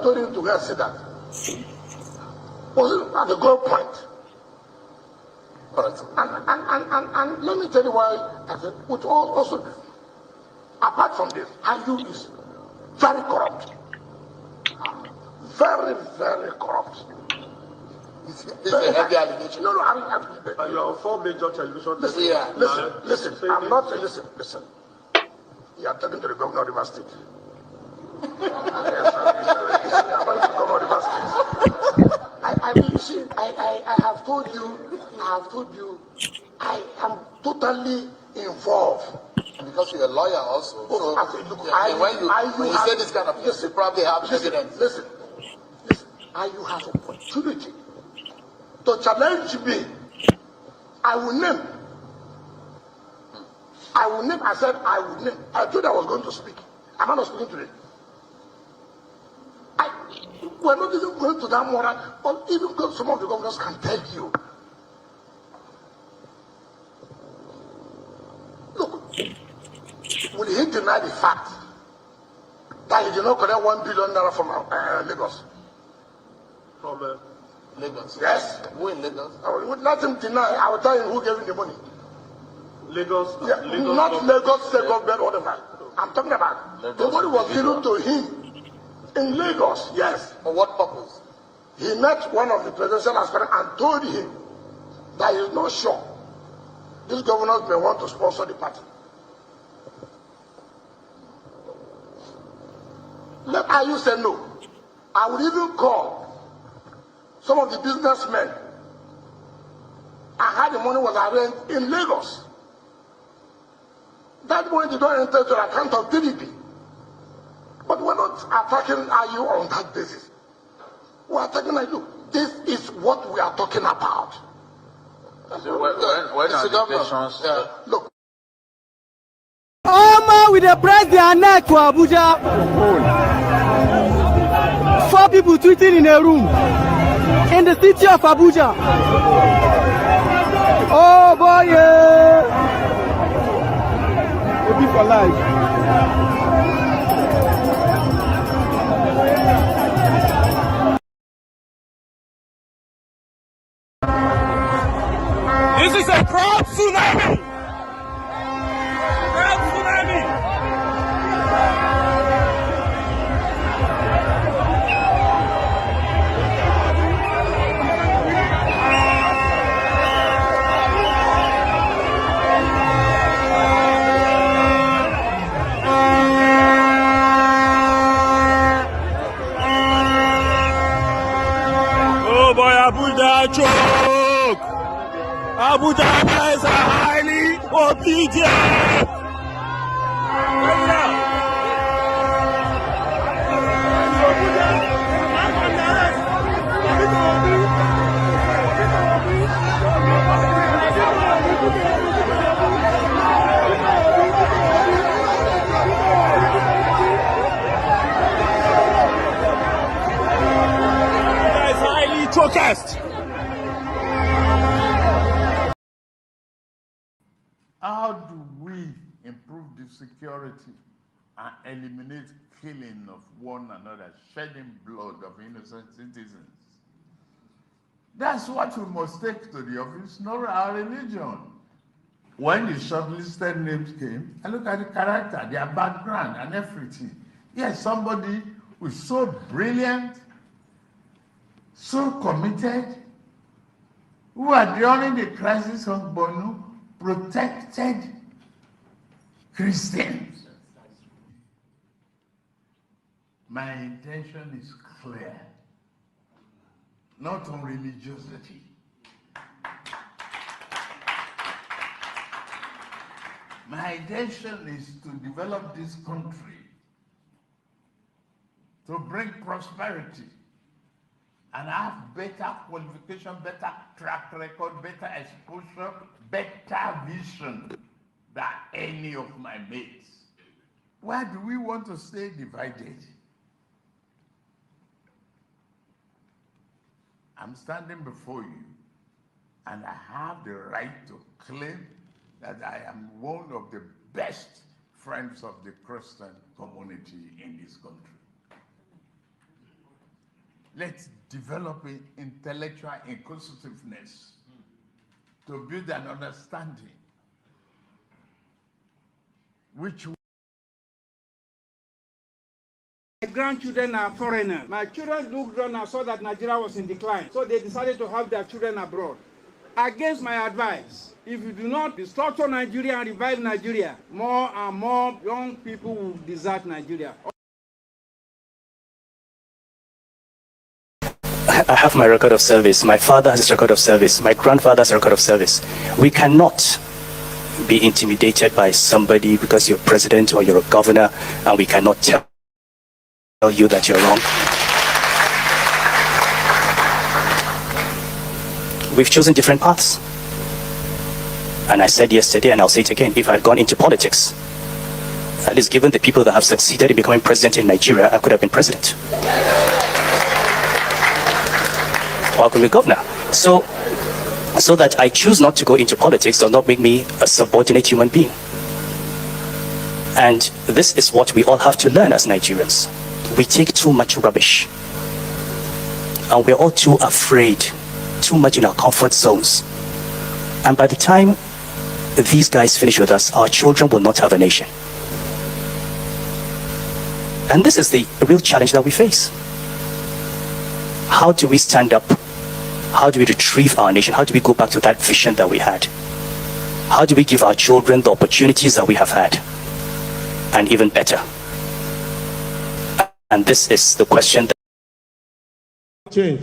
I told him to go and say that. Was it at the goal point? Correct. And let me tell you why I said, which also, apart from this, IU is very corrupt. Very, very corrupt. This is a heavy allegation. No, your 4 major television. Listen, I'm not, listen. You are talking to the governor of Rivers State. I mean, you see, I have told you, I am totally involved. Because you're a lawyer also. When you say this kind of thing, you probably have evidence. Listen, you have opportunity to challenge me. I will name. I said I would name. I told I was going to speak. I'm not speaking today. We're not even going to that moral, or even because some of the governors can tell you. Look, will he deny the fact that he did not collect $1 billion from Lagos? From Lagos? Yes. Who in Lagos? I would let him deny. I will tell him who gave him the money. Lagos? Yeah, Lagos not Lagos State government, whatever. I'm talking about. The money was given to him in Lagos, yes. For what purpose? He met one of the presidential aspirants and told him that he's not sure these governors may want to sponsor the party. Let IU say no. I would even call some of the businessmen and how the money was arranged in Lagos. That money did not enter to the account of PDP. But we're not attacking IU on that basis. We're attacking IU. This is what we are talking about. So when are the elections? Look. We dey press their neck for Abuja. 4 people tweeting in a room in the city of Abuja. Oh boy, yeah. Obi for life. This is a crowd tsunami! Crowd tsunami! Oh boy, Abuja choke! Abuja is a highly obedient. Abuja is highly protest. How do we improve the security and eliminate killing of one another, shedding blood of innocent citizens? That's what we must take to the office, not our religion. When the shortlisted names came, I look at the character, their background, and everything. Yes, somebody who is so brilliant, so committed, who are during the crisis of Borno, protected Christians. My intention is clear, not on religiosity. My intention is to develop this country, to bring prosperity, and have better qualification, better track record, better exposure, better vision than any of my mates. Why do we want to stay divided? I'm standing before you, and I have the right to claim that I am one of the best friends of the Christian community in this country. let's develop intellectual inclusiveness to build an understanding which My grandchildren are foreigners. My children looked around and saw that Nigeria was in decline. So they decided to have their children abroad. Against my advice, if you do not restructure Nigeria and revive Nigeria, more and more young people will desert Nigeria. I have my record of service. My father has his record of service. My grandfather has a record of service. We cannot be intimidated by somebody because you're president or you're a governor, and we cannot tell you that you're wrong. We've chosen different paths. And I said yesterday, and I'll say it again, if I had gone into politics, at least given the people that have succeeded in becoming president in Nigeria, I could have been president. Or I could be governor. So that I choose not to go into politics does not make me a subordinate human being. And this is what we all have to learn as Nigerians. We take too much rubbish. And we're all too afraid, too much in our comfort zones. And by the time these guys finish with us, our children will not have a nation. And this is the real challenge that we face. How do we stand up? How do we retrieve our nation? How do we go back to that vision that we had? How do we give our children the opportunities that we have had? And even better. And this is the question that change.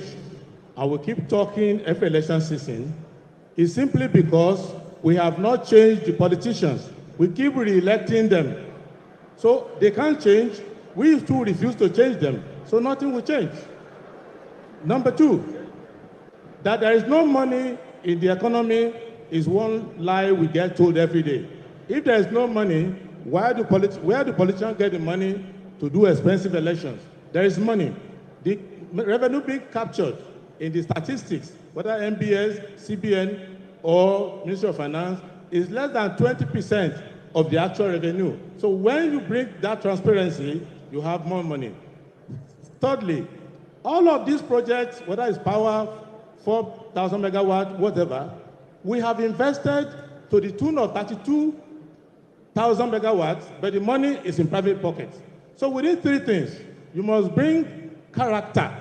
I will keep talking every election season is simply because we have not changed the politicians. We keep re-electing them. So they can't change. We too refuse to change them. So nothing will change. Number two, that there is no money in the economy is one lie we get told every day. If there is no money, where do politicians get the money to do expensive elections? There is money. The revenue being captured in the statistics, whether MBS, CBN, or Ministry of Finance, is less than 20% of the actual revenue. So when you bring that transparency, you have more money. Thirdly, all of these projects, whether it's power, 4,000 megawatt, whatever, we have invested to the tune of 32,000 megawatts, but the money is in private pockets. So we need three things. You must bring character,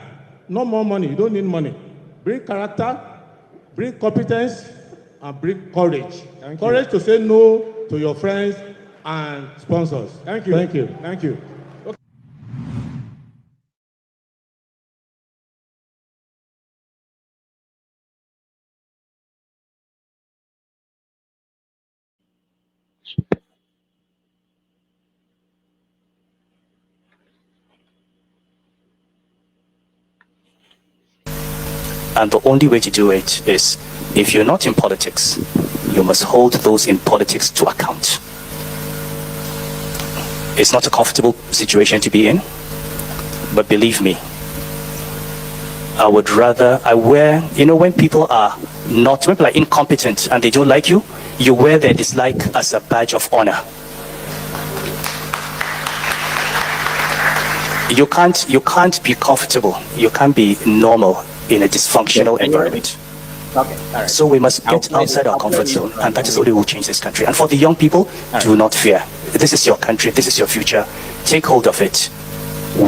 no more money, you don't need money. Bring character, bring competence, and bring courage. Courage to say no to your friends and sponsors. Thank you. Thank you. Thank you. Okay. And the only way to do it is, if you're not in politics, you must hold those in politics to account. It's not a comfortable situation to be in, but believe me, when people are incompetent and they don't like you, you wear their dislike as a badge of honor. You can't be comfortable. You can't be normal in a dysfunctional environment. Okay, all right. So we must get outside our comfort zone, and that is the only way we'll change this country. And for the young people, do not fear. This is your country, this is your future. Take hold of it,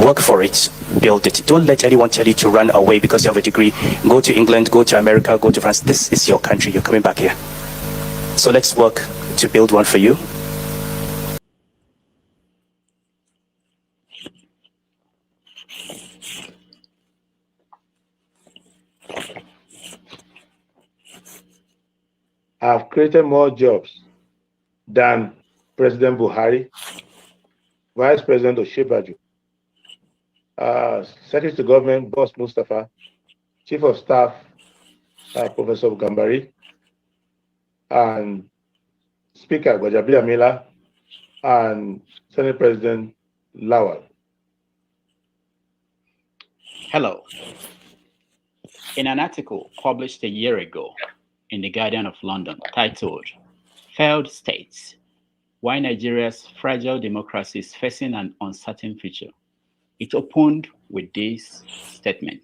work for it, build it. Don't let anyone tell you to run away because you have a degree. Go to England, go to America, go to France. This is your country, you're coming back here. So let's work to build one for you. Have created more jobs than President Buhari, Vice President Oshibaju, Secretary to Government, Boss Mustafa, Chief of Staff, Professor Gambari, and Speaker Gwajabi Amila, and Senate President Lawal. Hello. In an article published a year ago in the Guardian of London titled "Failed States: Why Nigeria's Fragile Democracy is Facing an Uncertain Future," It opened with this statement: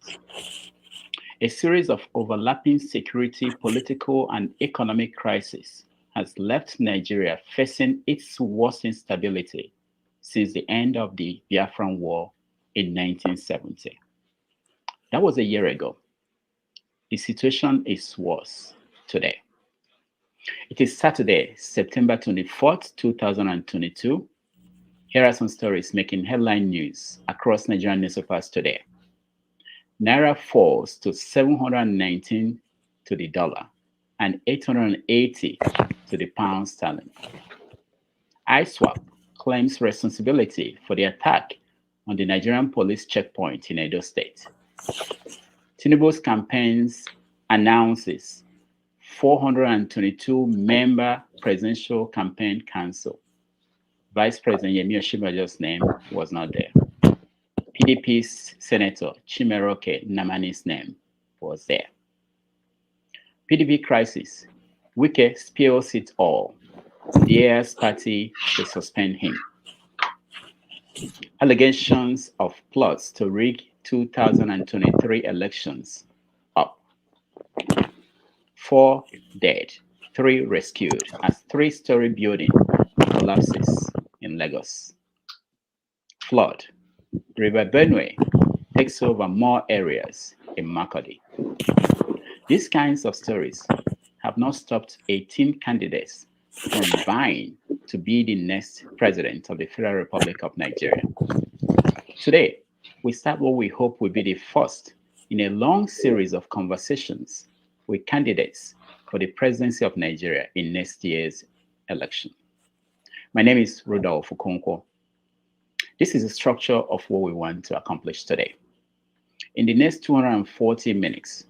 a series of overlapping security, political, and economic crises has left Nigeria facing its worst instability since the end of the Biafran War in 1970. That was a year ago. The situation is worse today. It is Saturday, September 24th, 2022. Here are some stories making headline news across Nigerian newspapers today. Naira falls to 719 to the dollar and 880 to the pound sterling. ISWAP claims responsibility for the attack on the Nigerian police checkpoint in Edo State. Tinubu's campaigns announces 422-member presidential campaign council. Vice President Yemi Osinbajo's name was not there. PDP's Senator Chimeroke Namani's name was there. PDP crisis. Wike spills it all. The heirs party to suspend him. Allegations of plots to rig 2023 elections up. 4 dead, 3 rescued as 3-story building collapses in Lagos. Flood. River Benue takes over more areas in Makurdi. These kinds of stories have not stopped 18 candidates from vying to be the next president of the Federal Republic of Nigeria. Today, we start what we hope will be the first in a long series of conversations with candidates for the presidency of Nigeria in next year's election. My name is Rudolph Okonkwo. This is the structure of what we want to accomplish today. In the next 240 minutes,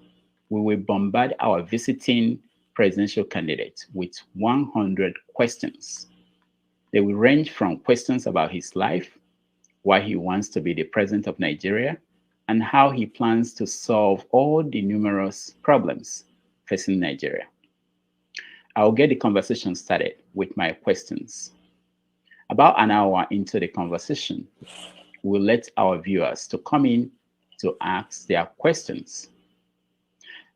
we will bombard our visiting presidential candidates with 100 questions. They will range from questions about his life, why he wants to be the president of Nigeria, and how he plans to solve all the numerous problems facing Nigeria. I'll get the conversation started with my questions. About an hour into the conversation, we'll let our viewers to come in to ask their questions.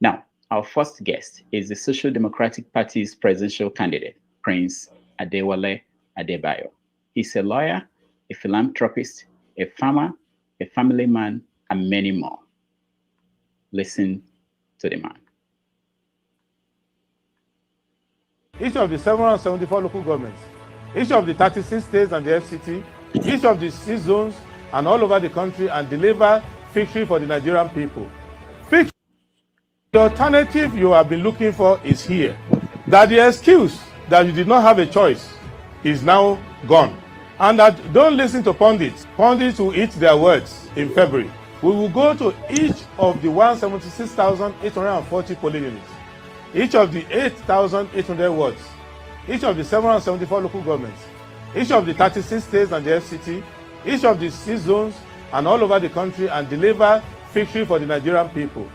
Now, our first guest is the Social Democratic Party's presidential candidate, Prince Adewole Adebayo. He's a lawyer, a philanthropist, a farmer, a family man, and many more. Listen to the man. Each of the 774 local governments, each of the 36 states and the FCT, each of the 6 zones and all over the country, and deliver victory for the Nigerian people. Victory. The alternative you have been looking for is here. That the excuse that you did not have a choice is now gone. And that don't listen to pundits. Pundits will eat their words in February. We will go to each of the 176,840 polling units, each of the 8,800 wards, each of the 774 local governments, each of the 36 states and the FCT, each of the 6 zones and all over the country, and deliver victory for the Nigerian people.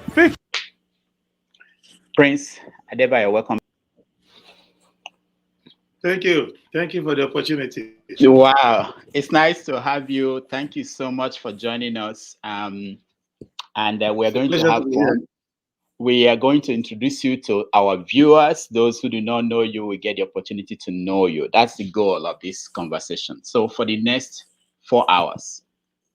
Victory. Prince Adebayo, welcome. Thank you. Thank you for the opportunity. Wow, it's nice to have you. Thank you so much for joining us. We're going to have fun. We are going to introduce you to our viewers. Those who do not know you will get the opportunity to know you. That's the goal of this conversation. So for the next 4 hours,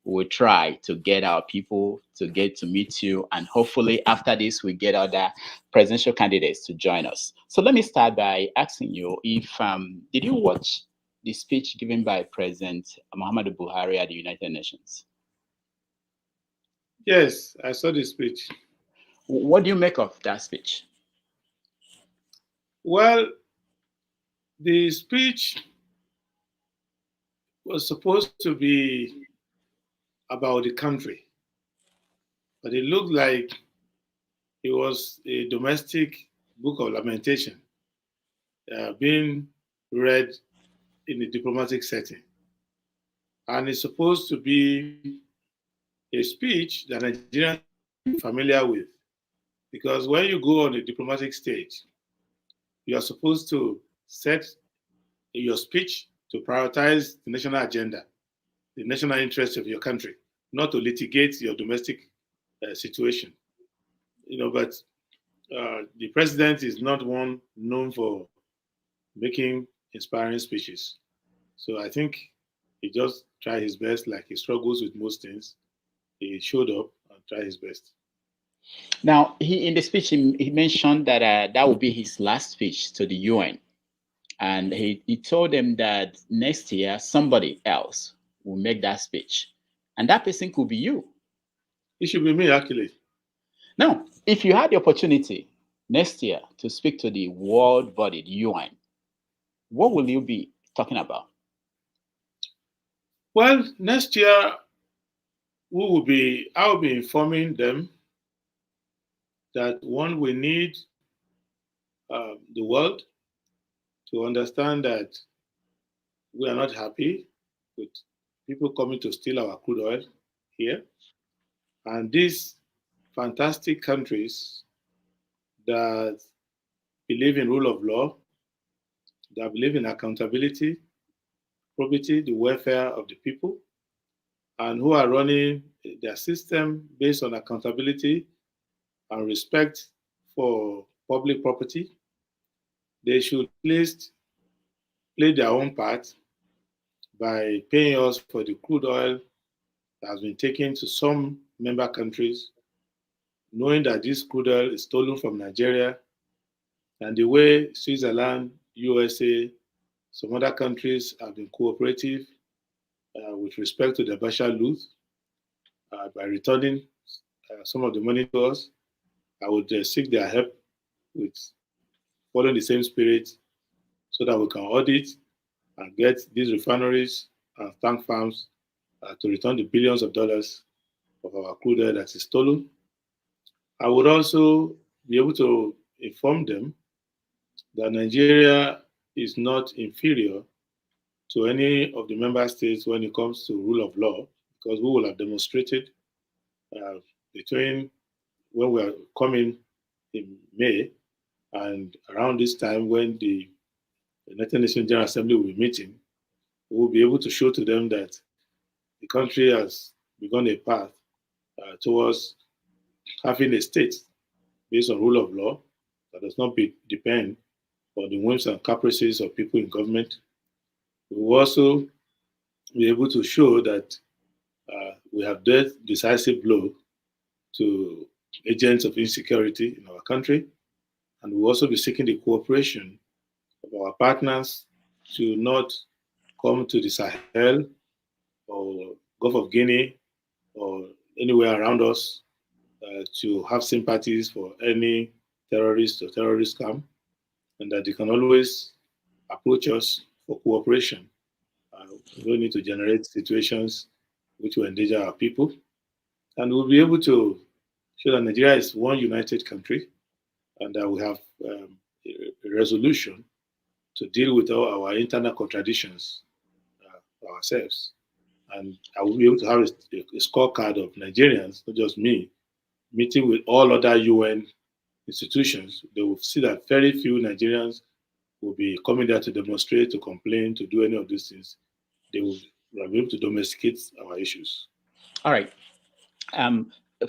we'll try to get our people to get to meet you. And hopefully after this, we get other presidential candidates to join us. So let me start by asking you if, did you watch the speech given by President Muhammadu Buhari at the United Nations? Yes, I saw the speech. What do you make of that speech? Well, the speech was supposed to be about the country, but it looked like it was a domestic book of lamentation being read in a diplomatic setting. And it's supposed to be a speech that Nigerians are familiar with. Because when you go on the diplomatic stage, you are supposed to set your speech to prioritize the national agenda, the national interest of your country, not to litigate your domestic situation. But the president is not one known for making inspiring speeches. So I think he just tried his best, like he struggles with most things. He showed up and tried his best. Now, in the speech, he mentioned that that would be his last speech to the UN. And he told them that next year, somebody else will make that speech. And that person could be you. It should be me, actually. Now, if you had the opportunity next year to speak to the world body, the UN, what will you be talking about? Well, next year, I will be informing them that one, we need the world to understand that we are not happy with people coming to steal our crude oil here. And these fantastic countries that believe in rule of law, that believe in accountability, probity, the welfare of the people, and who are running their system based on accountability and respect for public property, they should at least play their own part by paying us for the crude oil that has been taken to some member countries, knowing that this crude oil is stolen from Nigeria, and the way Switzerland, USA, some other countries have been cooperative with respect to the Bashar loot by returning some of the money to us. I would seek their help with following the same spirit so that we can audit and get these refineries and tank farms to return the billions of dollars of our crude oil that is stolen. I would also be able to inform them that Nigeria is not inferior to any of the member states when it comes to rule of law, because we will have demonstrated between when we are coming in May and around this time when the United Nations General Assembly will be meeting, we will be able to show to them that the country has begun a path towards having a state based on rule of law that does not depend on the whims and caprices of people in government. We will also be able to show that we have dealt decisive blow to agents of insecurity in our country, and we will also be seeking the cooperation of our partners to not come to the Sahel or Gulf of Guinea or anywhere around us to have sympathies for any terrorist or terrorist camp, and that they can always approach us for cooperation. We don't need to generate situations which will endanger our people. And we'll be able to show that Nigeria is one united country and that we have a resolution to deal with all our internal contradictions ourselves. And I will be able to have a scorecard of Nigerians, not just me, meeting with all other UN institutions. They will see that very few Nigerians will be coming there to demonstrate, to complain, to do any of these things. They will be able to domesticate our issues. All right.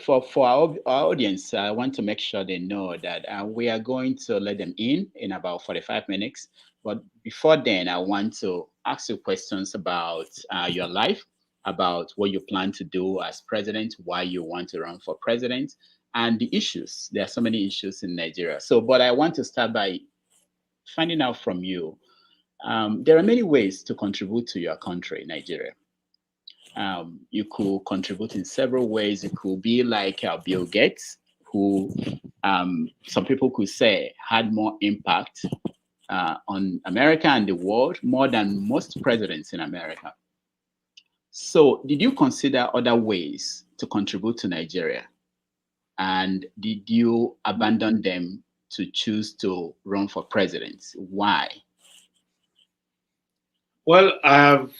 For our audience, I want to make sure they know that we are going to let them in about 45 minutes. But before then, I want to ask you questions about your life, about what you plan to do as president, why you want to run for president, and the issues. There are so many issues in Nigeria. But I want to start by finding out from you. There are many ways to contribute to your country, Nigeria. You could contribute in several ways. It could be like Bill Gates, who some people could say had more impact on America and the world, more than most presidents in America. So did you consider other ways to contribute to Nigeria? And did you abandon them to choose to run for president? Why? Well, I have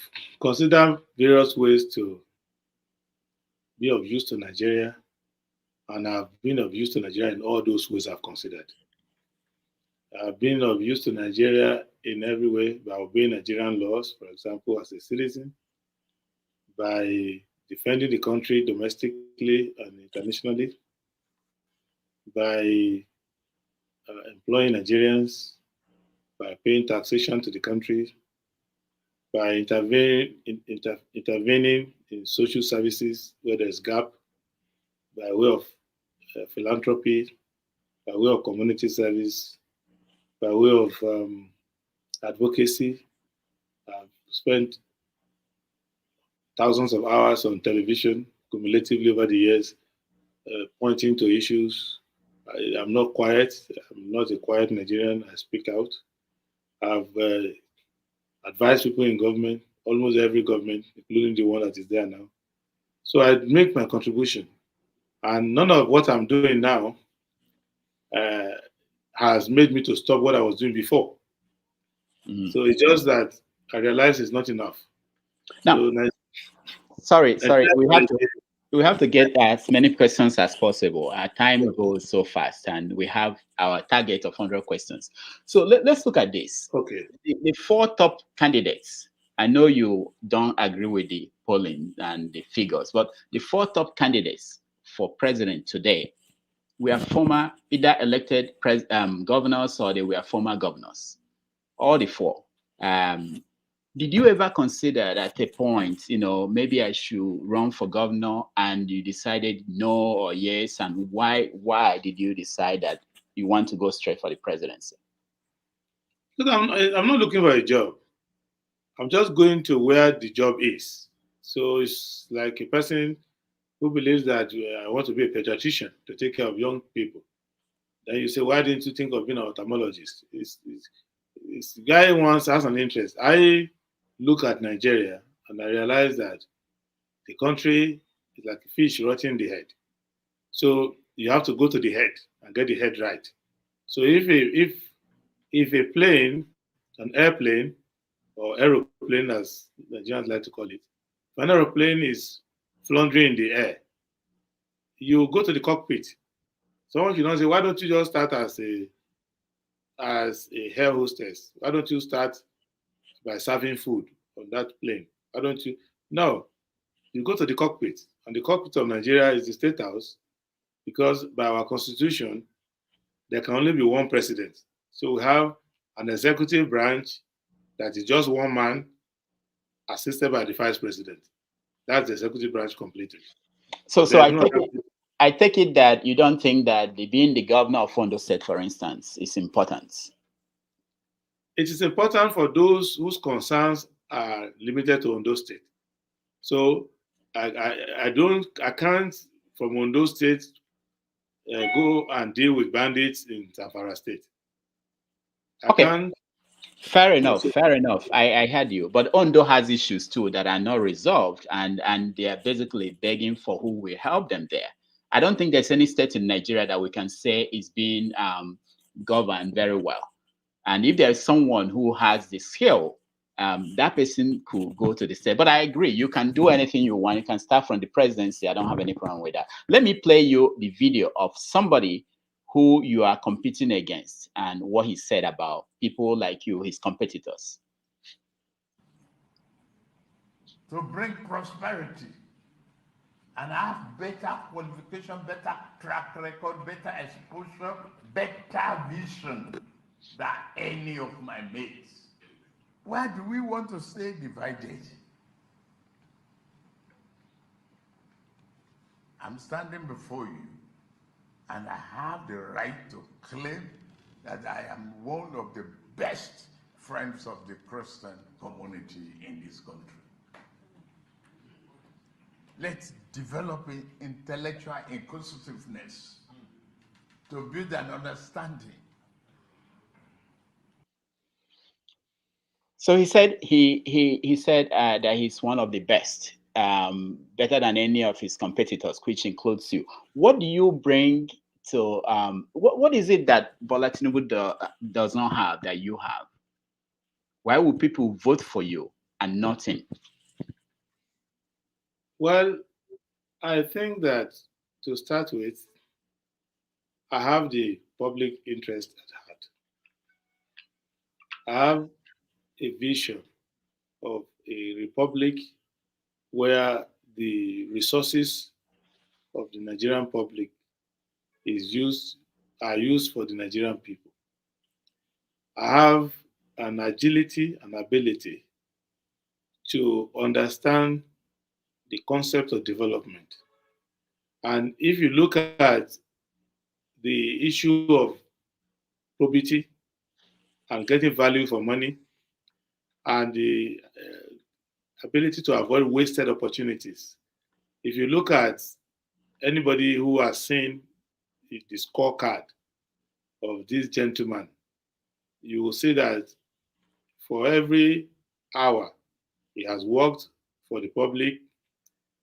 considered various ways to be of use to Nigeria, and I've been of use to Nigeria in all those ways I've considered. I've been of use to Nigeria in every way by obeying Nigerian laws, for example, as a citizen, by defending the country domestically and internationally, by employing Nigerians, by paying taxation to the country, by intervening in social services where there's gap, by way of philanthropy, by way of community service, by way of advocacy. I've spent thousands of hours on television cumulatively over the years, pointing to issues. I'm not quiet. I'm not a quiet Nigerian. I speak out. I've advised people in government, almost every government, including the one that is there now. So I make my contribution. And none of what I'm doing now has made me to stop what I was doing before. Mm-hmm. So it's just that I realize it's not enough. Now, sorry, we have to get as many questions as possible. Our time goes so fast, and we have our target of 100 questions. So let's look at this. Okay. The 4 top candidates. I know you don't agree with the polling and the figures, but the 4 top candidates for president today were former either elected governors or they were former governors. All the 4. Did you ever consider at a point, maybe I should run for governor, and you decided no or yes, and why did you decide that you want to go straight for the presidency? Look, I'm not looking for a job. I'm just going to where the job is. So it's like a person who believes that I want to be a pediatrician to take care of young people. Then you say, why didn't you think of being an ophthalmologist? It's the guy once has an interest. I look at Nigeria and I realize that the country is like a fish rotting the head. So you have to go to the head and get the head right. So if a plane, an airplane or aeroplane as Nigerians like to call it, if an aeroplane is floundering in the air, you go to the cockpit. Someone can say, why don't you just start as a air hostess? Why don't you start by serving food on that plane? Why don't you? No, you go to the cockpit, and the cockpit of Nigeria is the State House, because by our constitution, there can only be one president. So we have an executive branch that is just one man, assisted by the vice president. That's the executive branch completed. So I take it that you don't think that being the governor of Ondo State, for instance, is important. It is important for those whose concerns are limited to Ondo State. So I can't from Ondo State go and deal with bandits in Zamfara State. Okay. Fair enough. I heard you. But Ondo has issues too that are not resolved, and they are basically begging for who will help them there. I don't think there's any state in Nigeria that we can say is being governed very well. And if there's someone who has the skill, that person could go to the state. But I agree, you can do anything you want. You can start from the presidency. I don't have any problem with that. Let me play you the video of somebody who you are competing against and what he said about people like you, his competitors. To bring prosperity and have better qualification, better track record, better exposure, better vision than any of my mates. Why do we want to stay divided? I'm standing before you, and I have the right to claim that I am one of the best friends of the Christian community in this country. Let's develop intellectual inclusiveness to build an understanding. So he said he said that he's one of the best, better than any of his competitors, which includes you. What do you bring to what is it that Bola Tinubu does not have that you have? Why would people vote for you and not him? Well, I think that to start with, I have the public interest at heart. I have a vision of a republic where the resources of the Nigerian public are used for the Nigerian people. I have an agility and ability to understand the concept of development. And if you look at the issue of probity and getting value for money and the ability to avoid wasted opportunities, if you look at anybody who has seen the scorecard of this gentleman, you will see that for every hour he has worked for the public,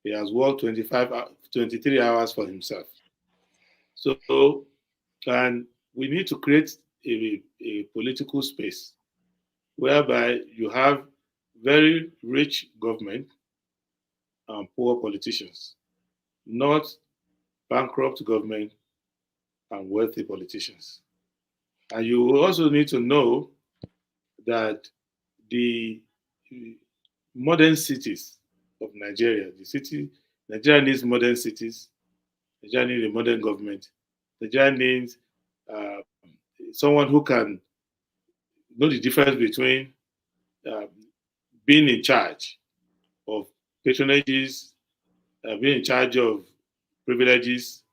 he has worked 23 hours for himself. So, and we need to create a political space whereby you have very rich government and poor politicians, not bankrupt government and wealthy politicians. And you also need to know that the modern cities of Nigeria, Nigeria needs modern cities, Nigeria needs a modern government, Nigeria needs someone who can know the difference between being in charge of patronages, being in charge of privileges,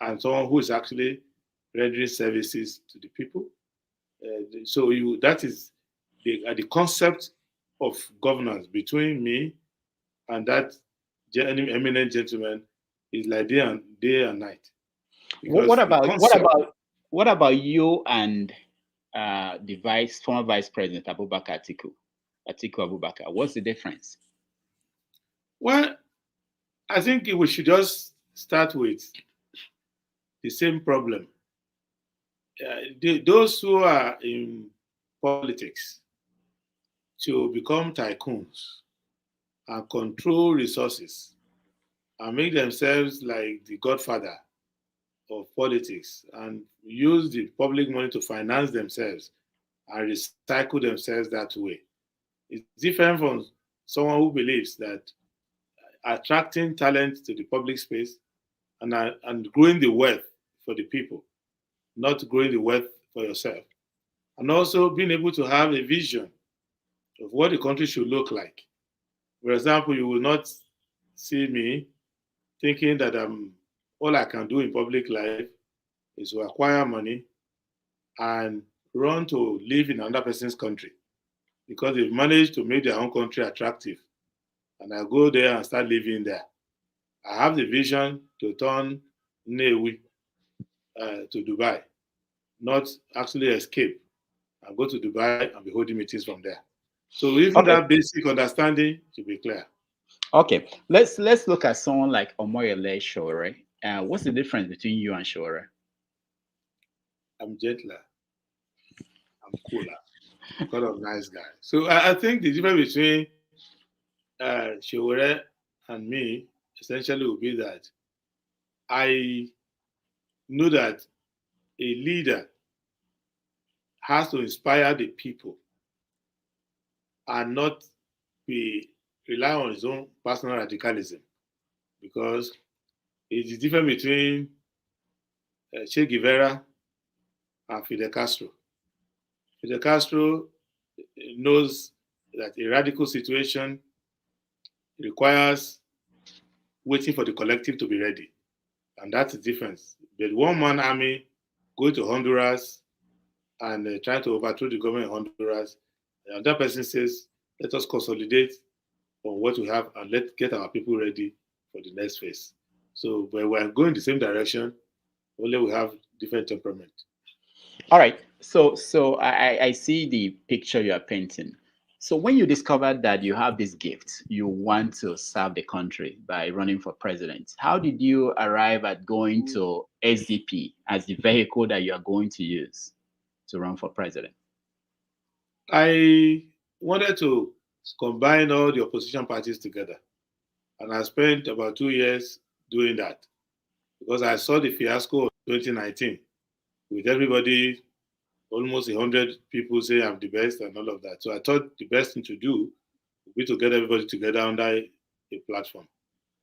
and someone who is actually rendering services to the people. So that is the concept of governance between me and that eminent gentleman is like day and night. What about you and the former vice president Atiku Abubakar? What's the difference? Well, I think we should just start with the same problem. Those who are in politics to become tycoons and control resources and make themselves like the godfather of politics and use the public money to finance themselves and recycle themselves that way. It's different from someone who believes that attracting talent to the public space and growing the wealth for the people, not growing the wealth for yourself. And also being able to have a vision of what the country should look like. For example, you will not see me thinking that all I can do in public life is to acquire money and run to live in another person's country because they've managed to make their own country attractive. And I go there and start living there. I have the vision to turn Newi to Dubai, not actually escape and go to Dubai and be holding meetings from there. So even that basic understanding should be clear. Okay, let's look at someone like Omoyele Sowore. What's the difference between you and Sowore? I'm gentler. I'm cooler. Kind of nice guy. So I think the difference between Sowore and me essentially will be that I know that a leader has to inspire the people and not rely on his own personal radicalism, because it is different between Che Guevara and Fidel Castro. Fidel Castro knows that a radical situation requires waiting for the collective to be ready, and that's the difference. But one-man army going to Honduras and trying to overthrow the government in Honduras, and that person says, let us consolidate on what we have and let's get our people ready for the next phase. So when we're going the same direction, only we have different temperament. All right. So I see the picture you are painting. So when you discovered that you have this gift, you want to serve the country by running for president, how did you arrive at going to SDP as the vehicle that you are going to use to run for president? I wanted to combine all the opposition parties together. And I spent about 2 years doing that because I saw the fiasco of 2019 with everybody, almost 100 people say I'm the best and all of that. So I thought the best thing to do would be to get everybody together under a platform.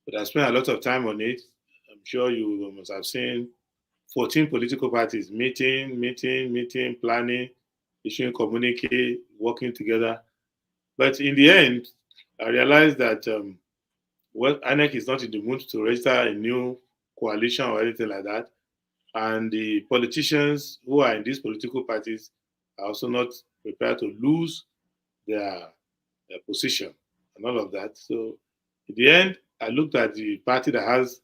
But I spent a lot of time on it. I'm sure you must have seen 14 political parties meeting, planning, issuing communique, working together. But in the end, I realized that INEC is not in the mood to register a new coalition or anything like that. And the politicians who are in these political parties are also not prepared to lose their position and all of that. So in the end, I looked at the party that has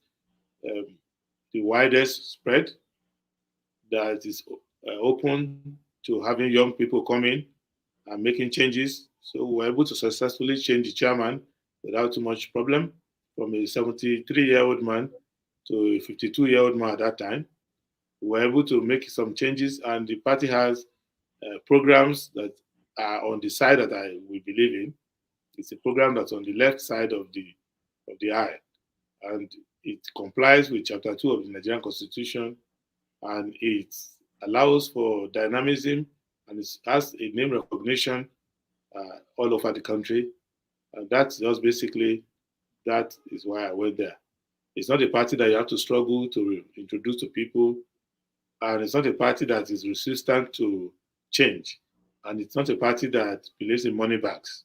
the widest spread, that is open to having young people come in and making changes. So we were able to successfully change the chairman without too much problem, from a 73-year-old man to a 52-year-old man at that time. We were able to make some changes, and the party has programs that are on the side that we believe in. It's a program that's on the left side of the aisle, and it complies with Chapter 2 of the Nigerian Constitution, and it allows for dynamism, and it has a name recognition all over the country. And that's just basically, that is why I went there. It's not a party that you have to struggle to introduce to people, and it's not a party that is resistant to change, and it's not a party that believes in money bags.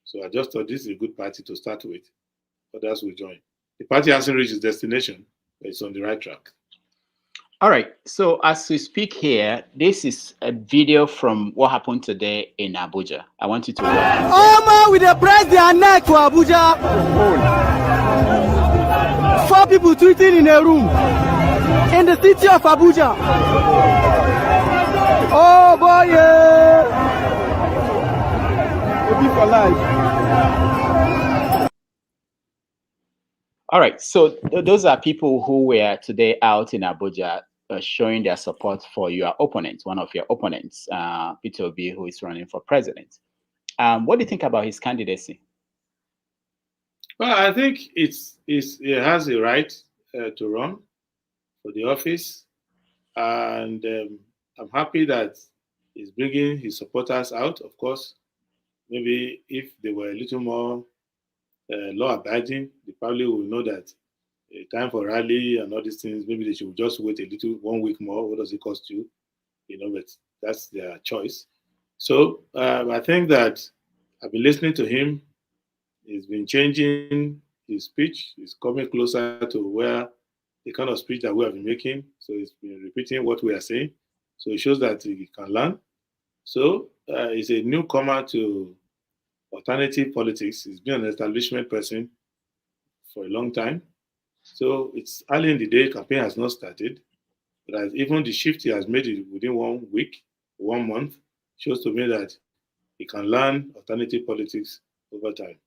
So I just thought this is a good party to start with. Others will join. The party hasn't reached its destination, but it's on the right track. All right. So as we speak here, this is a video from what happened today in Abuja. I want you to watch. Oh man, we dey press their neck to Abuja. 4 people treating in a room in the city of Abuja. Oh boy, yeah. For life. All right. So those are people who were today out in Abuja showing their support for your opponent, one of your opponents, Peter Obi, who is running for president. What do you think about his candidacy? Well, I think he has a right to run for the office, and I'm happy that he's bringing his supporters out. Of course, maybe if they were a little more law-abiding, they probably will know that time for rally and all these things, maybe they should just wait a little, 1 week more. What does it cost you? But that's their choice. So I think that I've been listening to him. He's been changing his speech. He's coming closer to where the kind of speech that we have been making. So he's been repeating what we are saying. So it shows that he can learn. So he's a newcomer to alternative politics. He's been an establishment person for a long time. So it's early in the day, campaign has not started. But as even the shift he has made it within 1 week, 1 month, shows to me that he can learn alternative politics over time.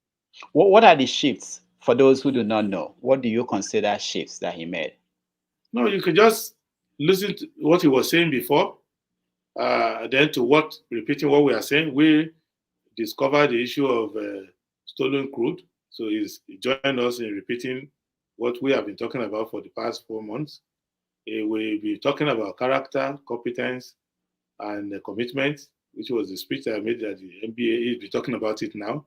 What are the shifts for those who do not know? What do you consider shifts that he made? No, you can just listen to what he was saying before, then to repeating what we are saying. We discovered the issue of stolen crude. So he joined us in repeating what we have been talking about for the past 4 months. We'll be talking about character, competence, and commitment, which was the speech that I made at the MBA. He'll be talking about it now.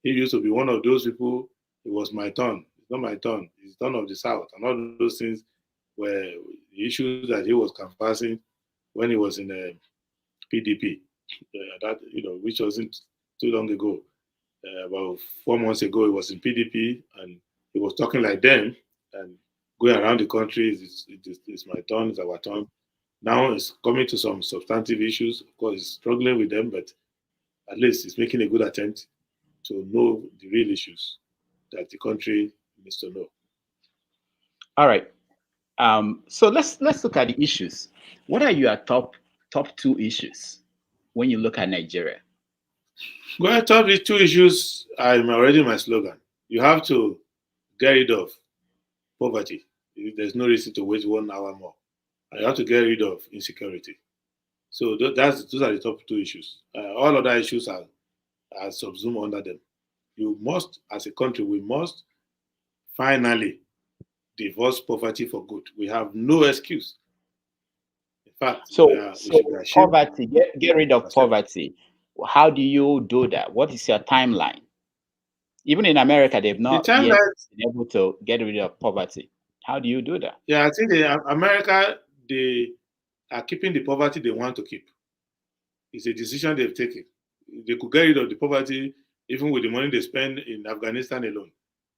He used to be one of those people, it was my turn. It's not my turn. It's the turn of the South. And all those things were the issues that he was canvassing when he was in the PDP, which wasn't too long ago. About 4 months ago, he was in PDP, and he was talking like them and going around the country. It's my turn, it's our turn. Now it's coming to some substantive issues. Of course, he's struggling with them, but at least he's making a good attempt to know the real issues that the country needs to know. All right. So let's look at the issues. What are your top 2 issues when you look at Nigeria? Well, top 2 issues are already my slogan. You have to get rid of poverty. There's no reason to wait 1 hour more. And you have to get rid of insecurity. So those are the top 2 issues. All other issues are subsumed under them. You must, as a country, we must finally divorce poverty for good. We have no excuse. In fact, so poverty, get rid of poverty. How do you do that? What is your timeline? Even in America, they've not time yet that been able to get rid of poverty. How do you do that? Yeah, I think America, they are keeping the poverty they want to keep. It's a decision they've taken. They could get rid of the poverty even with the money they spend in Afghanistan alone.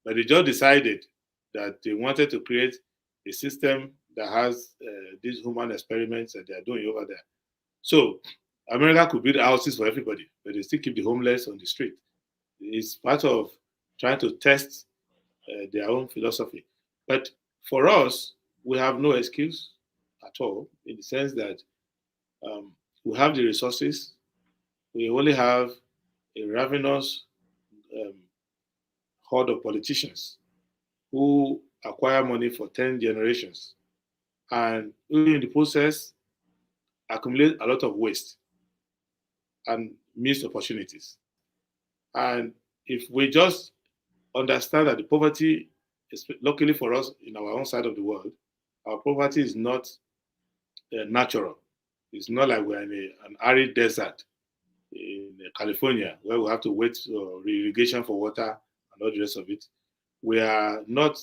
But they just decided that they wanted to create a system that has these human experiments that they are doing over there. So America could build houses for everybody, but they still keep the homeless on the street. It's part of trying to test their own philosophy. But for us, we have no excuse at all, in the sense that we have the resources. We only have a ravenous horde of politicians who acquire money for 10 generations and in the process accumulate a lot of waste and missed opportunities. And if we just understand that the poverty, luckily for us in our own side of the world, our poverty is not natural. It's not like we're in an arid desert in California where we have to wait for irrigation for water and all the rest of it. We are not,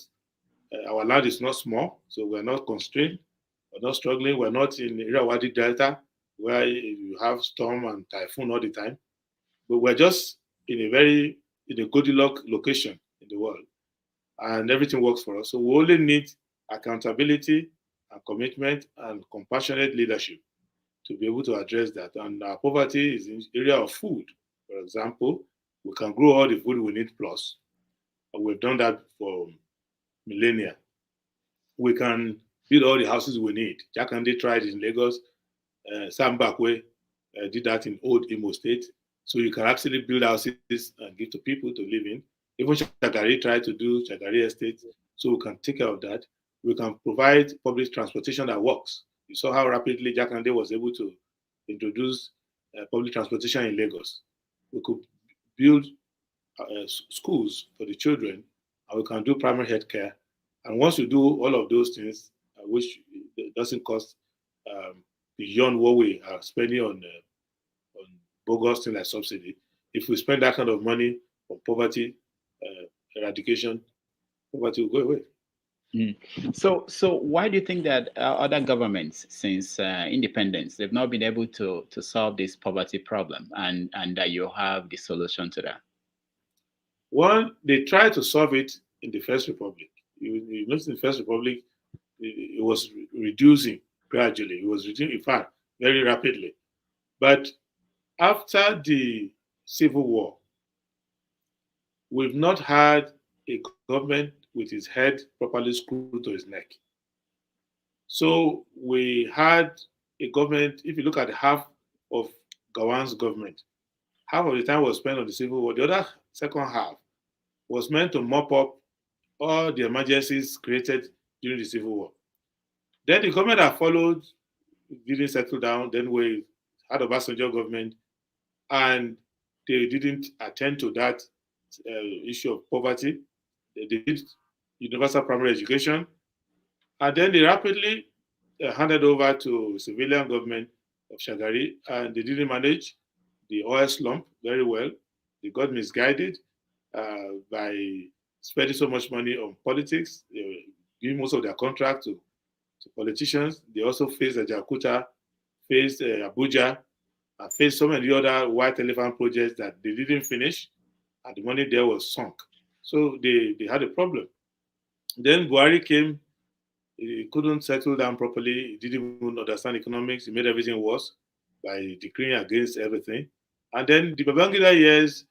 our land is not small, so we're not constrained, we're not struggling, we're not in the Irrawaddy Delta where you have storm and typhoon all the time, but we're just in a Goldilocks location in the world, and everything works for us. So we only need accountability and commitment and compassionate leadership to be able to address that. And our poverty is in the area of food. For example, we can grow all the food we need plus. And we've done that for millennia. We can build all the houses we need. Jakande tried in Lagos. Sam Bakwe did that in old Imo State. So you can actually build houses and give to people to live in. Even Shagari tried to do Shagari Estate. So we can take care of that. We can provide public transportation that works. You saw how rapidly Jakande was able to introduce public transportation in Lagos. We could build schools for the children, and we can do primary health care. And once you do all of those things, which doesn't cost beyond what we are spending on bogus things like subsidy, if we spend that kind of money on poverty eradication, poverty will go away. So why do you think that other governments, since independence, they've not been able to solve this poverty problem, and that you have the solution to that? One, they tried to solve it in the First Republic. You notice in the First Republic, it was reducing gradually. It was reducing, in fact, very rapidly. But after the Civil War, we've not had a government with his head properly screwed to his neck. So we had a government, if you look at half of Gawan's government, half of the time was spent on the Civil War. The other second half was meant to mop up all the emergencies created during the Civil War. Then the government that followed didn't settle down. Then we had a Obasanjo government, and they didn't attend to that issue of poverty. They did universal primary education, and then they rapidly handed over to civilian government of Shagari, and they didn't manage the oil slump very well. They got misguided by spending so much money on politics, giving most of their contract to politicians. They also faced Jakarta, faced Abuja, and faced so many other white elephant projects that they didn't finish, and the money there was sunk. So they had a problem. Then Buhari came, he couldn't settle down properly, he didn't even understand economics, he made everything worse by decreeing against everything. And then the Babangida years,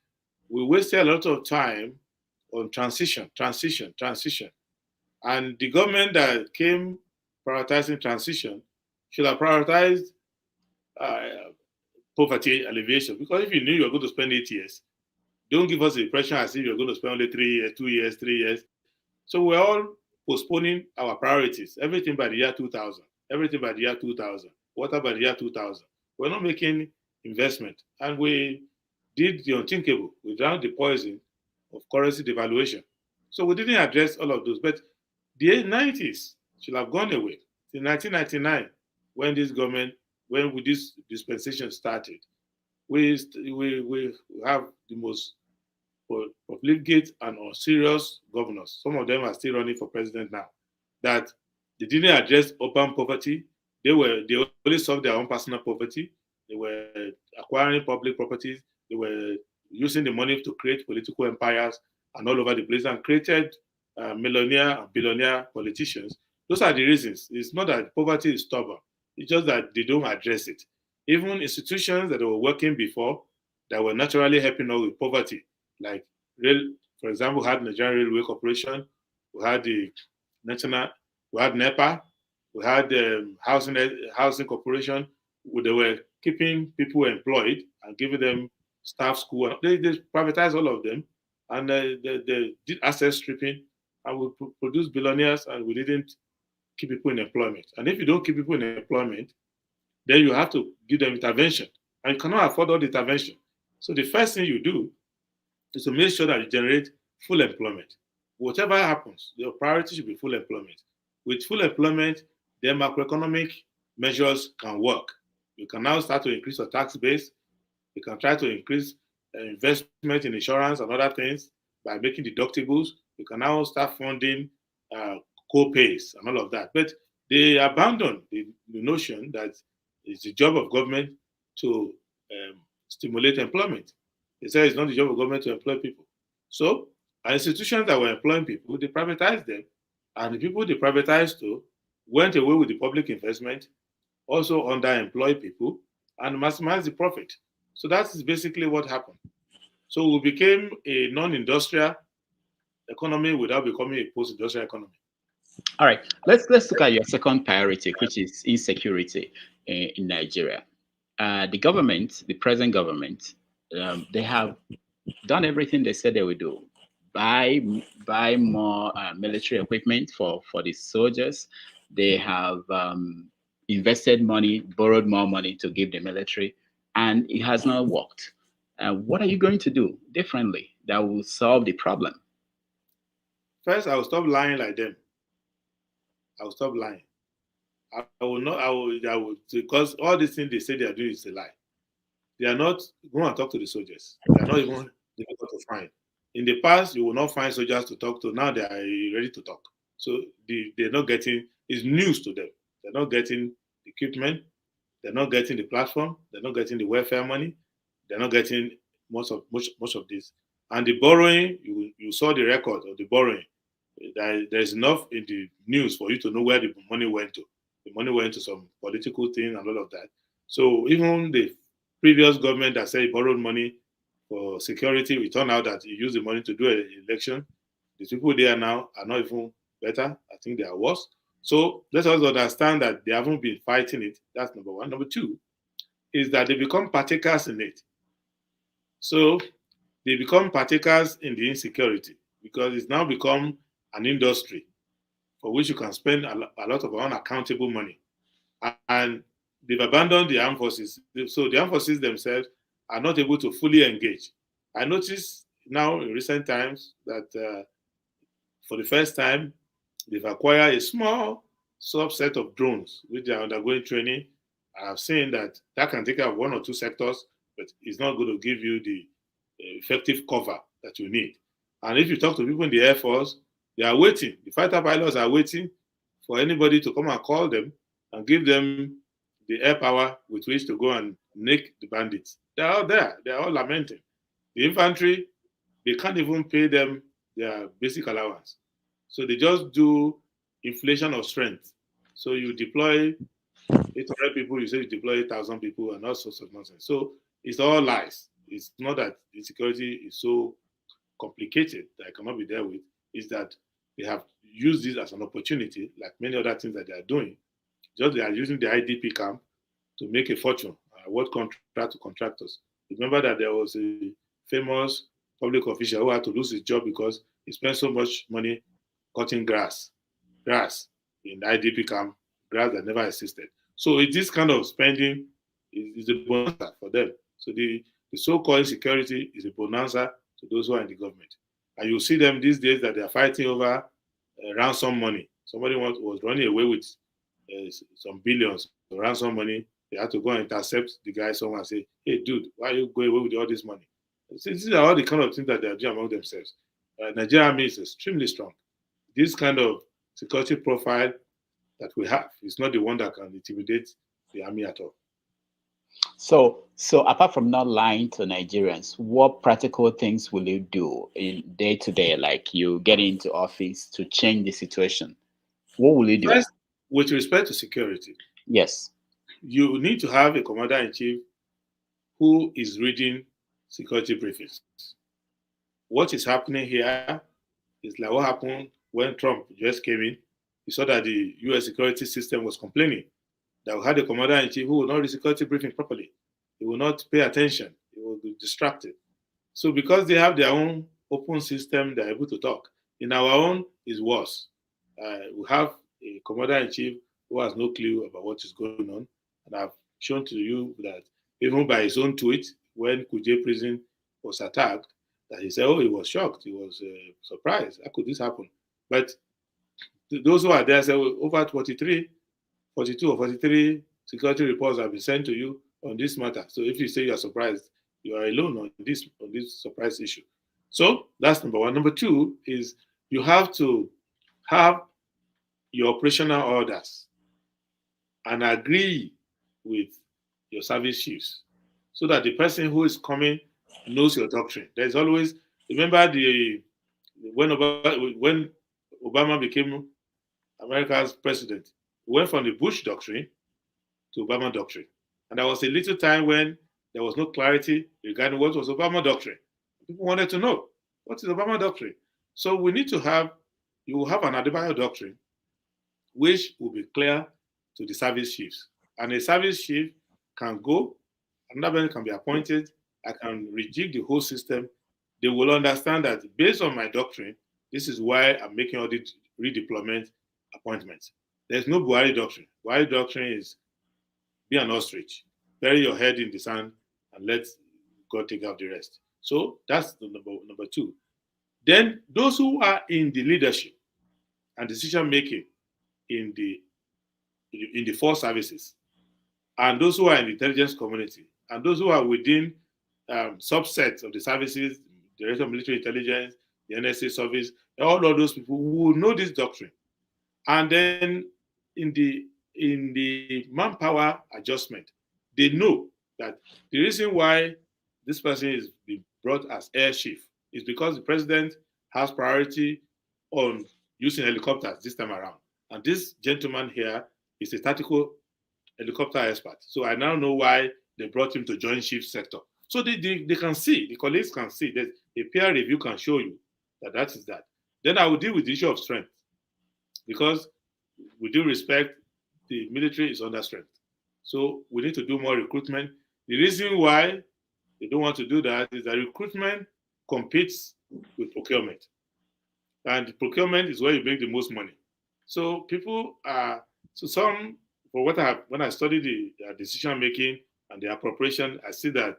we wasted a lot of time on transition. And the government that came prioritizing transition should have prioritized poverty alleviation. Because if you knew you were going to spend 8 years, don't give us the impression as if you're going to spend only 3 years, 2 years, 3 years. So we're all postponing our priorities. Everything by the year 2000. Everything by the year 2000. Water by the year 2000. We're not making investment. And we did the unthinkable. We drank the poison of currency devaluation. So we didn't address all of those. But the 90s should have gone away. In 1999, when this dispensation started, we have the most profligate and unserious governors, some of them are still running for president now, that they didn't address urban poverty. They only solved their own personal poverty. They were acquiring public properties. They were using the money to create political empires and all over the place, and created millionaire and billionaire politicians. Those are the reasons. It's not that poverty is stubborn. It's just that they don't address it. Even institutions that were working before that were naturally helping us with poverty, like for example, we had Nigerian Railway Corporation, we had the we had NEPA, we had the housing corporation. They were keeping people employed and giving them staff school. They privatized all of them, and they did asset stripping, and we produced billionaires, and we didn't keep people in employment. And if you don't keep people in employment, then you have to give them intervention, and you cannot afford all the intervention. So the first thing you do is to make sure that you generate full employment. Whatever happens, your priority should be full employment. With full employment, then macroeconomic measures can work. You can now start to increase your tax base. You can try to increase investment in insurance and other things by making deductibles. You can now start funding co-pays and all of that. But they abandon the notion that it's the job of government to stimulate employment. They say it's not the job of government to employ people. So our institutions that were employing people, they privatized them. And the people they privatized to went away with the public investment, also underemployed people, and maximized the profit. So that is basically what happened. So we became a non-industrial economy without becoming a post-industrial economy. All right, let's look at your second priority, which is insecurity in Nigeria. The government, the present government, they have done everything they said they would do. Buy more military equipment for the soldiers. They have invested money, borrowed more money to give the military, and it has not worked. What are you going to do differently that will solve the problem? First, I will stop lying like them. I will stop lying. I will, because all these things they say they are doing is a lie. They are not. Go and talk to the soldiers. They are not even difficult to find. In the past, you will not find soldiers to talk to. Now they are ready to talk. So they're not getting, it's news to them. They're not getting equipment. They're not getting the platform. They're not getting the welfare money. They're not getting most of this. And the borrowing, you saw the record of the borrowing. There's enough in the news for you to know where the money went to. The money went to some political thing and all of that. So even the previous government that said borrowed money for security, it turned out that he used the money to do an election. The people there now are not even better. I think they are worse. So let's also understand that they haven't been fighting it. That's number one. Number two is that they become partakers in it. So they become partakers in the insecurity because it's now become an industry for which you can spend a lot of unaccountable money. And they've abandoned the armed forces. So the armed forces themselves are not able to fully engage. I noticed now in recent times that for the first time, they've acquired a small subset of drones, which they are undergoing training. I've seen that can take care of one or two sectors, but it's not going to give you the effective cover that you need. And if you talk to people in the Air Force, they are waiting. The fighter pilots are waiting for anybody to come and call them and give them the air power with which to go and make the bandits. They're all there. They're all lamenting. The infantry, they can't even pay them their basic allowance. So they just do inflation of strength. So you deploy 800 people, you say you deploy 8,000 people and all sorts of nonsense. So it's all lies. It's not that insecurity is so complicated that I cannot be there with. It's that they have used this as an opportunity, like many other things that they are doing. Just they are using the IDP camp to make a fortune, award contract to contractors. Remember that there was a famous public official who had to lose his job because he spent so much money cutting grass in the IDP camp, grass that never existed. So this kind of spending is a bonanza for them. So the so-called insecurity is a bonanza to those who are in the government. And you see them these days that they are fighting over ransom money. Somebody was running away with some billions of ransom money. They had to go and intercept the guy somewhere and say, hey, dude, why are you going away with all this money? These are all the kind of things that they are doing among themselves. Nigerian army is extremely strong. This kind of security profile that we have is not the one that can intimidate the army at all. So apart from not lying to Nigerians, what practical things will you do in day to day, like you get into office to change the situation? What will you do? First, with respect to security, yes, you need to have a commander-in-chief who is reading security briefings. What is happening here is like what happened when Trump just came in. He saw that the US security system was complaining that we had a commander-in-chief who will not read security briefing properly. He will not pay attention. He will be distracted. So because they have their own open system, they're able to talk. In our own, is worse. We have a commander-in-chief who has no clue about what is going on. And I've shown to you that even by his own tweet, when Kuje prison was attacked, that he said, oh, he was shocked. He was surprised. How could this happen? But those who are there say, well, over 42 or 43 security reports have been sent to you on this matter. So if you say you are surprised, you are alone on this surprise issue. So that's number one. Number two is you have to have your operational orders and agree with your service chiefs so that the person who is coming knows your doctrine. There's always, remember when Obama became America's president, we went from the Bush doctrine to Obama doctrine. And there was a little time when there was no clarity regarding what was Obama doctrine. People wanted to know, what is Obama doctrine? So we need to have, you will have an Adebayo doctrine, which will be clear to the service chiefs. And a service chief can go, another man can be appointed, I can rejig the whole system. They will understand that based on my doctrine, this is why I'm making all the redeployment appointments. There's no Buhari doctrine. Buhari doctrine is be an ostrich, bury your head in the sand, and let God take out the rest. So that's the number two. Then those who are in the leadership and decision making in the four services, and those who are in the intelligence community, and those who are within subsets of the services, the Director of Military Intelligence, the NSA service, all of those people who will know this doctrine. And then in the manpower adjustment, they know that the reason why this person is being brought as air chief is because the president has priority on using helicopters this time around. And this gentleman here is a tactical helicopter expert. So I now know why they brought him to joint chief sector. So they can see, the colleagues can see, that a peer review can show you that is that. Then I will deal with the issue of strength, because with due respect, the military is under strength. So we need to do more recruitment. The reason why they don't want to do that is that recruitment competes with procurement. And procurement is where you make the most money. So people are, when I study the decision making and the appropriation, I see that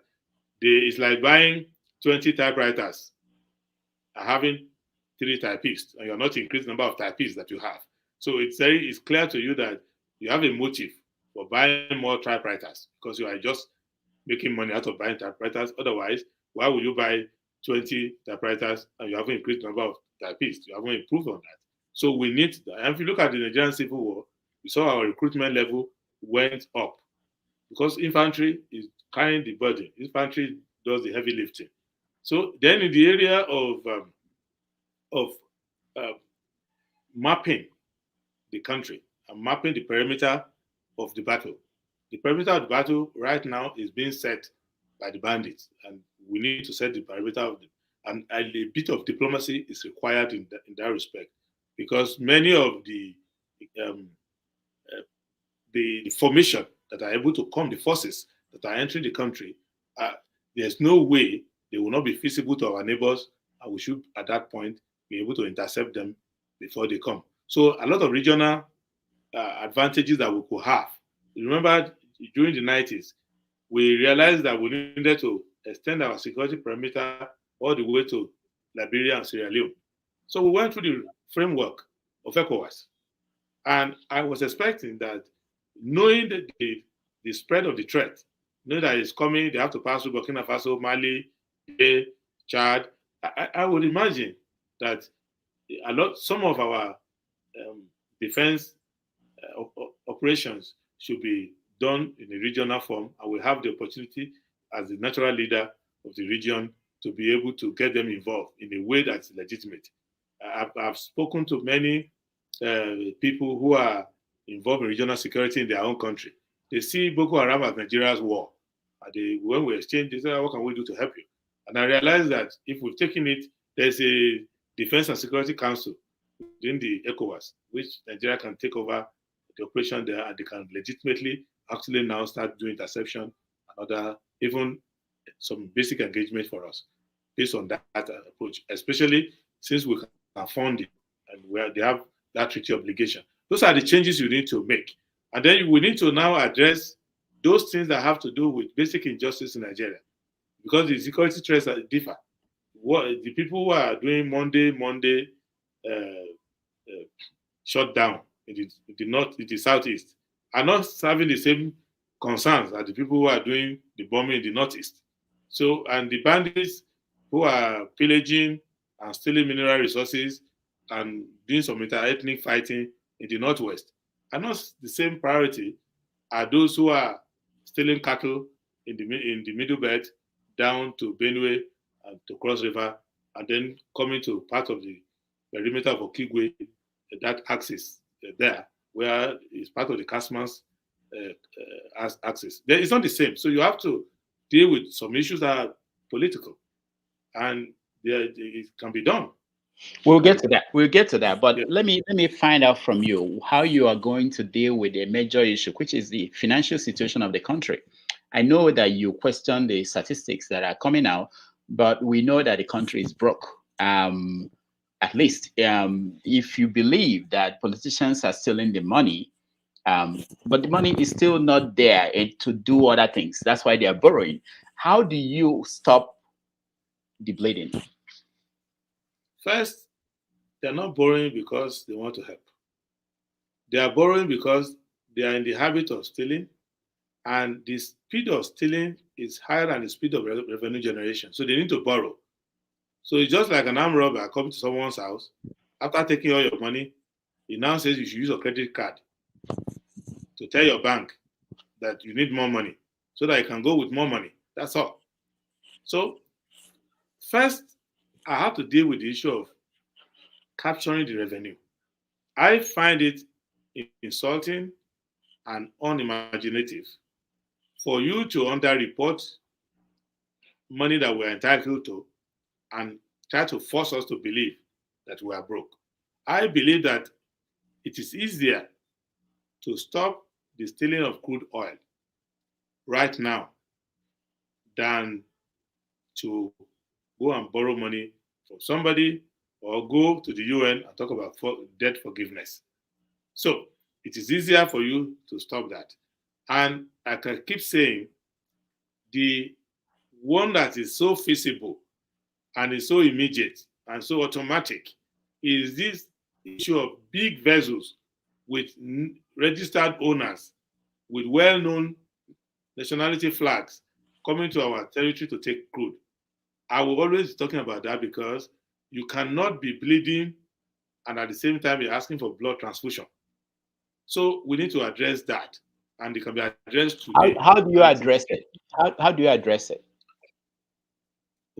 it's like buying 20 typewriters and having 3 typists, and you're not increasing the number of typists that you have. So it's clear to you that you have a motive for buying more typewriters because you are just making money out of buying typewriters. Otherwise, why would you buy 20 typewriters and you haven't increased the number of typists? You haven't improved on that. So we need that. And if you look at the Nigerian Civil War, we saw our recruitment level went up because infantry is carrying the burden. Infantry does the heavy lifting. So then in the area of mapping the country and mapping the perimeter of the battle. The perimeter of the battle right now is being set by the bandits, and we need to set the perimeter of and a bit of diplomacy is required in that respect, because many of the formation that are able to come, the forces that are entering the country, there's no way they will not be feasible to our neighbors, and we should at that point be able to intercept them before they come. So a lot of regional advantages that we could have. Remember, during the 90s, we realized that we needed to extend our security perimeter all the way to Liberia and Sierra Leone. So we went through the framework of ECOWAS. And I was expecting that, knowing the spread of the threat, knowing that it's coming, they have to pass through Burkina Faso, Mali, Chad. I would imagine that some of our defense operations should be done in a regional form, and we have the opportunity as the natural leader of the region to be able to get them involved in a way that's legitimate. I've spoken to many people who are involved in regional security in their own country. They see Boko Haram as Nigeria's war. And when we exchange, they say, what can we do to help you? And I realized that if we've taken it, there's a Defense and Security Council within the ECOWAS, which Nigeria can take over the operation there, and they can legitimately actually now start doing interception and other, even some basic engagement for us based on that approach, especially since we can fund it and where they have that treaty obligation. Those are the changes you need to make. And then we need to now address those things that have to do with basic injustice in Nigeria, because the security threats differ. The people who are doing Monday shutdown in the southeast are not having the same concerns as the people who are doing the bombing in the northeast. So, and the bandits who are pillaging and stealing mineral resources and doing some inter-ethnic fighting in the northwest are not the same priority as those who are stealing cattle in the middle belt down to Benue and to Cross River, and then coming to part of the perimeter of Okigwe, that axis there, where it's part of the Casman's axis. It's not the same. So you have to deal with some issues that are political, and it can be done. We'll get to that. We'll get to that. But let me find out from you how you are going to deal with a major issue, which is the financial situation of the country. I know that you question the statistics that are coming out, but we know that the country is broke. At least if you believe that politicians are stealing the money, but the money is still not there to do other things. That's why they are borrowing. How do you stop the bleeding? First, they're not borrowing because they want to help. They are borrowing because they are in the habit of stealing, and the speed of stealing is higher than the speed of revenue generation. So they need to borrow. So it's just like an armed robber coming to someone's house. After taking all your money, he now says you should use your credit card to tell your bank that you need more money so that you can go with more money. That's all. So first, I have to deal with the issue of capturing the revenue. I find it insulting and unimaginative for you to underreport money that we're entitled to and try to force us to believe that we are broke. I believe that it is easier to stop the stealing of crude oil right now than to go and borrow money from somebody or go to the UN and talk about debt forgiveness. So it is easier for you to stop that. And I can keep saying the one that is so feasible and is so immediate and so automatic is this issue of big vessels with registered owners with well-known nationality flags coming to our territory to take crude. I will always be talking about that because you cannot be bleeding and at the same time you're asking for blood transfusion. So we need to address that, and it can be addressed today. How do you address it? How do you address it?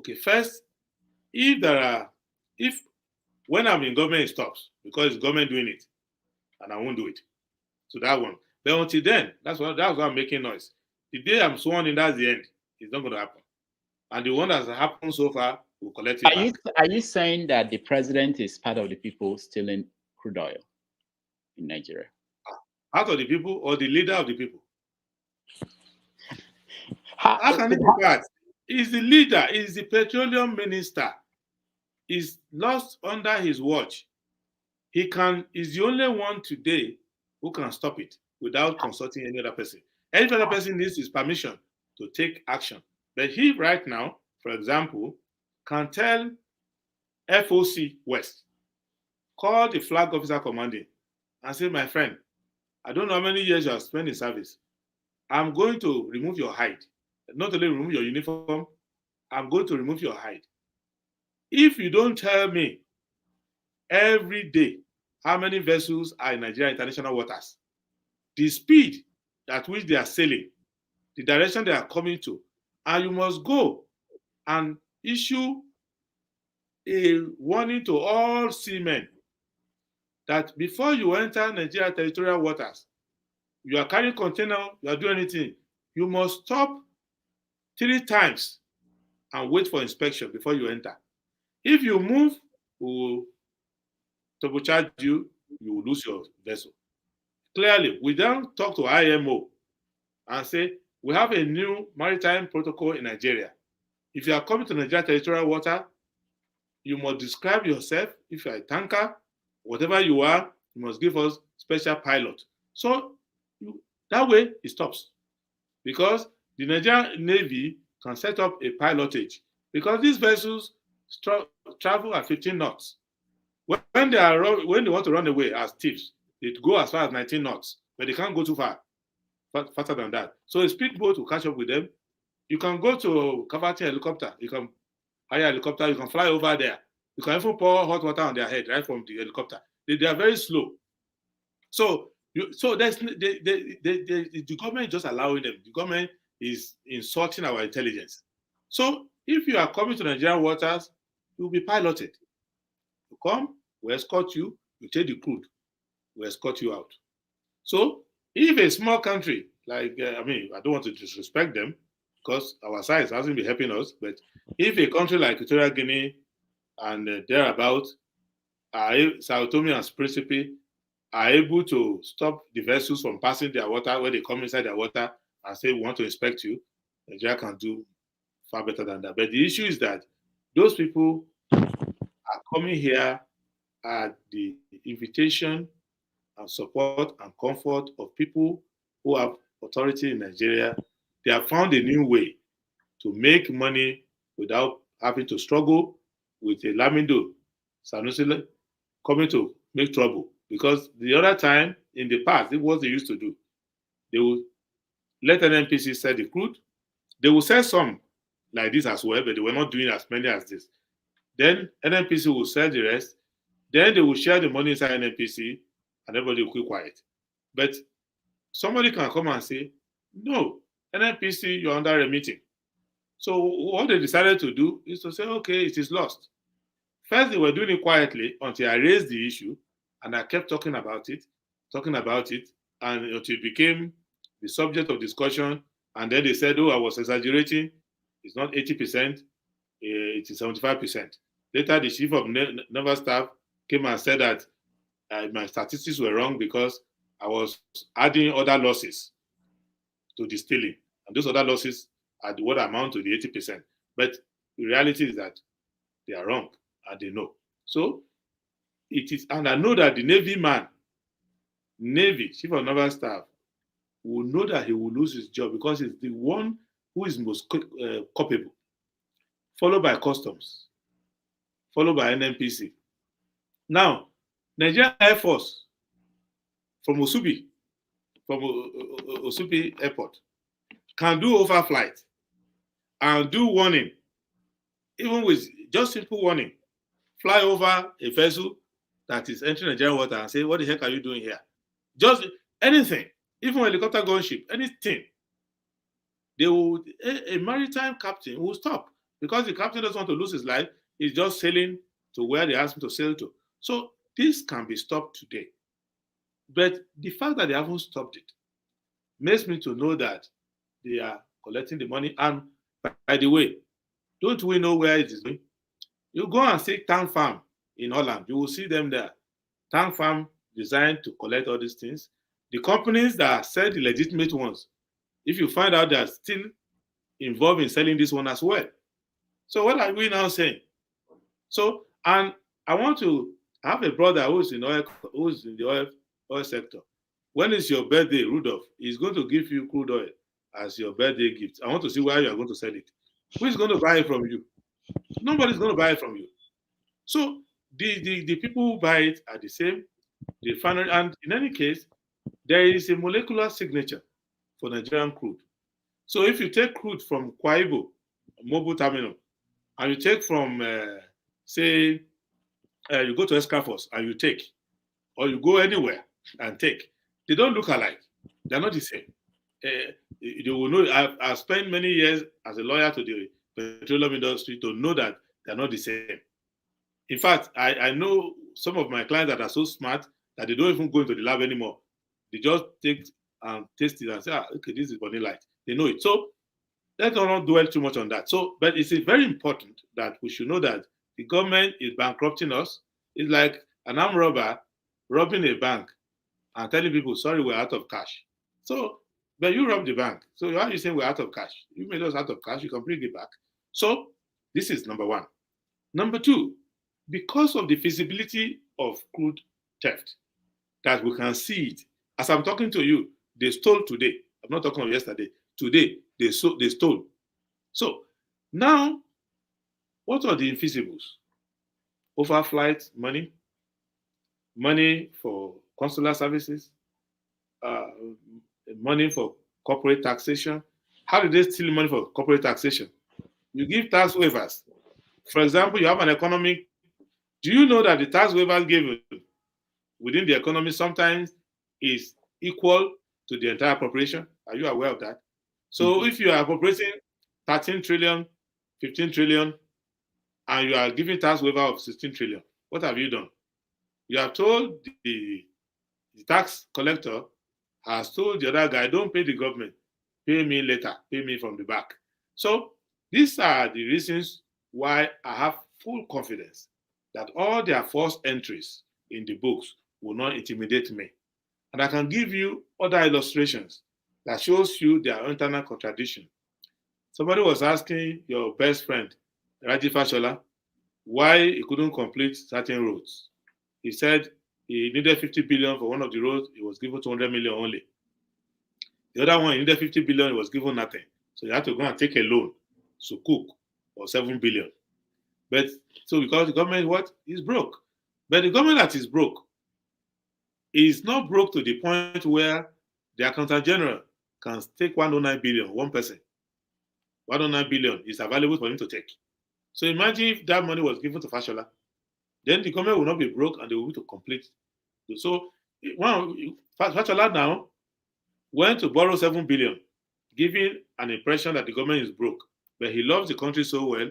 Okay, first, if when I'm in government, it stops because it's government doing it, and I won't do it. So that one. But until then, that's why I'm making noise. The day I'm sworn in, that's the end. It's not going to happen. And the one that's happened so far, we'll collect it back. Are you saying that the president is part of the people stealing crude oil in Nigeria? Part of the people or the leader of the people? How can it be part? He's the leader. He's the petroleum minister. He's lost under his watch. He's the only one today who can stop it without consulting any other person. Any other person needs his permission to take action. But he right now, for example, can tell FOC West, call the flag officer commanding and say, my friend, I don't know how many years you have spent in service. I'm going to remove your hide. Not only remove your uniform, I'm going to remove your hide. If you don't tell me every day how many vessels are in Nigeria international waters, the speed at which they are sailing, the direction they are coming to, and you must go and issue a warning to all seamen that before you enter Nigeria territorial waters, you are carrying container, you are doing anything, you must stop 3 times and wait for inspection before you enter. If you move, we will turbocharge you, you will lose your vessel. Clearly, we then talk to IMO and say, we have a new maritime protocol in Nigeria. If you are coming to Nigeria territorial water, you must describe yourself. If you are a tanker, whatever you are, you must give us special pilot. So that way it stops. Because the Nigerian Navy can set up a pilotage. Because these vessels travel at 15 knots. When they want to run away as thieves, they go as far as 19 knots, but they can't go too far, faster than that. So a speedboat will catch up with them. You can go to Cavite helicopter. You can hire a helicopter. You can fly over there. You can even pour hot water on their head right from the helicopter. They are very slow. So the government is just allowing them. The government is insulting our intelligence. So if you are coming to Nigerian waters, you will be piloted. You come, we escort you. You take the crude, we escort you out. So if a small country like I don't want to disrespect them because our size hasn't been helping us, but if a country like Equatorial Guinea and thereabout, Sao Tome and Principe are able to stop the vessels from passing their water when they come inside their water and say we want to inspect you, Nigeria can do far better than that. But the issue is that those people are coming here at the invitation and support and comfort of people who have authority in Nigeria. They have found a new way to make money without having to struggle with a Lamido Sanusi coming to make trouble. Because the other time in the past, it was they used to do. They would let an NPC sell the crude. They will sell some like this as well, but they were not doing as many as this. Then NNPC will sell the rest. Then they will share the money inside NNPC and everybody will keep quiet. But somebody can come and say, no, NNPC, you're under a meeting. So what they decided to do is to say, okay, it is lost. First, they were doing it quietly until I raised the issue and I kept talking about it, and until it became the subject of discussion. And then they said, oh, I was exaggerating. It's not 80%, it is 75%. Later, the chief of naval staff came and said that my statistics were wrong because I was adding other losses to the stealing. And those other losses are what amount to the 80%. But the reality is that they are wrong and they know. So it is, and I know that the Navy, chief of naval staff, will know that he will lose his job because he's the one who is most culpable, followed by customs, followed by NNPC. Now, Nigerian Air Force from Osupi Airport can do overflight and do warning, even with just simple warning, fly over a vessel that is entering Nigerian water and say, what the heck are you doing here? Just anything, even a helicopter gunship, anything. A maritime captain will stop because the captain doesn't want to lose his life. He's just sailing to where they asked him to sail to. So this can be stopped today. But the fact that they haven't stopped it makes me to know that they are collecting the money. And by the way, don't we know where it is going? You go and see Tank Farm in Holland. You will see them there. Tank Farm designed to collect all these things. The companies that sell the legitimate ones, if you find out they are still involved in selling this one as well. So what are we now saying? So, and I want to have a brother who's in the oil sector. When is your birthday, Rudolph? He's going to give you crude oil as your birthday gift. I want to see where you are going to sell it. Who is going to buy it from you? Nobody's going to buy it from you. So the people who buy it are the same. The final, and in any case, there is a molecular signature for Nigerian crude. So if you take crude from Kwaibo, Mobu Terminal, and you take from, say, you go to Escafos and you take, or you go anywhere and take, they don't look alike. They're not the same. You will know. I've spent many years as a lawyer to the petroleum industry to know that they're not the same. In fact, I know some of my clients that are so smart that they don't even go into the lab anymore. They just take and taste it and say, okay, this is Bonny Light. They know it. So let's not dwell too much on that. So, but it's very important that we should know that the government is bankrupting us. It's like an armed robber robbing a bank and telling people, sorry, we're out of cash. So, but you robbed the bank. So why are you saying we're out of cash? You made us out of cash, you can bring it back. So this is number one. Number two, because of the feasibility of crude theft, that we can see it. As I'm talking to you, they stole today. I'm not talking of yesterday. Today, they stole. So now, what are the infeasibles? Overflight money, money for consular services, money for corporate taxation. How do they steal money for corporate taxation? You give tax waivers. For example, you have an economic. Do you know that the tax waivers given within the economy sometimes is equal to the entire appropriation? Are you aware of that? So if you are appropriating 13 trillion, 15 trillion, and you are giving tax waiver of 16 trillion, what have you done? You have told the tax collector has told the other guy, don't pay the government, pay me later, pay me from the back. So these are the reasons why I have full confidence that all their false entries in the books will not intimidate me. And I can give you other illustrations that shows you their internal contradiction. Somebody was asking your best friend, Raji Fashola, why he couldn't complete certain roads. He said he needed 50 billion for one of the roads, he was given 200 million only. The other one, he needed 50 billion, he was given nothing. So he had to go and take a loan to cook for 7 billion. But so because the government is broke. But the government that is broke is not broke to the point where the accountant general can take 109 billion, one person. 109 billion is available for him to take. So imagine if that money was given to Fashola, then the government will not be broke and they will be to complete. So Fashola now went to borrow 7 billion, giving an impression that the government is broke. But he loves the country so well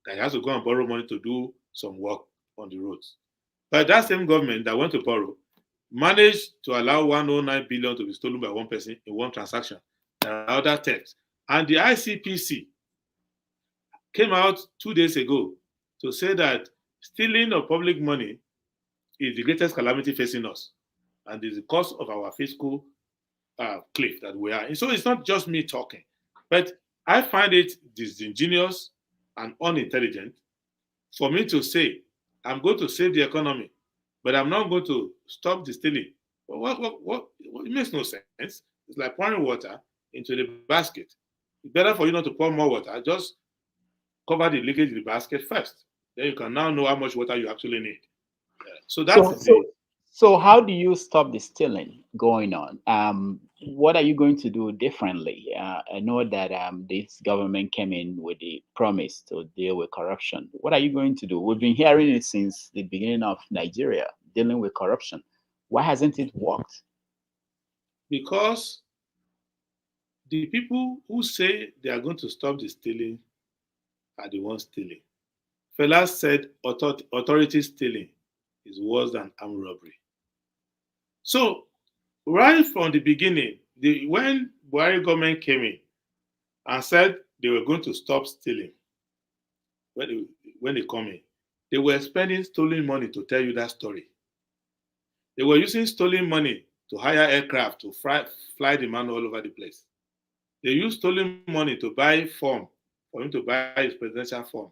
that he has to go and borrow money to do some work on the roads. But that same government that went to borrow managed to allow 109 billion to be stolen by one person in one transaction. There are other thefts. And the ICPC came out 2 days ago to say that stealing of public money is the greatest calamity facing us and is the cause of our fiscal cliff that we are in. So it's not just me talking, but I find it disingenuous and unintelligent for me to say, I'm going to save the economy, but I'm not going to stop the stealing. What? It makes no sense. It's like pouring water into the basket. It's better for you not to pour more water. Just cover the leakage in the basket first. Then you can now know how much water you actually need. So how do you stop the stealing going on? What are you going to do differently? I know that this government came in with the promise to deal with corruption. What are you going to do? We've been hearing it since the beginning of Nigeria, dealing with corruption. Why hasn't it worked? Because the people who say they are going to stop the stealing are the ones stealing. Fela said authority stealing is worse than armed robbery. So, right from the beginning, when Buhari government came in and said they were going to stop stealing, when they come in, they were spending stolen money to tell you that story. They were using stolen money to hire aircraft to fly the man all over the place. They used stolen money to buy form for him to buy his presidential form.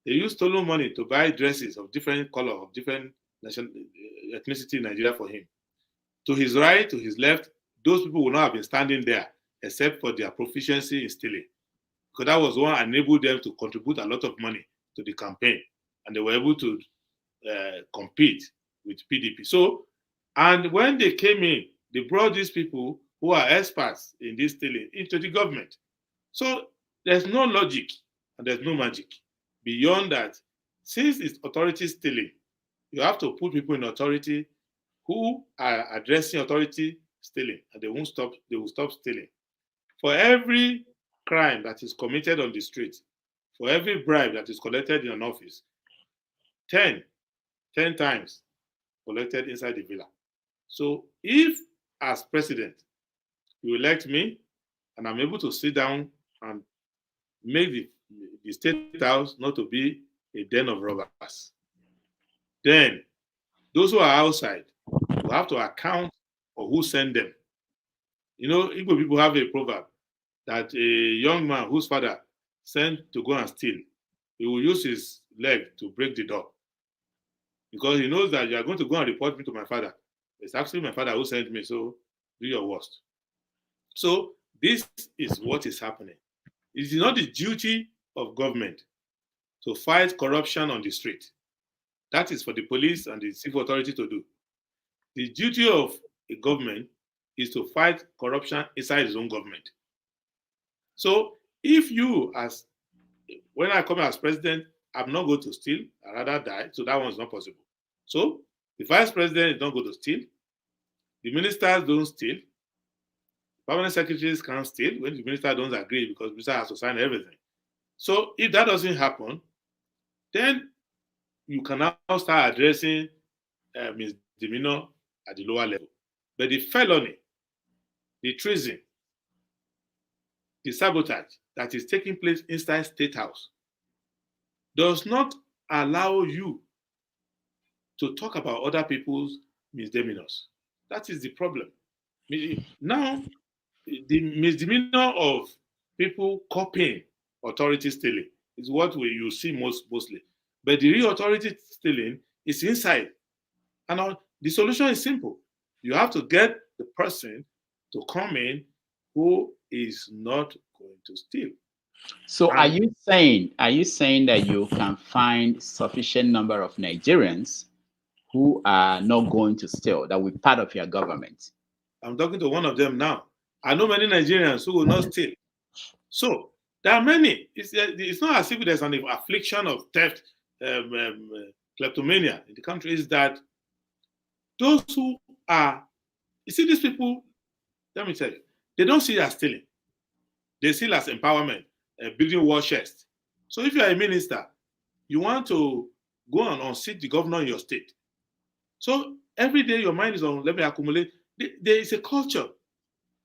They used stolen money to buy dresses of different color, of different ethnicity in Nigeria for him. To his right, to his left, those people would not have been standing there except for their proficiency in stealing. Because that was what enabled them to contribute a lot of money to the campaign. And they were able to compete with PDP. So, and when they came in, they brought these people who are experts in this stealing into the government. So there's no logic and there's no magic. beyond that, since it's authority stealing, you have to put people in authority who are addressing authority stealing, and they will stop stealing. For every crime that is committed on the street, for every bribe that is collected in an office, 10 times collected inside the villa. So if, as president, you elect me and I'm able to sit down and make the state house not to be a den of robbers, then those who are outside will have to account for who sent them. You know, Igbo people have a proverb that a young man whose father sent to go and steal, he will use his leg to break the door, because he knows that you are going to go and report me to my father. It's actually my father who sent me, so do your worst. So this is what is happening. It is not the duty of government to fight corruption on the street. That is for the police and the civil authority to do. The duty of a government is to fight corruption inside his own government. So if you, when I come as president, I'm not going to steal, I'd rather die, so that one's not possible. So the vice president is not going to steal, the ministers don't steal, permanent secretaries can't steal when the minister don't agree, because the minister has to sign everything. So if that doesn't happen, then you can now start addressing misdemeanor at the lower level. But the felony, the treason, the sabotage that is taking place inside State House does not allow you to talk about other people's misdemeanors. That is the problem. Now, the misdemeanor of people copying authority stealing is what you see mostly. But the real authority stealing is inside. And the solution is simple. You have to get the person to come in who is not going to steal. So are you saying that you can find sufficient number of Nigerians who are not going to steal, that will be part of your government? I'm talking to one of them now. I know many Nigerians who will not steal. So there are many. It's not as if there's an affliction of theft, kleptomania in the country. Is that those who are, you see, these people, let me tell you, they don't see it as stealing. They see it as empowerment, building war chests. So if you are a minister, you want to go and unseat the governor in your state. So every day your mind is on, let me accumulate. There is a culture.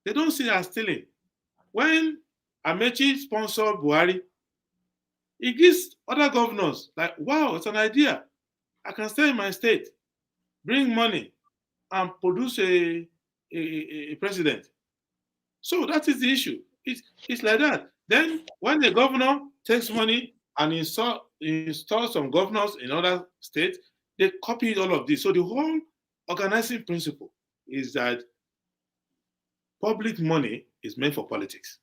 They don't see it as stealing. When Amechi sponsored Buhari, it gives other governors like, wow, it's an idea. I can stay in my state, bring money, and produce a president. So that is the issue. It's like that. Then when the governor takes money and installs some governors in other states, they copy all of this. So the whole organizing principle is that public money is meant for politics.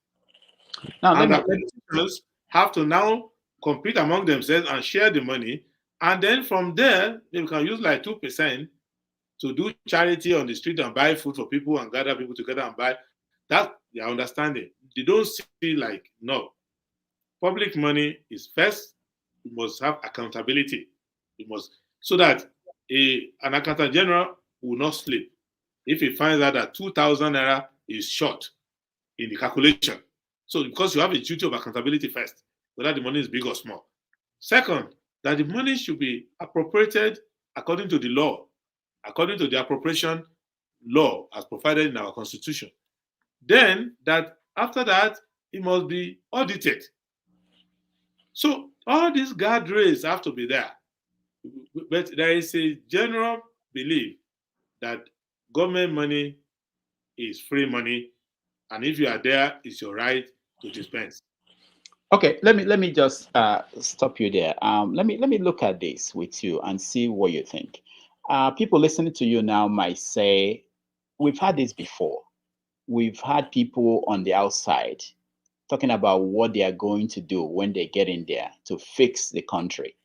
Now, and the politicians have to now compete among themselves and share the money. And then from there, they can use like 2% to do charity on the street and buy food for people and gather people together and buy. That's their understanding. They don't see like, no. Public money is first. You must have accountability. You must, so that an accountant general will not sleep if he finds out that 2,000 naira is short in the calculation. So because you have a duty of accountability first, whether the money is big or small. Second, that the money should be appropriated according to the law, according to the appropriation law as provided in our constitution. Then that after that, it must be audited. So all these guardrails have to be there. But there is a general belief that government money is free money, and if you are there, it's your right to dispense. Okay, let me just stop you there. Let me look at this with you and see what you think. People listening to you now might say, we've had this before. We've had people on the outside talking about what they are going to do when they get in there to fix the country.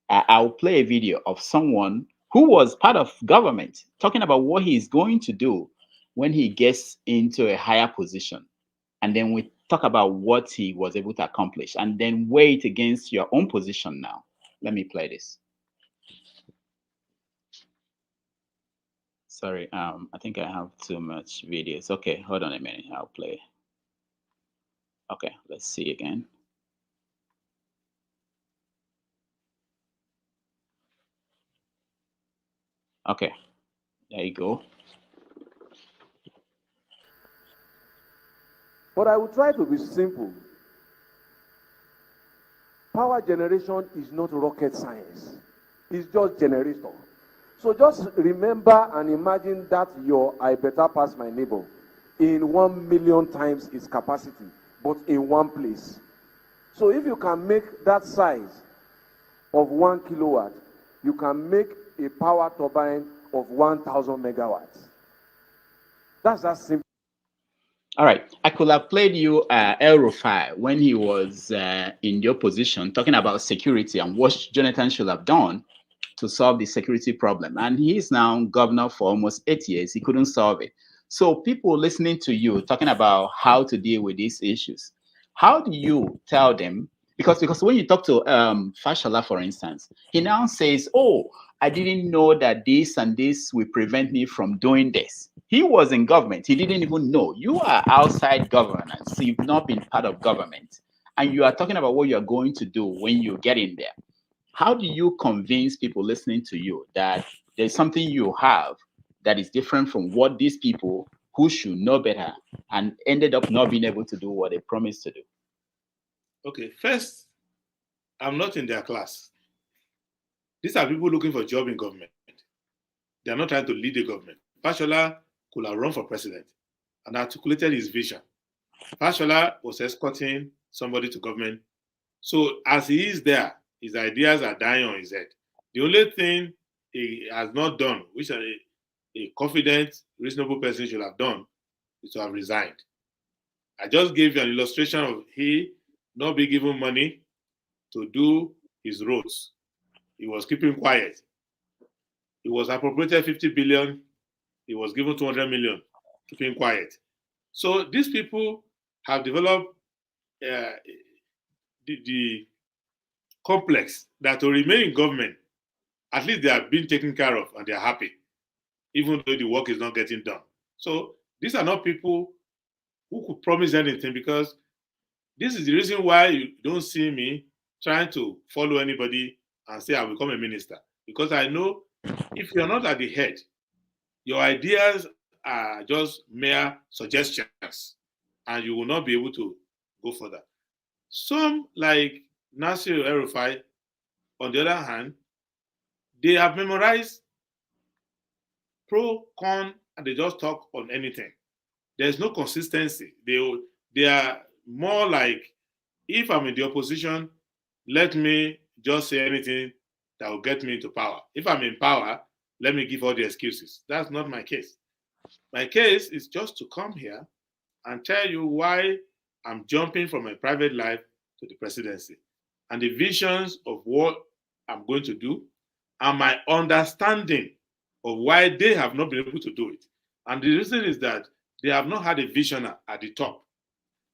I'll play a video of someone who was part of government talking about what he's going to do when he gets into a higher position. And then we talk about what he was able to accomplish and then weigh it against your own position now. Let me play this. Sorry, I think I have too much videos. Okay, hold on a minute. I'll play. Okay, let's see again. Okay, there you go. But I will try to be simple. Power generation is not rocket science. It's just generator. So just remember and imagine that your I better pass my neighbor in 1 million times its capacity, but in one place. So if you can make that size of 1 kilowatt, you can make a power turbine of 1,000 megawatts. That's that simple. All right, I could have played you El Rufai when he was in your position talking about security and what Jonathan should have done to solve the security problem. And he's now governor for almost 8 years. He couldn't solve it. So people listening to you talking about how to deal with these issues, how do you tell them? Because when you talk to Fashola, for instance, he now says, oh, I didn't know that this and this will prevent me from doing this. He was in government. He didn't even know. You are outside governance. You've not been part of government. And you are talking about what you're going to do when you get in there. How do you convince people listening to you that there's something you have that is different from what these people who should know better and ended up not being able to do what they promised to do? Okay, first, I'm not in their class. These are people looking for a job in government. They are not trying to lead the government. Fashola could have run for president and articulated his vision. Fashola was escorting somebody to government. So as he is there, his ideas are dying on his head. The only thing he has not done, which a confident, reasonable person should have done, is to have resigned. I just gave you an illustration of he not being given money to do his roads. He was keeping quiet. He was appropriated 50 billion. He was given 200 million, keeping quiet. So these people have developed the complex that to remain in government, at least they are being taken care of and they are happy, even though the work is not getting done. So these are not people who could promise anything, because this is the reason why you don't see me trying to follow anybody and say I'll become a minister. Because I know if you're not at the head, your ideas are just mere suggestions and you will not be able to go further. Some, like Nasir El-Rufai, on the other hand, they have memorized pro, con, and they just talk on anything. There's no consistency. They are more like, if I'm in the opposition, let me just say anything that will get me into power. If I'm in power, let me give all the excuses. That's not my case. My case is just to come here and tell you why I'm jumping from my private life to the presidency, and the visions of what I'm going to do, and my understanding of why they have not been able to do it. And the reason is that they have not had a visioner at the top.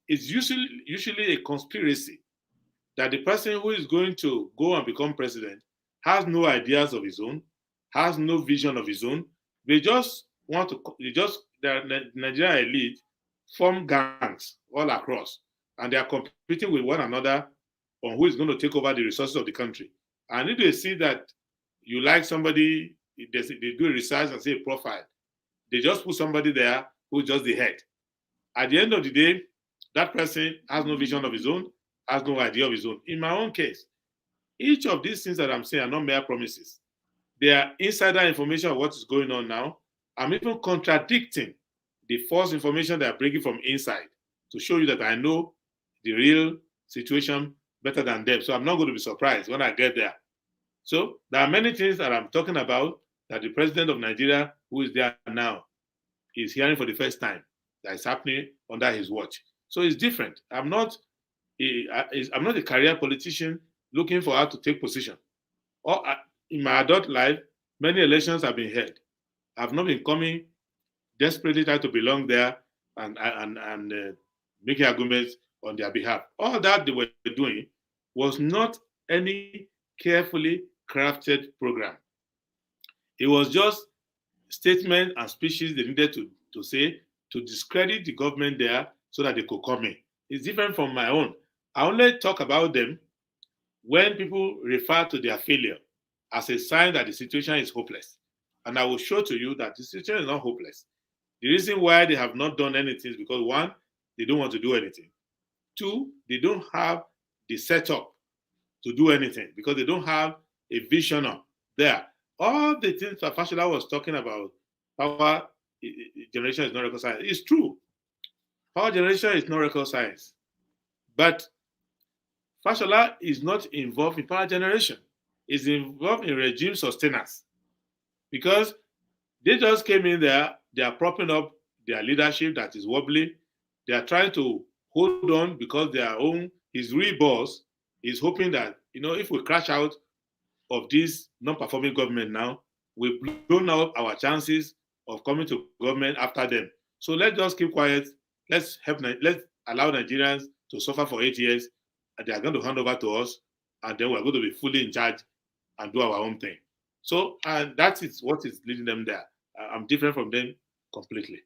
It's usually a conspiracy that the person who is going to go and become president has no ideas of his own, has no vision of his own. They just want to, the Nigerian elite form gangs all across, and they are competing with one another on who is going to take over the resources of the country. And if they see that you like somebody, they do a research and say a profile, they just put somebody there who's just the head. At the end of the day, that person has no vision of his own, has no idea of his own. In my own case, each of these things that I'm saying are not mere promises. They are insider information of what is going on now. I'm even contradicting the false information that I'm bringing from inside to show you that I know the real situation better than them. So I'm not going to be surprised when I get there. So there are many things that I'm talking about that the president of Nigeria, who is there now, is hearing for the first time that is happening under his watch. So it's different. I'm not a career politician looking for how to take position. In my adult life, many elections have been held. I've not been coming desperately trying to belong there and making arguments on their behalf. All that they were doing was not any carefully crafted program. It was just statements and speeches they needed to say to discredit the government there so that they could come in. It's different from my own. I only talk about them when people refer to their failure as a sign that the situation is hopeless. And I will show to you that the situation is not hopeless. The reason why they have not done anything is because, one, they don't want to do anything. Two, they don't have the setup to do anything because they don't have a visioner there. All the things that Fashola was talking about, power generation is not rocket science. It's true. Power generation is not rocket science. But Fashola is not involved in power generation. He's involved in regime sustenance. Because they just came in there, they are propping up their leadership that is wobbly. They are trying to hold on because his real boss is hoping that, if we crash out of this non-performing government now, we've blown out our chances of coming to government after them. So let's just keep quiet. Let's allow Nigerians to suffer for 8 years, and they are going to hand over to us, and then we're going to be fully in charge and do our own thing. So, and that is what is leading them there. I'm different from them completely.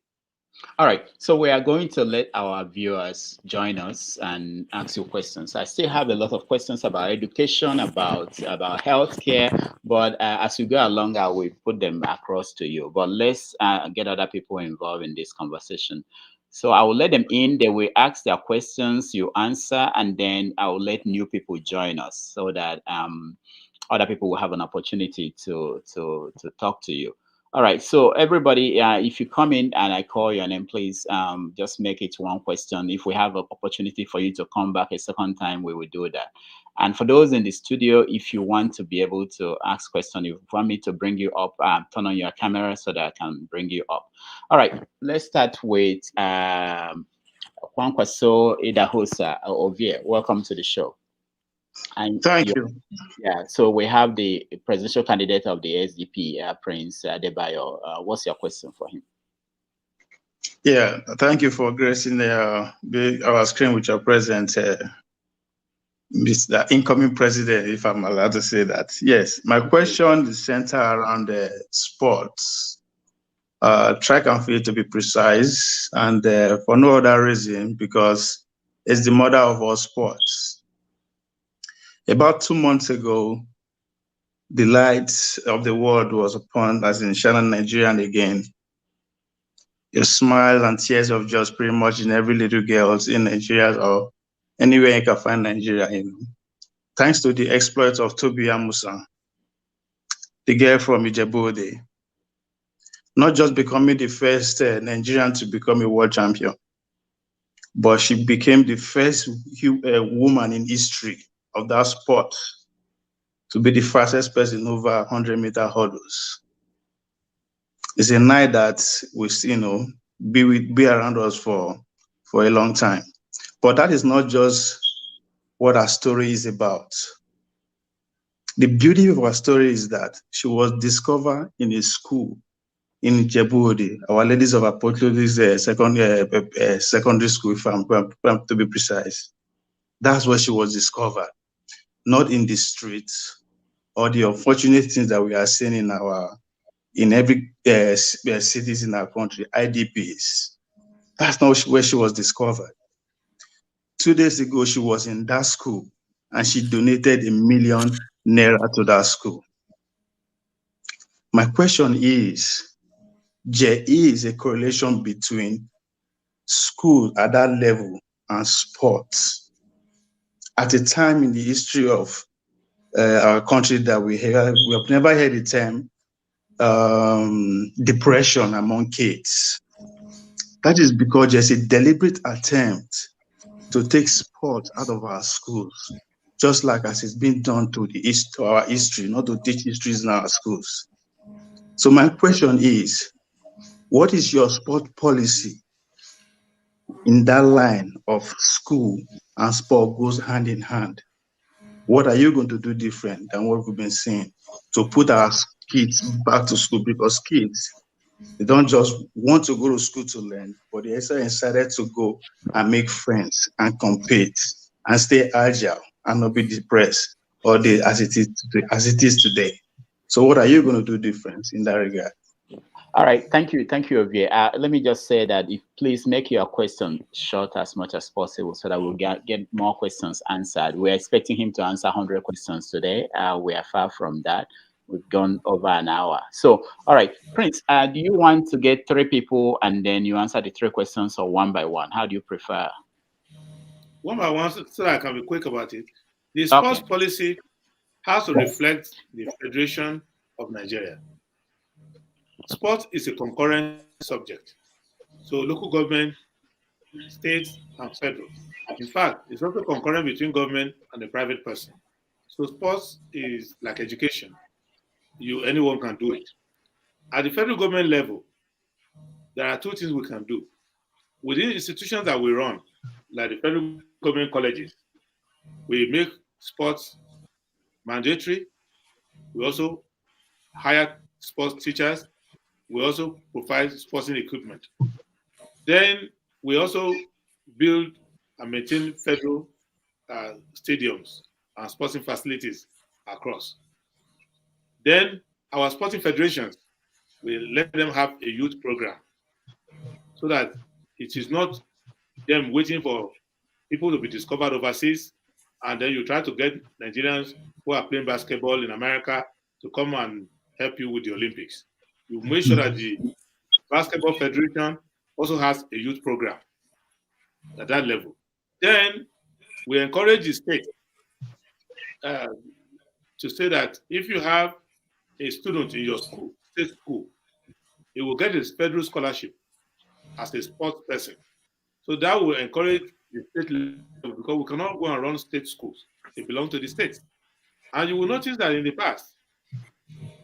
All right, so we are going to let our viewers join us and ask you questions. I still have a lot of questions about education, about healthcare, but as we go along, I will put them across to you. But let's get other people involved in this conversation. So I will let them in. They will ask their questions, you answer, and then I will let new people join us so that other people will have an opportunity to talk to you. All right, so everybody, if you come in and I call your name, please just make it one question. If we have an opportunity for you to come back a second time, we will do that. And for those in the studio, if you want to be able to ask questions, if you want me to bring you up, turn on your camera so that I can bring you up. All right, let's start with Kwankwaso Idahosa Ovie. Welcome to the show. And thank you. Yeah, so we have the presidential candidate of the SDP, Prince Adebayo. What's your question for him? Yeah, thank you for gracing our screen with your presence, Mr. Incoming President, if I'm allowed to say that. Yes, my question is centered around sports, track and field to be precise, and for no other reason, because it's the mother of all sports. About 2 months ago, the lights of the world was upon, as in China, Nigerian again. Your smile and tears of joy pretty much in every little girl's in Nigeria or anywhere you can find Nigeria. Thanks to the exploits of Tobi Amusan, the girl from Ijebu-Ode, not just becoming the first Nigerian to become a world champion, but she became the first woman in history of that sport to be the fastest person over 100-meter hurdles. It's a night that we be around us for a long time. But that is not just what our story is about. The beauty of our story is that she was discovered in a school in Ijebu-Ode, Our Ladies of Apocalypse secondary school, if I'm to be precise. That's where she was discovered, not in the streets or the unfortunate things that we are seeing in every cities in our country, IDPs. That's not where she was discovered. 2 days ago, she was in that school and she donated ₦1 million to that school. My question is, there is a correlation between school at that level and sports. At a time in the history of our country that we have never heard the term depression among kids. That is because there's a deliberate attempt to take sport out of our schools, just like as it's been done to our history, not to teach histories in our schools. So my question is, what is your sport policy in that line of school and sport goes hand in hand? What are you going to do different than what we've been seeing to put our kids back to school? Because kids, They don't just want to go to school to learn, but they also decided to go and make friends and compete and stay agile and not be depressed all day as it is today. So what are you going to do different in that regard? All right, thank you, Ovie. Let me just say that please make your question short as much as possible so that we'll get more questions answered. We're expecting him to answer 100 questions today. We are far from that. We've gone over an hour. So, all right, Prince, do you want to get 3 people and then you answer the 3 questions, or one by one? How do you prefer? One by one, so that I can be quick about it. The sports policy has to reflect the Federation of Nigeria. Sport is a concurrent subject. So local government, states, and federal. In fact, it's also concurrent between government and the private person. So sports is like education. Anyone can do it. At the federal government level, there are 2 things we can do. Within institutions that we run, like the federal government colleges, we make sports mandatory. We also hire sports teachers. We also provide sporting equipment. Then we also build and maintain federal stadiums and sporting facilities across. Then our sporting federations, we let them have a youth program so that it is not them waiting for people to be discovered overseas, and then you try to get Nigerians who are playing basketball in America to come and help you with the Olympics. You make sure that the Basketball Federation also has a youth program at that level. Then we encourage the state to say that if you have a student in your school, state school, he will get his federal scholarship as a sports person. So that will encourage the state level, because we cannot go and run state schools. They belong to the states. And you will notice that in the past,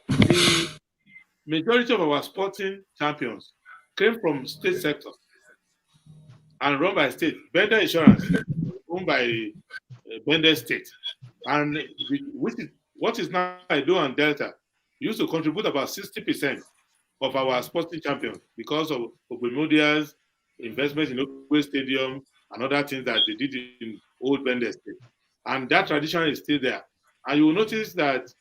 the majority of our sporting champions came from state sectors and run by state. Bender Insurance, owned by Bender State. And what is now Edo and Delta, used to contribute about 60% of our sporting champions because of Bermuda's investment in local stadium and other things that they did in old Bender State. And that tradition is still there. And you will notice that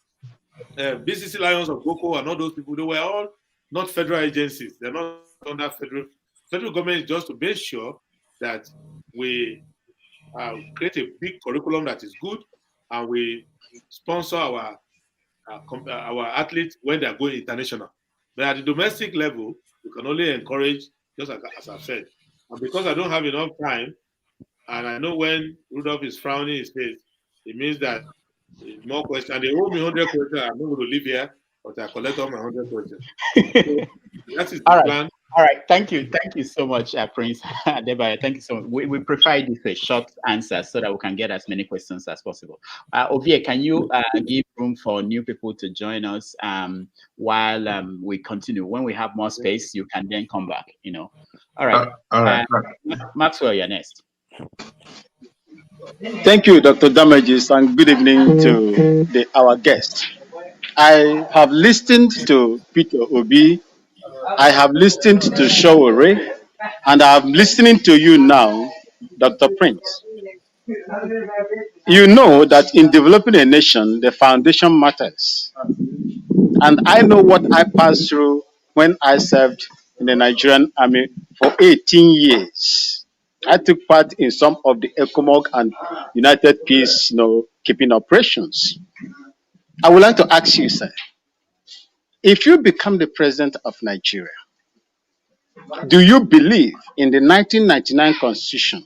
BCC Lions of Boko and all those people, they were all not federal agencies. They're not under federal government, is just to make sure that we create a big curriculum that is good, and we sponsor our athletes when they're going international. But at the domestic level, we can only encourage, just as I've said. And because I don't have enough time, and I know when Rudolph is frowning his face, it means that more questions. And they owe me 100 questions. I'm not going to leave here, but I collect all my 100 questions. So that is the plan. All right. Thank you so much, Prince Adebayo. Thank you so much. We prefer this a short answer so that we can get as many questions as possible. Ovie, can you give room for new people to join us while we continue? When we have more space, you can then come back. All right. Maxwell, you're next. Thank you, Dr. Damages, and good evening to our guest. I have listened to Peter Obi, I have listened to Showore, and I am listening to you now, Dr. Prince. You know that in developing a nation, the foundation matters. And I know what I passed through when I served in the Nigerian army for 18 years. I took part in some of the ECOMOG and United Peace, keeping operations. I would like to ask you, sir, if you become the president of Nigeria, do you believe in the 1999 Constitution?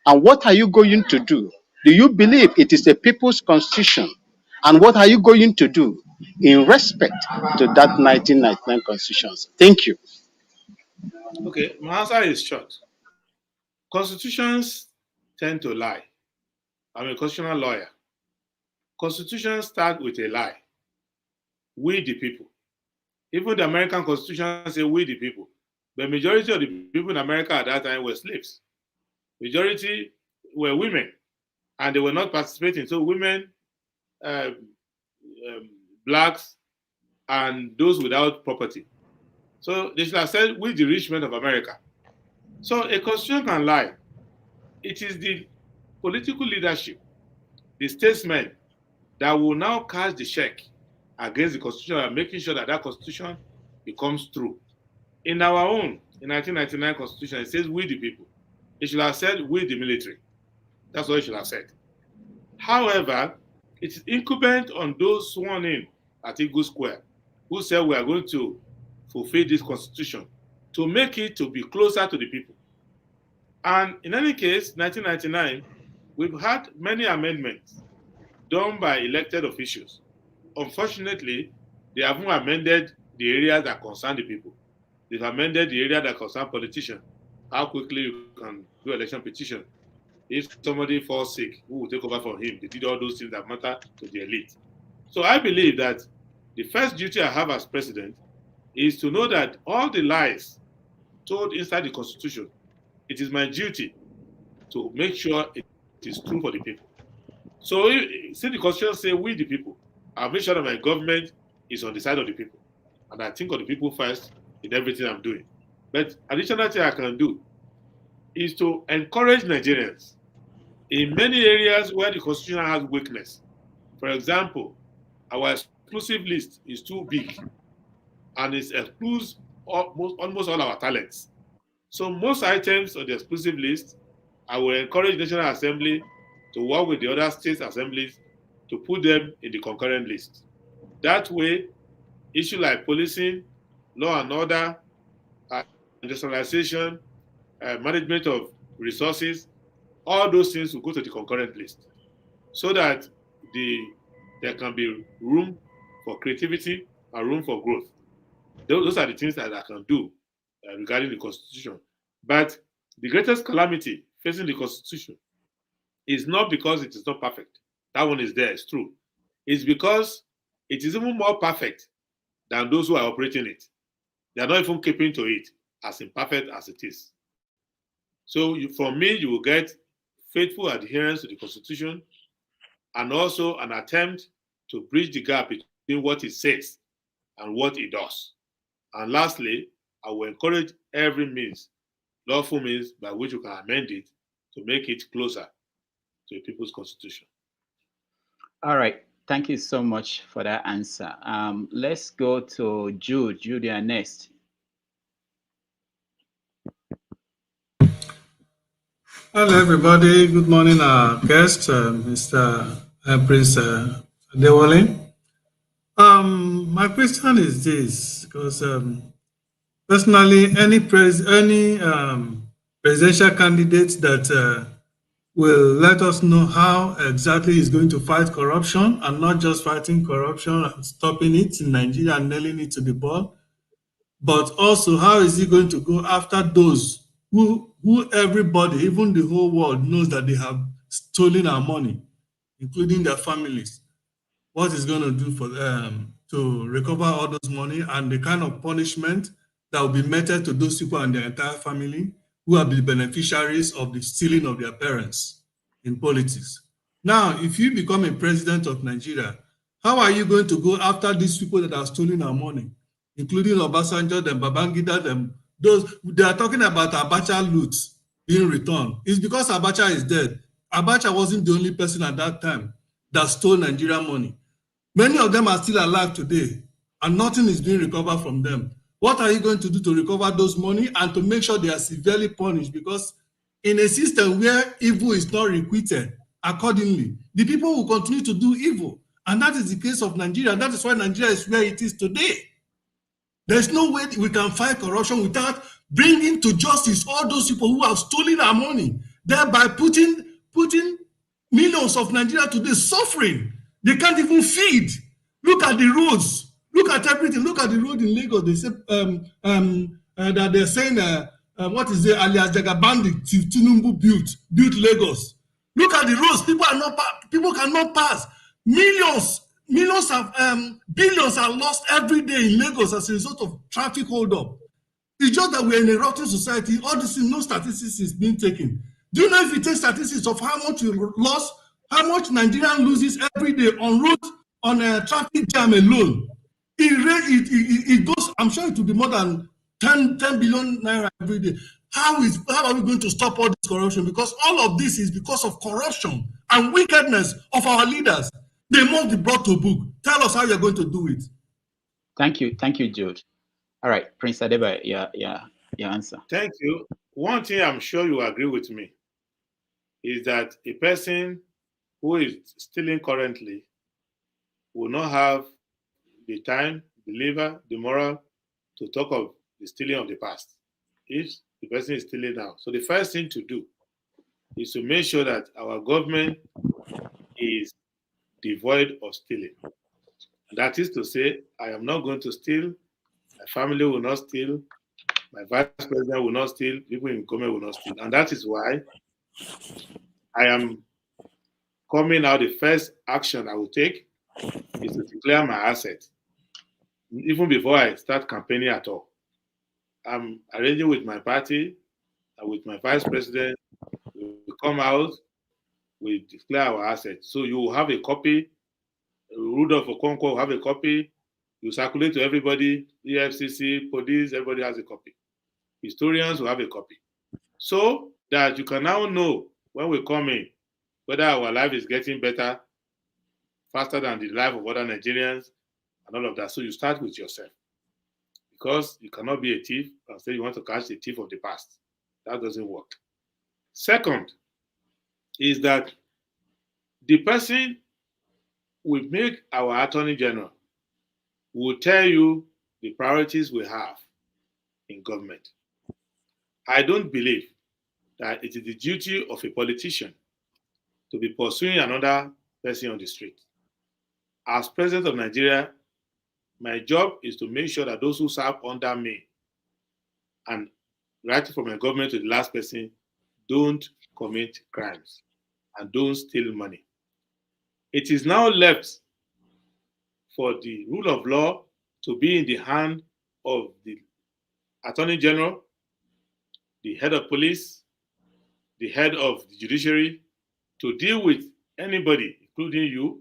And what are you going to do? Do you believe it is a people's constitution? And what are you going to do in respect to that 1999 Constitution? Thank you. Okay, my answer is short. Constitutions tend to lie. I'm a constitutional lawyer. Constitutions start with a lie. We the people. Even the American Constitution say we the people. The majority of the people in America at that time were slaves. Majority were women, and they were not participating. So women, blacks, and those without property. So they should have said, with the rich men of America. So a constitution can lie. It is the political leadership, the statesmen, that will now cash the check against the constitution and making sure that that constitution becomes true. In our own, in 1999 constitution, it says we the people. It should have said we the military. That's what it should have said. However, it is incumbent on those sworn in at Eagle Square who said we are going to fulfill this constitution to make it to be closer to the people. And in any case, 1999, we've had many amendments done by elected officials. Unfortunately, they haven't amended the areas that concern the people. They've amended the area that concern politicians. How quickly you can do election petition. If somebody falls sick, who will take over for him? They did all those things that matter to the elite. So I believe that the first duty I have as president is to know that all the lies told inside the constitution, it is my duty to make sure it is true for the people. So since the constitution says we the people, I'll make sure that my government is on the side of the people. And I think of the people first in everything I'm doing. But additional thing I can do is to encourage Nigerians in many areas where the constitution has weakness. For example, our exclusive list is too big and it excludes almost all our talents. So most items on the exclusive list, I will encourage the National Assembly to work with the other state assemblies to put them in the concurrent list. That way, issues like policing, law and order, industrialization, management of resources, all those things will go to the concurrent list so that there can be room for creativity and room for growth. Those are the things that I can do regarding the Constitution. But the greatest calamity facing the Constitution is not because it is not perfect. That one is there, it's true. It's because it is even more perfect than those who are operating it. They are not even keeping to it as imperfect as it is. So from me, you will get faithful adherence to the Constitution and also an attempt to bridge the gap between what it says and what it does. And lastly, I will encourage every means, lawful means by which you can amend it to make it closer to the people's constitution. All right. Thank you so much for that answer. Let's go to Jude. Jude, you are next. Hello, everybody. Good morning, our guest, Mr. Prince Adewole. My question is this, because personally, any presidential candidate that will let us know how exactly he's going to fight corruption, and not just fighting corruption and stopping it in Nigeria and nailing it to the ball, but also how is he going to go after those who everybody, even the whole world, knows that they have stolen our money, including their families. What is going to do for them to recover all those money, and the kind of punishment that will be meted to those people and their entire family who are the beneficiaries of the stealing of their parents in politics. Now, if you become a president of Nigeria, how are you going to go after these people that are stealing our money, including Obasanjo, them, Babangida, them? Those they are talking about Abacha loot being returned. It's because Abacha is dead. Abacha wasn't the only person at that time that stole Nigerian money. Many of them are still alive today, and nothing is being recovered from them. What are you going to do to recover those money and to make sure they are severely punished? Because in a system where evil is not requited accordingly, the people will continue to do evil. And that is the case of Nigeria. That is why Nigeria is where it is today. There's no way we can fight corruption without bringing to justice all those people who have stolen our money, thereby putting millions of Nigeria today suffering. They can't even feed. Look at the roads. Look at everything. Look at the road in Lagos. They say that they're saying what is it? Alias Jagabandi Tinubu built Lagos. Look at the roads. People cannot pass. Billions are lost every day in Lagos as a result of traffic holdup. It's just that we're in a rotten society. All this, no statistics is being taken. Do you know if you take statistics of how much we lost, how much Nigerian loses every day on road, on a traffic jam alone? It goes, I'm sure it will be more than 10 billion naira every day. How are we going to stop all this corruption? Because all of this is because of corruption and wickedness of our leaders. They must be brought to book. Tell us how you're going to do it. Thank you, Jude. All right, Prince Adebayo, your answer. Thank you. One thing I'm sure you agree with me is that a person who is stealing currently will not have the time, the liver, the moral to talk of the stealing of the past if the person is stealing now. So the first thing to do is to make sure that our government is devoid of stealing. That is to say, I am not going to steal, my family will not steal, my vice president will not steal, people in government will not steal. And that is why I am coming out, the first action I will take is to declare my assets, even before I start campaigning at all. I'm arranging with my party and with my vice president. We come out, we declare our assets. So you will have a copy. Rudolph Okonkwo will have a copy. You circulate to everybody, EFCC, police, everybody has a copy. Historians will have a copy. So that you can now know when we come in whether our life is getting better, faster than the life of other Nigerians, and all of that. So you start with yourself. Because you cannot be a thief and say you want to catch the thief of the past. That doesn't work. Second is that the person will make our Attorney General will tell you the priorities we have in government. I don't believe that it is the duty of a politician to be pursuing another person on the street. As President of Nigeria, my job is to make sure that those who serve under me, and right from my government to the last person, don't commit crimes and don't steal money. It is now left for the rule of law to be in the hand of the Attorney General, the head of police, the head of the judiciary, to deal with anybody, including you,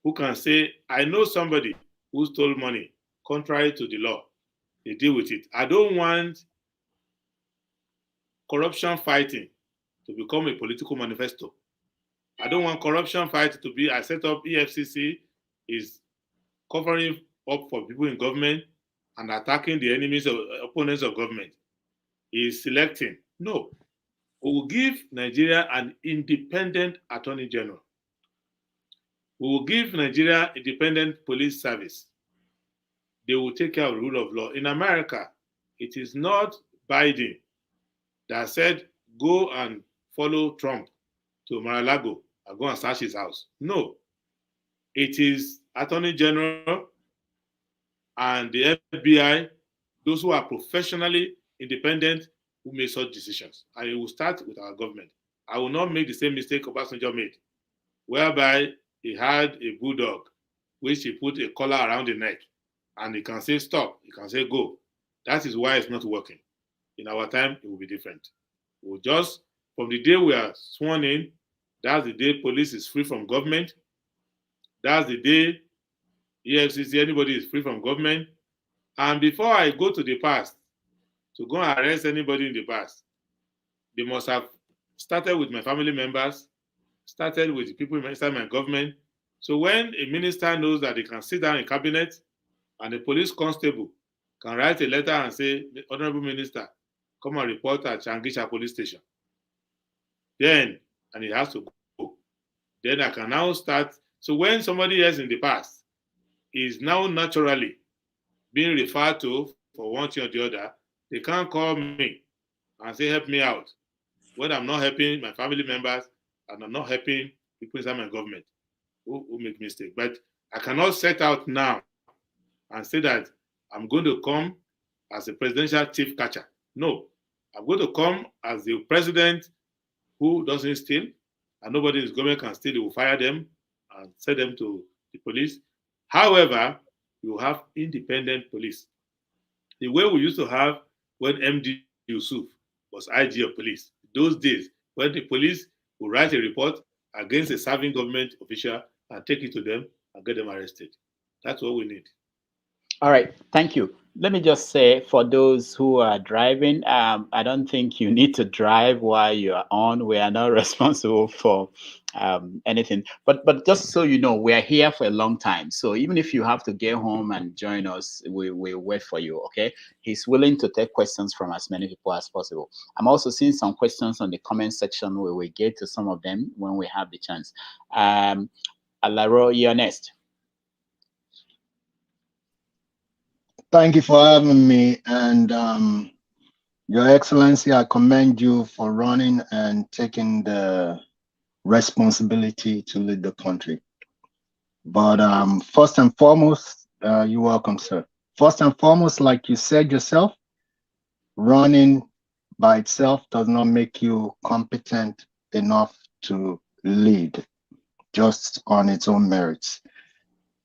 who can say, I know somebody who stole money contrary to the law. They deal with it. I don't want corruption fighting to become a political manifesto. I don't want corruption fighting to be, I set up EFCC, is covering up for people in government and attacking the enemies of opponents of government. Is selecting. No. We will give Nigeria an independent Attorney General. We will give Nigeria independent police service. They will take care of the rule of law. In America, it is not Biden that said, go and follow Trump to Mar-a-Lago and go and search his house. No. It is Attorney General and the FBI, those who are professionally independent, who make such decisions. And it will start with our government. I will not make the same mistake Obasanjo made, whereby he had a bulldog, which he put a collar around the neck, and he can say stop, he can say go. That is why it's not working. In our time, it will be different. We'll just, from the day we are sworn in, that's the day police is free from government. That's the day EFCC, anybody is free from government. And before I go to the past, to go and arrest anybody in the past, they must have started with my family members, started with the people inside my government. So when a minister knows that they can sit down in cabinet and a police constable can write a letter and say, Honorable Minister, come and report at Changisha police station. Then, and it has to go. Then I can now start. So when somebody else in the past is now naturally being referred to for one thing or the other, they can't call me and say, help me out, when I'm not helping my family members and I'm not helping people inside my government who make mistakes. But I cannot set out now and say that I'm going to come as a presidential thief catcher. No, I'm going to come as the president who doesn't steal, and nobody in his government can steal. They will fire them and send them to the police. However, you have independent police. The way we used to have when MD Yusuf was IG of police. Those days, when the police would write a report against a serving government official and take it to them and get them arrested. That's what we need. All right, thank you. Let me just say, for those who are driving, I don't think you need to drive while you are on. We are not responsible for anything. But just so you know, we are here for a long time. So even if you have to get home and join us, we'll wait for you, okay? He's willing to take questions from as many people as possible. I'm also seeing some questions on the comment section. We will get to some of them when we have the chance. Alaro, you're next. Thank you for having me. And Your Excellency, I commend you for running and taking the responsibility to lead the country. But first and foremost, you're welcome, sir. First and foremost, like you said yourself, running by itself does not make you competent enough to lead, just on its own merits.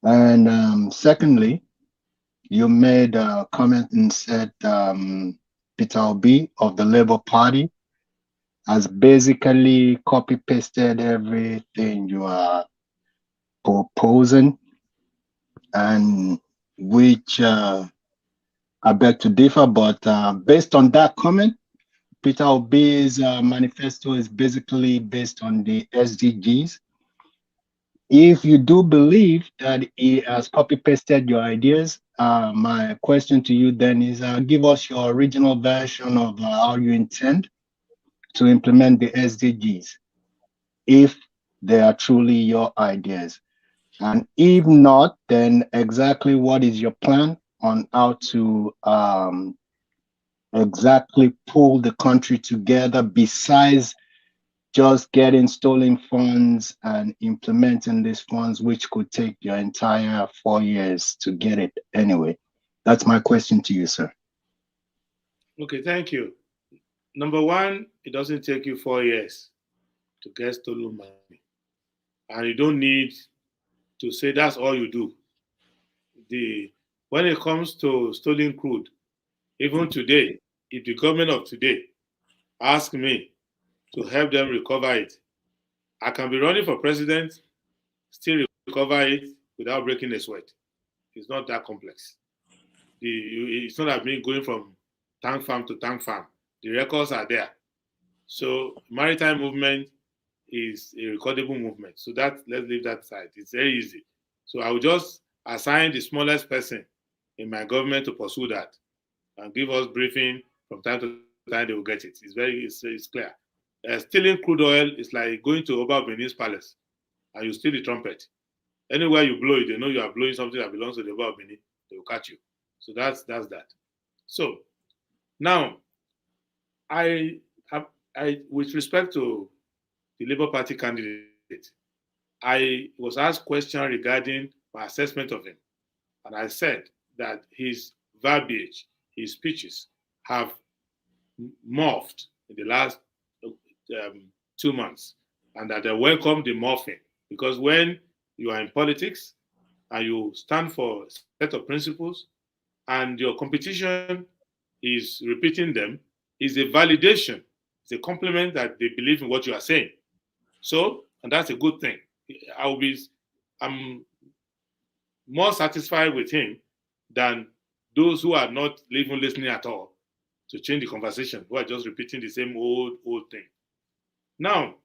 And secondly, you made a comment and said Peter Obi of the Labour Party has basically copy-pasted everything you are proposing, and which I beg to differ, but based on that comment, Peter Obi's manifesto is basically based on the SDGs. If you do believe that he has copy-pasted your ideas, my question to you then is give us your original version of how you intend to implement the SDGs, if they are truly your ideas. And if not, then exactly what is your plan on how to exactly pull the country together besides just getting stolen funds and implementing these funds, which could take your entire 4 years to get it anyway? That's my question to you, sir. Okay, thank you. Number one, it doesn't take you 4 years to get stolen money. And you don't need to say that's all you do. When it comes to stolen crude, even today, if the government of today ask me to help them recover it, I can be running for president, still recover it without breaking a sweat. It's not that complex. It's not like me going from tank farm to tank farm. The records are there. So maritime movement is a recordable movement. So let's leave that aside. It's very easy. So I will just assign the smallest person in my government to pursue that and give us briefing from time to time. They will get it. It's clear. Stealing crude oil is like going to Ondo-born's palace and you steal the trumpet. Anywhere you blow it, they know you are blowing something that belongs to the Ondo-born. They will catch you. So that's that. So now, with respect to the Labour Party candidate, I was asked questions regarding my assessment of him, and I said that his verbiage, his speeches have morphed in the last 2 months, and that I welcome the morphing, because when you are in politics and you stand for a set of principles and your competition is repeating them, is a validation, it's a compliment that they believe in what you are saying. So, and that's a good thing. I'm more satisfied with him than those who are not even listening at all to change the conversation, who are just repeating the same old thing. Now,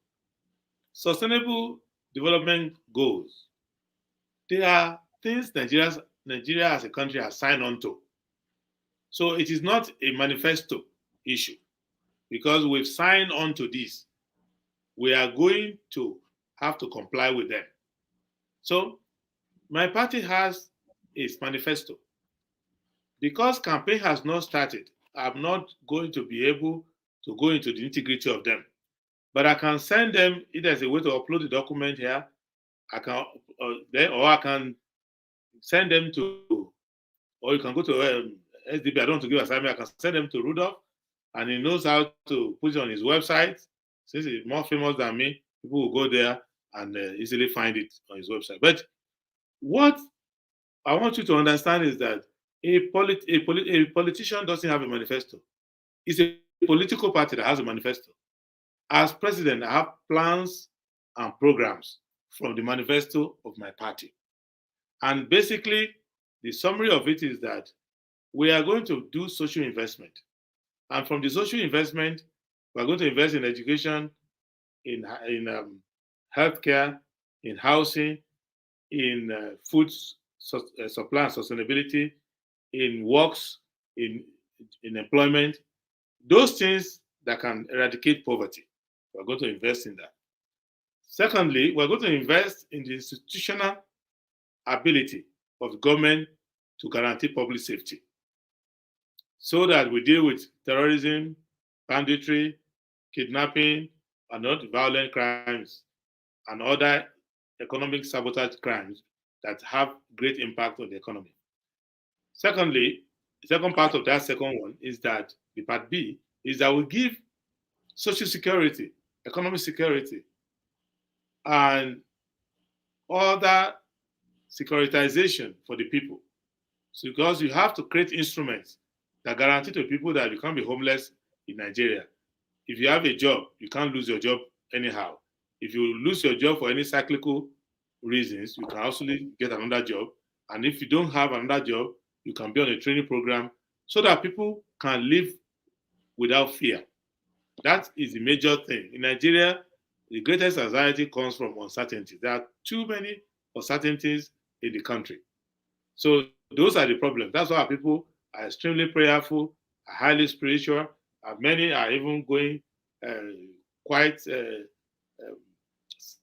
sustainable development goals. They are things Nigeria as a country has signed on to. So it is not a manifesto issue, because we've signed on to this. We are going to have to comply with them. So my party has its manifesto. Because campaign has not started, I'm not going to be able to go into the nitty-gritty of them. But I can send them, either as a way to upload the document here, I can send them to, or you can go to SDP. I don't want to give assignment. I can send them to Rudolph, and he knows how to put it on his website. Since he's more famous than me, people will go there and easily find it on his website. But what I want you to understand is that a politician doesn't have a manifesto. It's a political party that has a manifesto. As president, I have plans and programs from the manifesto of my party. And basically, the summary of it is that we are going to do social investment. And from the social investment, we're going to invest in education, in healthcare, in housing, in food supply and sustainability, in works, in employment, those things that can eradicate poverty. We're going to invest in that. Secondly, we're going to invest in the institutional ability of the government to guarantee public safety so that we deal with terrorism, banditry, kidnapping, and other violent crimes and other economic sabotage crimes that have great impact on the economy. Secondly, the second part of that second one is that the part B is that we give social security, economic security, and other securitization for the people. So because you have to create instruments that guarantee to people that you can't be homeless in Nigeria. If you have a job, you can't lose your job anyhow. If you lose your job for any cyclical reasons, you can also get another job. And if you don't have another job, you can be on a training program so that people can live without fear. That is the major thing. In Nigeria, the greatest anxiety comes from uncertainty. There are too many uncertainties in the country. So those are the problems. That's why people are extremely prayerful, are highly spiritual, and many are even going quite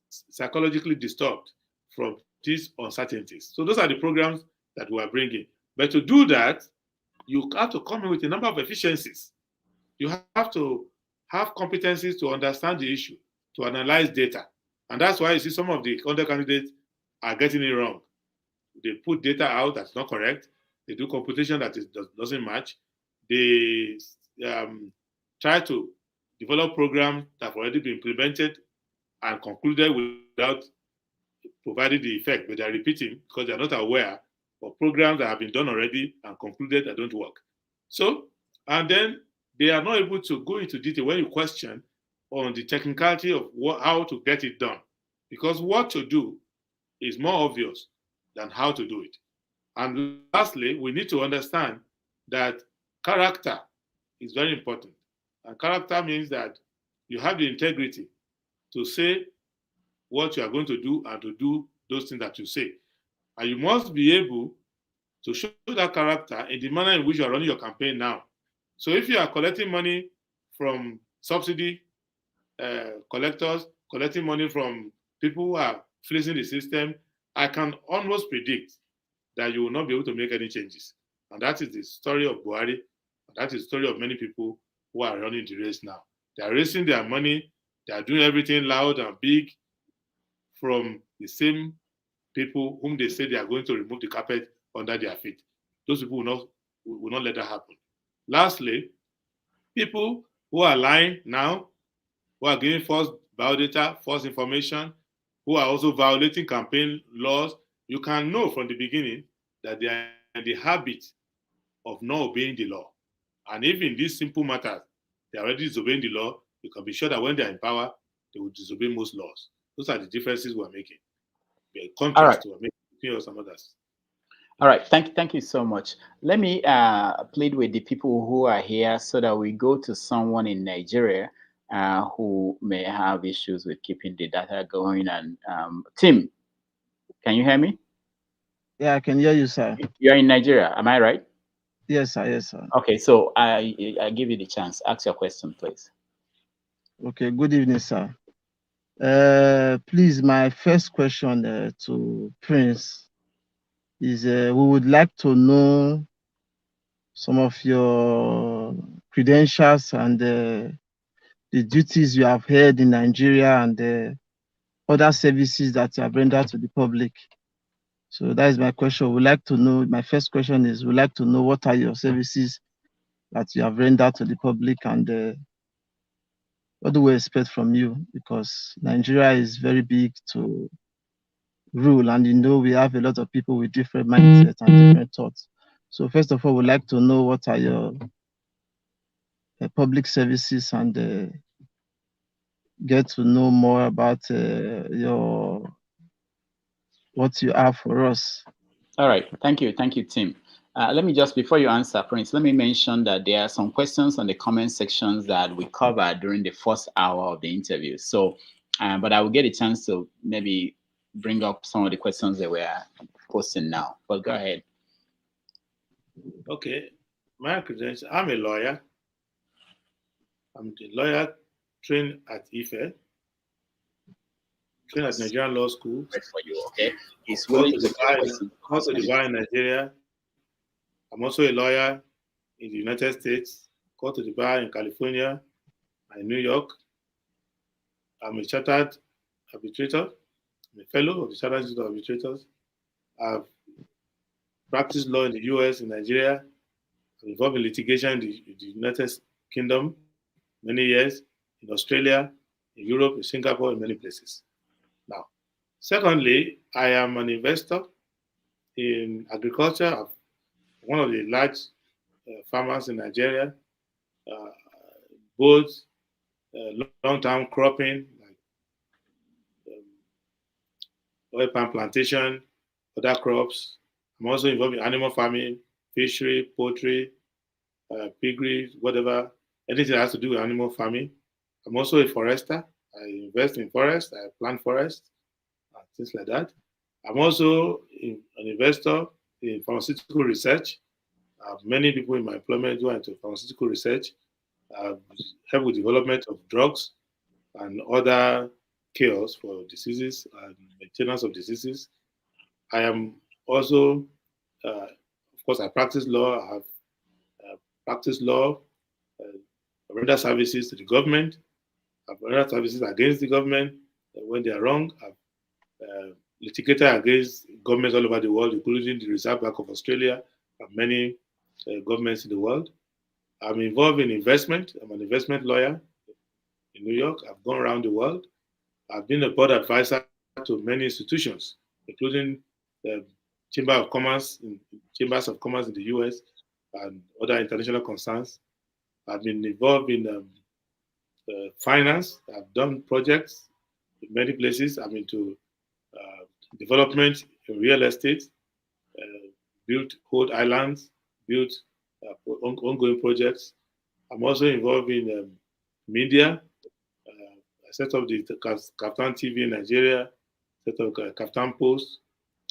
psychologically disturbed from these uncertainties. So those are the programs that we are bringing. But to do that, you have to come in with a number of efficiencies. You have to have competencies to understand the issue, to analyze data. And that's why you see some of the other candidates are getting it wrong. They put data out that's not correct. They do computation that doesn't match. They try to develop programs that have already been implemented and concluded without providing the effect, but they're repeating because they're not aware of programs that have been done already and concluded that don't work. So, and then they are not able to go into detail when you question on the technicality of how to get it done. Because what to do is more obvious than how to do it. And lastly, we need to understand that character is very important. And character means that you have the integrity to say what you are going to do and to do those things that you say. And you must be able to show that character in the manner in which you are running your campaign now. So if you are collecting money from subsidy collectors, collecting money from people who are fleecing the system, I can almost predict that you will not be able to make any changes. And that is the story of Buhari. And that is the story of many people who are running the race now. They are raising their money. They are doing everything loud and big from the same people whom they say they are going to remove the carpet under their feet. Those people will not let that happen. Lastly, people who are lying now, who are giving false biodata, false information, who are also violating campaign laws, you can know from the beginning that they are in the habit of not obeying the law. And if in these simple matters, they are already disobeying the law, you can be sure that when they are in power, they will disobey most laws. Those are the differences we're making. The contrast we're making between some others. All right, thank you so much. Let me plead with the people who are here so that we go to someone in Nigeria who may have issues with keeping the data going. And Tim, can you hear me? Yeah, I can hear you, sir. You're in Nigeria, am I right? Yes, sir. Yes, sir. Okay, so I give you the chance. Ask your question, please. Okay, good evening, sir. Please, my first question to Prince is we would like to know some of your credentials and the duties you have held in Nigeria and the other services that you have rendered to the public. So that is my question. We'd like to know, my first question is, we'd like to know what are your services that you have rendered to the public and what do we expect from you? Because Nigeria is very big to rule, and you know we have a lot of people with different mindsets and different thoughts. So first of all, we'd like to know what are your public services and get to know more about what you have for us. All right, thank you, Tim. Let me just, before you answer, Prince, let me mention that there are some questions on the comment sections that we covered during the first hour of the interview. So, but I will get a chance to maybe bring up some of the questions that we are posting now. But go ahead. Okay, my credentials, I'm a lawyer. I'm a lawyer trained at IFE, trained at Nigerian Law School. For you, okay? He's Go willing to the bar in Nigeria. I'm also a lawyer in the United States. Go to the bar in California and New York. I'm a chartered arbitrator. I'm a fellow of the Chartered Institute of Arbitrators. I've practiced law in the US, in Nigeria. I'm involved in litigation in the United Kingdom many years, in Australia, in Europe, in Singapore, in many places. Now, secondly, I am an investor in agriculture. One of the large farmers in Nigeria, both long-term cropping, like oil palm plantation, other crops. I'm also involved in animal farming, fishery, poultry, piggery, whatever, anything that has to do with animal farming. I'm also a forester. I invest in forest, I plant forest, things like that. I'm also an investor in pharmaceutical research. I have many people in my employment who are into pharmaceutical research, help with development of drugs and other cures for diseases and maintenance of diseases. I am also, of course, I practice law. I have practiced law, I render services to the government. I've rendered services against the government when they are wrong. I've litigated against governments all over the world, including the Reserve Bank of Australia and many governments in the world. I'm involved in investment. I'm an investment lawyer in New York. I've gone around the world. I've been a board advisor to many institutions, including the Chambers of Commerce in the US and other international concerns. I've been involved in finance. I've done projects in many places. I'm into development in real estate, built whole islands, built ongoing projects. I'm also involved in media. I set up the Kaftan TV in Nigeria, set up Kaftan Post,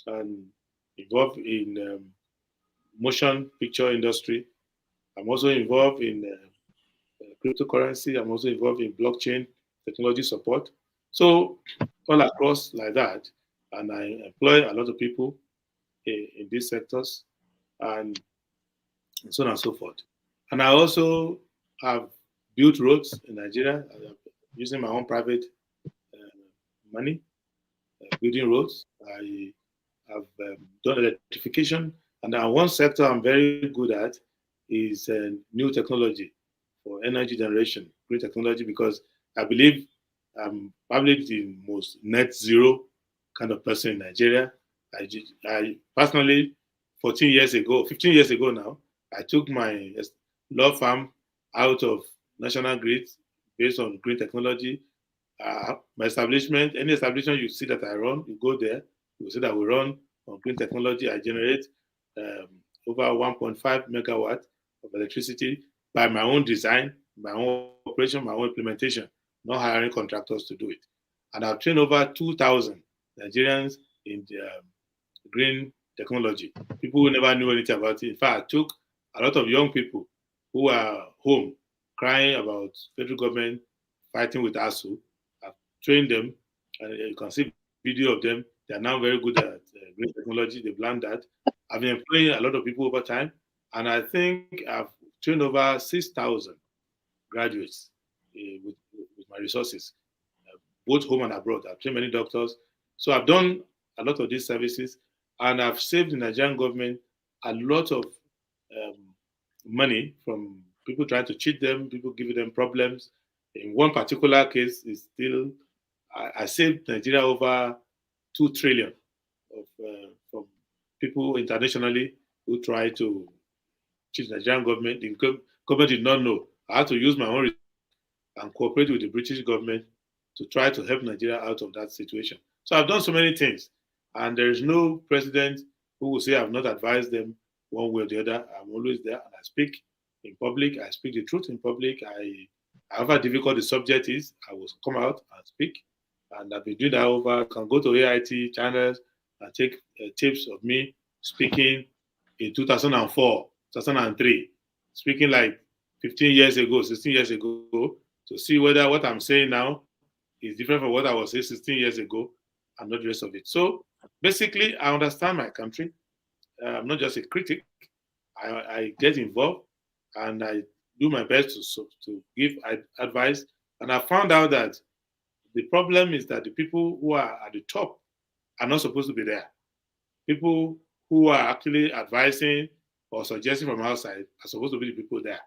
and involved in motion picture industry. I'm also involved in cryptocurrency. I'm also involved in blockchain technology support. So all across like that, and I employ a lot of people in these sectors, and so on and so forth. And I also have built roads in Nigeria using my own private money, building roads. I have done electrification, and one sector I'm very good at is new technology for energy generation, green technology, because I believe I'm probably the most net zero kind of person in Nigeria. I personally, 15 years ago now, I took my law firm out of national grid based on green technology. My establishment, any establishment you see that I run, you go there, you see that we run on green technology. I generate over 1.5 megawatt of electricity by my own design, my own operation, my own implementation, not hiring contractors to do it. And I've trained over 2,000 Nigerians in green technology. People who never knew anything about it. In fact, I took a lot of young people who are home crying about federal government fighting with ASU. I've trained them, and you can see video of them. They are now very good at green technology. They've learned that. I've been employing a lot of people over time, and I think I've trained over 6,000 graduates with my resources, both home and abroad. I've trained many doctors. So I've done a lot of these services, and I've saved the Nigerian government a lot of money from people trying to cheat them, people giving them problems. In one particular case, I saved Nigeria over 2 trillion from people internationally who try to cheat the Nigerian government. The government did not know. I had to use my own resources and cooperate with the British government to try to help Nigeria out of that situation. So I've done so many things, and there is no president who will say I've not advised them one way or the other. I'm always there, and I speak in public. I speak the truth in public. However difficult the subject is, I will come out and speak. And I've been doing that over. Can go to AIT channels and take tapes of me speaking in 2004, 2003, speaking like 15 years ago, 16 years ago, to see whether what I'm saying now is different from what I was saying 16 years ago and not the rest of it. So basically, I understand my country. I'm not just a critic. I get involved and I do my best to give advice. And I found out that the problem is that the people who are at the top are not supposed to be there. People who are actually advising or suggesting from outside are supposed to be the people there.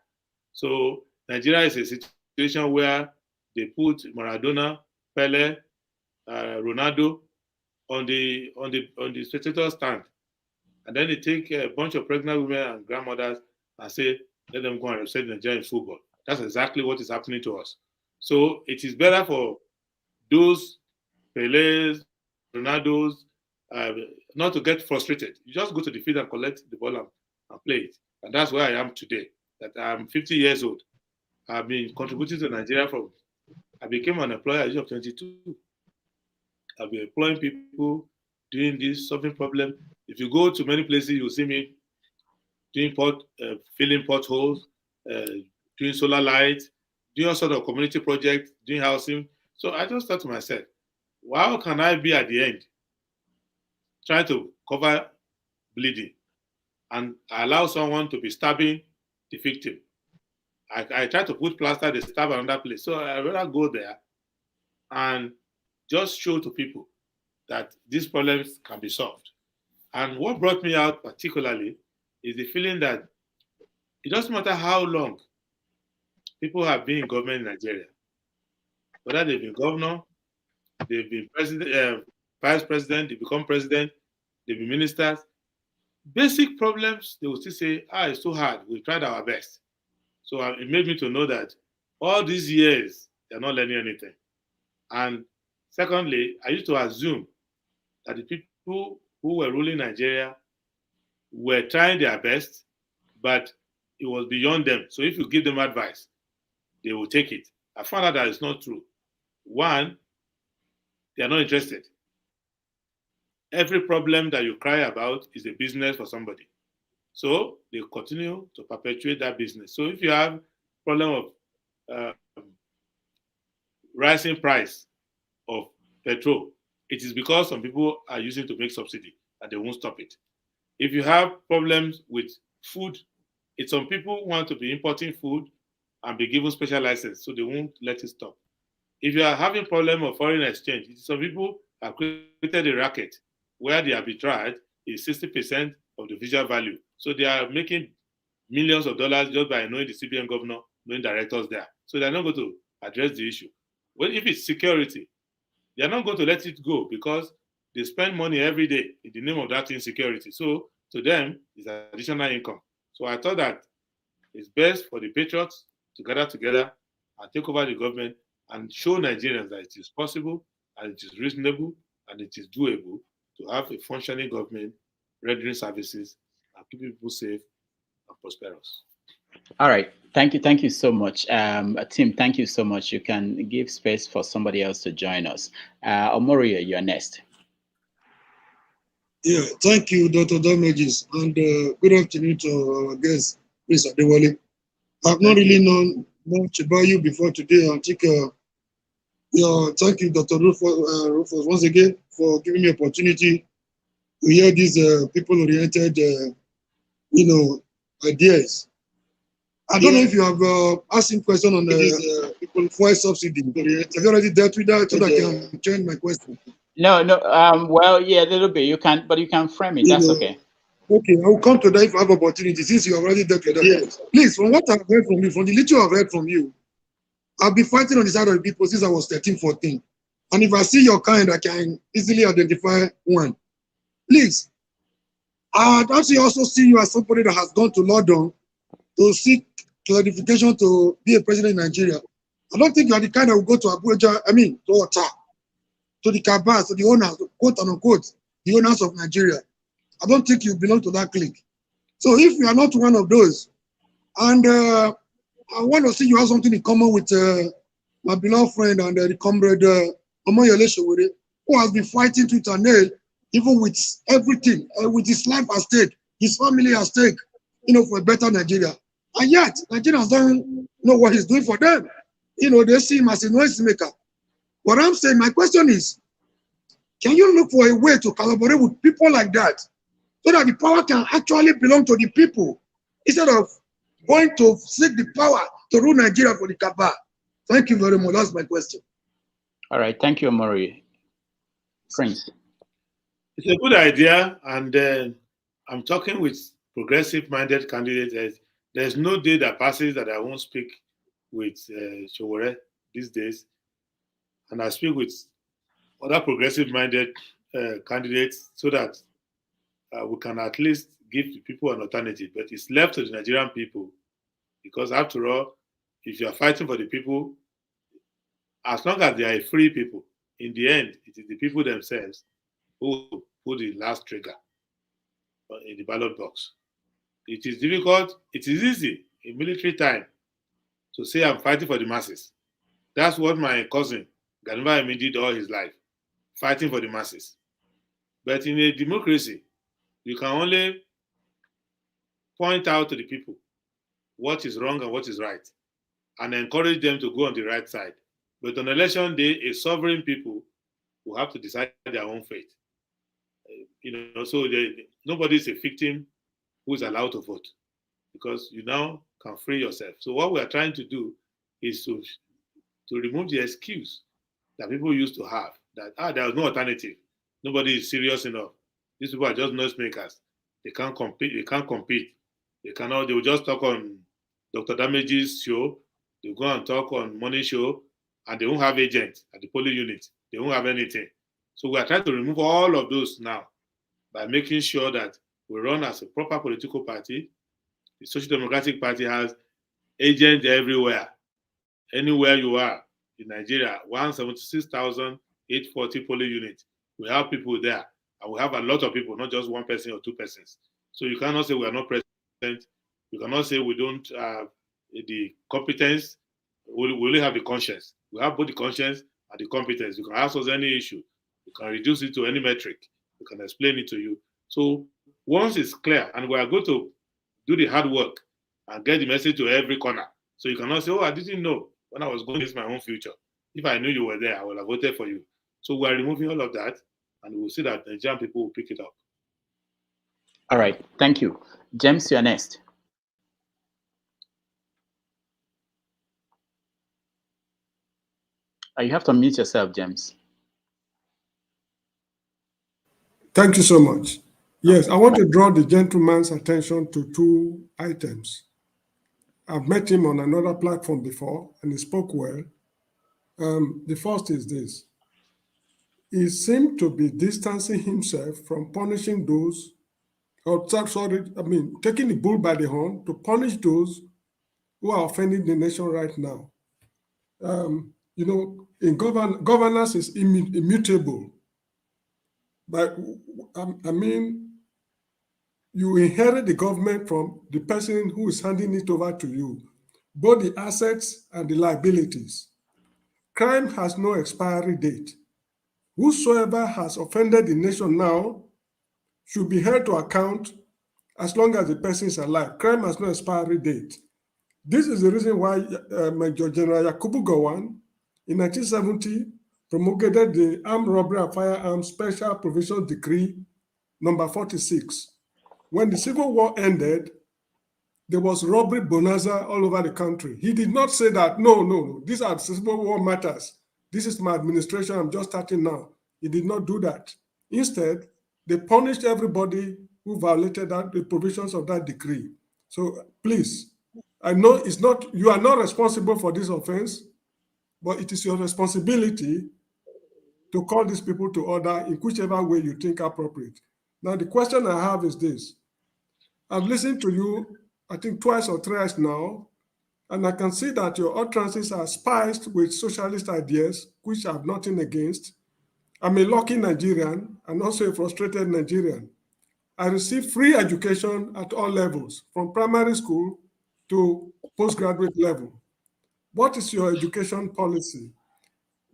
So Nigeria is a situation where they put Maradona, Pele, Ronaldo on the spectator stand, and then they take a bunch of pregnant women and grandmothers and say, let them go and represent Nigeria in football. That's exactly what is happening to us. So it is better for those Pele's, Ronaldo's, not to get frustrated. You just go to the field and collect the ball and play it. And that's where I am today. That I'm 50 years old. I've been contributing to Nigeria I became an employer at the age of 22. I've been employing people, doing this, solving problems. If you go to many places, you'll see me doing filling potholes, doing solar lights, doing all sort of community projects, doing housing. So I just thought to myself, how can I be at the end trying to cover bleeding and allow someone to be stabbing the victim? I try to put plaster, they stab another place. So I rather go there and just show to people that these problems can be solved. And what brought me out particularly is the feeling that it doesn't matter how long people have been in government in Nigeria, whether they've been governor, they've been president, vice president, they become president, they've been ministers. Basic problems, they will still say, it's too hard. We tried our best. So it made me to know that all these years, they're not learning anything. And secondly, I used to assume that the people who were ruling Nigeria were trying their best, but it was beyond them. So if you give them advice, they will take it. I found out that it's not true. One, they are not interested. Every problem that you cry about is a business for somebody. So they continue to perpetuate that business. So if you have problem of rising price of petrol, it is because some people are using to make subsidy and they won't stop it. If you have problems with food, it's some people want to be importing food and be given special license, so they won't let it stop. If you are having problem of foreign exchange, some people have created a racket where the arbitrage is 60% of the visual value. So they are making millions of dollars just by knowing the CBN governor, knowing directors there. So they're not going to address the issue. Well, if it's security, they're not going to let it go because they spend money every day in the name of that insecurity. So to them, it's additional income. So I thought that it's best for the patriots to gather together and take over the government and show Nigerians that it is possible and it is reasonable and it is doable to have a functioning government rendering services and keeping people safe and prosperous. All right. Thank you so much. Tim, thank you so much. You can give space for somebody else to join us. Omoria, you're next. Yeah, thank you, Dr. Damages, and good afternoon to our guest, Prince Adewole. I've not really known much about you before today. I think, thank you, Dr. Rufus, once again for giving me opportunity to hear these people-oriented, ideas. I don't know if you have asked him question on the fuel subsidy. Have you already dealt with that so that I can change my question? No. Well, yeah, a little bit. You can, but you can frame it. That's okay. Okay, I will come to that if I have opportunity, since you already dealt with that. Yes. Please, from what I've heard from you, from the little I've heard from you, I've been fighting on the side of the people since I was 13, 14. And if I see your kind, I can easily identify one. Please, I'd actually also see you as somebody that has gone to London to seek clarification to be a president in Nigeria. I don't think you are the kind that will go to Abuja, to Ota, to the cabals, to the owners, quote unquote, the owners of Nigeria. I don't think you belong to that clique. So if you are not one of those, and I want to see you have something in common with my beloved friend and the comrade Omoyele Sowore, who has been fighting tooth and nail, even with everything, with his life at stake, his family at stake, for a better Nigeria. And yet, Nigerians don't know what he's doing for them. They see him as a noisemaker. What I'm saying, my question is, can you look for a way to collaborate with people like that so that the power can actually belong to the people instead of going to seek the power to rule Nigeria for the cabal? Thank you very much. That's my question. All right. Thank you, Omori. Prince. It's a good idea. And I'm talking with progressive-minded candidates. There's no day that passes that I won't speak with Sowore these days. And I speak with other progressive-minded candidates so that we can at least give the people an alternative. But it's left to the Nigerian people, because after all, if you are fighting for the people, as long as they are free people, in the end, it is the people themselves who put the last trigger in the ballot box. It is difficult. It is easy in military time to say I'm fighting for the masses. That's what my cousin Ganiba Emi did all his life, fighting for the masses. But in a democracy, you can only point out to the people what is wrong and what is right, and encourage them to go on the right side. But on election day, a sovereign people will have to decide their own fate. So nobody is a victim who is allowed to vote, because you now can free yourself. So what we are trying to do is to remove the excuse that people used to have, that there was no alternative. Nobody is serious enough. These people are just noisemakers. They can't compete. They cannot. They will just talk on Dr. Damage's show. They go and talk on Money Show, and they won't have agents at the polling unit. They won't have anything. So we are trying to remove all of those now by making sure that we run as a proper political party. The Social Democratic Party has agents everywhere. Anywhere you are in Nigeria, 176,840 polling units. We have people there, and we have a lot of people, not just one person or two persons. So you cannot say we are not present. You cannot say we don't have the competence. We only have the conscience. We have both the conscience and the competence. You can ask us any issue. You can reduce it to any metric. We can explain it to you. So once it's clear, and we are going to do the hard work and get the message to every corner. So you cannot say, oh, I didn't know when I was going against my own future. If I knew you were there, I would have voted for you. So we are removing all of that, and we'll see that the Nigerian people will pick it up. All right. Thank you. James, you're next. You have to mute yourself, James. Thank you so much. Yes, I want to draw the gentleman's attention to two items. I've met him on another platform before, and he spoke well. The first is this. He seemed to be distancing himself from punishing those, taking the bull by the horn to punish those who are offending the nation right now. In governance is immutable. But you inherit the government from the person who is handing it over to you, both the assets and the liabilities. Crime has no expiry date. Whosoever has offended the nation now should be held to account as long as the person is alive. Crime has no expiry date. This is the reason why Major General Yakubu Gowon in 1970 promulgated the Armed Robbery and Firearms Special Provision Decree number 46. When the Civil War ended, there was robbery bonanza all over the country. He did not say that, no, these are Civil War matters. This is my administration, I'm just starting now. He did not do that. Instead, they punished everybody who violated the provisions of that decree. So please, I know you are not responsible for this offense, but it is your responsibility to call these people to order in whichever way you think appropriate. Now, the question I have is this. I've listened to you, I think twice or thrice now, and I can see that your utterances are spiced with socialist ideas, which I have nothing against. I'm a lucky Nigerian and also a frustrated Nigerian. I received free education at all levels, from primary school to postgraduate level. What is your education policy?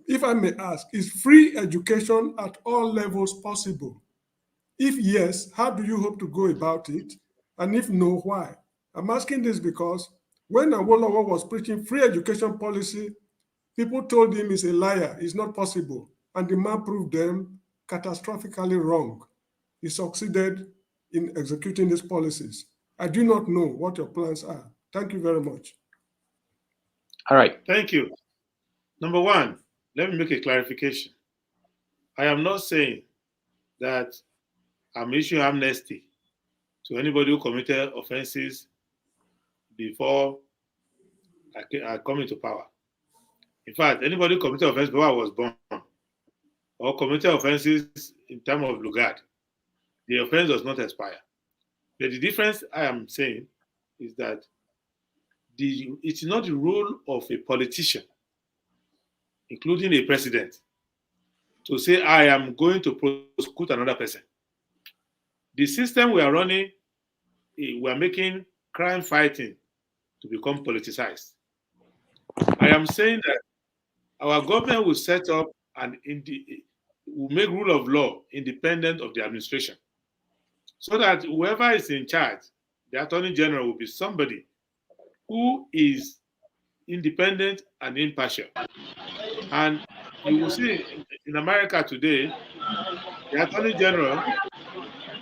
If I may ask, is free education at all levels possible? If yes, how do you hope to go about it? And if no, why? I'm asking this because when Awolowo was preaching free education policy, people told him he's a liar, it's not possible. And the man proved them catastrophically wrong. He succeeded in executing these policies. I do not know what your plans are. Thank you very much. All right. Thank you. Number one, let me make a clarification. I am not saying that I'm issuing amnesty to anybody who committed offenses before I come into power. In fact, anybody who committed offenses before I was born or committed offenses in time of Lugard, the offense does not expire. But the difference I am saying is that it's not the role of a politician, including a president, to say, I am going to prosecute another person. The system we are running, we are making crime fighting to become politicized. I am saying that our government will set up and will make rule of law independent of the administration, so that whoever is in charge, the Attorney General, will be somebody who is independent and impartial. And you will see in America today, the Attorney General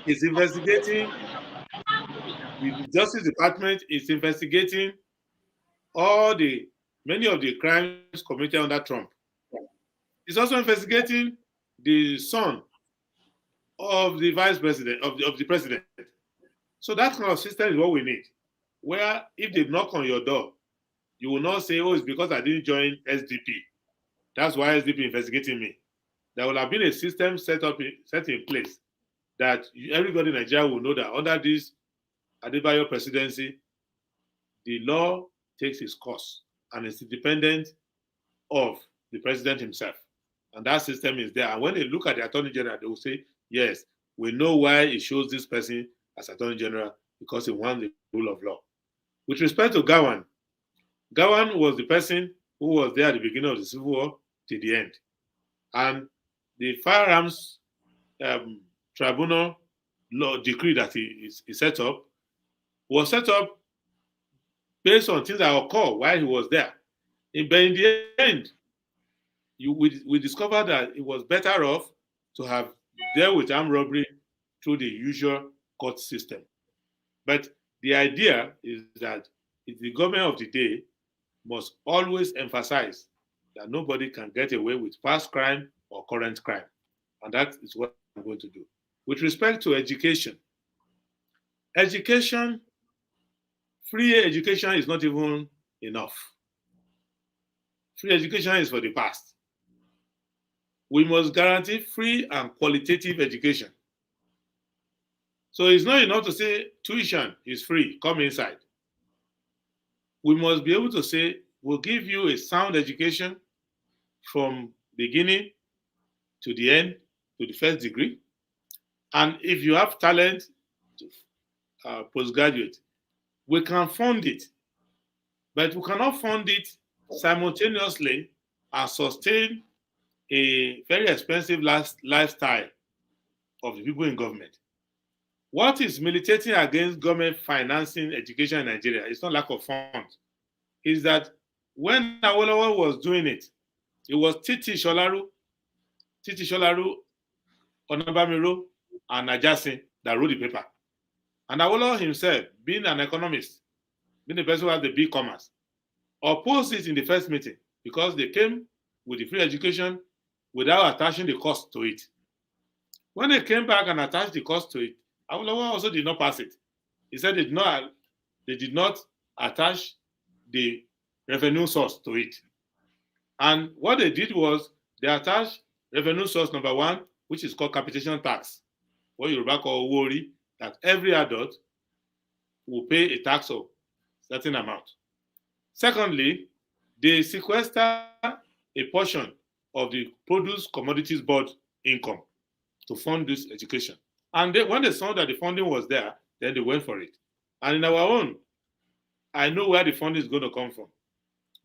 is investigating, the Justice Department is investigating many of the crimes committed under Trump. It's also investigating the son of the vice president, of the president. So that kind of system is what we need, where if they knock on your door, you will not say, oh, it's because I didn't join SDP. That's why SDP investigating me. There will have been a system set in place that everybody in Nigeria will know that under this Adebayo presidency, the law takes its course and is independent of the president himself. And that system is there. And when they look at the Attorney General, they will say, yes, we know why he shows this person as Attorney General, because he wants the rule of law. With respect to Gawan was the person who was there at the beginning of the Civil War to the end. And the firearms tribunal law decree that he set up was set up based on things that occurred while he was there. But in the end, we discovered that it was better off to have dealt with armed robbery through the usual court system. But the idea is that the government of the day must always emphasize that nobody can get away with past crime or current crime. And that is what I'm going to do. With respect to education, free education is not even enough. Free education is for the past. We must guarantee free and qualitative education. So it's not enough to say tuition is free, come inside. We must be able to say, we'll give you a sound education from beginning to the end, to the first degree. And if you have talent to postgraduate, we can fund it. But we cannot fund it simultaneously and sustain a very expensive lifestyle of the people in government. What is militating against government financing education in Nigeria? It's not lack of funds. Is that when Awolowo was doing it, it was Titi Sholaru, Onabamiro, and Najasin that wrote the paper. And Awolowo himself, being an economist, being the person who has the big commerce, opposed it in the first meeting because they came with the free education without attaching the cost to it. When they came back and attached the cost to it, Awolowo also did not pass it. He said they did not attach the revenue source to it. And what they did was they attached revenue source number one, which is called capitation tax, what Yoruba call wori, that every adult will pay a tax of a certain amount. Secondly, they sequester a portion of the Produce Commodities Board income to fund this education. And when they saw that the funding was there, then they went for it. And in our own, I know where the funding is going to come from.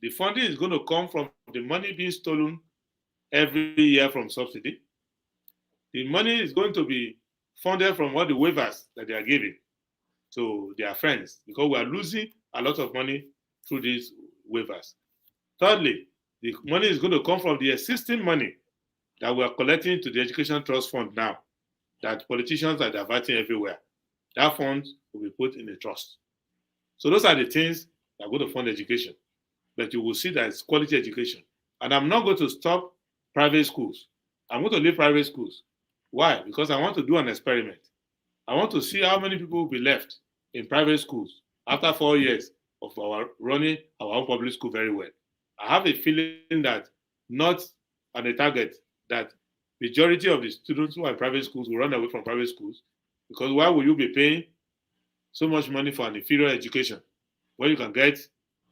The funding is going to come from the money being stolen every year from subsidy. The money is going to be funded from all the waivers that they are giving to their friends, because we are losing a lot of money through these waivers. Thirdly, the money is going to come from the existing money that we are collecting to the Education Trust Fund now, that politicians are diverting everywhere. That fund will be put in a trust. So those are the things that are going to fund education. But you will see that it's quality education. And I'm not going to stop private schools. I'm going to leave private schools. Why? Because I want to do an experiment. I want to see how many people will be left in private schools after 4 years of our running our own public school very well. I have a feeling that not on a target that majority of the students who are in private schools will run away from private schools, because why will you be paying so much money for an inferior education when you can get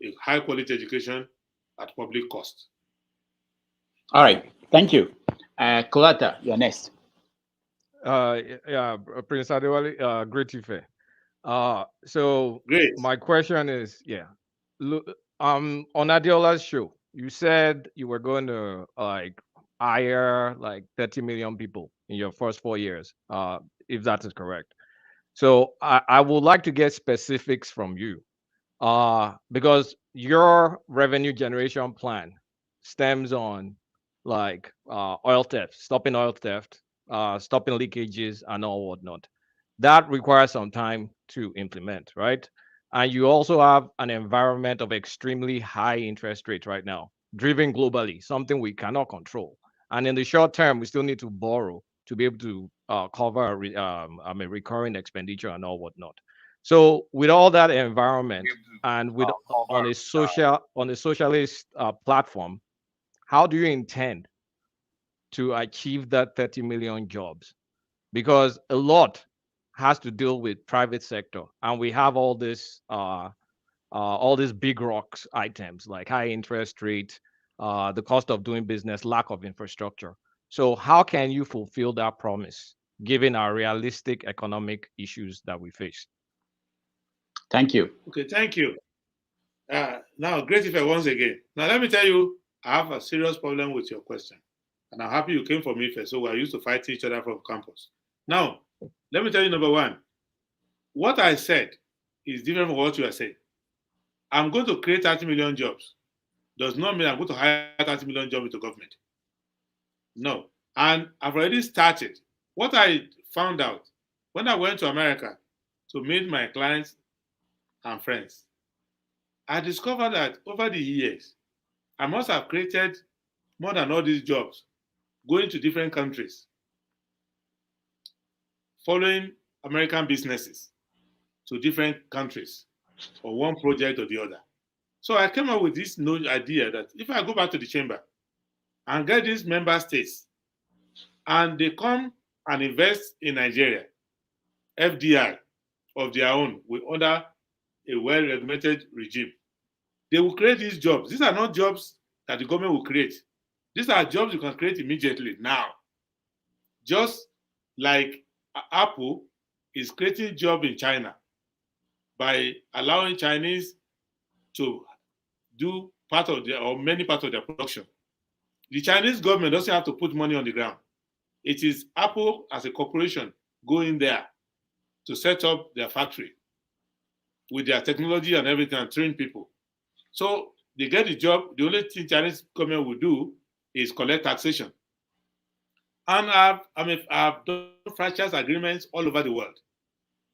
a high quality education at public cost? All right, thank you. Kolata, you're next. Yeah, Prince Adewale, great Ife. So great. My question is, look, on Adeola's show, you said you were going to hire 30 million people in your first 4 years, if that is correct. So I would like to get specifics from you, because your revenue generation plan stems on oil theft, stopping leakages and all whatnot. That requires some time to implement, right? And you also have an environment of extremely high interest rates right now, driven globally, something we cannot control. And in the short term, we still need to borrow to be able to cover recurring expenditure and all whatnot. So with all that environment and with on a socialist platform, how do you intend to achieve that 30 million jobs? Because a lot has to deal with private sector, and we have all these big rocks items like high interest rate, the cost of doing business, lack of infrastructure. So how can you fulfill that promise given our realistic economic issues that we face? Thank you. Okay, thank you. Now, great Ife once again. Now, let me tell you, I have a serious problem with your question. And I'm happy you came from Ife, so we're used to fighting each other from campus. Now, let me tell you, number one, what I said is different from what you are saying. I'm going to create 30 million jobs. Does not mean I'm going to hire 30 million jobs into government. No. And I've already started. What I found out when I went to America to meet my clients and friends, I discovered that over the years, I must have created more than all these jobs going to different countries, following American businesses to different countries for one project or the other. So I came up with this idea that if I go back to the chamber and get these member states and they come and invest in Nigeria, FDI of their own, under a well-regulated regime, they will create these jobs. These are not jobs that the government will create. These are jobs you can create immediately now. Just like Apple is creating jobs in China by allowing Chinese to do part of their, or many parts of their production. The Chinese government doesn't have to put money on the ground. It is Apple as a corporation going there to set up their factory with their technology and everything and train people. So they get the job. The only thing Chinese government will do is collect taxation. And I've done franchise agreements all over the world.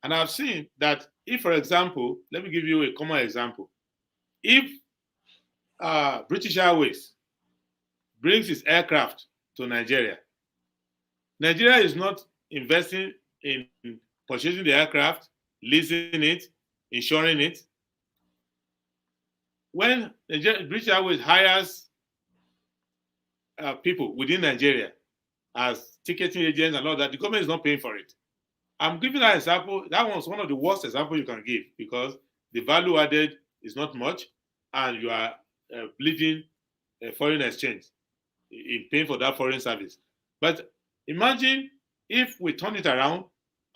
And I've seen that if, for example, let me give you a common example. If British Airways brings its aircraft to Nigeria, Nigeria is not investing in purchasing the aircraft, leasing it, insuring it. When British Airways hires people within Nigeria as ticketing agents and all that, the government is not paying for it. I'm giving that example. That one's one of the worst examples you can give because the value added is not much and you are bleeding foreign exchange in paying for that foreign service. But imagine if we turn it around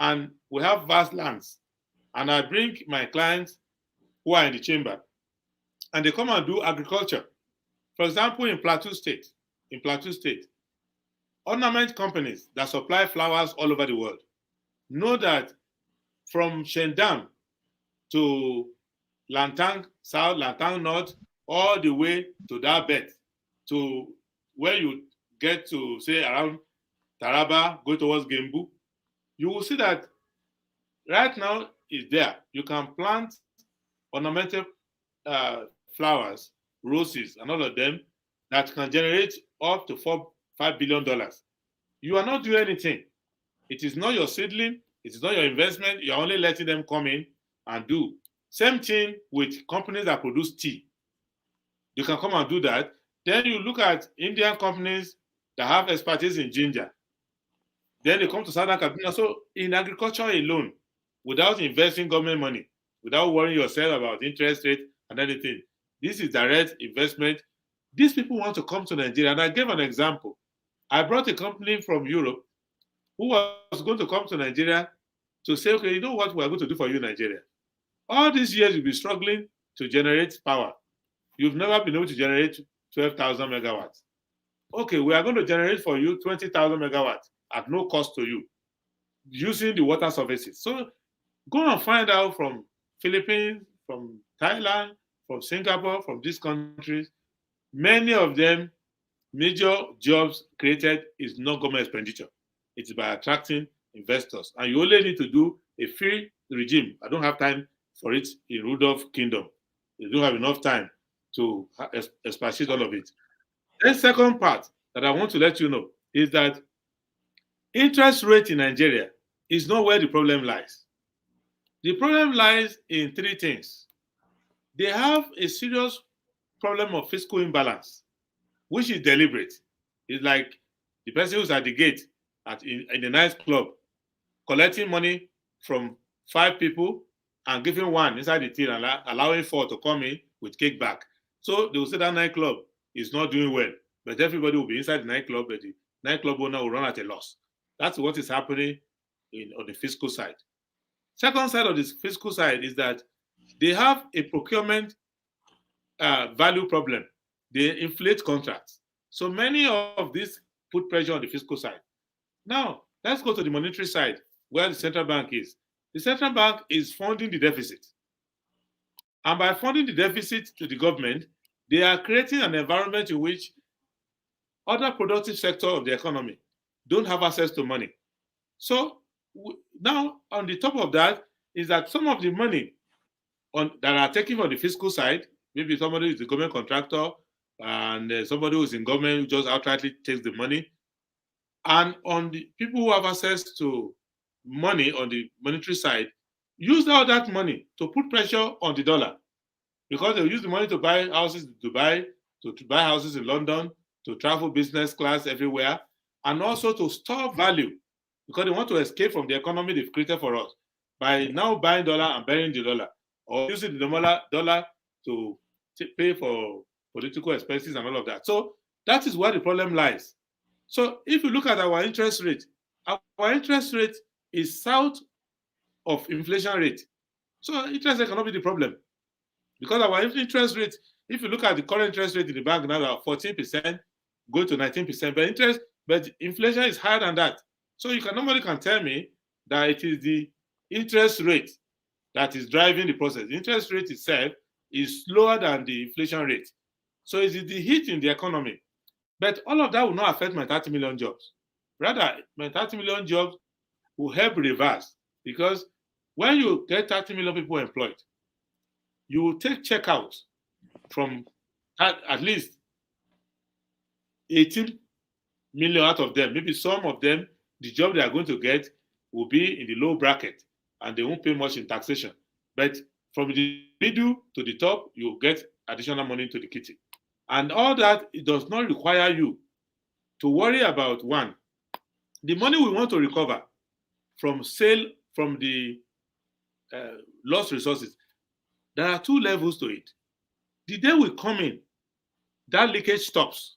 and we have vast lands, and I bring my clients who are in the chamber, and they come and do agriculture. For example, in Plateau State, ornament companies that supply flowers all over the world know that from Shendam to Lantang South, Lantang North, all the way to Darbet, to where you get to, say, around Taraba, go towards Gembu, you will see that right now is there. You can plant ornamental flowers, roses, and all of them that can generate up to $5 billion. You are not doing anything. It is not your seedling. It is not your investment. You are only letting them come in and do. Same thing with companies that produce tea. You can come and do that. Then you look at Indian companies that have expertise in ginger. Then they come to Southern Kaduna. So in agriculture alone, without investing government money, without worrying yourself about interest rate and anything, this is direct investment. These people want to come to Nigeria. And I gave an example. I brought a company from Europe who was going to come to Nigeria to say, okay, you know what we're going to do for you, Nigeria? All these years you'll be struggling to generate power. You've never been able to generate 12,000 megawatts. Okay, we are going to generate for you 20,000 megawatts at no cost to you using the water services. So go and find out from Philippines, from Thailand, from Singapore, from these countries. Many of them, major jobs created is not government expenditure. It's by attracting investors. And you only need to do a free regime. I don't have time for it in Rudolph Kingdom. You don't have enough time to expatiate all of it. The second part that I want to let you know is that interest rate in Nigeria is not where the problem lies. The problem lies in three things. They have a serious problem of fiscal imbalance, which is deliberate. It's like the person who's at the gate in a nice club, collecting money from 5 people and giving 1 inside the till and allowing 4 to come in with kickback. So they will say that nightclub is not doing well, but everybody will be inside the nightclub, but the nightclub owner will run at a loss. That's what is happening on the fiscal side. Second side of this fiscal side is that they have a procurement value problem. They inflate contracts. So many of these put pressure on the fiscal side. Now, let's go to the monetary side, where the central bank is. The central bank is funding the deficit. And by funding the deficit to the government, they are creating an environment in which other productive sectors of the economy don't have access to money. So now, on the top of that, is that some of the money that are taken from the fiscal side, maybe somebody is the government contractor and somebody who is in government who just outrightly takes the money. And on the people who have access to money on the monetary side, use all that money to put pressure on the dollar, because they'll use the money to buy houses in Dubai, to buy houses in London, to travel business class everywhere, and also to store value, because they want to escape from the economy they've created for us by now buying dollar and burying the dollar, or using the dollar to pay for political expenses and all of that. So that is where the problem lies. So if you look at our interest rate is south of inflation rate. So interest rate cannot be the problem, because our interest rate, if you look at the current interest rate in the bank now, are 14%, go to 19%, but inflation is higher than that. So nobody can tell me that it is the interest rate that is driving the process. The interest rate itself is lower than the inflation rate. So it is the hit in the economy. But all of that will not affect my 30 million jobs. Rather, my 30 million jobs will help reverse, because when you get 30 million people employed, you will take checkout from at least 18 million out of them. Maybe some of them, the job they are going to get will be in the low bracket and they won't pay much in taxation. But from the middle to the top, you get additional money into the kitty. And all that, it does not require you to worry about, one, the money we want to recover from sale from the lost resources. There are 2 levels to it. The day we come in, that leakage stops.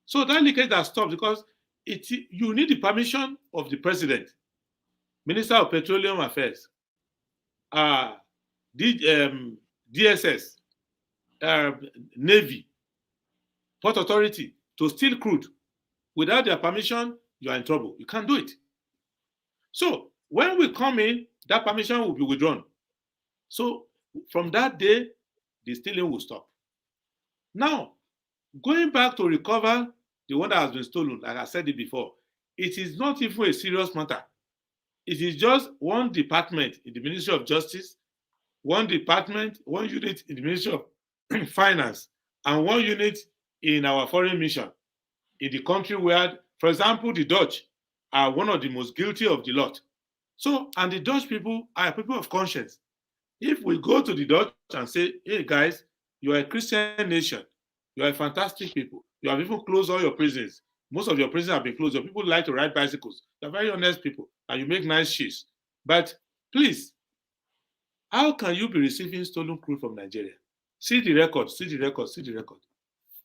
So that leakage that stops because you need the permission of the president Minister of Petroleum Affairs, DSS, Navy, Port Authority to steal crude. Without their permission, you are in trouble. You can't do it. So when we come in, that permission will be withdrawn. So from that day, the stealing will stop. Now, going back to recover the one that has been stolen, like I said it before, it is not even a serious matter. It is just one department in the Ministry of Justice, one department, one unit in the Ministry of Finance, and one unit in our foreign mission in the country where, for example, the Dutch are one of the most guilty of the lot. So, and the Dutch people are people of conscience. If we go to the Dutch and say, hey guys, you are a Christian nation, you are a fantastic people, you have even closed all your prisons. Most of your prisons have been closed. Your people like to ride bicycles. They're very honest people, and you make nice shoes. But please, how can you be receiving stolen crude from Nigeria? See the record, see the record, see the record.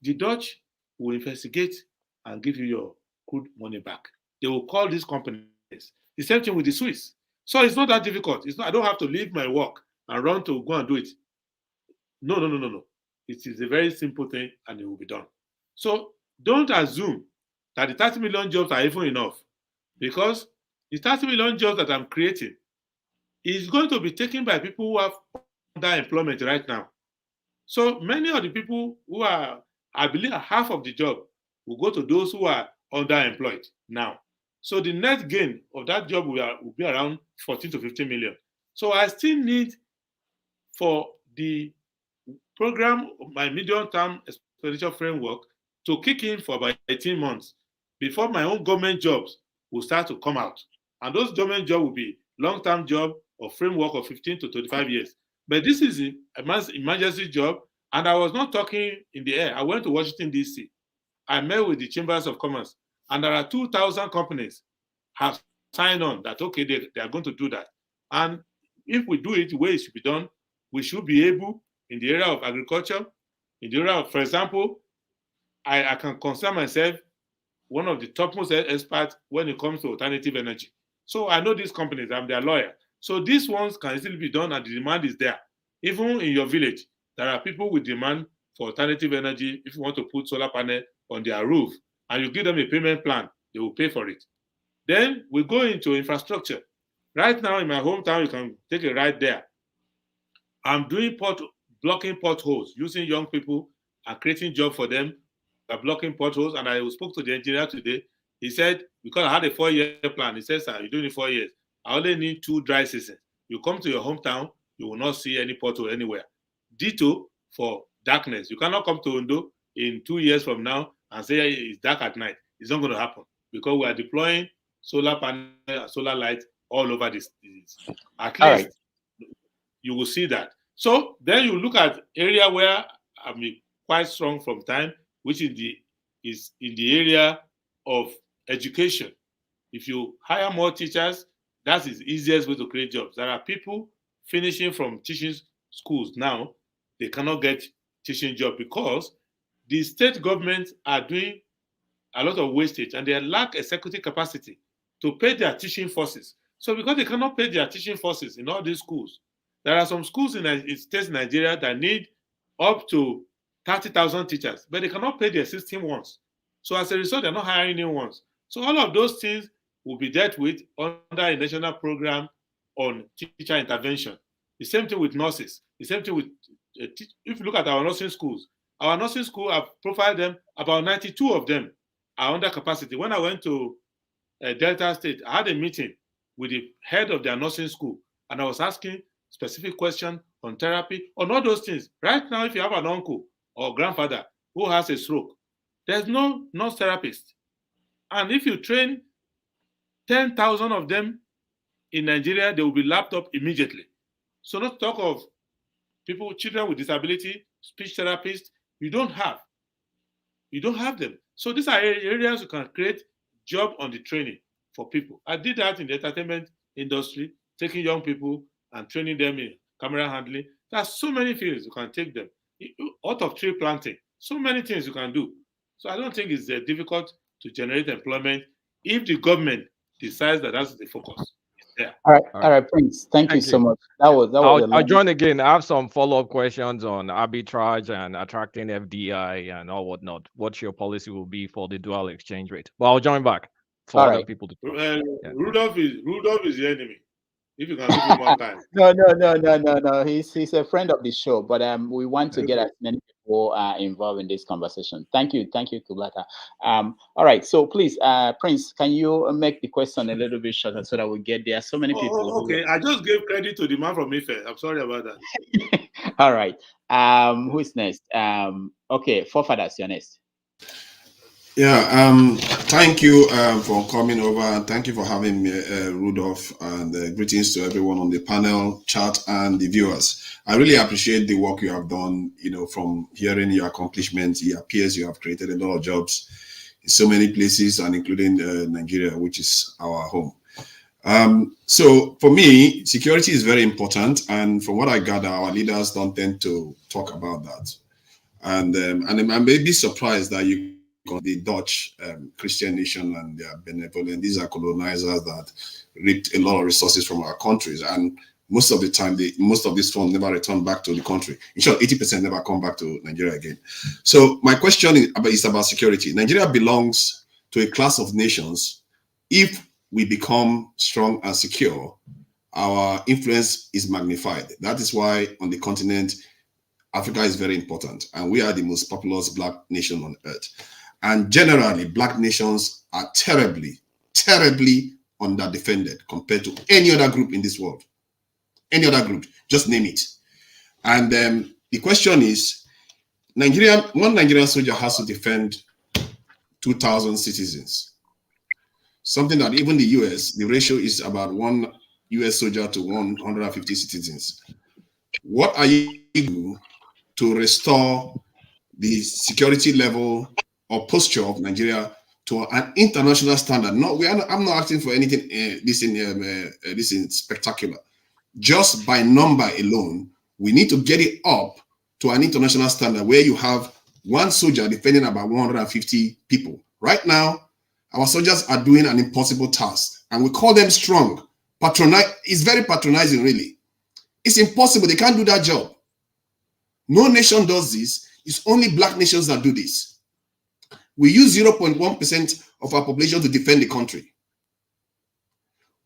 The Dutch will investigate and give you your crude money back. They will call these companies. The same thing with the Swiss. So it's not that difficult. It's not, I don't have to leave my work and run to go and do it. No. It is a very simple thing and it will be done. So don't assume that the 30 million jobs are even enough, because the 30 million jobs that I'm creating is going to be taken by people who have underemployment right now. So many of the people who are, I believe half of the job will go to those who are underemployed now. So the net gain of that job will be around 14 to 15 million. So I still need for the program of my medium-term expenditure framework to kick in for about 18 months before my own government jobs will start to come out. And those government jobs will be long-term job or framework of 15 to 25 years. But this is an emergency job, and I was not talking in the air. I went to Washington, D.C. I met with the Chambers of Commerce, and there are 2,000 companies have signed on that, okay, they are going to do that. And if we do it the way it should be done, we should be able, in the area of agriculture, in the area of, for example, I can consider myself one of the topmost experts when it comes to alternative energy. So I know these companies, I'm their lawyer. So these ones can easily be done and the demand is there. Even in your village, there are people with demand for alternative energy. If you want to put solar panel on their roof and you give them a payment plan, they will pay for it. Then we go into infrastructure. Right now in my hometown, you can take a ride there. I'm doing blocking potholes, using young people and creating jobs for them by blocking potholes. And I spoke to the engineer today. He said, because I had a 4-year plan, he says, sir, you're doing it 4 years. I only need 2 dry seasons. You come to your hometown, you will not see any pothole anywhere. Ditto for darkness. You cannot come to Ondo in 2 years from now and say it's dark at night. It's not going to happen because we are deploying solar panel and solar light all over this. At least you will see that. So then you look at area where I'm quite strong from time, which is in the area of education. If you hire more teachers, that is the easiest way to create jobs. There are people finishing from teaching schools now, they cannot get teaching job because the state governments are doing a lot of wastage and they lack executive capacity to pay their teaching forces. So because they cannot pay their teaching forces in all these schools, there are some schools in states in Nigeria that need up to 30,000 teachers, but they cannot pay their existing ones. So as a result, they're not hiring new ones. So all of those things will be dealt with under a national program on teacher intervention. The same thing with nurses. The same thing with, if you look at our nursing schools, I've profiled them, about 92 of them are under capacity. When I went to Delta State, I had a meeting with the head of their nursing school, and I was asking specific questions on therapy, on all those things. Right now, if you have an uncle or grandfather who has a stroke, there's no nurse therapist. And if you train 10,000 of them in Nigeria, they will be lapped up immediately. So not talk of people, children with disability, speech therapists, you don't have them. So these are areas you can create job on the training for people. I did that in the entertainment industry, taking young people and training them in camera handling. There are so many fields you can take them. Out of tree planting, so many things you can do. So I don't think it's difficult to generate employment if the government decides that that's the focus. Yeah. All right, Prince. Thank you so much. That was I'll join again. I have some follow-up questions on arbitrage and attracting FDI and all whatnot. What your policy will be for the dual exchange rate? But I'll join back for All other right. people to. Rudolph is the enemy. If you can give him more time. No. He's a friend of the show, but we want to get as many people involved in this conversation. Thank you, Kublata. All right, so please, Prince, can you make the question a little bit shorter so that we get there? So many people. Okay, I just gave credit to the man from Ife. I'm sorry about that. All right. Who is next? Okay, Forefathers, you're next. Yeah, thank you for coming over, and thank you for having me, Rudolph, and greetings to everyone on the panel, chat, and the viewers. I really appreciate the work you have done, from hearing your accomplishments. It appears you have created a lot of jobs in so many places, and including Nigeria, which is our home. So for me, security is very important, and from what I gather, our leaders don't tend to talk about that. And I may be surprised that the Dutch Christian nation and their benevolent, these are colonizers that reaped a lot of resources from our countries, and most of the time most of these funds never return back to the country. In short, 80% never come back to Nigeria again. So my question is about security. Nigeria belongs to a class of nations. If we become strong and secure, our influence is magnified. That is why on the continent, Africa is very important, and we are the most populous Black nation on earth. And generally, Black nations are terribly, terribly underdefended compared to any other group in this world. Any other group, just name it. And the question is, one Nigerian soldier has to defend 2,000 citizens. Something that even the US, the ratio is about 1 US soldier to 150 citizens. What are you doing to restore the security level or posture of Nigeria to an international standard? No, I'm not asking for anything. This in spectacular. Just by number alone, we need to get it up to an international standard where you have one soldier defending about 150 people. Right now, our soldiers are doing an impossible task, and we call them strong. It's very patronizing, really. It's impossible. They can't do that job. No nation does this. It's only Black nations that do this. We use 0.1% of our population to defend the country.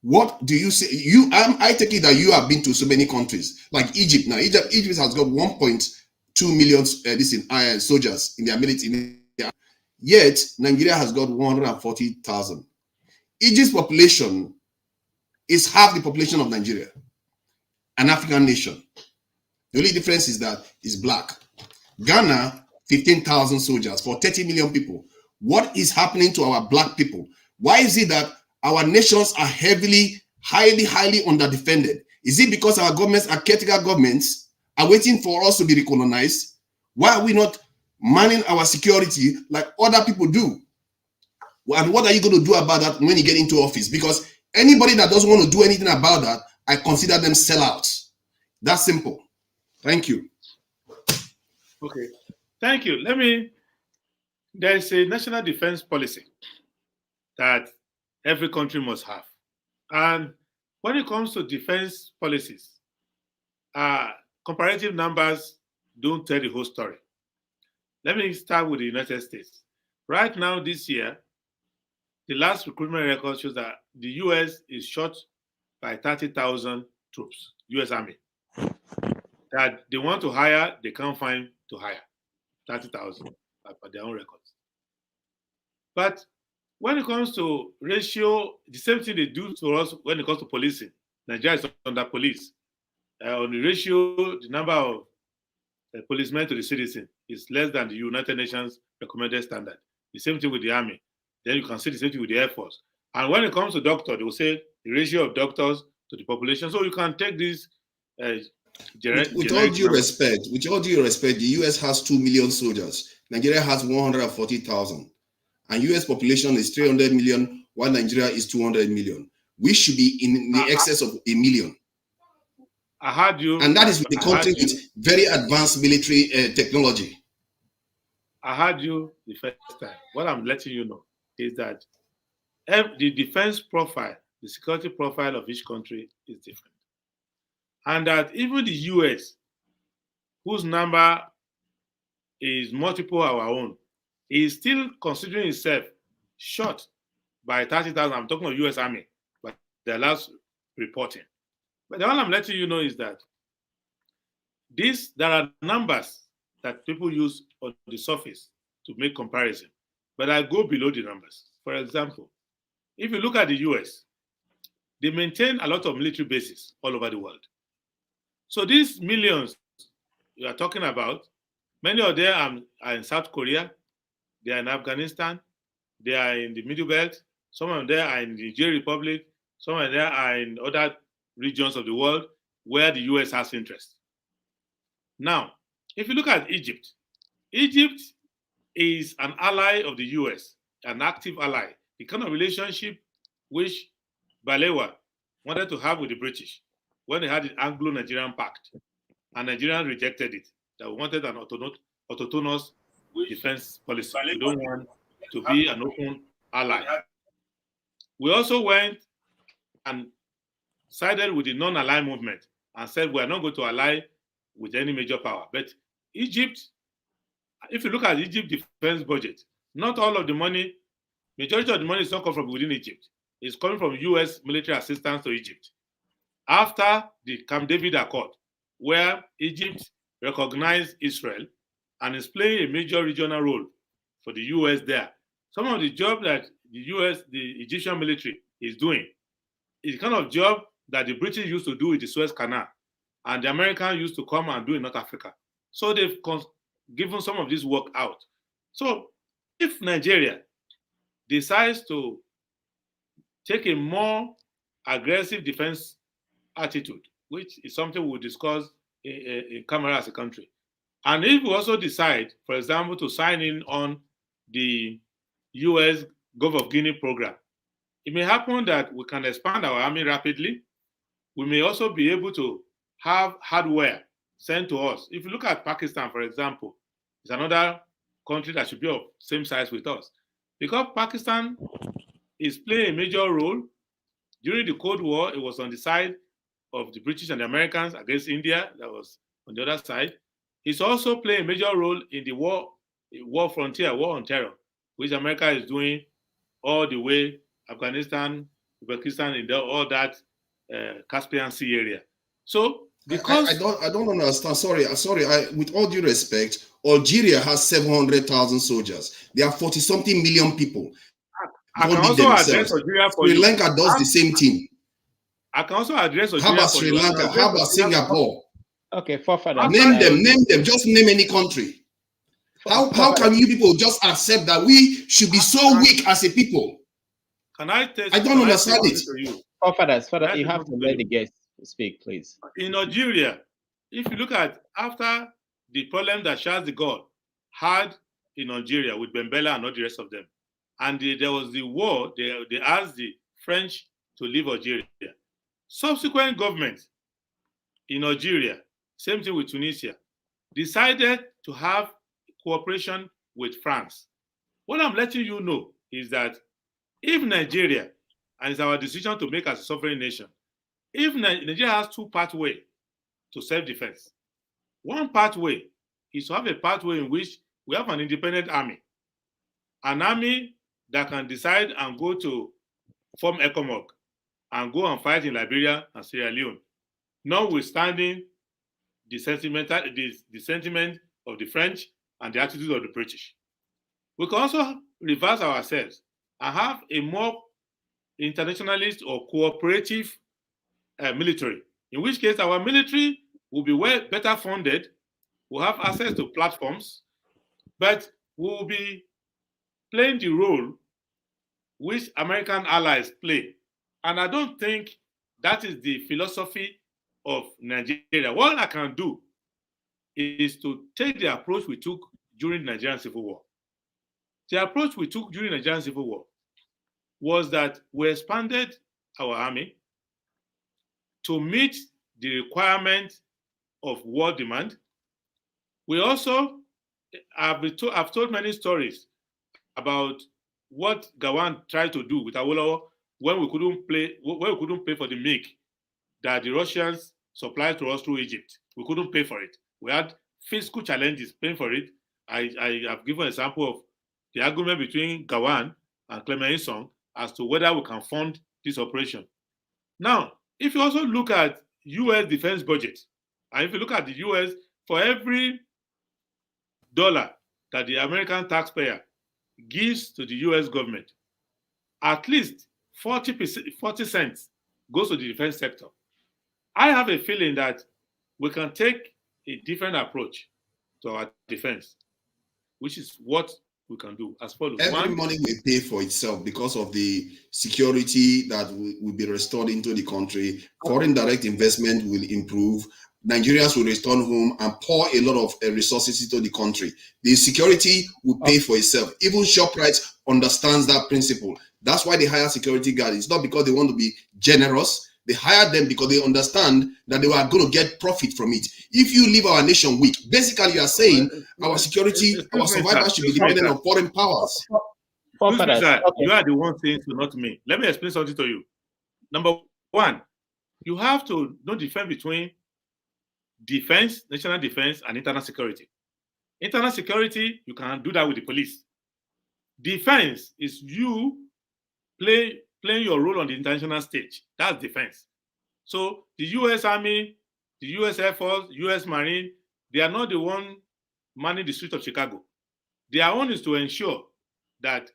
What do you say? I take it that you have been to so many countries, like Egypt. Now, Egypt has got 1.2 million soldiers in their military. Yet, Nigeria has got 140,000. Egypt's population is half the population of Nigeria, an African nation. The only difference is that it's Black. Ghana, 15,000 soldiers for 30 million people. What is happening to our Black people? Why is it that our nations are highly underdefended? Is it because our governments are caretaker governments, are waiting for us to be recolonized? Why are we not manning our security like other people do? And what are you going to do about that when you get into office? Because anybody that doesn't want to do anything about that, I consider them sellouts. That's simple. Thank you. Okay, thank you. There's a national defense policy that every country must have. And when it comes to defense policies, comparative numbers don't tell the whole story. Let me start with the United States. Right now, this year, the last recruitment record shows that the US is short by 30,000 troops, US Army. That they want to hire, they can't find to hire 30,000 by their own records. But when it comes to ratio, the same thing they do to us when it comes to policing. Nigeria is under police. On the ratio, the number of policemen to the citizen is less than the United Nations recommended standard. The same thing with the Army. Then you can see the same thing with the Air Force. And when it comes to doctors, they will say the ratio of doctors to the population. So you can take this. With all due respect, the US has 2 million soldiers. Nigeria has 140,000. And US population is 300 million, while Nigeria is 200 million. We should be in the excess of 1 million. I heard you. And that is with the country with very advanced military technology. I heard you the first time. What I'm letting you know is that the defense profile the security profile of each country is different. And that even the US, whose number is multiple our own, is still considering itself short by 30,000. I'm talking of US Army, but the last reporting. But all I'm letting you know is that there are numbers that people use on the surface to make comparison, but I go below the numbers. For example, if you look at the US, they maintain a lot of military bases all over the world. So these millions you are talking about, many of them are in South Korea, they are in Afghanistan, they are in the Middle Belt, some of them are in the Niger Republic, some of them are in other regions of the world where the US has interest. Now, if you look at Egypt, Egypt is an ally of the US, an active ally, the kind of relationship which Balewa wanted to have with the British when they had the Anglo-Nigerian Pact, and Nigerians rejected it. They wanted an autonomous defense policy. We don't want to be an open ally. We also went and sided with the non-ally movement and said we are not going to ally with any major power. But Egypt, if you look at Egypt's defense budget, not all of the money, majority of the money is not coming from within Egypt. It's coming from US military assistance to Egypt. After the Camp David Accord, where Egypt recognized Israel and is playing a major regional role for the US there, some of the job that the Egyptian military is doing is the kind of job that the British used to do with the Suez Canal and the Americans used to come and do in North Africa. So they've given some of this work out. So if Nigeria decides to take a more aggressive defense attitude, which is something we'll discuss in camera as a country, and if we also decide, for example, to sign in on the US Gulf of Guinea program, it may happen that we can expand our army rapidly. We may also be able to have hardware sent to us. If you look at Pakistan, for example, it's another country that should be of same size with us. Because Pakistan is playing a major role. During the Cold War, it was on the side of the British and the Americans against India, that was on the other side. It's also playing a major role in the war frontier, war on terror, which America is doing all the way, Afghanistan, Pakistan, in all that Caspian Sea area. So, because I don't understand. Sorry. With all due respect, Algeria has 700,000 soldiers. There are 40-something million people. I can also address Algeria for you. Sri Lanka does the same thing. I can also address Algeria. How about Sri Lanka? How about Singapore? Okay, forefather. Name them. Just name any country. How can you people just accept that we should be so weak as a people? I don't understand it. Father, you have to let the guest speak, please. In Algeria, if you look at after the problem that Charles de Gaulle had in Algeria with Bembela and all the rest of them, and there was the war, they asked the French to leave Algeria. Subsequent governments in Algeria, same thing with Tunisia, decided to have cooperation with France. What I'm letting you know is that if Nigeria, and it's our decision to make as a sovereign nation, if Nigeria has two pathways to self-defense, one pathway is to have a pathway in which we have an independent army, an army that can decide and go to form ECOMOG and go and fight in Liberia and Sierra Leone, notwithstanding the sentiment of the French and the attitude of the British. We can also reverse ourselves and have a more internationalist or cooperative military, in which case our military will be better funded, will have access to platforms, but we will be playing the role which American allies play. And I don't think that is the philosophy of Nigeria. What I can do is to take the approach we took during the Nigerian Civil War. The approach we took during the Nigerian Civil War was that we expanded our army to meet the requirement of war demand. We also, I've told many stories about what Gawan tried to do with Adewole when we couldn't pay for the milk that the Russians supplied to us through Egypt. We couldn't pay for it. We had fiscal challenges paying for it. I have given an example of the argument between Gawan and Clement Isong as to whether we can fund this operation. Now, if you also look at U.S. defense budget, and if you look at the U.S., for every dollar that the American taxpayer gives to the U.S. government, at least 40 cents goes to the defense sector. I have a feeling that we can take a different approach to our defense, which is what we can do as follows. Every money will pay for itself because of the security that will be restored into the country. Foreign direct investment will improve. Nigerians will return home and pour a lot of resources into the country. The security will pay for itself. Even ShopRite understands that principle. That's why they hire security guards. It's not because they want to be generous. They hire them because they understand that they are going to get profit from it. If you leave our nation weak, basically you are saying our security, our survival should be dependent on foreign powers. You are the one saying so, not me. Let me explain something to you. Number one, you have to know the difference between defense, national defense, and internal security. Internal security, you can do that with the police. Defense is you playing your role on the international stage. That's defense. So the U.S. Army, the U.S. Air Force, U.S. Marine, they are not the one manning the streets of Chicago. Their own is to ensure that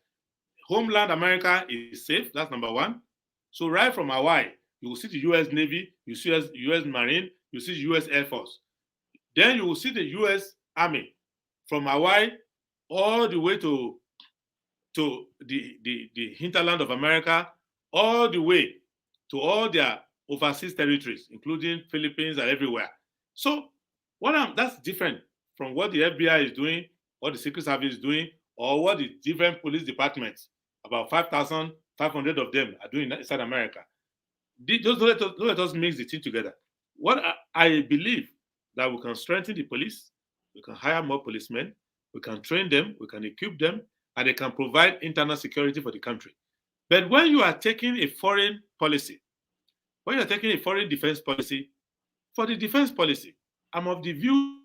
homeland America is safe. That's number one. So right from Hawaii, you will see the U.S. Navy, you see U.S. Marine, you see the U.S. Air Force. Then you will see the U.S. Army from Hawaii all the way to the hinterland of America, all the way to all their overseas territories, including Philippines and everywhere. So that's different from what the FBI is doing, what the Secret Service is doing, or what the different police departments, about 5,500 of them, are doing inside America. Just let us mix the two together. What I believe that we can strengthen the police, we can hire more policemen, we can train them, we can equip them, and they can provide internal security for the country. But when you are taking a foreign policy, when you're taking a foreign defense policy, for the defense policy, I'm of the view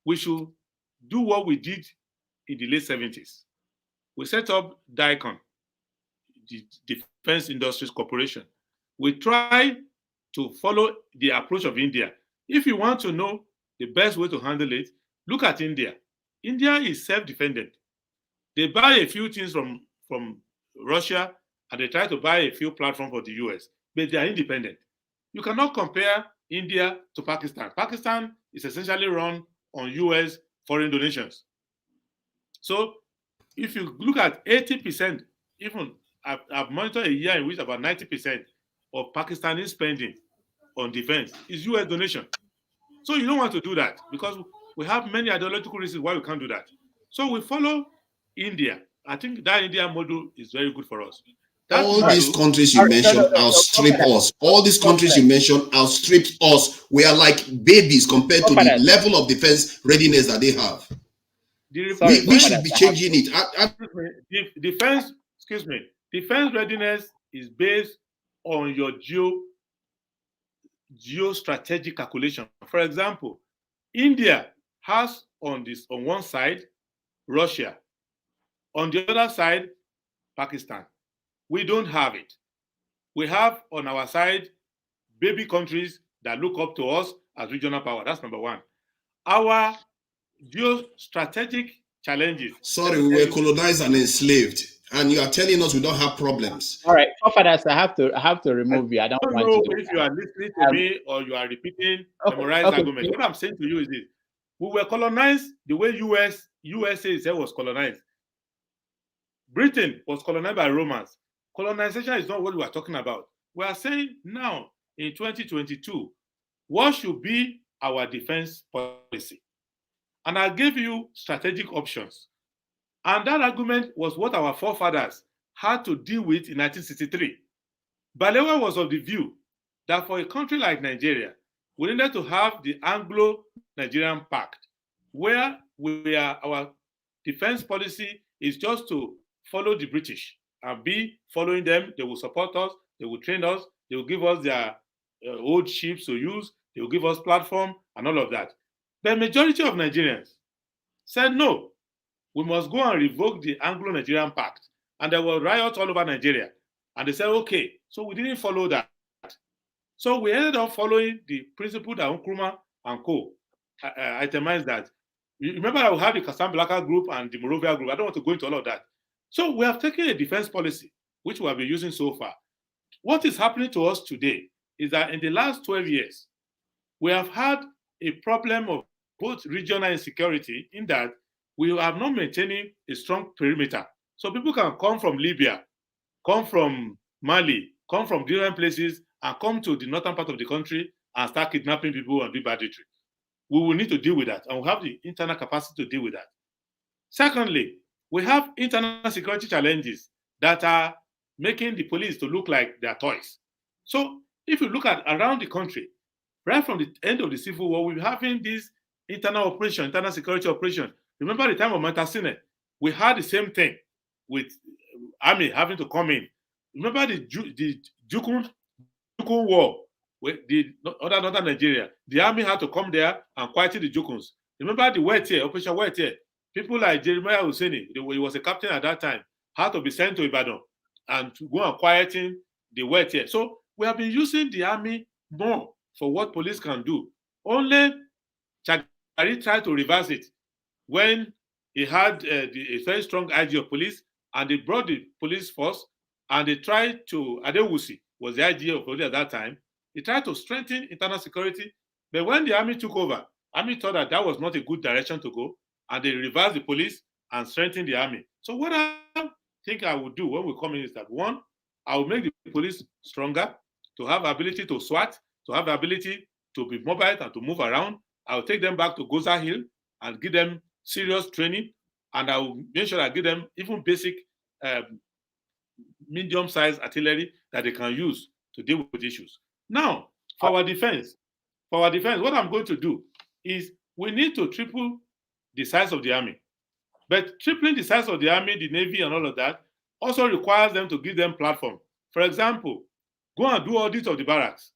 we should do what we did in the late 70s. We set up DICON, the Defense Industries Corporation. We try to follow the approach of India. If you want to know the best way to handle it, look at India. India is self-dependent. They buy a few things from Russia, and they try to buy a few platforms for the US, but they are independent. You cannot compare India to Pakistan. Pakistan is essentially run on US foreign donations. So if you look at 80%, even I've monitored a year in which about 90% of Pakistani spending on defense is US donation. So you don't want to do that because we have many ideological reasons why we can't do that. So we follow India. I think that India model is very good for us. All these countries you mentioned outstrip us. All these countries you mentioned outstrip us. We are like babies compared to the level of defense readiness that they have. We should be changing it. Defense readiness is based on your geostrategic calculation. For example, India has on one side Russia, on the other side Pakistan. We don't have it. We have on our side baby countries that look up to us as regional power. That's number one. Our geostrategic challenges. Sorry, we were colonized and enslaved, and you are telling us we don't have problems. All right, forefathers, I have to remove you. I don't want know to. If you are listening to me or you are repeating memorized arguments. What I'm saying to you is this: we were colonized the way USA itself was colonized. Britain was colonized by Romans. Colonization is not what we are talking about. We are saying now in 2022, what should be our defense policy? And I gave you strategic options. And that argument was what our forefathers had to deal with in 1963. Balewa was of the view that for a country like Nigeria, we needed to have the Anglo-Nigerian Pact, where our defense policy is just to follow the British and be following them. They will support us. They will train us. They will give us their old ships to use. They will give us platform and all of that. The majority of Nigerians said, no, we must go and revoke the Anglo-Nigerian Pact. And there were riots all over Nigeria. And they said, okay, so we didn't follow that. So we ended up following the principle that Nkrumah and co. itemized that. You remember that we had the Casablanca group and the Morovia group. I don't want to go into all of that. So we have taken a defense policy, which we have been using so far. What is happening to us today is that in the last 12 years, we have had a problem of both regional insecurity in that we have not maintaining a strong perimeter. So people can come from Libya, come from Mali, come from different places, and come to the northern part of the country and start kidnapping people and do banditry. We will need to deal with that, and we have the internal capacity to deal with that. Secondly, we have internal security challenges that are making the police to look like their toys. So if you look at around the country, right from the end of the Civil War, we're having this internal operation, internal security operation. Remember the time of Mantasine, we had the same thing with army having to come in. Remember the Jukun War, with the other northern Nigeria, the army had to come there and quieten the Jukuns. Remember the Wetier, Operation Wetier? People like Jeremiah Husseini, he was a captain at that time, had to be sent to Ibadan and to go and quieten the Wetier. So we have been using the army more for what police can do. Only Chagari tried to reverse it when he had a very strong IG of police, and they brought the police force, and they tried to, Adewusi was the IG of police at that time, he tried to strengthen internal security, but when the army took over, army thought that that was not a good direction to go, and they reversed the police and strengthened the army. So what I think I would do when we come in is that, one, I will make the police stronger, to have ability to SWAT, to have the ability to be mobile and to move around. I will take them back to Goza Hill and give them serious training, and I will make sure I give them even basic medium-sized artillery that they can use to deal with issues. Now, for our defense, what I'm going to do is we need to triple the size of the army. But tripling the size of the army, the navy, and all of that also requires them to give them platform. For example, go and do audit of the barracks.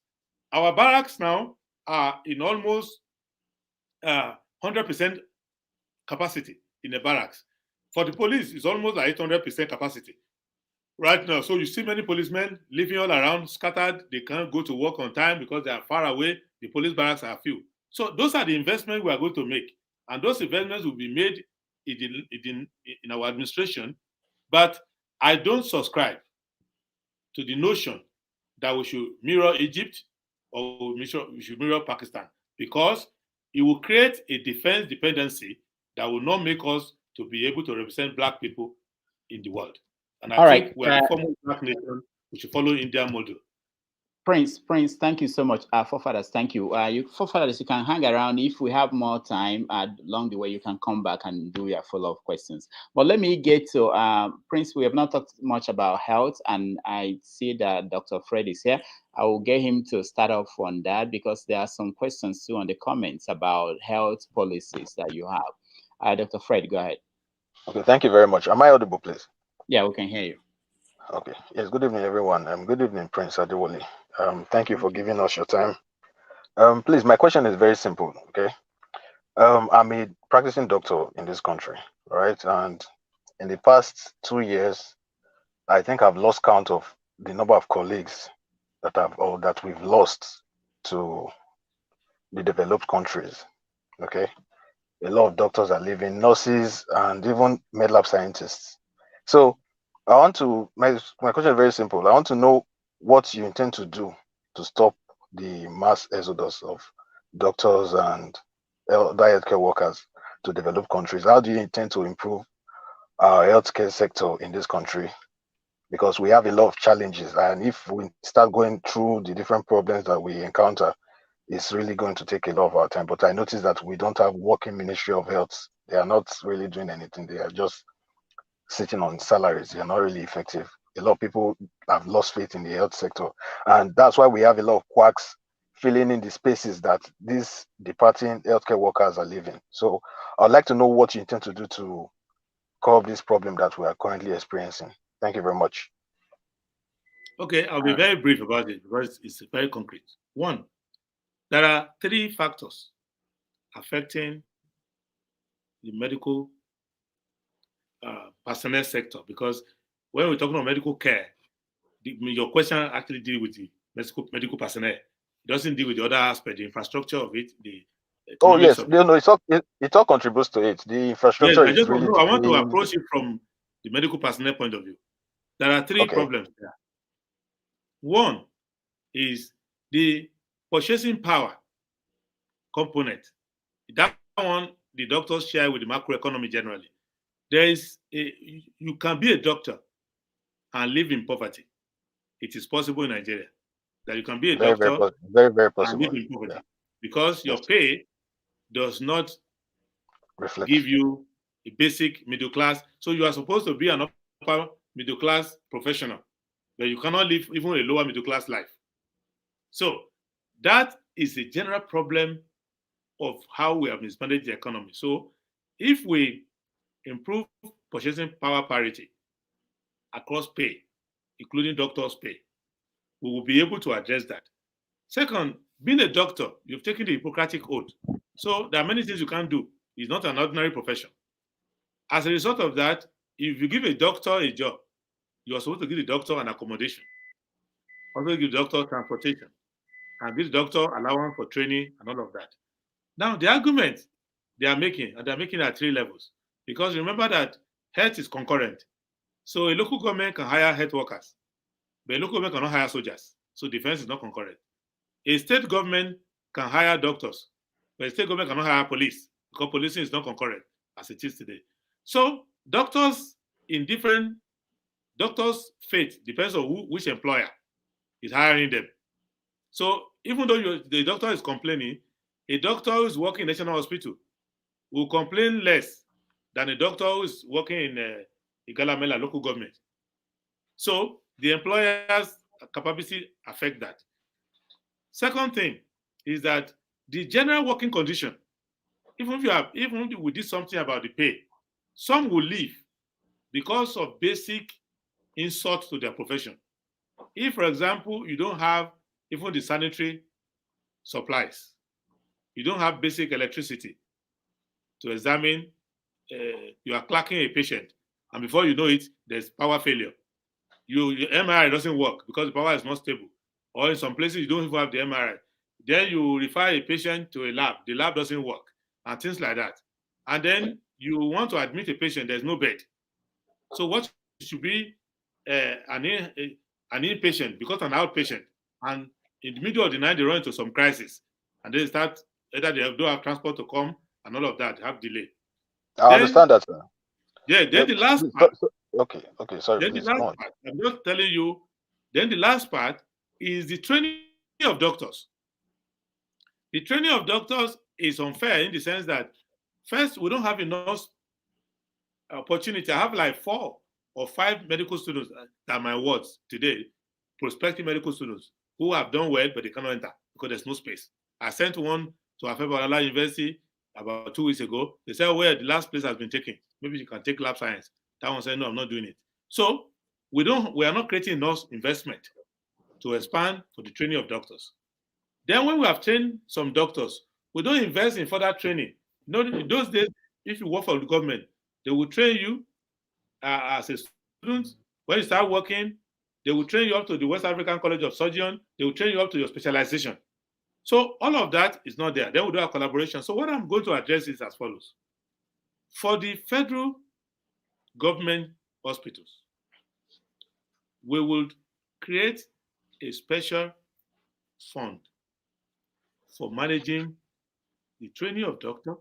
Our barracks now are in almost 100% capacity in the barracks. For the police, it's almost like 800% capacity right now. So you see many policemen living all around, scattered. They can't go to work on time because they are far away. The police barracks are few. So those are the investments we are going to make. And those investments will be made in our administration. But I don't subscribe to the notion that we should mirror Egypt or we should mirror Pakistan, because it will create a defense dependency that will not make us to be able to represent Black people in the world. And I think we are the former Black nation. We should follow India model. Prince, thank you so much. Forefathers, thank you. You forefathers, you can hang around. If we have more time along the way, you can come back and do your follow-up questions. But let me get to Prince. We have not talked much about health, and I see that Dr. Fred is here. I will get him to start off on that, because there are some questions too on the comments about health policies that you have. Dr. Fred, go ahead. Okay, thank you very much. Am I audible, please? Yeah, we can hear you. Okay. Yes, good evening, everyone. Good evening, Prince Adewole. Thank you for giving us your time. Please, my question is very simple, okay? I'm a practicing doctor in this country, right? And in the past 2 years, I think I've lost count of the number of colleagues that we've lost to the developed countries, okay? A lot of doctors are leaving, nurses, and even med-lab scientists. So my question is very simple. I want to know what you intend to do to stop the mass exodus of doctors and healthcare workers to developed countries. How do you intend to improve our healthcare sector in this country? Because we have a lot of challenges, and if we start going through the different problems that we encounter, it's really going to take a lot of our time. But I noticed that we don't have working Ministry of Health. They are not really doing anything. They are just sitting on salaries. They are not really effective. A lot of people have lost faith in the health sector. And that's why we have a lot of quacks filling in the spaces that these departing healthcare workers are leaving. So I'd like to know what you intend to do to curb this problem that we are currently experiencing. Thank you very much. Okay, I'll be very brief about it because it's very concrete. One, there are 3 factors affecting the medical personnel sector, because when we're talking about medical care, your question actually deals with the medical personnel. It doesn't deal with the other aspect, the infrastructure of it, the Oh yes, of it. no, it all contributes to it. The infrastructure Yes, is really. I want to approach it from the medical personnel point of view. There are 3 problems there. One is the purchasing power component. That one, the doctors share with the macroeconomy generally. You can be a doctor and live in poverty. It is possible in Nigeria that you can be a doctor very possible. and live in poverty because your pay does not give you a basic middle class. So you are supposed to be an upper middle class professional, but you cannot live even a lower middle class life. So that is a general problem of how we have mismanaged the economy. So if we improve purchasing power parity across pay, including doctors' pay, we will be able to address that. Second, being a doctor, you've taken the Hippocratic Oath. So there are many things you can't do. It's not an ordinary profession. As a result of that, if you give a doctor a job, you are supposed to give the doctor an accommodation, also give the doctor transportation, and give the doctor allowance for training and all of that. Now, the argument they are making, and they're making it at 3 levels, because remember that health is concurrent. So a local government can hire health workers, but a local government cannot hire soldiers. So defense is not concurrent. A state government can hire doctors, but a state government cannot hire police because policing is not concurrent as it is today. So doctors fate depends on which employer is hiring them. So even though the doctor is complaining, a doctor who is working in National Hospital will complain less than a doctor who is working in Igalamela local government. So the employer's capacity affect that. Second thing is that the general working condition, even if we did something about the pay, some will leave because of basic insult to their profession. If, for example, you don't have even the sanitary supplies, you don't have basic electricity to examine, you are clerking a patient, and before you know it, there's power failure. Your MRI doesn't work because the power is not stable. Or in some places, you don't even have the MRI. Then you refer a patient to a lab. The lab doesn't work, and things like that. And then you want to admit a patient, there's no bed. So what should be an inpatient becomes an outpatient. And in the middle of the night, they run into some crisis. And they start, either they don't have transport to come and all of that, have delay. I understand that, sir. Yeah, then the last part. Okay, sorry. Then please, the last part, I'm just telling you, then the last part is the training of doctors. The training of doctors is unfair in the sense that, first, we don't have enough opportunity. I have like 4 or 5 medical students that are my wards today, prospective medical students who have done well, but they cannot enter because there's no space. I sent one to Afebolala University about 2 weeks ago. They said, well, the last place has been taken. Maybe you can take lab science. That one said, no, I'm not doing it. So we are not creating enough investment to expand for the training of doctors. Then when we have trained some doctors, we don't invest in further training. You know, in those days, if you work for the government, they will train you as a student. When you start working, they will train you up to the West African College of Surgeon. They will train you up to your specialization. So all of that is not there. Then we do a collaboration. So what I'm going to address is as follows. For the federal government hospitals, we will create a special fund for managing the training of doctors,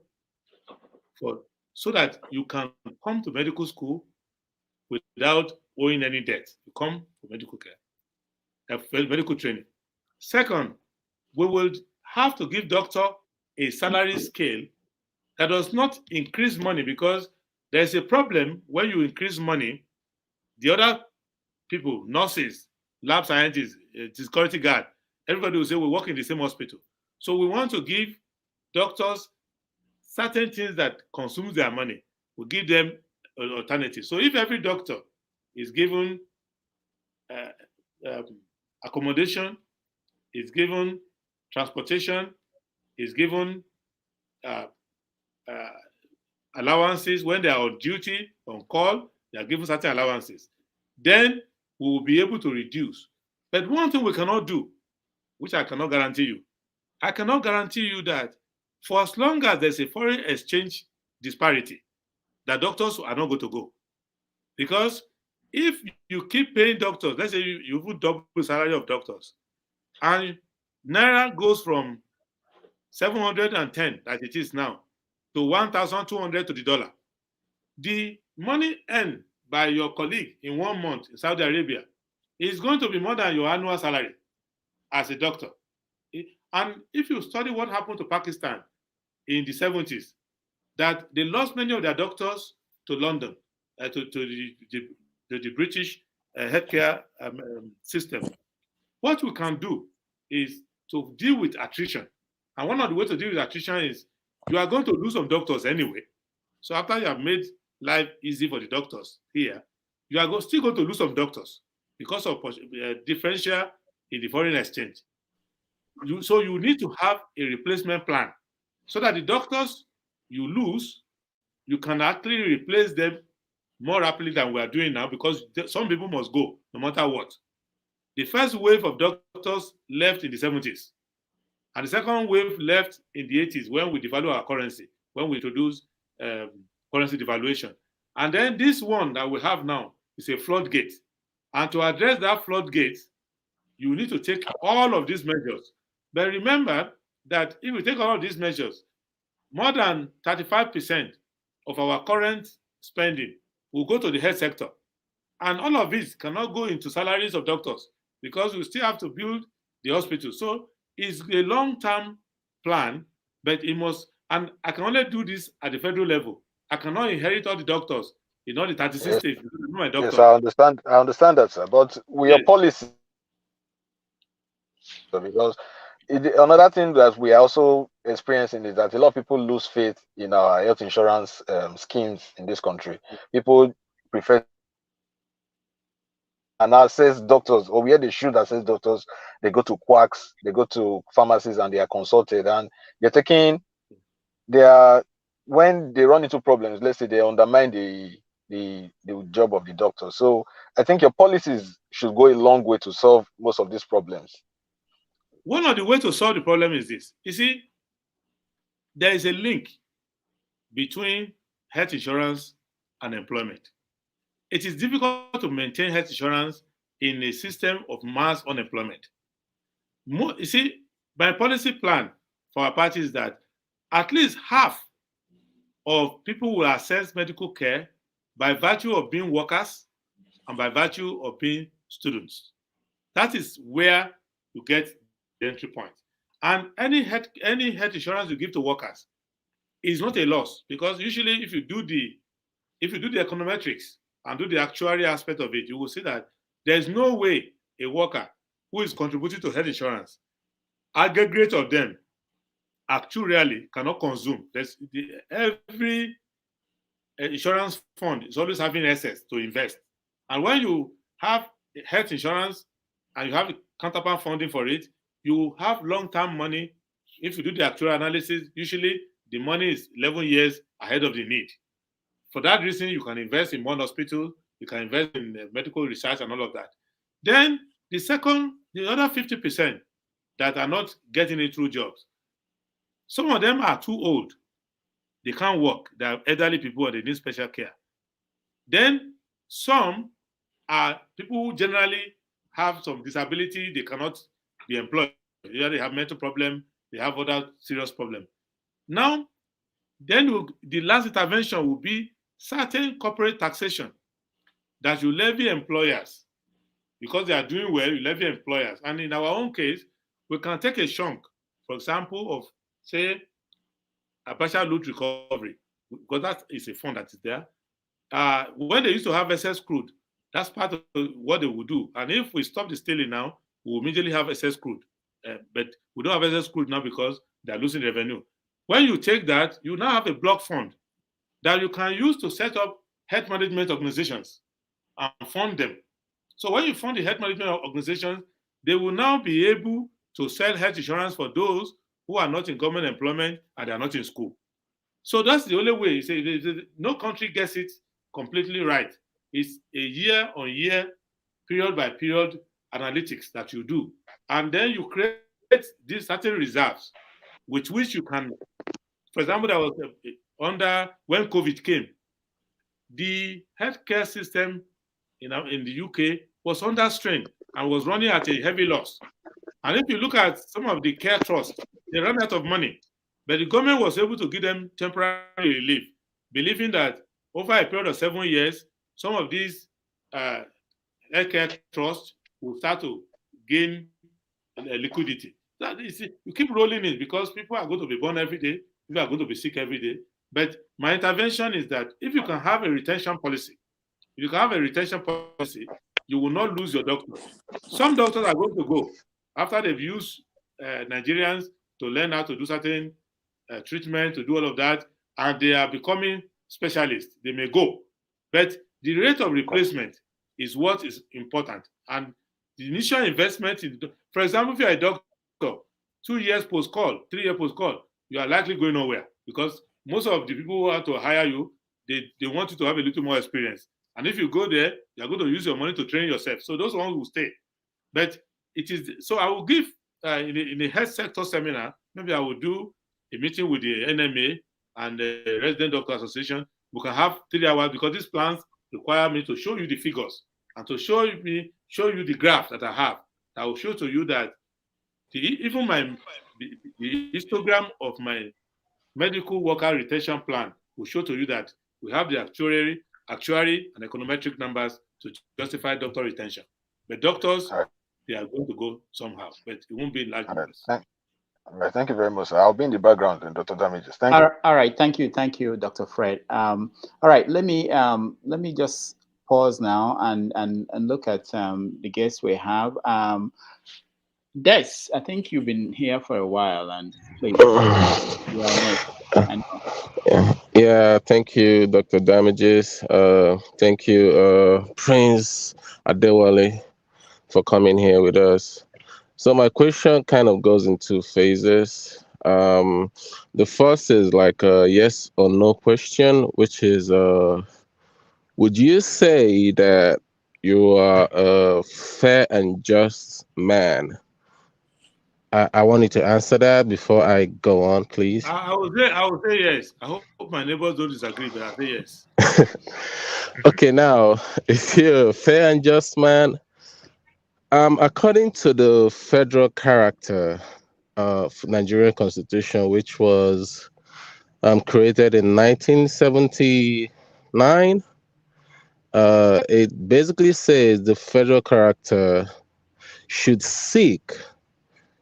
so that you can come to medical school without owing any debt. You come for medical care, medical training. Second, we will have to give doctor a salary scale that does not increase money, because there's a problem when you increase money. The other people, nurses, lab scientists, security guard, everybody will say we work in the same hospital. So we want to give doctors certain things that consume their money. We give them an alternative. So if every doctor is given accommodation, is given transportation, is given allowances when they are on duty, on call, they are given certain allowances. Then we will be able to reduce. But one thing we cannot do, which I cannot guarantee you, I cannot guarantee you that for as long as there's a foreign exchange disparity, the doctors are not going to go. Because if you keep paying doctors, let's say you would double the salary of doctors, and Naira goes from 710 that it is now to 1,200 to the dollar. The money earned by your colleague in 1 month in Saudi Arabia is going to be more than your annual salary as a doctor. And if you study what happened to Pakistan in the 70s, that they lost many of their doctors to London, to the British healthcare system. What we can do is to deal with attrition. And one of the ways to deal with attrition is you are going to lose some doctors anyway. So after you have made life easy for the doctors here, you are still going to lose some doctors because of differential in the foreign exchange. So you need to have a replacement plan so that the doctors you lose, you can actually replace them more rapidly than we are doing now, because some people must go no matter what. The first wave of doctors left in the 70s, and the second wave left in the 80s when we devalued our currency, when we introduced currency devaluation. And then this one that we have now is a floodgate. And to address that floodgate, you need to take all of these measures. But remember that if we take all of these measures, more than 35% of our current spending will go to the health sector. And all of this cannot go into salaries of doctors because we still have to build the hospital. So it's a long-term plan, but it must, and I can only do this at the federal level. I cannot inherit all the doctors in all the 36 states. My doctor. Yes, I understand that, sir. But we are policy, because another thing that we are also experiencing is that a lot of people lose faith in our health insurance schemes in this country. People prefer and access doctors, or where they should access doctors, they go to quacks, they go to pharmacies, and they are consulted, and they're taking when they run into problems, let's say, they undermine the job of the doctor. So I think your policies should go a long way to solve most of these problems. One of the ways to solve the problem is this. You see, there is a link between health insurance and employment. It is difficult to maintain health insurance in a system of mass unemployment. You see, my policy plan for our party is that at least half of people will access medical care by virtue of being workers and by virtue of being students. That is where you get the entry point. And any health insurance you give to workers is not a loss, because usually if you do the econometrics and do the actuary aspect of it, you will see that there's no way a worker who is contributing to health insurance, aggregate of them, actuarially cannot consume. Every insurance fund is always having excess to invest. And when you have health insurance and you have counterpart funding for it, you have long-term money. If you do the actual analysis, usually the money is 11 years ahead of the need. For that reason, you can invest in one hospital, you can invest in medical research and all of that. Then the other 50% that are not getting it through jobs, some of them are too old. They can't work. They are elderly people and they need special care. Then some are people who generally have some disability, they cannot be employed. They have mental problem, they have other serious problem. Now, then the last intervention will be certain corporate taxation that you levy employers. Because they are doing well, you levy employers. And in our own case, we can take a chunk, for example, of, say, a partial load recovery, because that is a fund that is there. When they used to have excess crude, that's part of what they will do. And if we stop the stealing now, we will immediately have excess crude. But we don't have excess crude now because they're losing revenue. When you take that, you now have a block fund that you can use to set up health management organizations. and fund them. So when you fund the health management organizations, they will now be able to sell health insurance for those who are not in government employment and they are not in school. So that's the only way. You say no country gets it completely right. It's a year-on-year, period-by-period analytics that you do. And then you create these certain reserves with which you can, for example, that was when COVID came, the healthcare system in the UK was under strain and was running at a heavy loss. And if you look at some of the care trusts, they ran out of money. But the government was able to give them temporary relief, believing that over a period of 7 years, some of these healthcare trusts will start to gain liquidity. You keep rolling it because people are going to be born every day, people are going to be sick every day. But my intervention is that if you can have a retention policy, you will not lose your doctors. Some doctors are going to go after they've used Nigerians to learn how to do certain treatment, to do all of that, and they are becoming specialists. They may go. But the rate of replacement is what is important. And the initial investment, for example, if you're a doctor, 2 years post-call, 3 years post-call, you are likely going nowhere because most of the people who are to hire you, they want you to have a little more experience. And if you go there, you're going to use your money to train yourself. So those ones will stay. But it is, so I will give, in a health sector seminar, maybe I will do a meeting with the NMA and the Resident Doctor Association. We can have 3 hours because these plans require me to show you the figures and to show you the graph that I have. I will show to you that even the histogram of my medical worker retention plan will show to you that we have the actuary and econometric numbers to justify doctor retention. But doctors, they are going to go somehow, but it won't be in large numbers. All right, thank you very much. I'll be in the background, and Dr. Damages. Thank you. All right, thank you, Dr. Fred. All right, let me just pause now and look at the guests we have. Des, I think you've been here for a while, and please, you are next. Yeah, thank you, Dr. Damages. Thank you, Prince Adewale, for coming here with us. So my question kind of goes in 2 phases. The first is like a yes or no question, which is, would you say that you are a fair and just man? I want you to answer that before I go on, please. I would say yes. I hope my neighbors don't disagree, but I say yes. Okay, now, if you're a fair and just man, according to the federal character of Nigerian Constitution, which was created in 1979, it basically says the federal character should seek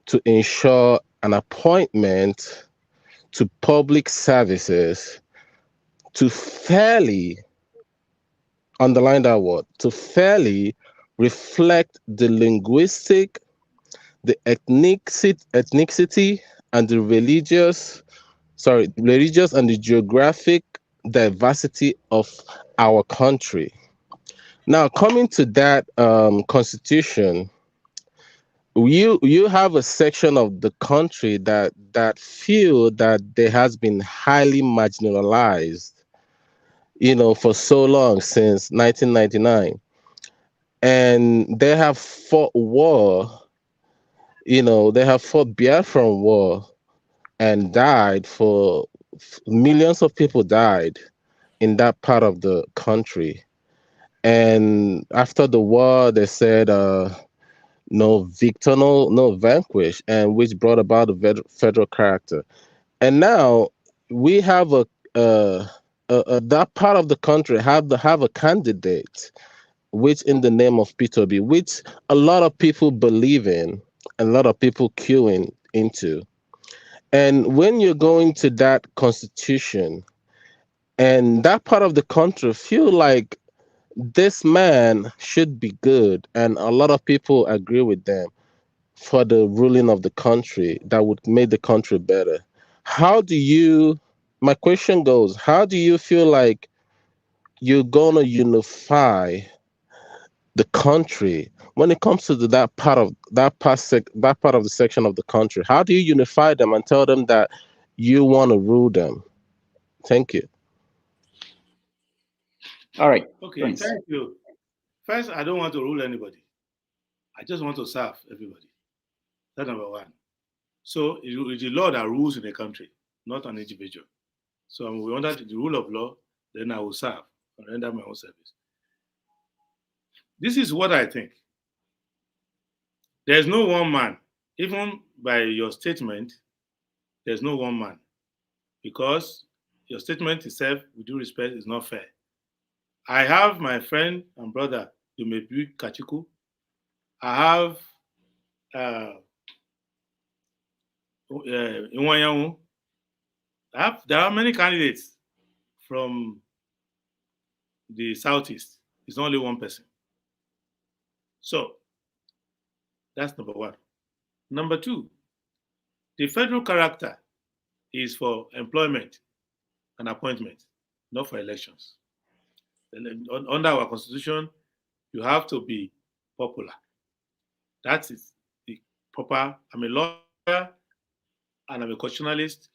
to ensure an appointment to public services to fairly, underline that word, to fairly reflect the linguistic, the ethnicity, and the religious and the geographic diversity of our country. Now, coming to that constitution, you have a section of the country that feel that there has been highly marginalized, for so long, since 1999. And they have fought war, they have fought Biafran war and died millions of people died in that part of the country. And after the war, they said, no victor, no vanquish, and which brought about the federal character. And now we have that part of the country have a candidate, which in the name of Peter Obi, which a lot of people believe in, a lot of people queuing into. And when you're going to that constitution, and that part of the country feel like this man should be good, and a lot of people agree with them for the ruling of the country that would make the country better. My question goes, how do you feel like you're gonna unify the country, when it comes to that part of the section of the country, how do you unify them and tell them that you want to rule them? Thank you. All right, Okay, Prince. thank you. First, I don't want to rule anybody. I just want to serve everybody. That's number one. So it's the law that rules in the country, not an individual. So we under the rule of law, then I will serve and render my own service. This is what I think. There's no one man, even by your statement, there's no one man, because your statement itself, with due respect, is not fair. I have my friend and brother, Dumebi Kachiku. I have Iwanyanwu. There are many candidates from the Southeast. It's only one person. So that's number one. Number two, the federal character is for employment and appointment, not for elections. Under our constitution, you have to be popular. That is the proper. I'm a lawyer and I'm a constitutionalist.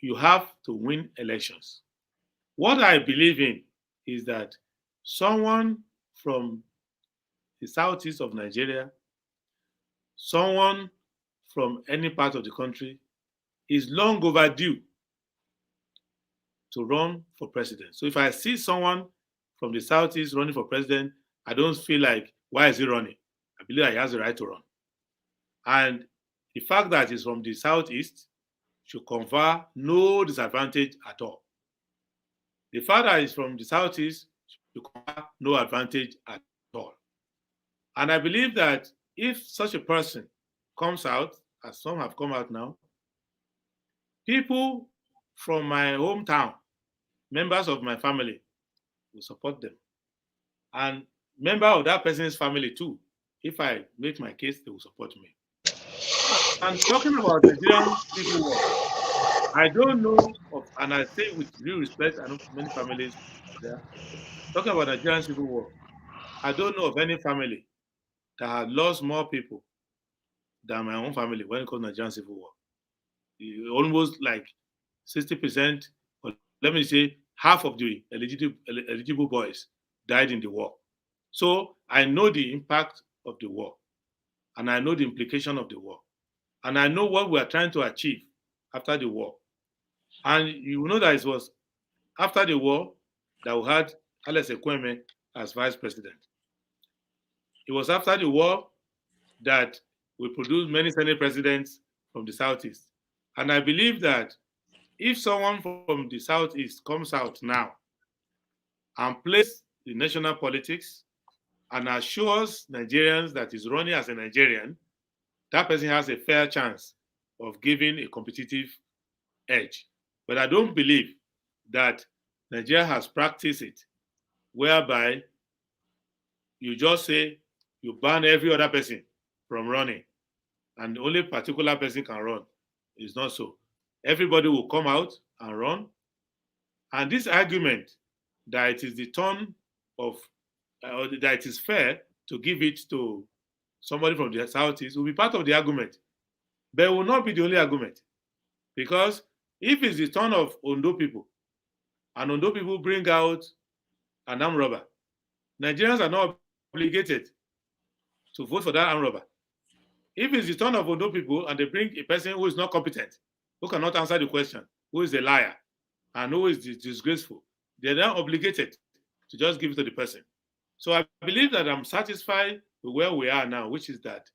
You have to win elections. What I believe in is that someone from the southeast of Nigeria, someone from any part of the country, is long overdue to run for president. So if I see someone from the southeast running for president, I don't feel like, why is he running? I believe that he has the right to run. And the fact that he's from the southeast should confer no disadvantage at all. The fact that he's from the southeast should confer no advantage at all. And I believe that if such a person comes out, as some have come out now, people from my hometown, members of my family, will support them. And members of that person's family too, if I make my case, they will support me. And talking about Nigerian civil war, I don't know of, and I say with real respect, I know many families there. Talking about Nigerian civil war, I don't know of any family that had lost more people than my own family when it comes to Nigerian civil war. Almost like 60%, or let me say half of the eligible boys died in the war. So I know the impact of the war, and I know the implication of the war, and I know what we are trying to achieve after the war. And you know that it was after the war that we had Alex Ekweme as vice president. It was after the war that we produced many Senate presidents from the Southeast. And I believe that if someone from the Southeast comes out now and plays the national politics and assures Nigerians that he's running as a Nigerian, that person has a fair chance of giving a competitive edge. But I don't believe that Nigeria has practiced it, whereby you just say you ban every other person from running and only a particular person can run. It's not so. Everybody will come out and run. And this argument that it is the turn of, that it is fair to give it to somebody from the Southeast will be part of the argument. But it will not be the only argument. Because if it's the turn of Ondo people, and Ondo people bring out an armed robber, Nigerians are not obligated to vote for that armed robber. If it's the turn of Ondo people and they bring a person who is not competent, who cannot answer the question, who is a liar, and who is disgraceful, they're then obligated to just give it to the person. So I believe that I'm satisfied with where we are now, which is that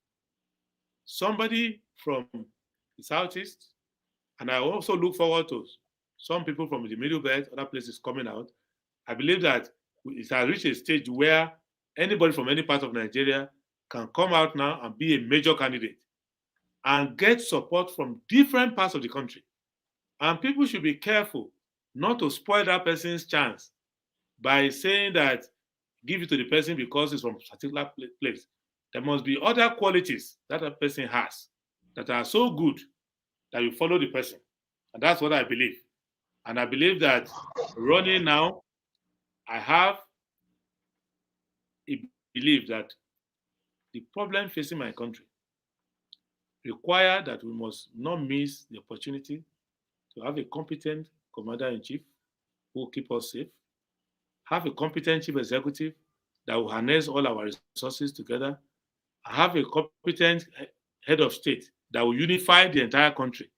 somebody from the Southeast, and I also look forward to some people from the Middle Belt, other places coming out. I believe that it has reached a stage where anybody from any part of Nigeria can come out now and be a major candidate and get support from different parts of the country. And people should be careful not to spoil that person's chance by saying that give it to the person because it's from a particular place. There must be other qualities that a person has that are so good that you follow the person. And that's what I believe. And I believe that running now, I have a believe that the problem facing my country require that we must not miss the opportunity to have a competent commander-in-chief who will keep us safe, have a competent chief executive that will harness all our resources together, have a competent head of state that will unify the entire country,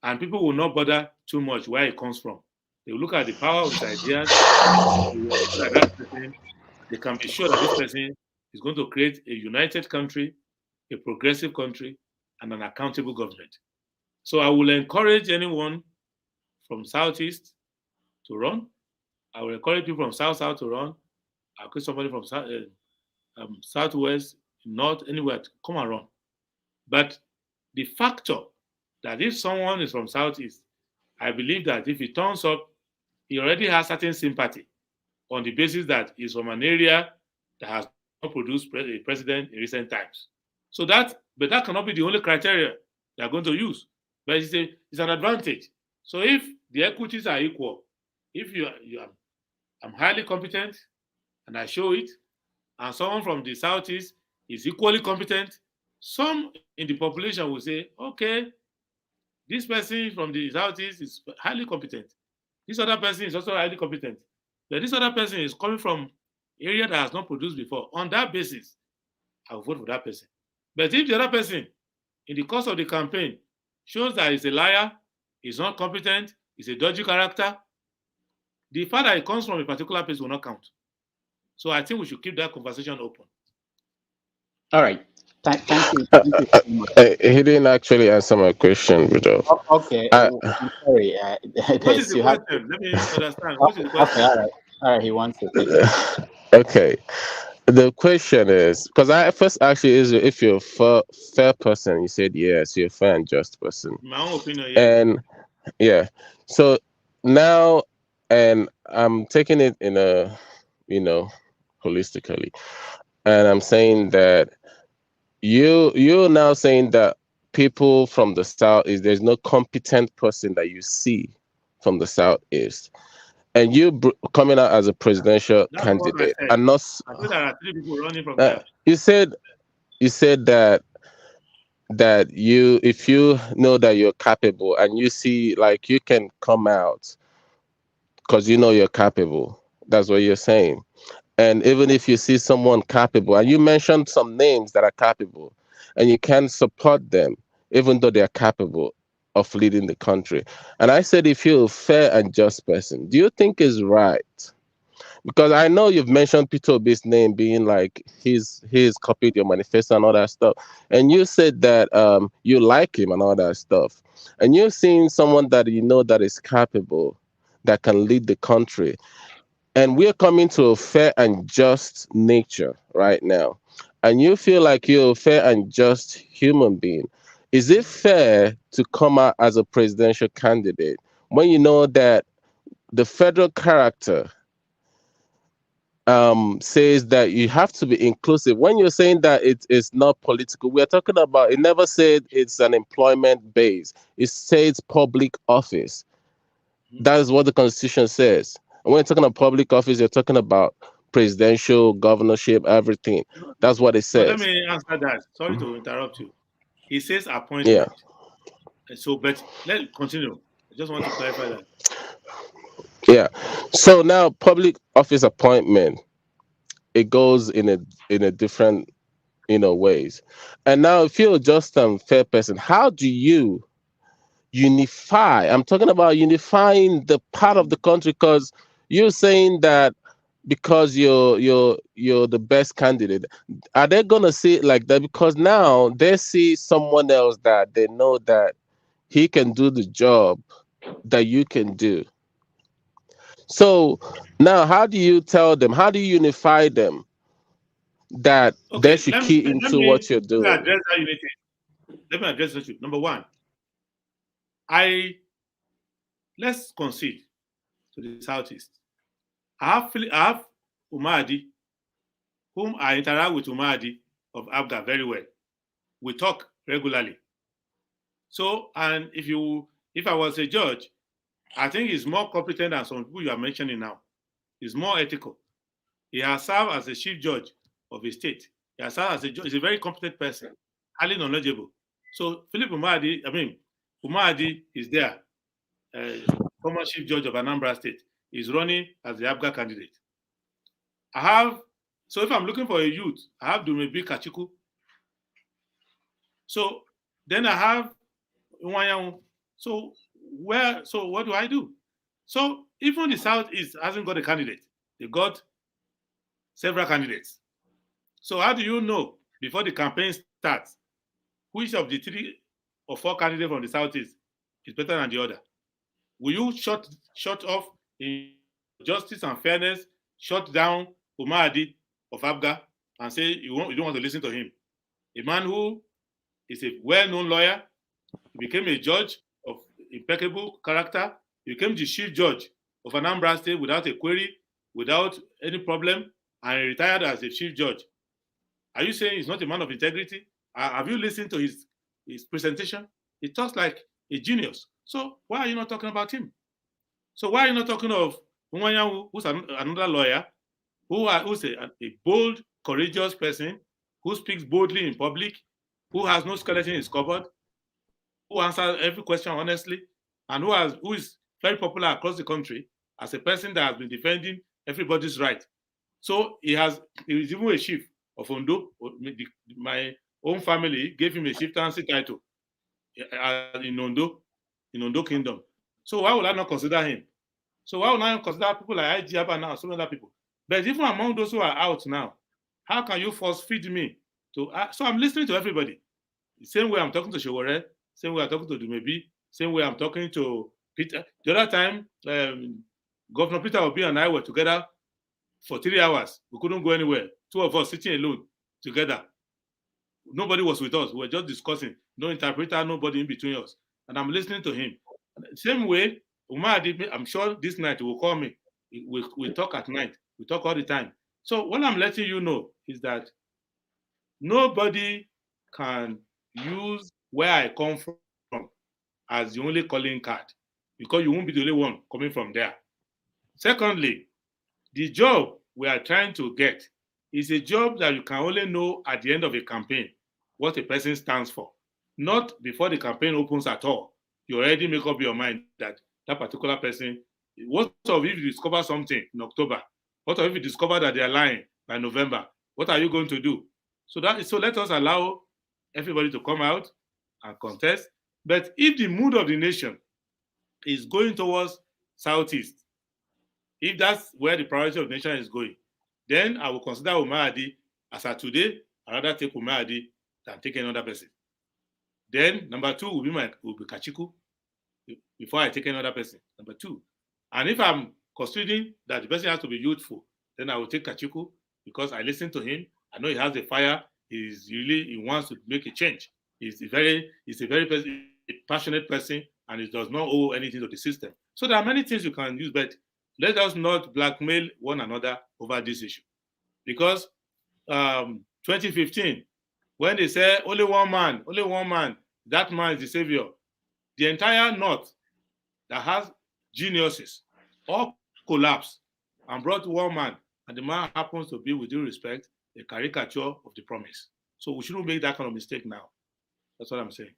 and people will not bother too much where it comes from. They will look at the power of his ideas, they will ensure that person, they can be sure that this person is going to create a united country, a progressive country, and an accountable government. So I will encourage anyone from Southeast to run. I will encourage people from South to run. I'll encourage somebody from Southwest, North, anywhere to come and run. But the factor that if someone is from Southeast, I believe that if he turns up, he already has certain sympathy on the basis that he's from an area that has not produced a president in recent times. So that cannot be the only criteria they are going to use. But it's an advantage. So if the equities are equal, if I'm highly competent and I show it, and someone from the Southeast is equally competent, some in the population will say, okay, this person from the Southeast is highly competent. This other person is also highly competent. But this other person is coming from area that has not produced before. On that basis, I'll vote for that person. But if the other person, in the course of the campaign, shows that he's a liar, he's not competent, he's a dodgy character, the fact that he comes from a particular place will not count. So I think we should keep that conversation open. All right. Thank you. Thank you so much. He didn't actually answer my question, Rudolph. Okay. I'm sorry. What is the question? Let me understand. What is the question? Okay. All right. He wants to take it. Okay. The question is, because I first asked you, is if you're a fair person, you said yes, you're a fair and just person. My own opinion, yes. And yeah, so now, and I'm taking it in a, holistically, and I'm saying that you're now saying that people from the South there's no competent person that you see from the Southeast. And you coming out as a presidential candidate, and not. I said there are 3 people running from there. You said that you, if you know that you're capable, and you see like you can come out because you know you're capable. That's what you're saying. And even if you see someone capable, and you mentioned some names that are capable, and you can support them, even though they're capable of leading the country. And I said, if you're a fair and just person, do you think is right? Because I know you've mentioned Peter Obi's name being like he's copied your manifesto and all that stuff. And you said that you like him and all that stuff. And you're seeing someone that you know that is capable, that can lead the country. And we're coming to a fair and just nature right now. And you feel like you're a fair and just human being. Is it fair to come out as a presidential candidate when you know that the federal character says that you have to be inclusive? When you're saying that it is not political, we're talking about, it never said it's an employment base. It says public office. That is what the Constitution says. And when you're talking about public office, you're talking about presidential, governorship, everything. That's what it says. Let me answer that. Sorry to interrupt you. He says appointment. Yeah. So, but let's continue. I just want to clarify that. Yeah. So now public office appointment, it goes in a different, ways. And now if you're just a fair person, how do you unify? I'm talking about unifying the part of the country, because you're saying that because you're the best candidate. Are they gonna see it like that? Because now they see someone else that they know that he can do the job that you can do. So now how do you tell them? How do you unify them that they should key into what you're doing? Let me address that. Number one, let's concede to the Southeast. I have Umadi, whom I interact with Umadi of Abga very well. We talk regularly. So, and if I was a judge, I think he's more competent than some people you are mentioning now. He's more ethical. He has served as a chief judge of a state. He has served as a judge. He's a very competent person, highly knowledgeable. So Philip Umadi is there, former chief judge of Anambra State, is running as the ABGA candidate. So if I'm looking for a youth, I have Dumebi Kachiku. So then I have Nwanyanwu. So what do I do? So even the Southeast hasn't got a candidate. They got several candidates. So how do you know before the campaign starts which of the 3 or 4 candidates from the Southeast is better than the other? Will you shut off in justice and fairness, shut down Umadi of ABGA and say you don't want to listen to him? A man who is a well-known lawyer, he became a judge of impeccable character, he became the chief judge of Anambra State without a query, without any problem, and he retired as a chief judge. Are you saying he's not a man of integrity? Have you listened to his presentation? He talks like a genius. So why are you not talking about him? So why are you not talking of Nwanyanwu, who's another lawyer, who's a bold, courageous person, who speaks boldly in public, who has no skeleton in his cupboard, who answers every question honestly, and who is very popular across the country as a person that has been defending everybody's right. So he is even a chief of Ondo. My own family gave him a chieftaincy title in Ondo Kingdom. So why would I not consider him? So why would I not consider people like IG Abba now, so many other people? But even among those who are out now, how can you force feed me to? So I'm listening to everybody. The same way I'm talking to Showore, same way I'm talking to Dumebi, same way I'm talking to Peter. The other time, Governor Peter Obi and I were together for 3 hours. We couldn't go anywhere. 2 of us sitting alone together. Nobody was with us. We were just discussing. No interpreter, nobody in between us. And I'm listening to him. Same way, Umadi, I'm sure this night he will call me. We talk at night. We talk all the time. So what I'm letting you know is that nobody can use where I come from as the only calling card, because you won't be the only one coming from there. Secondly, the job we are trying to get is a job that you can only know at the end of a campaign what a person stands for, not before the campaign opens at all. You already make up your mind that that particular person. What if you discover something in October? What if you discover that they are lying by November? What are you going to do? So let us allow everybody to come out and contest. But if the mood of the nation is going towards Southeast, if that's where the priority of the nation is going, then I will consider Umadi as of today. I'd rather take Umadi than take another person. Then number 2 will be Kachiku before I take another person. Number 2. And if I'm considering that the person has to be youthful, then I will take Kachiku because I listen to him. I know he has the fire. He wants to make a change. He's a very passionate person, and he does not owe anything to the system. So there are many things you can use, but let us not blackmail one another over this issue. Because 2015, when they say only one man, that man is the savior, the entire North that has geniuses all collapsed and brought one man, and the man happens to be, with due respect, a caricature of the promise. So we shouldn't make that kind of mistake now. That's what I'm saying.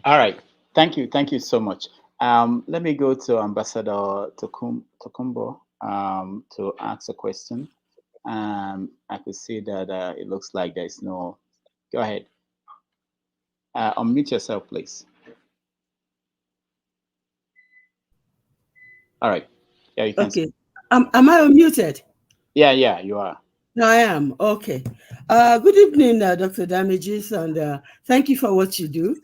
All right. Thank you so much. Let me go to Ambassador Tokumbo to ask a question. I could see that it looks like there's no. Go ahead. Unmute yourself, please. All right. Yeah, you can. Okay. Am I unmuted? Yeah, you are. No, I am. Okay. Good evening, Dr. Damages, and thank you for what you do.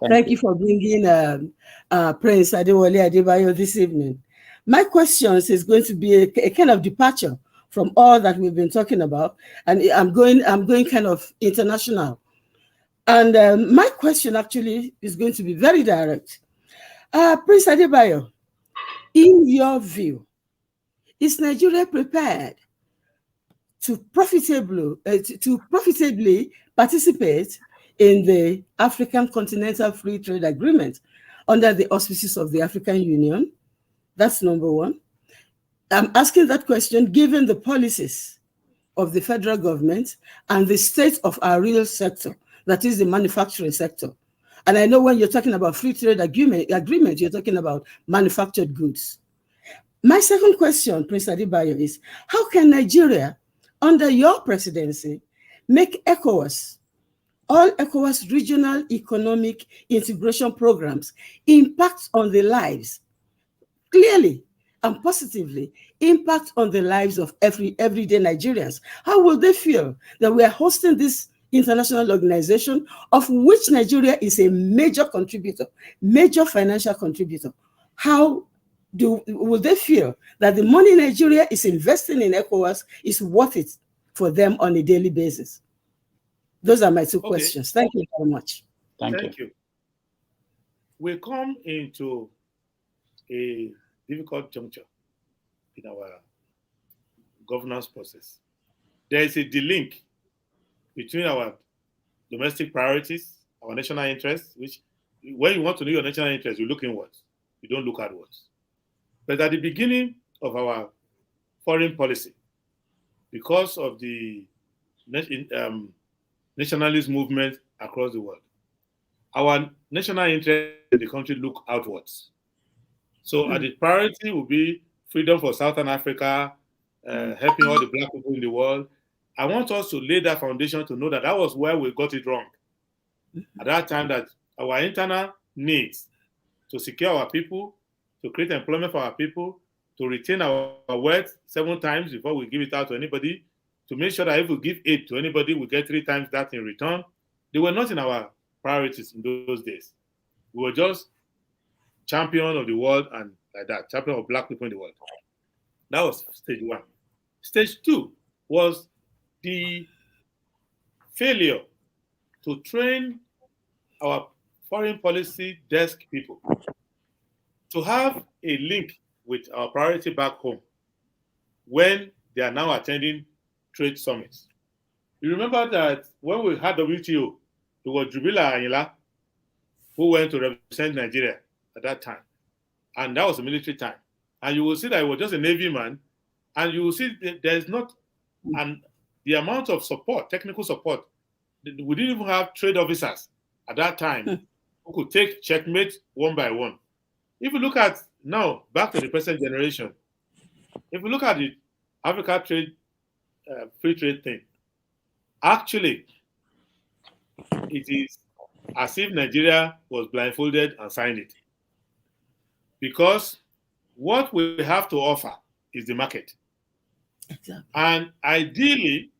Thank you for bringing Prince Adewole Adebayo this evening. My questions is going to be a kind of departure from all that we've been talking about, and I'm going kind of international. And my question actually is going to be very direct. Prince Adebayo, in your view, is Nigeria prepared to profitably participate in the African Continental Free Trade Agreement under the auspices of the African Union? That's number one. I'm asking that question given the policies of the federal government and the state of our real sector, that is the manufacturing sector. And I know when you're talking about free trade agreement, you're talking about manufactured goods. My second question, Prince Adebayo, is how can Nigeria, under your presidency, make ECOWAS, all ECOWAS regional economic integration programs, impact on the lives, clearly and positively, impact on the lives of everyday Nigerians? How will they feel that we are hosting this international organization of which Nigeria is a major contributor, major financial contributor? How will they feel that the money Nigeria is investing in ECOWAS is worth it for them on a daily basis? Those are my two questions. Thank you very much. Thank you. We come into a difficult juncture in our governance process. There is a delink between our domestic priorities, our national interests, which when you want to know your national interests, you look inwards. You don't look outwards. But at the beginning of our foreign policy, because of the nationalist movement across the world, our national interests in the country look outwards. So the priority will be freedom for Southern Africa, helping all the Black people in the world. I want us to lay that foundation to know that that was where we got it wrong. At that time, that our internal needs to secure our people, to create employment for our people, to retain our wealth 7 times before we give it out to anybody, to make sure that if we give aid to anybody, we get 3 times that in return. They were not in our priorities in those days. We were just champion of the world and like that, champion of Black people in the world. That was stage 1. Stage 2 was the failure to train our foreign policy desk people to have a link with our priority back home when they are now attending trade summits. You remember that when we had WTO, it was Jubila Ayinla who went to represent Nigeria at that time. And that was a military time. And you will see that he was just a Navy man. And you will see that there's not the amount of support, technical support. We didn't even have trade officers at that time who could take checkmate one by one. If you look at now, back to the present generation, if you look at the Africa trade, free trade thing, actually, it is as if Nigeria was blindfolded and signed it. Because what we have to offer is the market. Exactly. And ideally,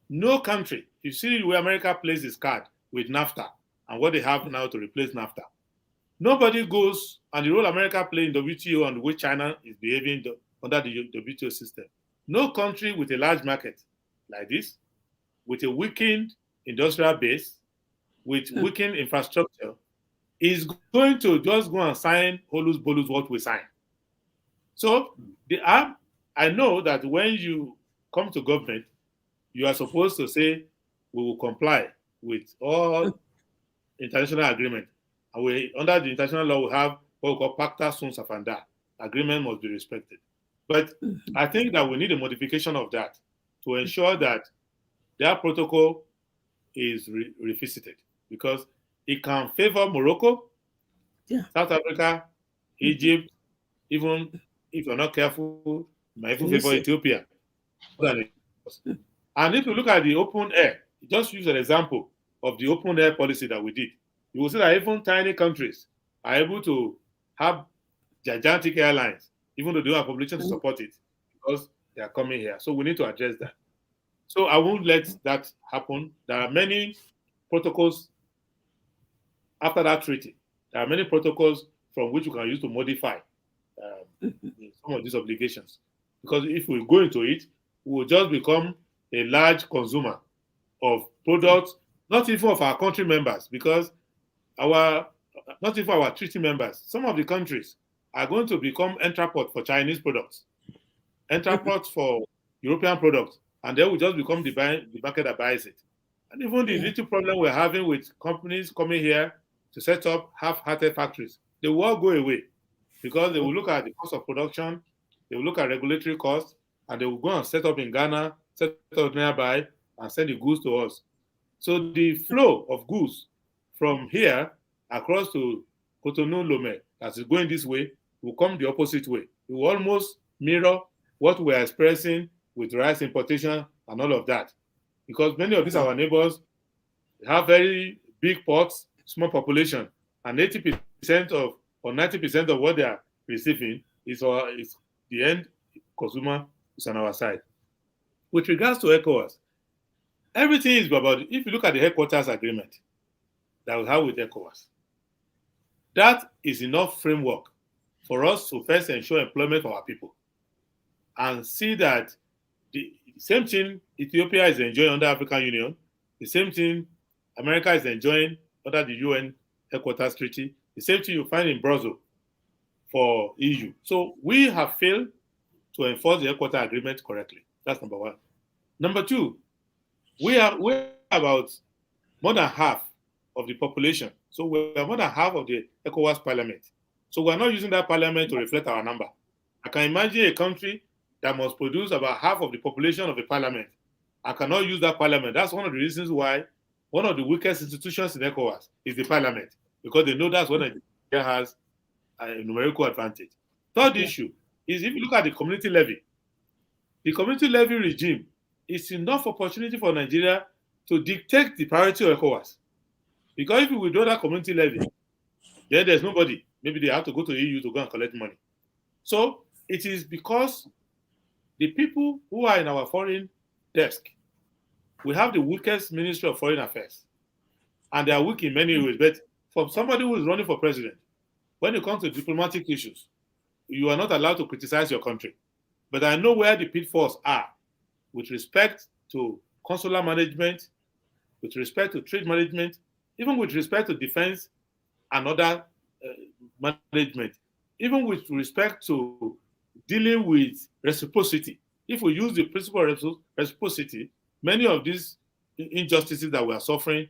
no country, you see where America plays its card with NAFTA and what they have now to replace NAFTA. Nobody goes, and the role America plays in the WTO and the way China is behaving under the WTO system. No country with a large market like this, with a weakened industrial base, with weakened infrastructure, is going to just go and sign holus bolus what we sign. So I know that when you come to government, you are supposed to say, we will comply with all international agreement. And under the international law, we have what we call Pacta Sunt Servanda. Agreement must be respected. But I think that we need a modification of that to ensure that their protocol is revisited, because it can favor Morocco, South Africa, Egypt, even if you're not careful, it might even favor Ethiopia. And if you look at the open air, just use an example of the open air policy that we did. You will see that even tiny countries are able to have gigantic airlines, even though they don't have population to support it, because they are coming here. So we need to address that. So I won't let that happen. There are many protocols after that treaty. There are many protocols from which we can use to modify some of these obligations. Because if we go into it, we will just become a large consumer of products, not even of our country members, because not even our treaty members. Some of the countries are going to become entrepot for Chinese products, entrepot for European products, and they will just become the market that buys it. And even the little problem we're having with companies coming here to set up half-hearted factories, they will all go away, because they will look at the cost of production, they will look at regulatory costs, and they will go and set up in Ghana, set up nearby, and send the goods to us. So the flow of goods from here across to Cotonou Lomé, as it's going this way, will come the opposite way. It will almost mirror what we're experiencing with rice importation and all of that. Because many of these our neighbors have very big ports, small population, and 80% of or 90% of what they are receiving is the end consumer is on our side. With regards to ECOWAS, everything is about, if you look at the headquarters agreement that we have with ECOWAS, that is enough framework for us to first ensure employment for our people and see that the same thing Ethiopia is enjoying under African Union, the same thing America is enjoying under the UN headquarters treaty, the same thing you find in Brussels for EU. So we have failed to enforce the headquarters agreement correctly. That's number one. Number two, we are about more than half of the population. So we are more than half of the ECOWAS parliament. So we're not using that parliament to reflect our number. I can imagine a country that must produce about half of the population of the parliament. I cannot use that parliament. That's one of the reasons why one of the weakest institutions in ECOWAS is the parliament, because they know that's what Nigeria has a numerical advantage. Third issue is, if you look at the community levy regime is enough opportunity for Nigeria to dictate the priority of ECOWAS. Because if we withdraw that community levy, then there's nobody. Maybe they have to go to EU to go and collect money. So it is because the people who are in our foreign desk, we have the weakest Ministry of Foreign Affairs. And they are weak in many ways. But for somebody who is running for president, when it comes to diplomatic issues, you are not allowed to criticize your country. But I know where the pitfalls are with respect to consular management, with respect to trade management, even with respect to defense and other management, even with respect to dealing with reciprocity. If we use the principle of reciprocity, many of these injustices that we are suffering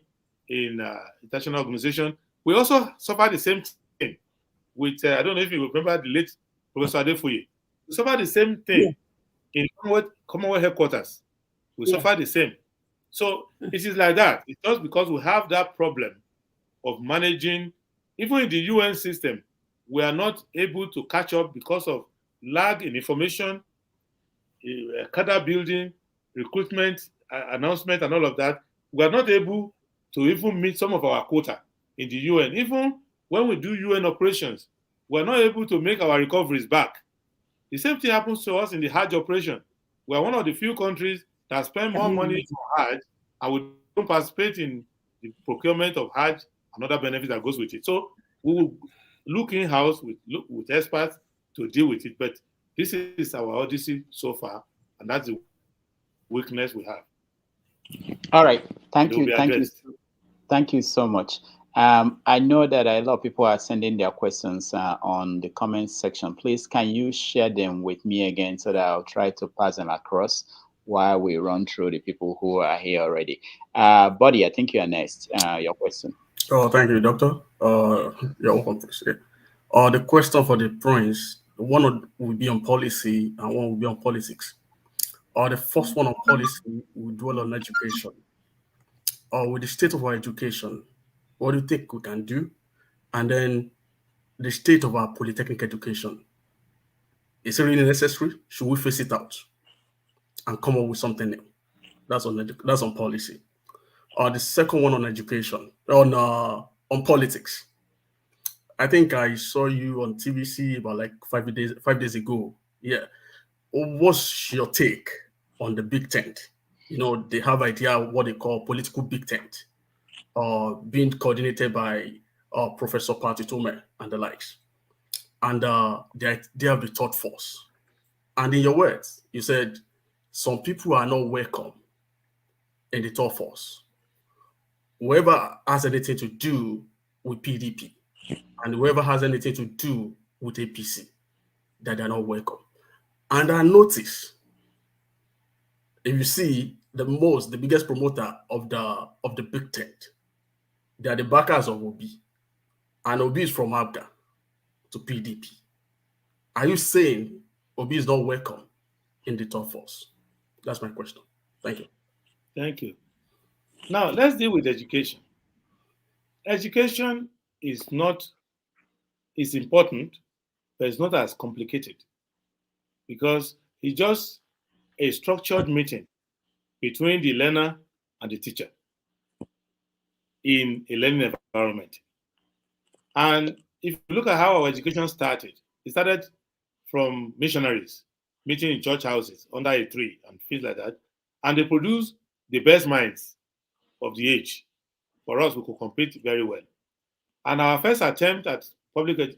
in international organization, we also suffer the same thing with, I don't know if you remember the late Professor Adebayo. We suffer the same thing in Commonwealth headquarters. We suffer the same. So it is like that. It's just because we have that problem of managing, even in the UN system, we are not able to catch up because of lag in information, cadre building, recruitment, announcement, and all of that. We are not able to even meet some of our quota in the UN. Even when we do UN operations, we are not able to make our recoveries back. The same thing happens to us in the Hajj operation. We are one of the few countries that spend more money for Hajj, and we don't participate in the procurement of Hajj and other benefits that goes with it. So we will look in-house with experts to deal with it. But this is our odyssey so far, and that's the weakness we have. All right. Thank you. Thank you so much. I know that a lot of people are sending their questions on the comments section. Please, can you share them with me again so that I'll try to pass them across while we run through the people who are here already. Buddy, I think you are next. Your question. Oh, thank you, Doctor. You're welcome. The question for the Prince, one will be on policy and one will be on politics. The first one on policy will dwell on education. With the state of our education, what do you think we can do? And then the state of our polytechnic education. Is it really necessary? Should we face it out and come up with something new? That's on policy. The second one on education, on politics. I think I saw you on TVC about like 5 days ago. Yeah. What's your take on the big tent? You know, they have idea what they call political big tent, being coordinated by Professor Tome and the likes. And they have the third force. And in your words, you said some people are not welcome in the third force. Whoever has anything to do with PDP and whoever has anything to do with APC, that they're not welcome. And I notice, if you see the biggest promoter of the big tent, they are the backers of Obi. And Obi is from ABGA to PDP. Are you saying Obi is not welcome in the third force? That's my question. Thank you. Thank you. Now, let's deal with education. Education is important, but it's not as complicated because it's just a structured meeting between the learner and the teacher in a learning environment. And if you look at how our education started, it started from missionaries meeting in church houses under a tree and things like that. And they produced the best minds of the age. For us, we could compete very well. And our first attempt at public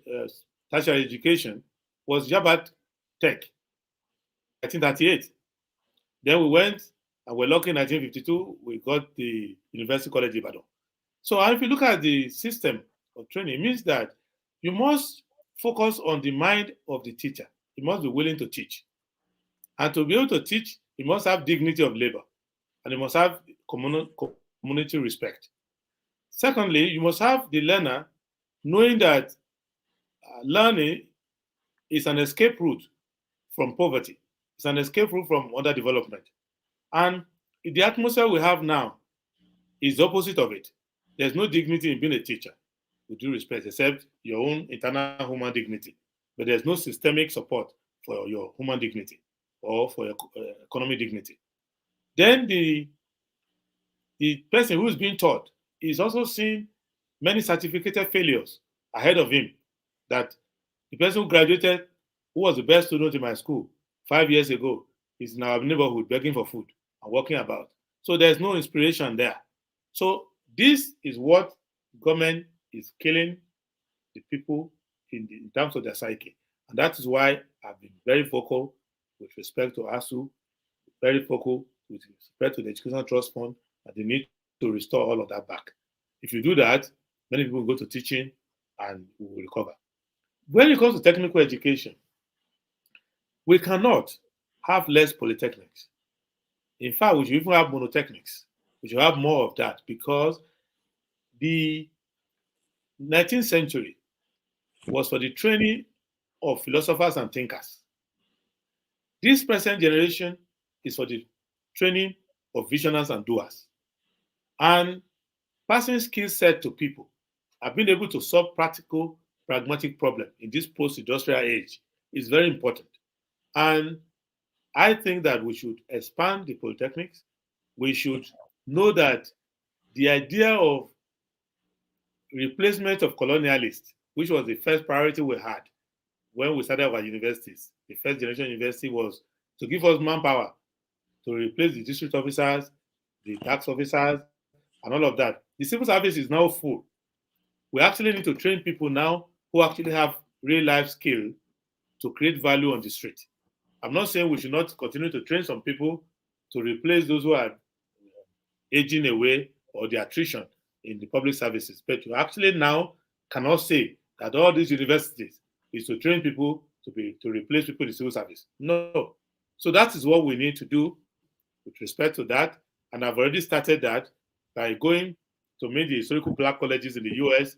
tertiary education was Yabat Tech, 1938. Then we went and we're lucky in 1952, we got the University College Ibadan. So if you look at the system of training, it means that you must focus on the mind of the teacher. He must be willing to teach. And to be able to teach, he must have dignity of labor, and he must have community respect. Secondly, you must have the learner knowing that learning is an escape route from poverty. It's an escape route from underdevelopment. And the atmosphere we have now is the opposite of it. There's no dignity in being a teacher, with due respect, except your own internal human dignity. But there's no systemic support for your human dignity or for your economic dignity. Then the person who is being taught is also seeing many certificated failures ahead of him. That the person who graduated, who was the best student in my school 5 years ago, is in our neighborhood begging for food and walking about. So there's no inspiration there. So this is what government is killing the people in terms of their psyche. And that is why I've been very vocal with respect to ASU, very vocal with respect to the Educational Trust Fund, and they need to restore all of that back. If you do that, many people will go to teaching and we will recover. When it comes to technical education, we cannot have less polytechnics. In fact, we should even have monotechnics. We should have more of that because the 19th century was for the training of philosophers and thinkers. This present generation is for the training of visionaries and doers. And passing skill set to people and being able to solve practical, pragmatic problems in this post-industrial age is very important. And I think that we should expand the polytechnics. We should know that the idea of replacement of colonialists, which was the first priority we had when we started our universities, the first generation university, was to give us manpower to replace the district officers, the tax officers, and all of that. The civil service is now full. We actually need to train people now who actually have real life skill to create value on the street. I'm not saying we should not continue to train some people to replace those who are aging away or the attrition in the public services, but you actually now cannot say that all these universities is to train people to replace people in the civil service. No. So that is what we need to do with respect to that. And I've already started that by going to many historical black colleges in the US,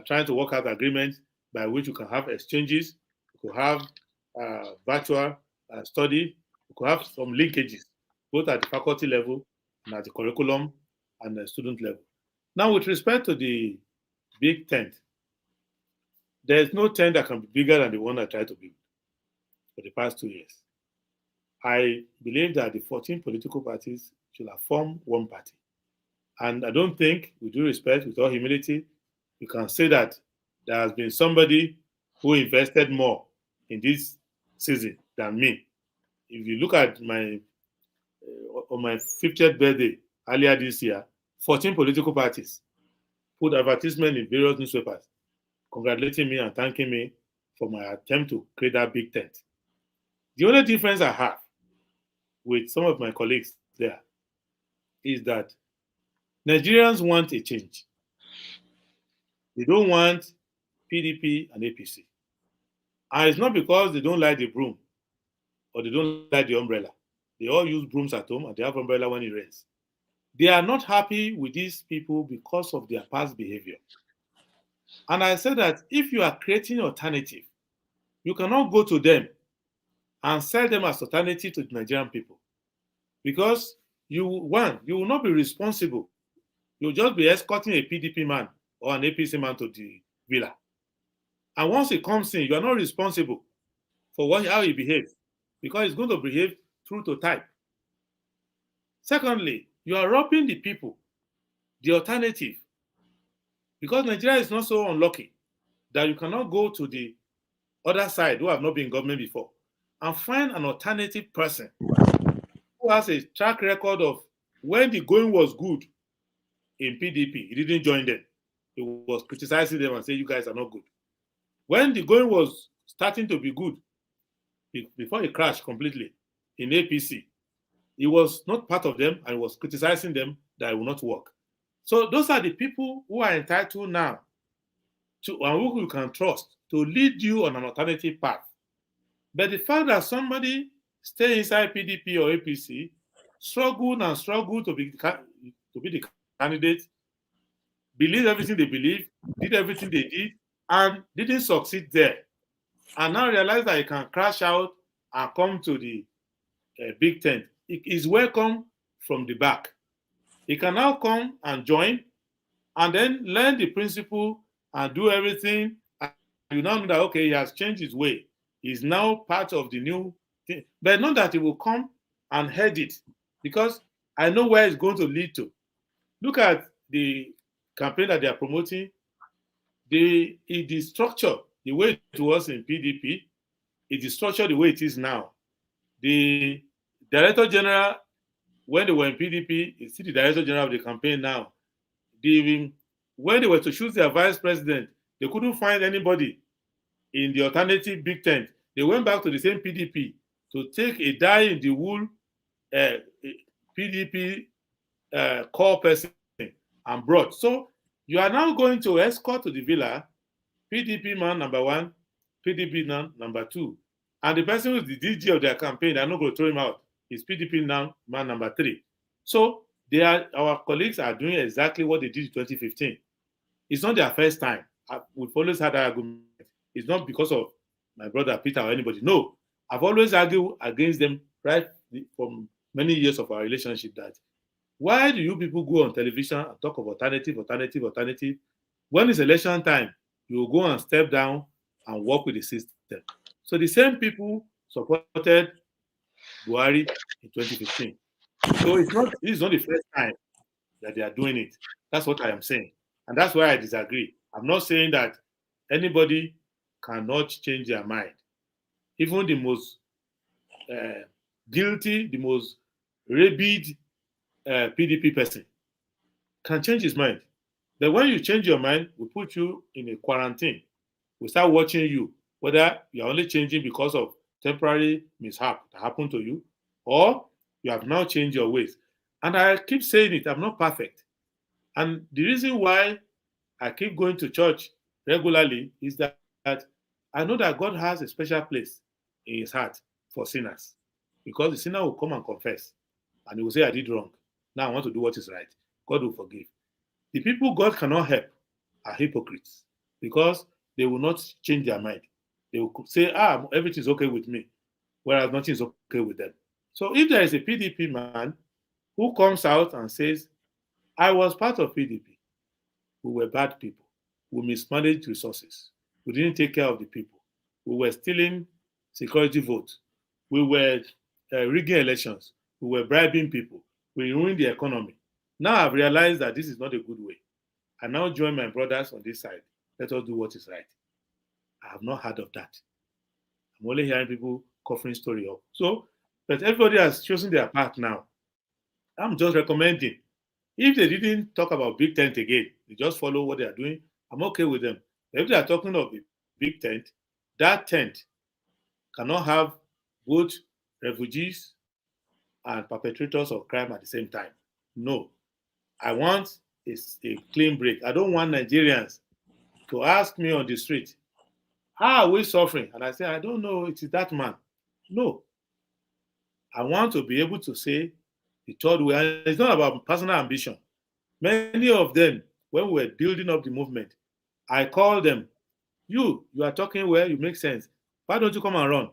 trying to work out agreements by which you can have exchanges, you could have virtual study, you could have some linkages, both at the faculty level and at the curriculum and the student level. Now, with respect to the big tent, there's no tent that can be bigger than the one I tried to build for the past 2 years. I believe that the 14 political parties should have formed one party. And I don't think, with due respect, with all humility, you can say that there has been somebody who invested more in this season than me. If you look at my on my 50th birthday earlier this year, 14 political parties put advertisement in various newspapers congratulating me and thanking me for my attempt to create that big tent. The only difference I have with some of my colleagues there is that Nigerians want a change. They don't want PDP and APC. And it's not because they don't like the broom or they don't like the umbrella. They all use brooms at home and they have umbrella when it rains. They are not happy with these people because of their past behavior. And I said that if you are creating an alternative, you cannot go to them and sell them as alternative to the Nigerian people. Because you will not be responsible. You'll just be escorting a PDP man or an APC man to the villa. And once he comes in, you are not responsible for how he behaves, because he's going to behave true to type. Secondly, you are robbing the people, the alternative, because Nigeria is not so unlucky that you cannot go to the other side who have not been in government before and find an alternative person who has a track record of when the going was good in PDP, he didn't join them. He was criticizing them and saying, you guys are not good. When the going was starting to be good, before he crashed completely in APC, he was not part of them and was criticizing them that it will not work. So those are the people who are entitled now to, and who you can trust to lead you on an alternative path. But the fact that somebody stay inside PDP or APC, struggled to be the candidate, believe everything they believe, did everything they did, and didn't succeed there, and now realize that he can crash out and come to the big tent. He is welcome from the back. He can now come and join and then learn the principle and do everything. And you now know that, okay, he has changed his way. He's now part of the new thing. But not that he will come and head it, because I know where it's going to lead to. Look at the campaign that they are promoting. The structure, the way it was in PDP, it is structured the way it is now. The Director General, when they were in PDP, is still the Director General of the campaign now. When they were to choose their vice president, they couldn't find anybody in the alternative big tent. They went back to the same PDP to take a die-in-the-wool PDP core person and brought. So you are now going to escort to the villa PDP man number 1, PDP man number 2. And the person who is the DG of their campaign, they're not going to throw him out. He's PDP man number 3. So our colleagues are doing exactly what they did in 2015. It's not their first time. We've always had that argument. It's not because of my brother Peter or anybody. No, I've always argued against them right from many years of our relationship that why do you people go on television and talk of alternative? When it's election time, you will go and step down and work with the system. So the same people supported Buhari in 2015. So this is not the first time that they are doing it. That's what I am saying. And that's why I disagree. I'm not saying that anybody cannot change their mind. Even the most guilty, the most rabid PDP person can change his mind. But when you change your mind, we put you in a quarantine. We start watching you, whether you're only changing because of temporary mishap that happened to you, or you have now changed your ways. And I keep saying it, I'm not perfect. And the reason why I keep going to church regularly is that I know that God has a special place in his heart for sinners, because the sinner will come and confess and he will say, I did wrong. Now I want to do what is right. God will forgive. The people God cannot help are hypocrites, because they will not change their mind. They will say, everything is okay with me, whereas nothing is okay with them. So if there is a PDP man who comes out and says, I was part of PDP, we were bad people, we mismanaged resources, we didn't take care of the people, we were stealing security votes, we were rigging elections, we were bribing people, we ruined the economy. Now I've realized that this is not a good way. I now join my brothers on this side. Let us do what is right. I have not heard of that. I'm only hearing people covering story up. So, but everybody has chosen their path now. I'm just recommending. If they didn't talk about big tent again, they just follow what they are doing, I'm okay with them. If they are talking of a big tent, that tent cannot have both refugees and perpetrators of crime at the same time. No. I want a clean break. I don't want Nigerians to ask me on the street, how are we suffering? And I say, I don't know, it is that man. No. I want to be able to say the third way. And it's not about personal ambition. Many of them, when we were building up the movement, I called them, you are talking well, you make sense. Why don't you come and run?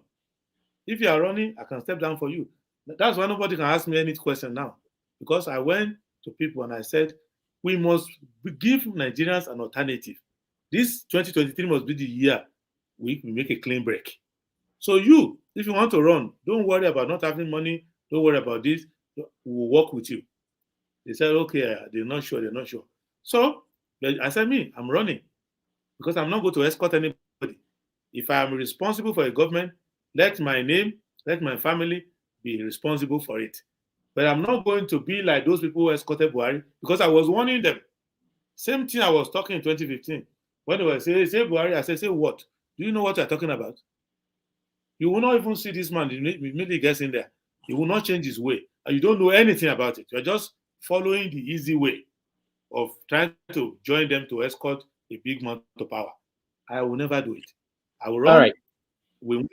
If you are running, I can step down for you. That's why nobody can ask me any question now. because I went to people and I said, we must give Nigerians an alternative. This 2023 must be the year we make a clean break. So you, if you want to run, don't worry about not having money. Don't worry about this. We'll work with you. They said, okay, they're not sure. So I said, I'm running because I'm not going to escort anybody. If I'm responsible for a government, let my name, let my family be responsible for it. But I'm not going to be like those people who escorted Buhari, because I was warning them. Same thing I was talking in 2015. When they were saying, say Buhari, I said, say what? Do you know what you're talking about? You will not even see this man immediately gets in there. He will not change his way. And you don't know anything about it. You're just following the easy way of trying to join them to escort a big man to power. I will never do it. I will run. All right. We win.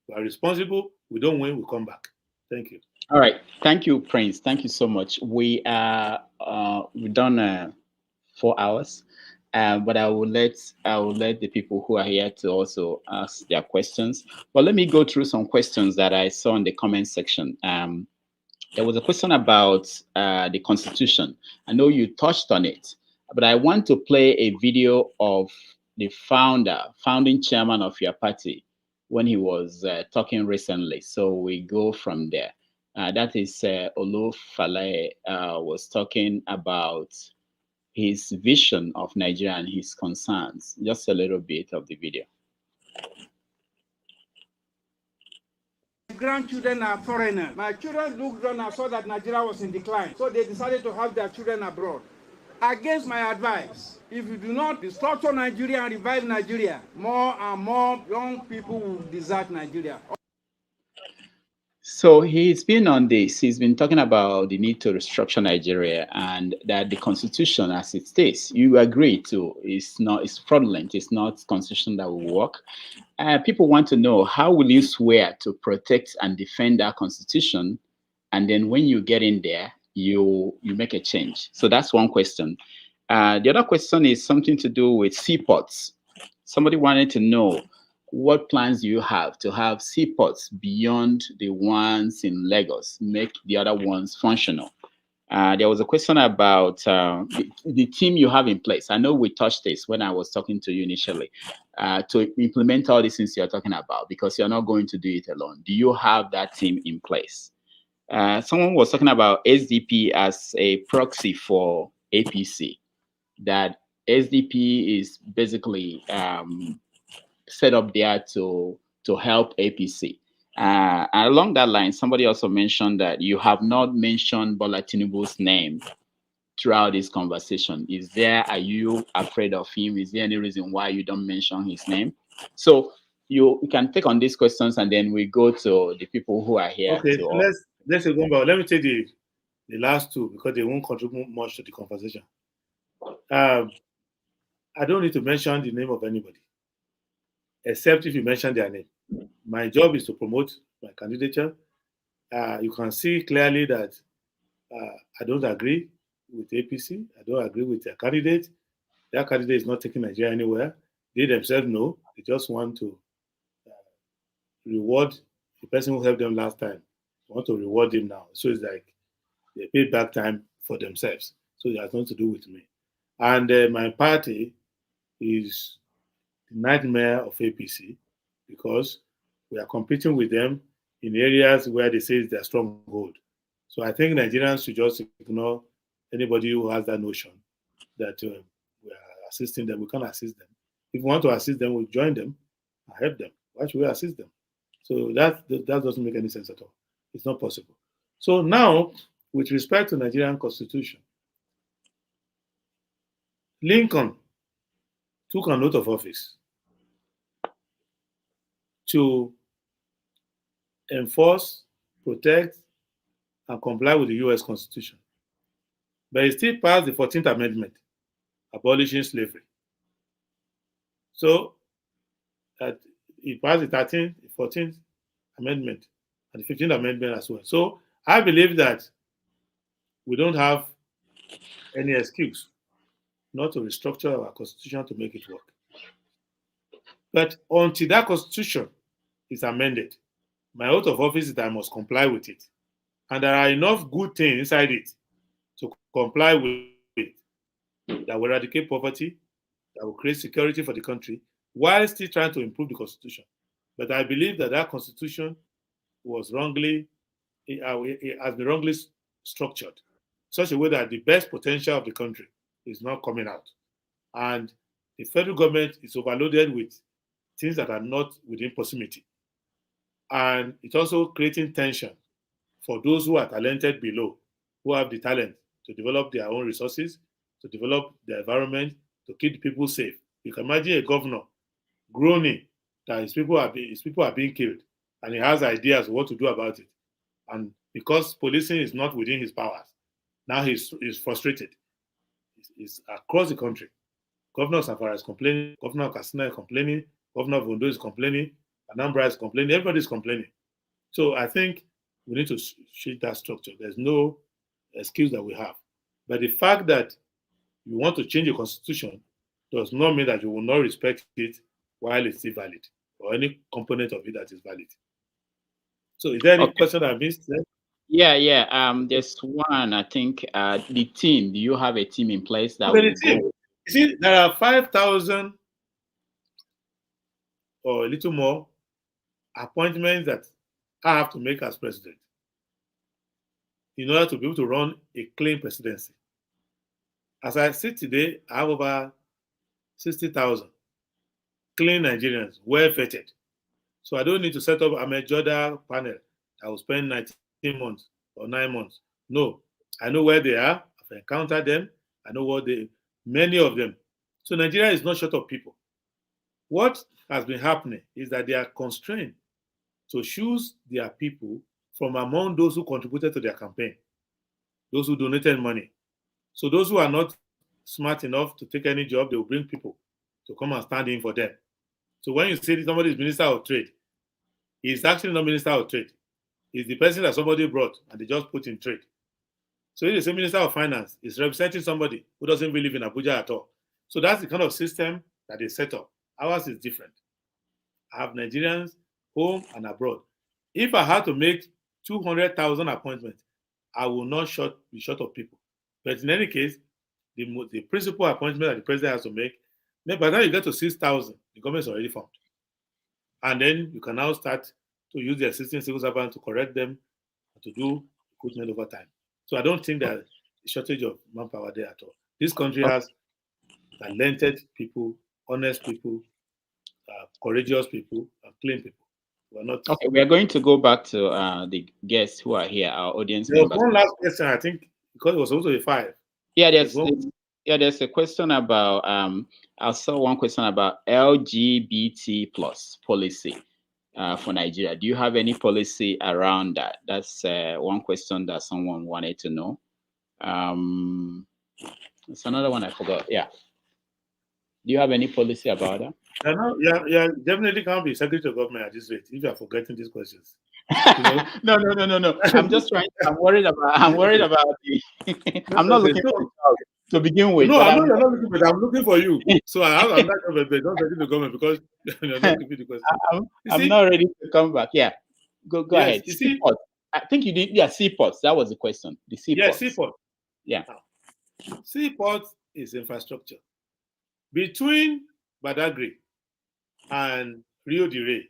We are responsible. We don't win. We come back. Thank you. All right. Thank you, Prince. Thank you so much. We've done 4 hours. But I will let the people who are here to also ask their questions. But let me go through some questions that I saw in the comment section. There was a question about the Constitution. I know you touched on it, but I want to play a video of the founding chairman of your party when he was talking recently. So we go from there. That is Olufale was talking about his vision of Nigeria and his concerns. Just a little bit of the video. Grandchildren are foreigners. My children looked around and saw that Nigeria was in decline, so they decided to have their children abroad. Against my advice, if you do not restructure Nigeria and revive Nigeria, more and more young people will desert Nigeria. So he's been on this. He's been talking about the need to restructure Nigeria and that the constitution, as it states, you agree to, it's fraudulent. It's not constitution that will work. People want to know, how will you swear to protect and defend our constitution, and then when you get in there, you make a change? So that's one question. The other question is something to do with seaports. Somebody wanted to know, what plans do you have to have seaports beyond the ones in Lagos, make the other ones functional? There was a question about the team you have in place. I know we touched this when I was talking to you initially, to implement all these things you're talking about, because you're not going to do it alone. Do you have that team in place? Someone was talking about SDP as a proxy for APC, that SDP is basically set up there to help APC. Along that line, somebody also mentioned that you have not mentioned Bola Tinubu's name throughout this conversation. Are you afraid of him? Is there any reason why you don't mention his name? So you can take on these questions, and then we go to the people who are here. Okay, let's go back. Let me take the last two, because they won't contribute much to the conversation. I don't need to mention the name of anybody, except if you mention their name. My job is to promote my candidature. You can see clearly that I don't agree with APC. I don't agree with their candidate. Their candidate is not taking Nigeria anywhere. They themselves know. They just want to reward the person who helped them last time. They want to reward him now. So it's like they pay back time for themselves. So it has nothing to do with me. And my party is the nightmare of APC, because we are competing with them in areas where they say it's their stronghold. So I think Nigerians should just ignore anybody who has that notion that we are assisting them. We can't assist them. If we want to assist them, we'll join them and help them. Why should we assist them? So that doesn't make any sense at all. It's not possible. So now, with respect to Nigerian Constitution, Lincoln took an oath of office to enforce, protect, and comply with the U.S. Constitution. But he still passed the 14th Amendment, abolishing slavery. So that he passed the 13th, the 14th Amendment, and the 15th Amendment as well. So I believe that we don't have any excuse not to restructure our Constitution to make it work. But until that Constitution is amended, my oath of office is that I must comply with it. And there are enough good things inside it to comply with, that will eradicate poverty, that will create security for the country, while still trying to improve the constitution. But I believe that that constitution was wrongly, it has been wrongly structured, such a way that the best potential of the country is not coming out. And the federal government is overloaded with things that are not within proximity. And it's also creating tension for those who are talented below, who have the talent to develop their own resources, to develop the environment, to keep the people safe. You can imagine a governor groaning that his people are being killed, and he has ideas what to do about it. And because policing is not within his powers, now he's frustrated. It's across the country. Governor Safara is complaining, Governor Katsina is complaining, Governor of Ondo is complaining, Anambra is complaining, everybody's complaining. So I think we need to shift that structure. There's no excuse that we have. But the fact that you want to change the constitution does not mean that you will not respect it while it's still valid, or any component of it that is valid. So is there any question I missed there? Yeah. There's one, I think, the team. Do you have a team in place that Okay, will the team. go? You see, there are 5,000 or a little more appointments that I have to make as president in order to be able to run a clean presidency. As I sit today, I have over 60,000 clean Nigerians, well vetted. So I don't need to set up a major panel that will spend 19 months or 9 months. No, I know where they are. I've encountered them. I know many of them. So Nigeria is not short of people. What has been happening is that they are constrained to choose their people from among those who contributed to their campaign, those who donated money. So those who are not smart enough to take any job, they will bring people to come and stand in for them. So when you say somebody is Minister of Trade, he's actually not Minister of Trade. He's the person that somebody brought and they just put in trade. So if they say Minister of Finance, is representing somebody who doesn't really live in Abuja at all. So that's the kind of system that they set up. Ours is different. I have Nigerians home and abroad. If I had to make 200,000 appointments, I will not be short of people. But in any case, the principal appointment that the president has to make, then by the time you get to 6,000, the government is already formed. And then you can now start to use the existing civil servants to correct them, to do recruitment over time. So I don't think there's a shortage of manpower there at all. This country has talented people, honest people, courageous people, and clean people. We're not. Okay, we are going to go back to the guests who are here, our audience There was members. one last question, I think, because it was also a 5. Yeah, there's a question about I saw one question about LGBT plus policy for Nigeria. Do you have any policy around that? That's one question that someone wanted to know. It's another one I forgot. Yeah. Do you have any policy about that? Yeah, definitely can't be secretary of government at this rate if you are forgetting these questions. No. I'm just trying. I'm worried about the. I'm not looking for to begin with. No, I'm not looking for. I'm looking for you. So I'm not going to don't secretary of government because you're not giving the question. I'm not ready to come back. Yeah, go ahead. You see, I think you did. Yeah, seaports. That was the question. The seaports. Yeah, seaport. Yeah. Seaport is infrastructure. Between Badagry and Rio de Rey,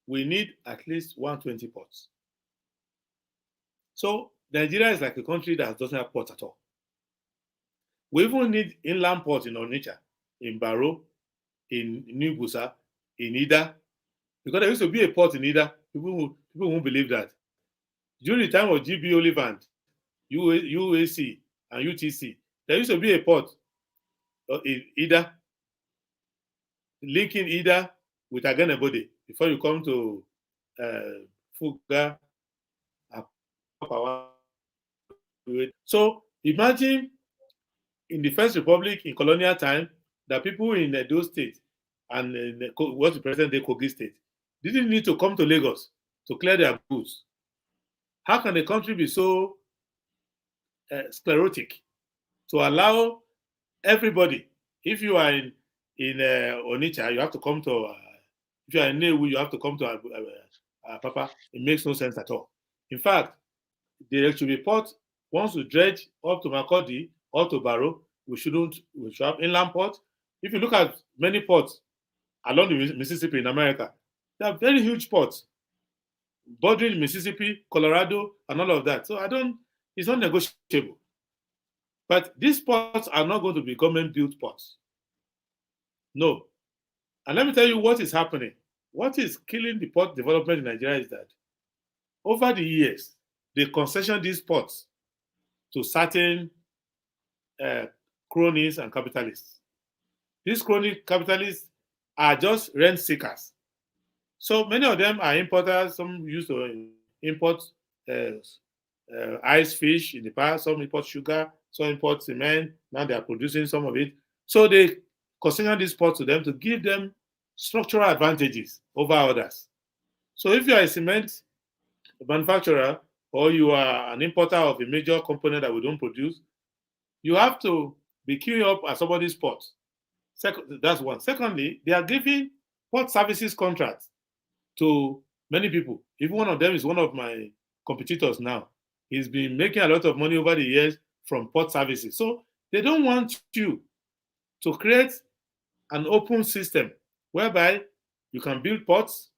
we need at least 120 ports. So Nigeria is like a country that doesn't have ports at all. We even need inland ports in Onitsha, in Baro, in New Busa, in Ida, because there used to be a port in Ida. People won't believe that. During the time of GB Olivant, UAC, and UTC, there used to be a port in Ida, linking Ida with Agenebode before you come to Fuga. So imagine in the First Republic in colonial time that people in those states and what's the present day Kogi state didn't need to come to Lagos to clear their goods. How can a country be so sclerotic to allow everybody? If you are in Onitsha, you have to come to. If you are in Newu, you have to come to Papa. It makes no sense at all. In fact, there should be port Once we dredge up to Makurdi, up to Barrow, we should have inland ports. If you look at many ports along the Mississippi in America, they are very huge ports, bordering Mississippi, Colorado, and all of that. So it's not negotiable. But these ports are not going to be government-built ports. No. And let me tell you what is happening. What is killing the port development in Nigeria is that over the years, they concessioned these ports to certain cronies and capitalists. These crony capitalists are just rent seekers. So many of them are importers. Some used to import ice fish in the past. Some import sugar. Some import cement. Now they are producing some of it. So they concession these ports to them to give them structural advantages over others. So if you are a cement manufacturer or you are an importer of a major component that we don't produce, you have to be queuing up at somebody's port. That's one. Secondly, they are giving port services contracts to many people. Even one of them is one of my competitors now. He's been making a lot of money over the years from port services. So they don't want you to create an open system whereby you can build ports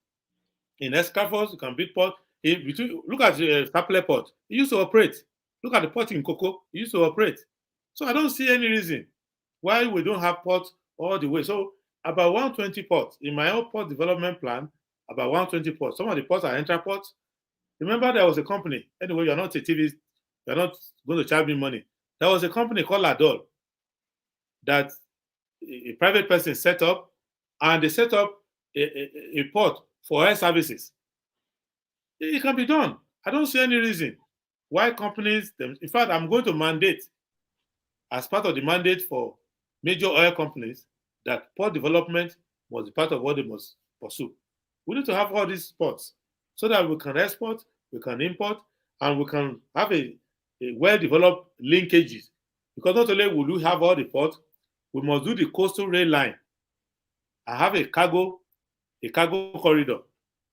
in Escafos, you can build ports. Look at the Sapele port. It used to operate. Look at the port in Cocoa. It used to operate. So I don't see any reason why we don't have ports all the way. So about 120 ports. In my own port development plan, about 120 ports. Some of the ports are intra ports. Remember there was a company. Anyway, you're not a TV. You're not going to charge me money. There was a company called Adewole that a private person set up, and they set up a port for air services. It can be done. I don't see any reason why companies, in fact, I'm going to mandate as part of the mandate for major oil companies that port development must be part of what they must pursue. We need to have all these ports so that we can export, we can import, and we can have a well-developed linkages. Because not only will we have all the ports, we must do the coastal rail line. I have a cargo corridor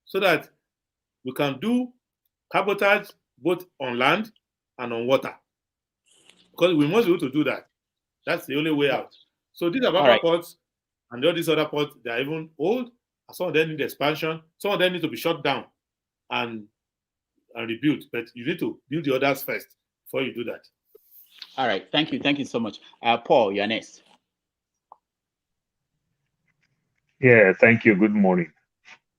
so that we can do cabotage both on land and on water. Because we must be able to do that. That's the only way out. So these are ports and all these other ports, they are even old. Some of them need expansion. Some of them need to be shut down and rebuilt. But you need to build the others first before you do that. All right. Thank you. Thank you so much. Paul, you're next. Yeah, thank you. Good morning.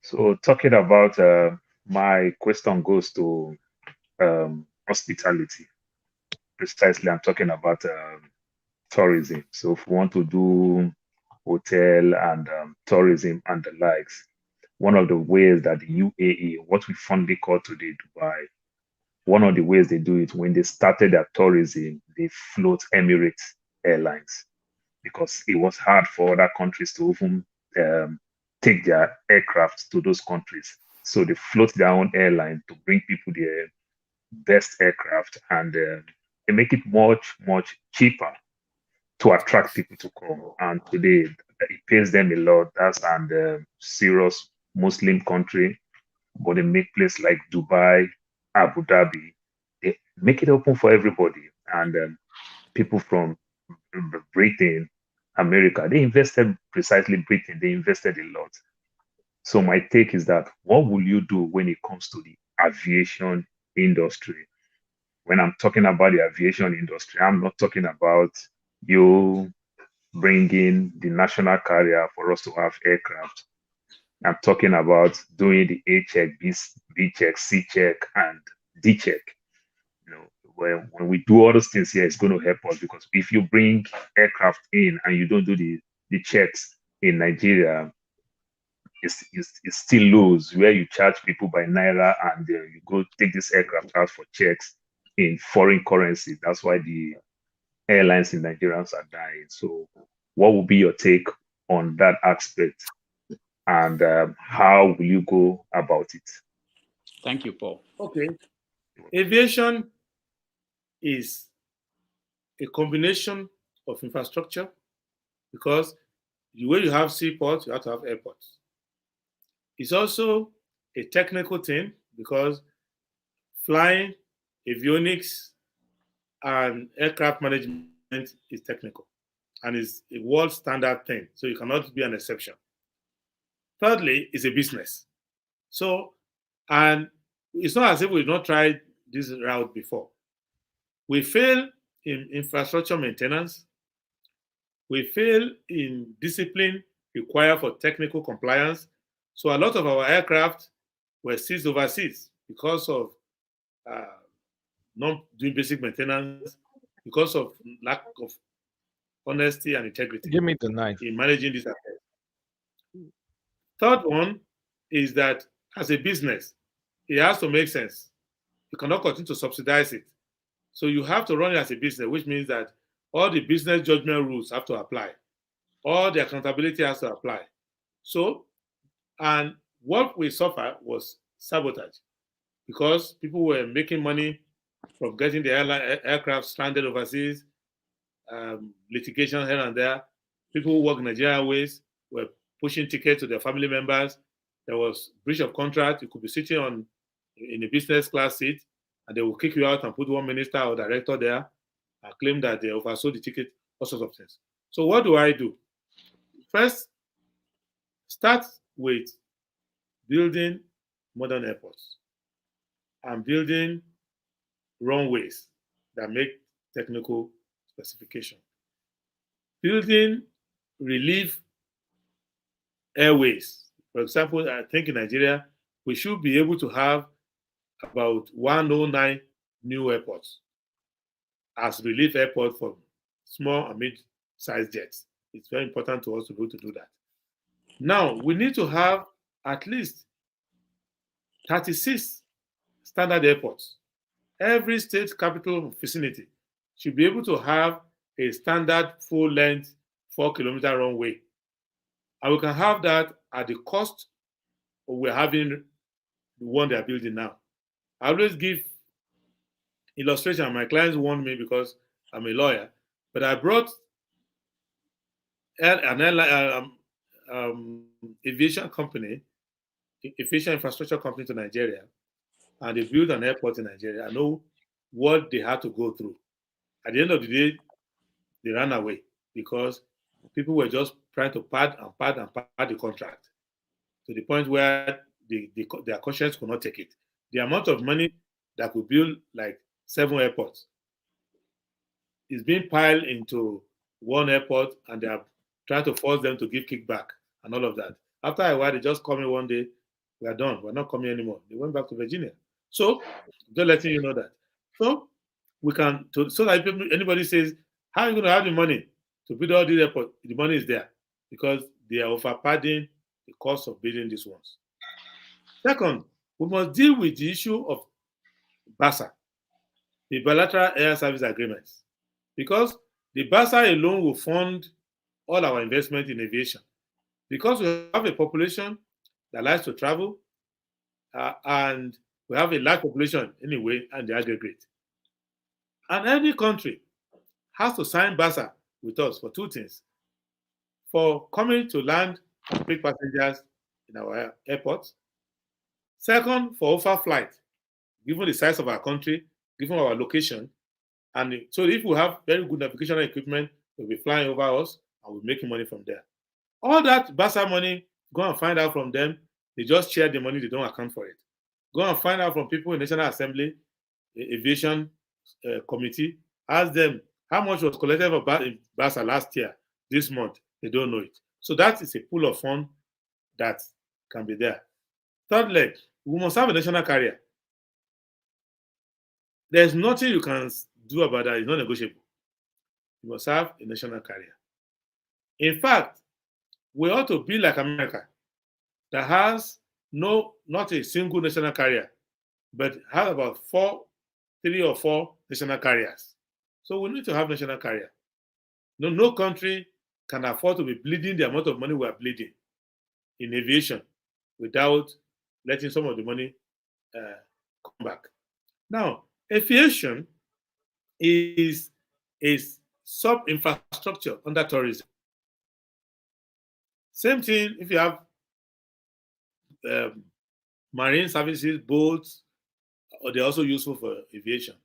So talking about my question goes to hospitality. Precisely, I'm talking about tourism. So if we want to do hotel and tourism and the likes, one of the ways that the UAE, what we fondly call today Dubai, one of the ways they do it, when they started their tourism, they float Emirates Airlines because it was hard for other countries to even take their aircraft to those countries. So they float their own airline to bring people their best aircraft, and they make it much, much cheaper to attract people to come. And today, it pays them a lot. That's an serious Muslim country, but they make places like Dubai, Abu Dhabi, they make it open for everybody. And people from Britain, America, they invested precisely Britain, they invested a lot. So my take is that what will you do when it comes to the aviation industry? When I'm talking about the aviation industry, I'm not talking about you bringing the national carrier for us to have aircraft. I'm talking about doing the A check, B check, C check, and D check. You know, when we do all those things here, it's going to help us, because if you bring aircraft in and you don't do the checks in Nigeria, it's still loose, where you charge people by naira and you go take this aircraft out for checks in foreign currency. That's why the airlines in Nigerians are dying. So what will be your take on that aspect, and how will you go about it? Thank you, Paul. Okay. Aviation is a combination of infrastructure, because the way you have seaports, you have to have airports. It's also a technical thing, because flying, avionics, and aircraft management is technical and is a world standard thing. So you cannot be an exception. Thirdly, it's a business. So, and it's not as if we've not tried this route before. We fail in infrastructure maintenance. We fail in discipline required for technical compliance. So a lot of our aircraft were seized overseas because of not doing basic maintenance, because of lack of honesty and integrity. Give me the knife. In managing this affairs. Third one is that as a business, it has to make sense. You cannot continue to subsidize it. So you have to run it as a business, which means that all the business judgment rules have to apply. All the accountability has to apply. So, and what we suffered was sabotage because people were making money from getting the aircraft stranded overseas, litigation here and there. People who work Nigeria Airways were pushing tickets to their family members. There was breach of contract. You could be sitting in a business class seat, and they will kick you out and put one minister or director there and claim that they oversold the ticket, all sorts of things. So what do? First, start with building modern airports and building runways that make technical specification. Building relief airways. For example, I think in Nigeria, we should be able to have about 109 new airports as relief airport for small and mid-sized jets. It's very important to us to be able to do that. Now, we need to have at least 36 standard airports. Every state capital vicinity should be able to have a standard full-length 4-kilometer runway. And we can have that at the cost we're having the one they're building now. I always give illustration. My clients warn me because I'm a lawyer, but I brought an aviation company, aviation infrastructure company to Nigeria, and they built an airport in Nigeria. I know what they had to go through. At the end of the day, they ran away because people were just trying to pad the contract to the point where their conscience could not take it. The amount of money that could build like 7 airports is being piled into one airport, and they are trying to force them to give kickback and all of that. After a while, they just call me one day, we are done, we're not coming anymore. They went back to Virginia. So, just letting you know that. So, we can, so that anybody says, how are you going to have the money to build all these airports? The money is there because they are overpadding the cost of building these ones. Second, we must deal with the issue of BASA, the bilateral air service agreements, because the BASA alone will fund all our investment in aviation. Because we have a population that likes to travel, and we have a large population anyway, and the aggregate. And every country has to sign BASA with us for 2 things: for coming to land and pick passengers in our airports. Second, for overflight, given the size of our country, given our location. And so if we have very good navigational equipment, they'll be flying over us and we're making money from there. All that BASA money, go and find out from them. They just share the money, they don't account for it. Go and find out from people in National Assembly, Aviation Committee. Ask them how much was collected for BASA last year, this month. They don't know it. So that is a pool of funds that can be there. Third leg, we must have a national carrier. There's nothing you can do about that. It's not negotiable. You must have a national carrier. In fact, we ought to be like America, that has not a single national carrier, but has about 3 or 4 national carriers. So we need to have national carrier. No country can afford to be bleeding the amount of money we are bleeding in aviation without letting some of the money come back. Now, aviation is a sub-infrastructure under tourism. Same thing if you have marine services, boats, or they're also useful for aviation,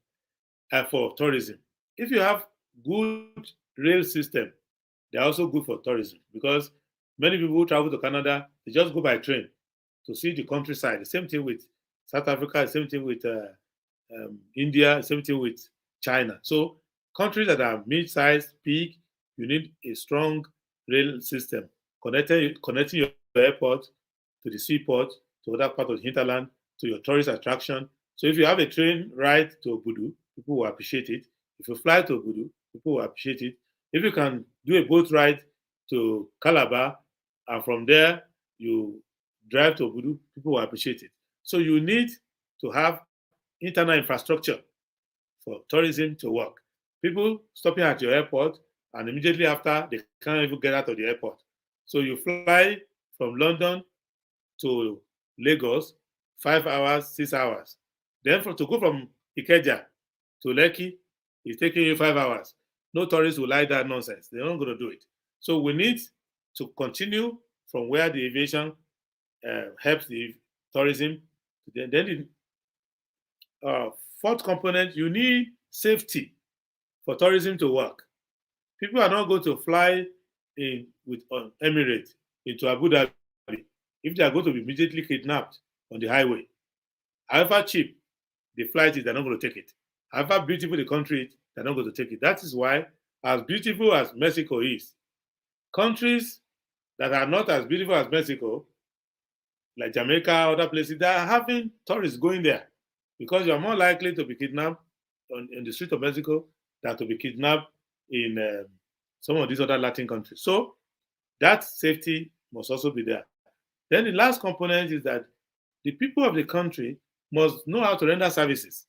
for tourism. if you have good rail system, they're also good for tourism, because many people who travel to Canada, they just go by train to see the countryside. The same thing with South Africa, the same thing with India, the same thing with China. So countries that are mid-sized, big, you need a strong rail system connecting your airport to the seaport, to other part of the hinterland, to your tourist attraction. So if you have a train ride to Obudu, people will appreciate it. If you fly to Obudu, people will appreciate it. If you can do a boat ride to Calabar, and from there you drive to Obudu, people will appreciate it. So you need to have internal infrastructure for tourism to work. People stopping at your airport, and immediately after, they can't even get out of the airport. So you fly from London to Lagos, 5 hours, 6 hours. Then to go from Ikeja to Lekki, it's taking you 5 hours. No tourists will like that nonsense. They're not going to do it. So we need to continue from where the aviation helps the tourism. Then the fourth component, you need safety for tourism to work. People are not going to fly in with Emirates into Abu Dhabi if they are going to be immediately kidnapped on the highway. However cheap the flight is, they're not going to take it. However beautiful the country is, they're not going to take it. That is why, as beautiful as Mexico is, countries that are not as beautiful as Mexico, like Jamaica, other places, they are having tourists going there, because you are more likely to be kidnapped in the street of Mexico than to be kidnapped in some of these other Latin countries. So that safety must also be there. Then the last component is that the people of the country must know how to render services.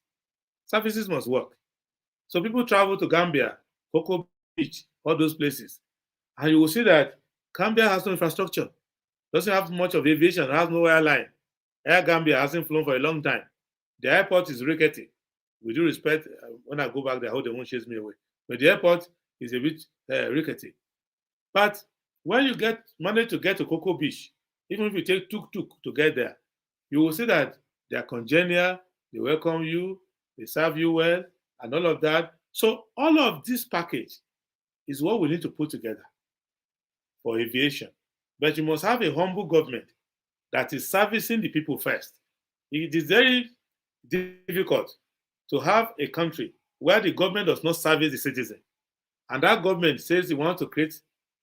Services must work. So people travel to Gambia, Cocoa Beach, all those places, and you will see that Gambia has no infrastructure, doesn't have much of aviation, has no airline. Air Gambia hasn't flown for a long time. The airport is rickety. With due respect, when I go back there, I hope they won't chase me away. But the airport is a bit rickety. But when you manage to get to Cocoa Beach, even if you take tuk-tuk to get there, you will see that they are congenial, they welcome you, they serve you well, and all of that. So all of this package is what we need to put together for aviation. But you must have a humble government that is servicing the people first. It is very difficult to have a country where the government does not service the citizen, and that government says it wants to create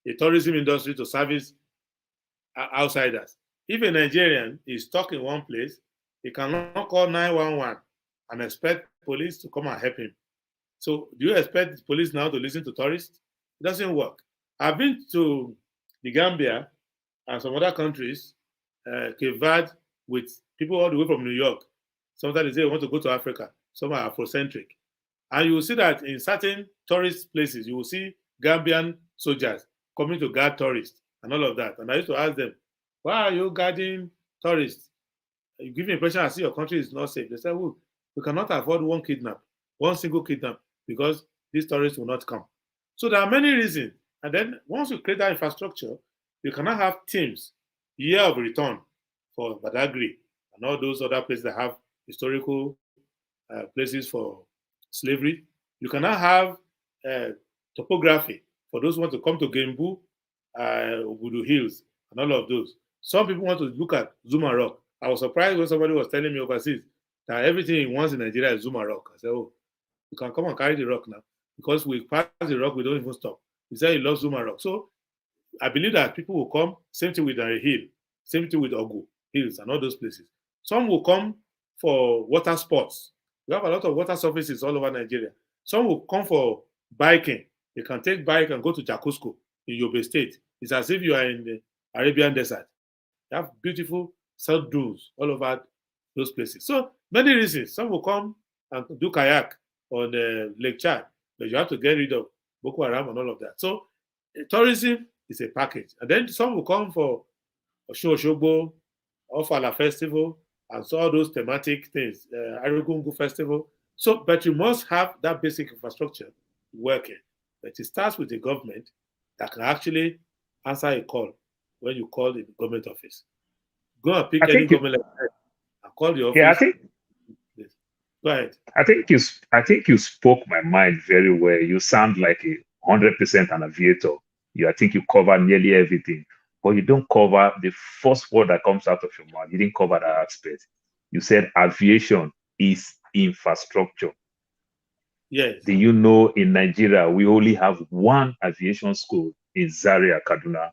a tourism industry to service outsiders. If a Nigerian is stuck in one place, he cannot call 911 and expect police to come and help him. So do you expect the police now to listen to tourists? It doesn't work. I've been to the Gambia and some other countries, Cape Verde, with people all the way from New York. Sometimes they say they want to go to Africa. Some are Afrocentric. And you will see that in certain tourist places, you will see Gambian soldiers coming to guard tourists and all of that. And I used to ask them, why are you guarding tourists? You give me the impression I see your country is not safe. They say, well, we cannot afford one single kidnap, because these tourists will not come. So there are many reasons. And then once you create that infrastructure, you cannot have teams, year of return for Badagry and all those other places that have historical places for slavery. You cannot have topography for those who want to come to Gembu, Obudu Hills, and all of those. Some people want to look at Zuma Rock. I was surprised when somebody was telling me overseas that everything he wants in Nigeria is Zuma Rock. I said, oh, you can come and carry the rock now. Because we pass the rock, we don't even stop. He said he loves Zuma Rock. So I believe that people will come, same thing with Dari Hill, same thing with Ogu Hills and all those places. Some will come for water sports. We have a lot of water surfaces all over Nigeria. Some will come for biking. You can take bike and go to Jakusko in Yobe State. It's as if you are in the Arabian desert. You have beautiful sand dunes all over those places. So many reasons. Some will come and do kayak on Lake Chad, but you have to get rid of Boko Haram and all of that. So tourism is a package. And then some will come for Oshogbo, Ofala Festival, and so all those thematic things, Arugungu Festival. So, but you must have that basic infrastructure working. But it starts with the government that can actually answer a call when you call the government office. Go and pick any government and call the office. Yeah, I think. Yes. Go ahead. I think you spoke my mind very well. You sound like 100% an aviator. I think you cover nearly everything, but you don't cover the first word that comes out of your mouth. You didn't cover that aspect. You said aviation is infrastructure. Yes. Do you know in Nigeria we only have one aviation school in Zaria, Kaduna,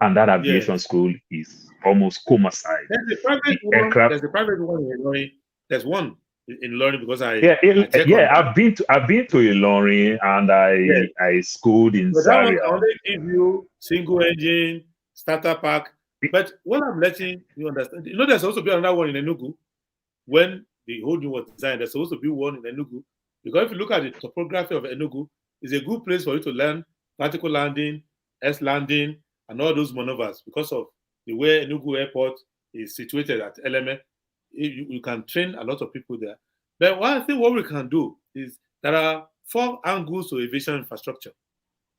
and that aviation Yes. school is almost coma-side. There's a private The one. aircraft. There's a private one in Ilorin. There's one in Ilorin because I check Yeah, on. I've been to Ilorin and Yes. I schooled in But that one Zaria. can only give you single engine starter pack. But what I'm letting you understand, there's supposed to be another one in Enugu. When the whole new was designed, there's supposed to be one in Enugu. Because if you look at the topography of Enugu, it's a good place for you to learn vertical landing, S landing, and all those maneuvers because of the way Enugu Airport is situated at Eleme. You can train a lot of people there. But one thing what we can do is there are 4 angles to aviation infrastructure.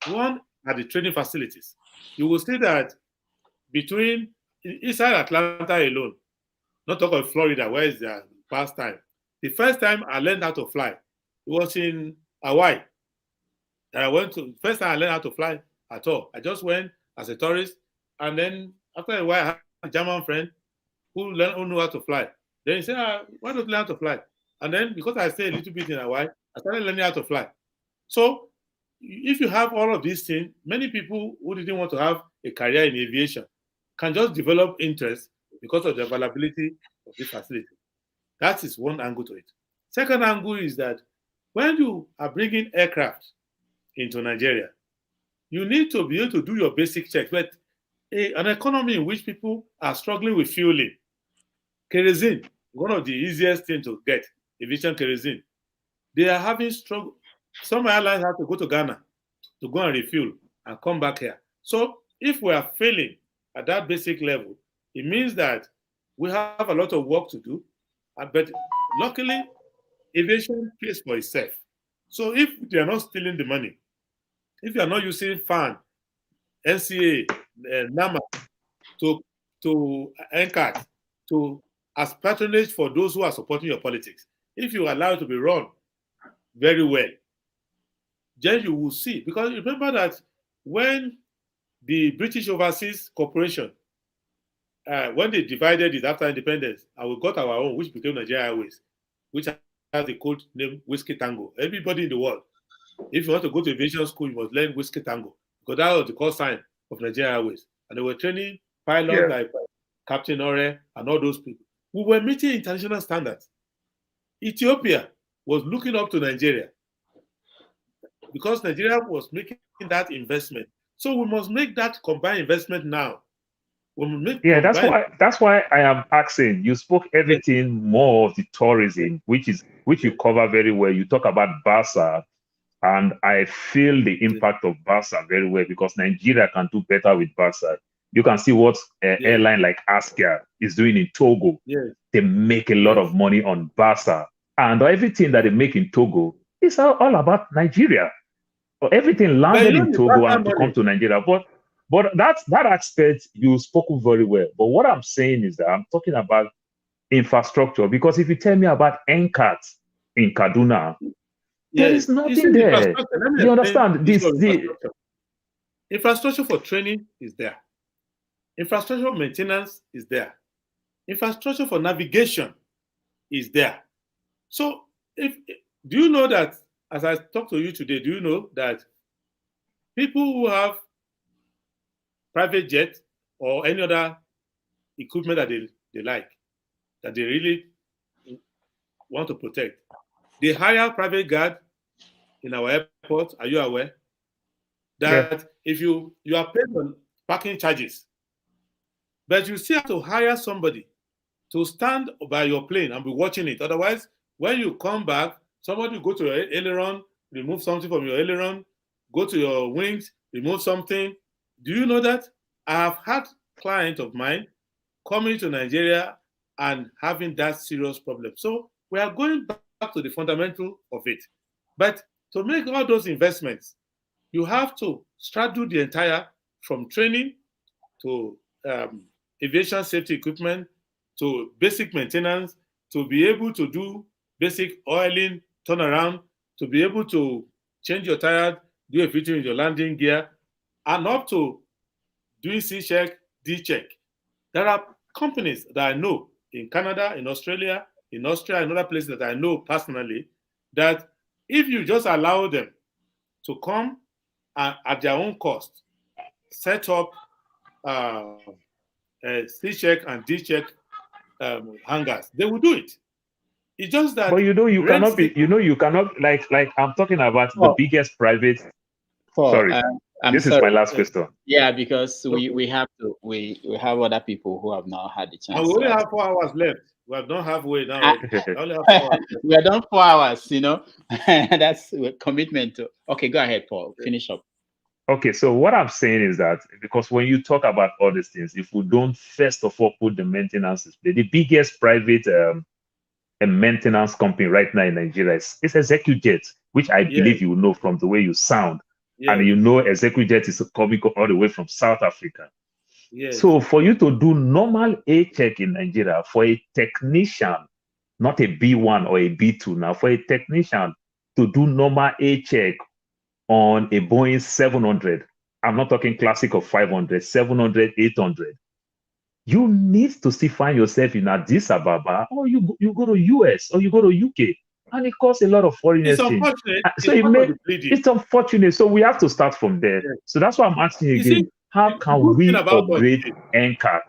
One are the training facilities. You will see that between inside Atlanta alone, not talk of Florida, where is their pastime. The first time I learned how to fly, it was in Hawaii. First time I learned how to fly at all. I just went as a tourist, and then after a while, I had a German friend who knew how to fly. Then he said, why don't you learn how to fly? And then because I stayed a little bit in Hawaii, I started learning how to fly. So if you have all of these things, many people who didn't want to have a career in aviation can just develop interest because of the availability of this facility. That is one angle to it. Second angle is that when you are bringing aircraft into Nigeria, you need to be able to do your basic checks. But an economy in which people are struggling with fueling, kerosene, one of the easiest things to get, aviation kerosene, they are having struggle. Some airlines have to go to Ghana to go and refuel and come back here. So if we are failing at that basic level, it means that we have a lot of work to do. But luckily, aviation pays for itself. So if they are not stealing the money, if you are not using FAN, NCA, NAMA to NCAT as patronage for those who are supporting your politics, if you allow it to be run very well, then you will see. Because remember that when the British Overseas Corporation, when they divided it after independence, and we got our own, which became Nigeria Airways, which has the code name Whiskey Tango. Everybody in the world, if you want to go to aviation school, you must learn Whiskey Tango, because that was the call sign of Nigeria Airways. And they were training pilots like Captain Ore and all those people. We were meeting international standards. Ethiopia was looking up to Nigeria because Nigeria was making that investment. So we must make that combined investment now. That's why I am asking. You spoke everything more of the tourism, which you cover very well. You talk about Barca, and I feel the impact of Barca very well because Nigeria can do better with Barca. You can see what airline like Askia is doing in Togo. They make a lot of money on Barca, and everything that they make in Togo is all about Nigeria. So everything landed in Togo and to come to Nigeria, but that aspect you spoke very well. But what I'm saying is that I'm talking about infrastructure, because if you tell me about NCAT in Kaduna, there is nothing there. You understand? Infrastructure for training is there. Infrastructure maintenance is there. Infrastructure for navigation is there. So do you know that, as I talk to you today, do you know that people who have private jet or any other equipment that they like, that they really want to protect, they hire private guard in our airport? Are you aware that if you are paid on parking charges, but you still have to hire somebody to stand by your plane and be watching it? Otherwise, when you come back, somebody will go to your aileron, remove something from your aileron, go to your wings, remove something. Do you know that? I have had clients of mine coming to Nigeria and having that serious problem. So we are going back to the fundamental of it. But to make all those investments, you have to straddle the entire, from training to aviation safety equipment to basic maintenance, to be able to do basic oiling, turnaround, to be able to change your tire, do a fitting with your landing gear, and up to doing C check, D check. There are companies that I know in Canada, in Australia, in Austria, and other places that I know personally, that if you just allow them to come and at their own cost, set up C check and D check hangars, they will do it. It's just that But you rent cannot be, you cannot, like I'm talking about the Oh, biggest private. Paul, Sorry, I'm this is my sorry. last question. Yeah, because we have to we have other people who have not had the And chance we to only ask. have 4 hours left. We have done halfway now. I- I only have 4 hours left. we are done 4 hours, you know. That's a commitment to. Okay, go ahead, Paul. Finish up. Okay, so what I'm saying is that because when you talk about all these things, if we don't first of all put the maintenance, the biggest private maintenance company right now in Nigeria is Execujet, which I Yes, believe you know from the way you sound. And yes, you know Execujet is coming all the way from South Africa. yes. So for you to do normal A check in Nigeria for a technician, not a B1 or a B2 now, for a technician to do normal A check on a Boeing 700, I'm not talking classic of 500, 700, 800. You need to still find yourself in Addis Ababa, or you go to US, or you go to UK, and it costs a lot of foreign It's exchange. unfortunate. So It's it part of may, the bleeding. it's unfortunate. So we have to start from there. Yes. So that's why I'm asking you You see, again, how the can good thing we about us upgrade is NCAT?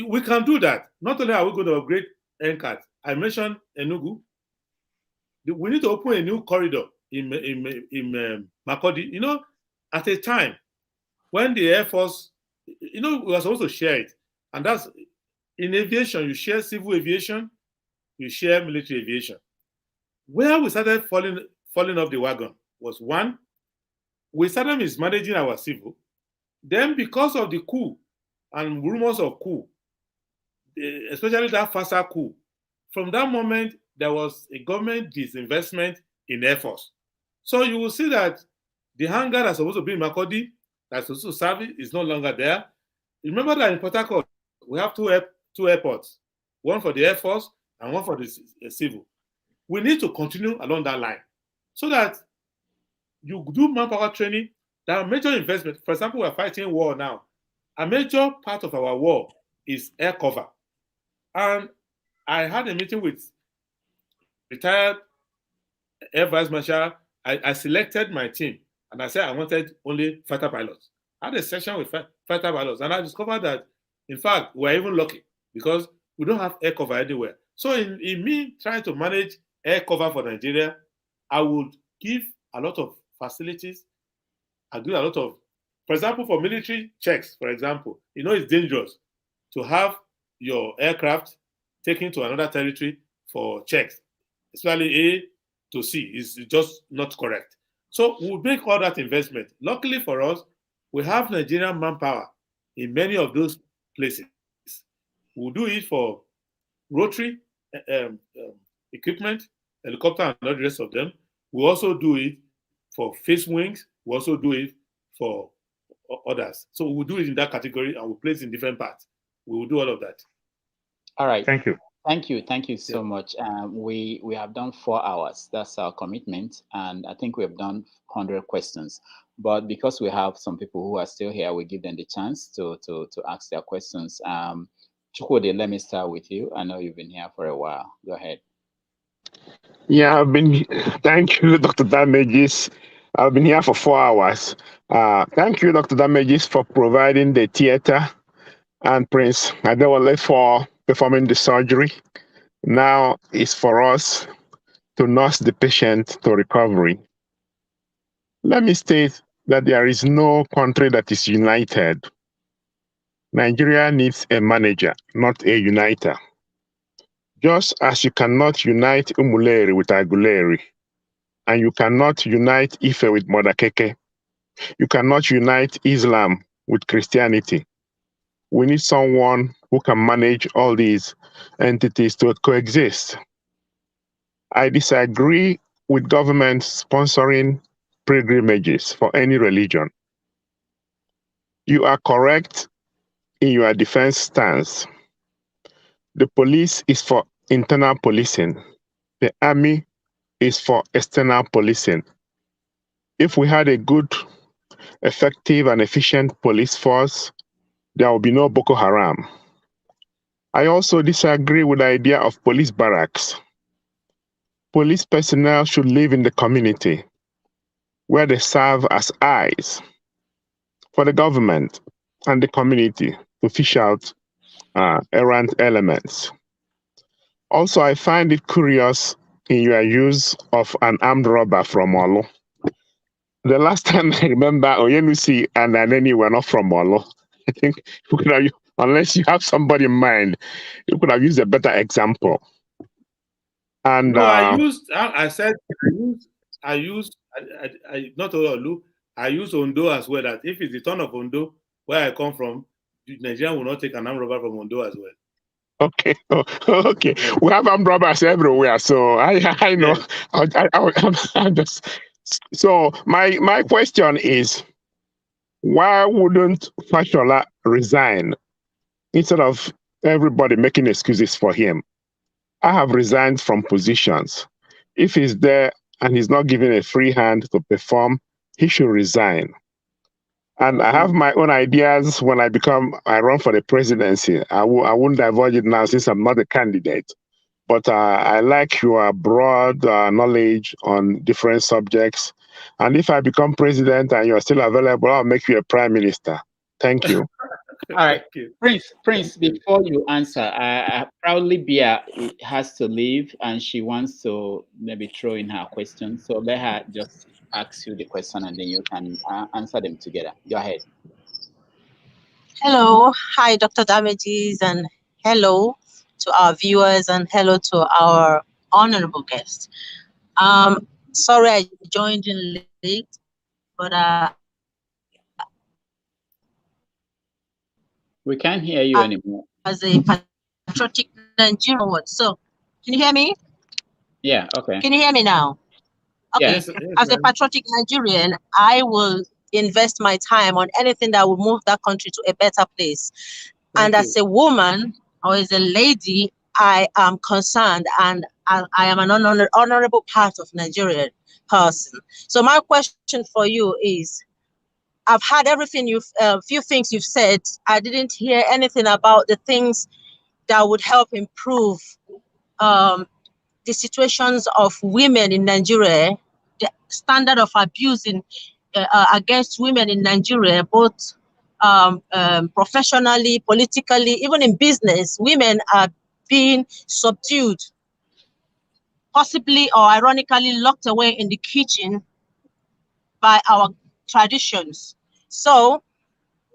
we can do that. Not only are we going to upgrade NCAT, I mentioned Enugu. We need to open a new corridor in Makurdi. You know, at a time when the Air Force, we are supposed to share it. And that's in aviation, you share civil aviation, you share military aviation. Where we started falling off the wagon was one, we started mismanaging our civil. Then because of the coup and rumors of coup, especially that FASA coup, from that moment, there was a government disinvestment in Air Force. So you will see that the hangar that's supposed to be in Makurdi, that's supposed to serve it, is no longer there. Remember that in Port Harcourt, we have two airports, one for the Air Force and one for the civil. We need to continue along that line so that you do manpower training. There are major investments. For example, we're fighting war now. A major part of our war is air cover. And I had a meeting with retired Air Vice Marshal. I selected my team and I said I wanted only fighter pilots. I had a session with fighter pilots and I discovered that, in fact, we're even lucky because we don't have air cover anywhere. So in me trying to manage air cover for Nigeria, I would give a lot of facilities. I do a lot of, for example, for military checks, for example, it's dangerous to have your aircraft taken to another territory for checks, especially A to C is just not correct. So we'll make all that investment. Luckily for us, we have Nigerian manpower in many of those places. We'll do it for rotary equipment, helicopter, and all the rest of them. We also do it for face wings. We also do it for others. So we'll do it in that category and we'll place in different parts. We will do all of that. All right. Thank you. Thank you so much. We have done 4 hours. That's our commitment, and I think we have done 100 questions. But because we have some people who are still here, we give them the chance to ask their questions. Chukwudi, let me start with you. I know you've been here for a while. Go ahead. Yeah, thank you, Dr. Damages. I've been here for 4 hours. Thank you, Dr. Damages, for providing the theater, and Prince Adewole for performing the surgery. Now it's for us to nurse the patient to recovery. Let me state that there is no country that is united. Nigeria needs a manager, not a uniter. Just as you cannot unite Umuleri with Aguleri, and you cannot unite Ife with Modakeke, you cannot unite Islam with Christianity. We need someone who can manage all these entities to coexist. I disagree with government sponsoring pilgrimages for any religion. You are correct in your defense stance. The police is for internal policing. The army is for external policing. If we had a good, effective, and efficient police force, there will be no Boko Haram. I also disagree with the idea of police barracks. Police personnel should live in the community, where they serve as eyes for the government and the community to fish out errant elements. Also, I find it curious in your use of an armed robber from Olo. The last time I remember, Oyenusi and Aneni were not from Olo. I think you could have, unless you have somebody in mind, you could have used a better example. And no, I said not Olu, I use Ondo as well. That if it's the turn of Ondo, where I come from, Nigeria will not take an armed robber from Ondo as well. Okay, okay. We have armed robbers everywhere, so I know. I'm just so my question is, why wouldn't Fashola resign instead of everybody making excuses for him? I have resigned from positions. If he's there and he's not given a free hand to perform, he should resign. And I have my own ideas when I run for the presidency. I won't divulge it now since I'm not a candidate. But I like your broad knowledge on different subjects. And if I become president and you're still available, I'll make you a prime minister. Thank you. All right, Prince, before you answer, proudly Bia has to leave and she wants to maybe throw in her question. So let her just ask you the question and then you can answer them together. Go ahead. Hello. Hi, Dr. Damages, and hello to our viewers and hello to our honorable guest. Sorry I joined in late, but we can't hear you anymore. As a patriotic Nigerian, so can you hear me? Yeah, okay. Can you hear me now? Okay. Yes, as a patriotic Nigerian, I will invest my time on anything that will move that country to a better place. As a woman or as a lady, I am concerned and I am an honorable part of Nigerian person. So my question for you is, I've heard everything few things you've said. I didn't hear anything about the things that would help improve the situations of women in Nigeria, the standard of abuse against women in Nigeria, both professionally, politically, even in business. Women are being subdued, possibly or ironically locked away in the kitchen by our traditions. So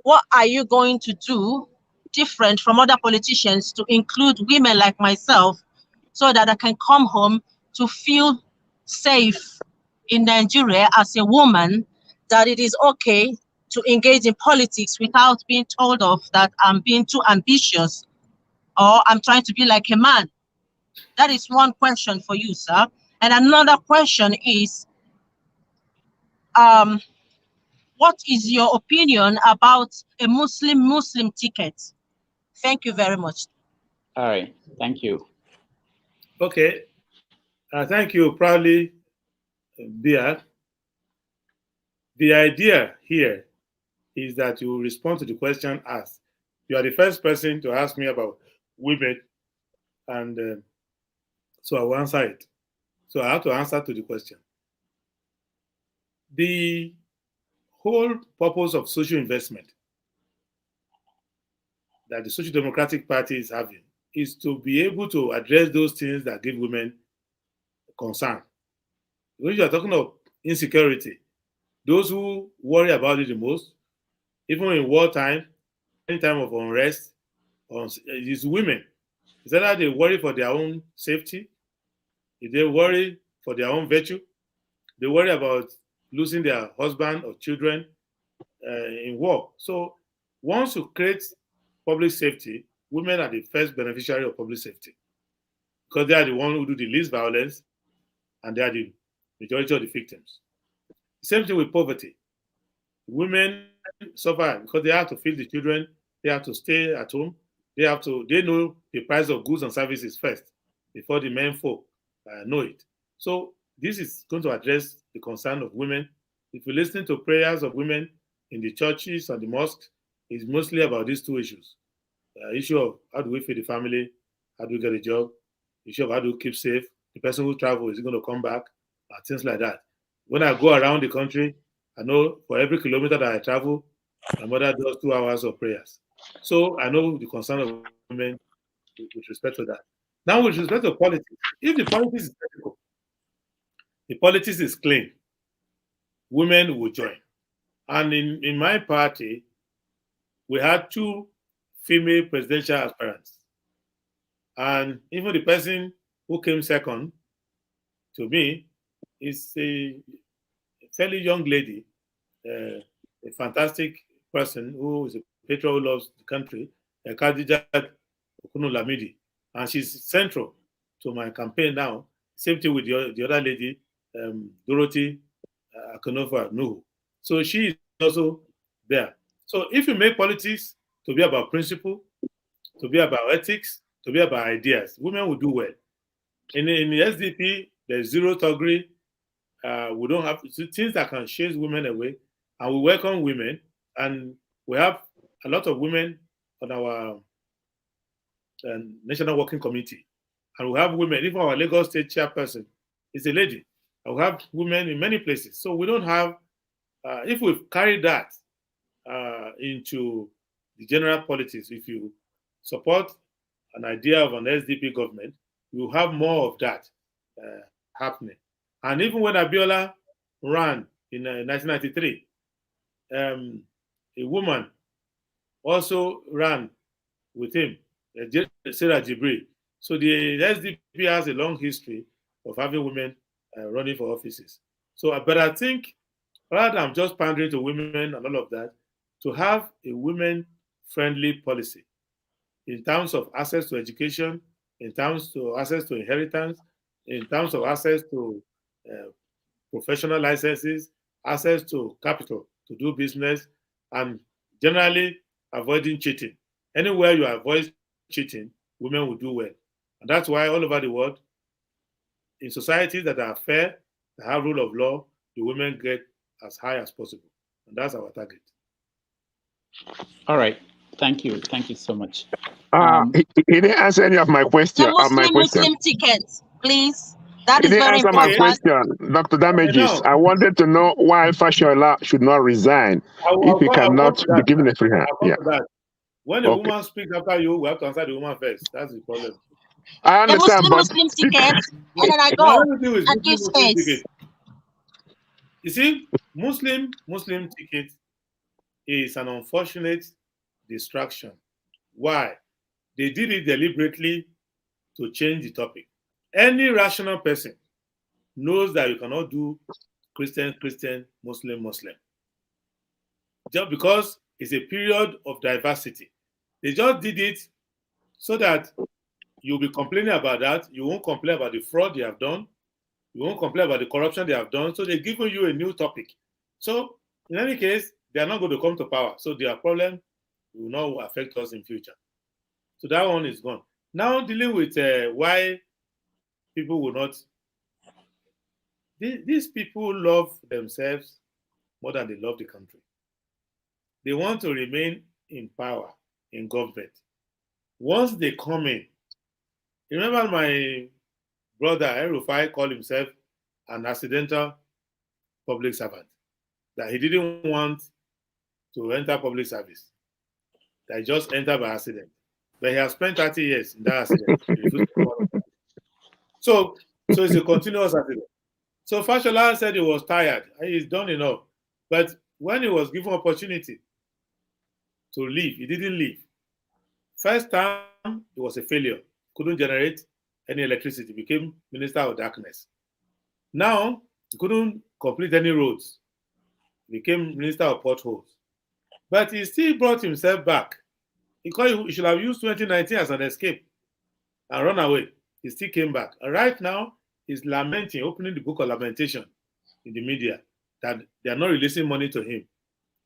what are you going to do different from other politicians to include women like myself so that I can come home to feel safe in Nigeria as a woman, that it is okay to engage in politics without being told off that I'm being too ambitious or I'm trying to be like a man? That is one question for you, sir. And another question is, what is your opinion about a Muslim ticket? Thank you very much. All right, thank you. Okay, thank you, proudly, Bia. The idea here is that you respond to the question asked. You are the first person to ask me about women, and so I will answer it. So I have to answer to the question. The whole purpose of social investment that the Social Democratic Party is having is to be able to address those things that give women concern. When you are talking of insecurity, those who worry about it the most, even in wartime, any time of unrest, is women. Is that they worry for their own safety? If they worry for their own virtue, they worry about losing their husband or children in war. So once you create public safety, women are the first beneficiary of public safety because they are the ones who do the least violence and they are the majority of the victims. Same thing with poverty. Women suffer because they have to feed the children, they have to stay at home, they know the price of goods and services first before the men folk know it. So this is going to address the concern of women. If you listen to prayers of women in the churches and the mosques, it's mostly about these two issues. Issue of how do we feed the family, how do we get a job, issue of how do we keep safe, the person who travels, is he going to come back, things like that. When I go around the country, I know for every kilometer that I travel, my mother does 2 hours of prayers. So I know the concern of women with respect to that. Now, with respect to politics, if the politics is ethical, the politics is clean, women will join. And in my party, we had 2 female presidential aspirants. And even the person who came second to me is a fairly young lady, a fantastic person who is a patriot who loves the country, Khadija Okunolamidi. And she's central to my campaign now. Same thing with the other lady, Dorothy Akonova Nuhu. So she is also there. So if you make politics to be about principle, to be about ethics, to be about ideas, women will do well. In the SDP, there's zero thuggery. We don't have things that can chase women away, and we welcome women, and we have a lot of women on our National Working Committee, and we have women. Even our Lagos State chairperson is a lady, and we have women in many places. So we don't have. If we carry that into the general politics, if you support an idea of an SDP government, you have more of that happening. And even when Abiola ran in 1993, a woman also ran with him, Sarah Jibril. So the SDP has a long history of having women running for offices. So, but I think rather than just pandering to women and all of that, to have a women-friendly policy in terms of access to education, in terms of access to inheritance, in terms of access to professional licenses, access to capital to do business, and generally avoiding cheating. Anywhere you avoid cheating, women will do well. And that's why all over the world, in societies that are fair, that have rule of law, the women get as high as possible. And that's our target. All right. Thank you. Thank you so much. He didn't answer any of my questions. The Muslim tickets, please. That is very answer important. my question, Dr. Damages. I wanted to know why Fashola should not resign if he cannot be given a free hand. Yeah. When a woman speaks after you, we have to answer the woman first. That's the problem. I understand, the Muslim tickets, and then I go and give space. You see, Muslim ticket is an unfortunate distraction. Why? They did it deliberately to change the topic. Any rational person knows that you cannot do Christian, Muslim. Just because it's a period of diversity. They just did it so that you'll be complaining about that. You won't complain about the fraud they have done. You won't complain about the corruption they have done. So they're giving you a new topic. So in any case, they are not going to come to power. So their problem will not affect us in future. So that one is gone. Now dealing with why people will not. These people love themselves more than they love the country. They want to remain in power, in government. Once they come in, remember my brother El-Rufai called himself an accidental public servant, that he didn't want to enter public service, that he just entered by accident. But he has spent 30 years in that accident. So it's a continuous accident. So Fashola said he was tired. He's done enough. But when he was given opportunity to leave, he didn't leave. First time, it was a failure. Couldn't generate any electricity. Became Minister of Darkness. Now, he couldn't complete any roads. Became Minister of Potholes. But he still brought himself back. Because he should have used 2019 as an escape and run away. He still came back. And right now, he's lamenting, opening the book of lamentation in the media, that they are not releasing money to him,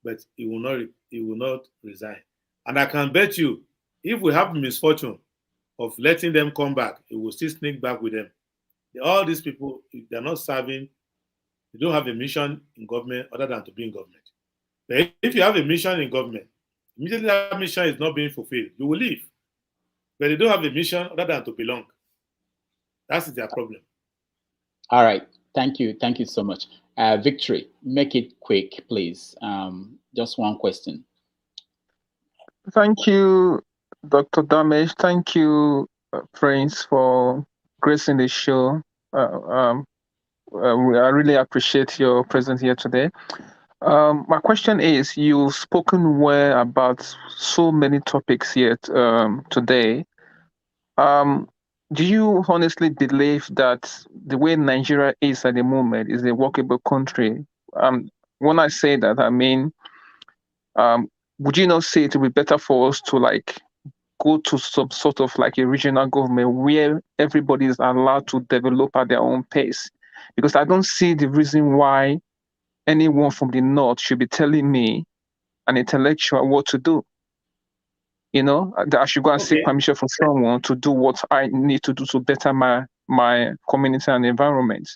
but he will not resign. And I can bet you, if we have the misfortune of letting them come back, he will still sneak back with them. All these people, they're not serving, they don't have a mission in government other than to be in government. But if you have a mission in government, immediately that mission is not being fulfilled, you will leave. But they don't have a mission other than to belong. That's their problem. All right. Thank you. Thank you so much. Victory, make it quick, please. Just one question. Thank you, Dr. Damage. Thank you, Prince, for gracing the show. I really appreciate your presence here today. My question is, you've spoken well about so many topics here today. Do you honestly believe that the way Nigeria is at the moment is a workable country? When I say that, I mean, would you not say it would be better for us to go to some sort of a regional government where everybody is allowed to develop at their own pace? Because I don't see the reason why anyone from the north should be telling me, an intellectual, what to do. That I should go and seek permission from someone to do what I need to do to better my community and environment.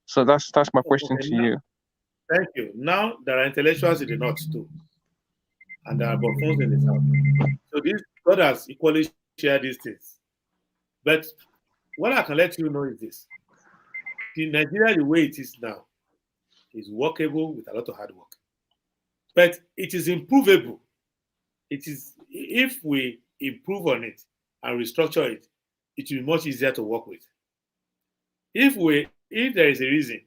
So that's my question to you. Thank you. Now there are intellectuals in the north too, and there are buffoons in the south. So God has equally shared these things. But what I can let you know is this: in Nigeria, the way it is now is workable with a lot of hard work, but it is improvable. It is, if we improve on it and restructure it, it will be much easier to work with. If there is a reason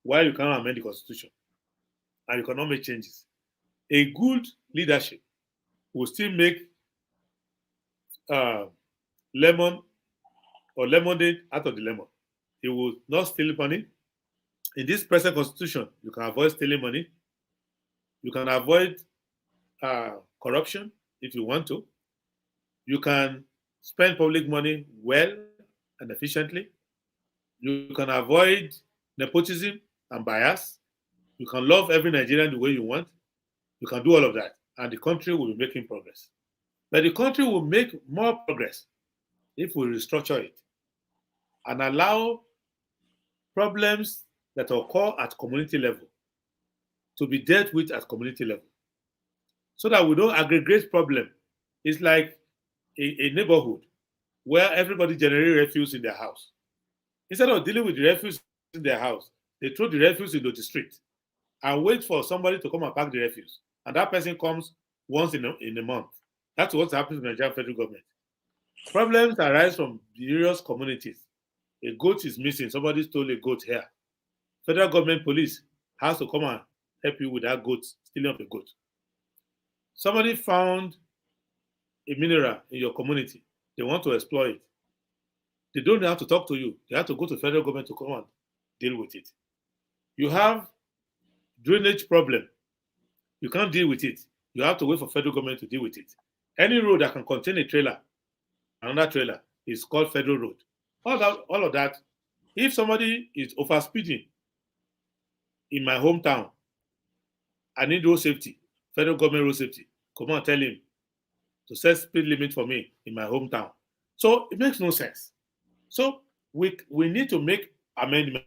why you cannot amend the constitution and you cannot make changes, a good leadership will still make lemon or lemonade out of the lemon. It will not steal money. In this present constitution, you can avoid stealing money. You can avoid corruption if you want to. You can spend public money well and efficiently. You can avoid nepotism and bias. You can love every Nigerian the way you want. You can do all of that, and the country will be making progress. But the country will make more progress if we restructure it and allow problems that occur at community level to be dealt with at community level, so that we don't aggregate problem. It's like a neighborhood where everybody generates refuse in their house. Instead of dealing with the refuse in their house, they throw the refuse into the street and wait for somebody to come and pack the refuse. And that person comes once in a month. That's what's happening in the Nigerian federal government. Problems arise from various communities. A goat is missing. Somebody stole a goat here. Federal government police has to come and help you with that goat, stealing of a goat. Somebody found a mineral in your community. They want to exploit it. They don't have to talk to you. They have to go to federal government to come and deal with it. You have drainage problem. You can't deal with it. You have to wait for federal government to deal with it. Any road that can contain a trailer, another trailer, is called federal road. All of that. If somebody is overspeeding in my hometown, I need road safety, federal government road safety. Come on, tell him to set speed limit for me in my hometown. So it makes no sense. So we need to make amendments.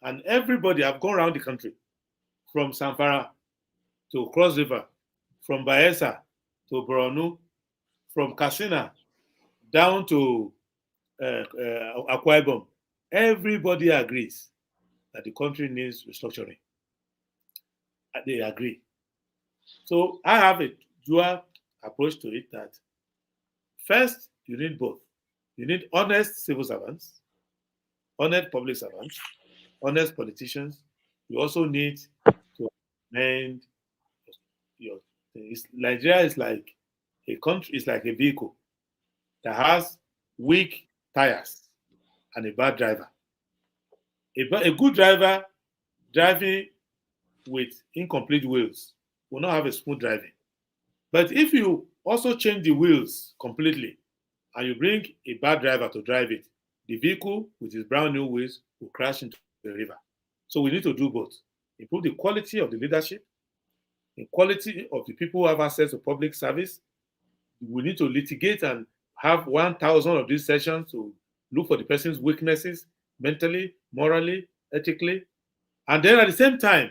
And everybody, I've gone around the country, from Zamfara to Cross River, from Bayelsa to Borno, from Katsina down to Akwa Ibom. Everybody agrees that the country needs restructuring. They agree. So I have a dual approach to it, that first, you need both. You need honest civil servants, honest public servants, honest politicians. You also need to amend your. Nigeria is like a country, is like a vehicle that has weak tires and a bad driver. A good driver driving with incomplete wheels will not have a smooth driving. But if you also change the wheels completely and you bring a bad driver to drive it, the vehicle with its brand new wheels will crash into the river. So we need to do both. Improve the quality of the leadership, the quality of the people who have access to public service. We need to litigate and have 1,000 of these sessions to look for the person's weaknesses mentally, morally, ethically, and then at the same time,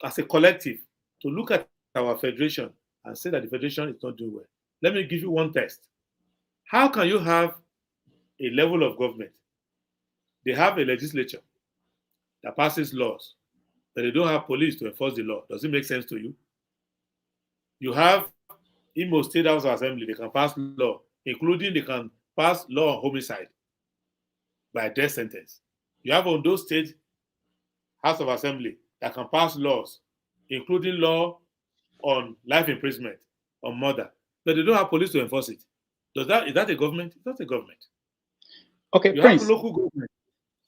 as a collective, to look at our federation and say that the federation is not doing well. Let me give you one test. How can you have a level of government? They have a legislature that passes laws, but they don't have police to enforce the law. Does it make sense to you? You have Imo State House of Assembly, they can pass law, including they can pass law on homicide by death sentence. You have Ondo State House of Assembly that can pass laws, including law on life imprisonment, on murder, but they don't have police to enforce it. Is that a government? It's not a government. Okay, you Prince. have local government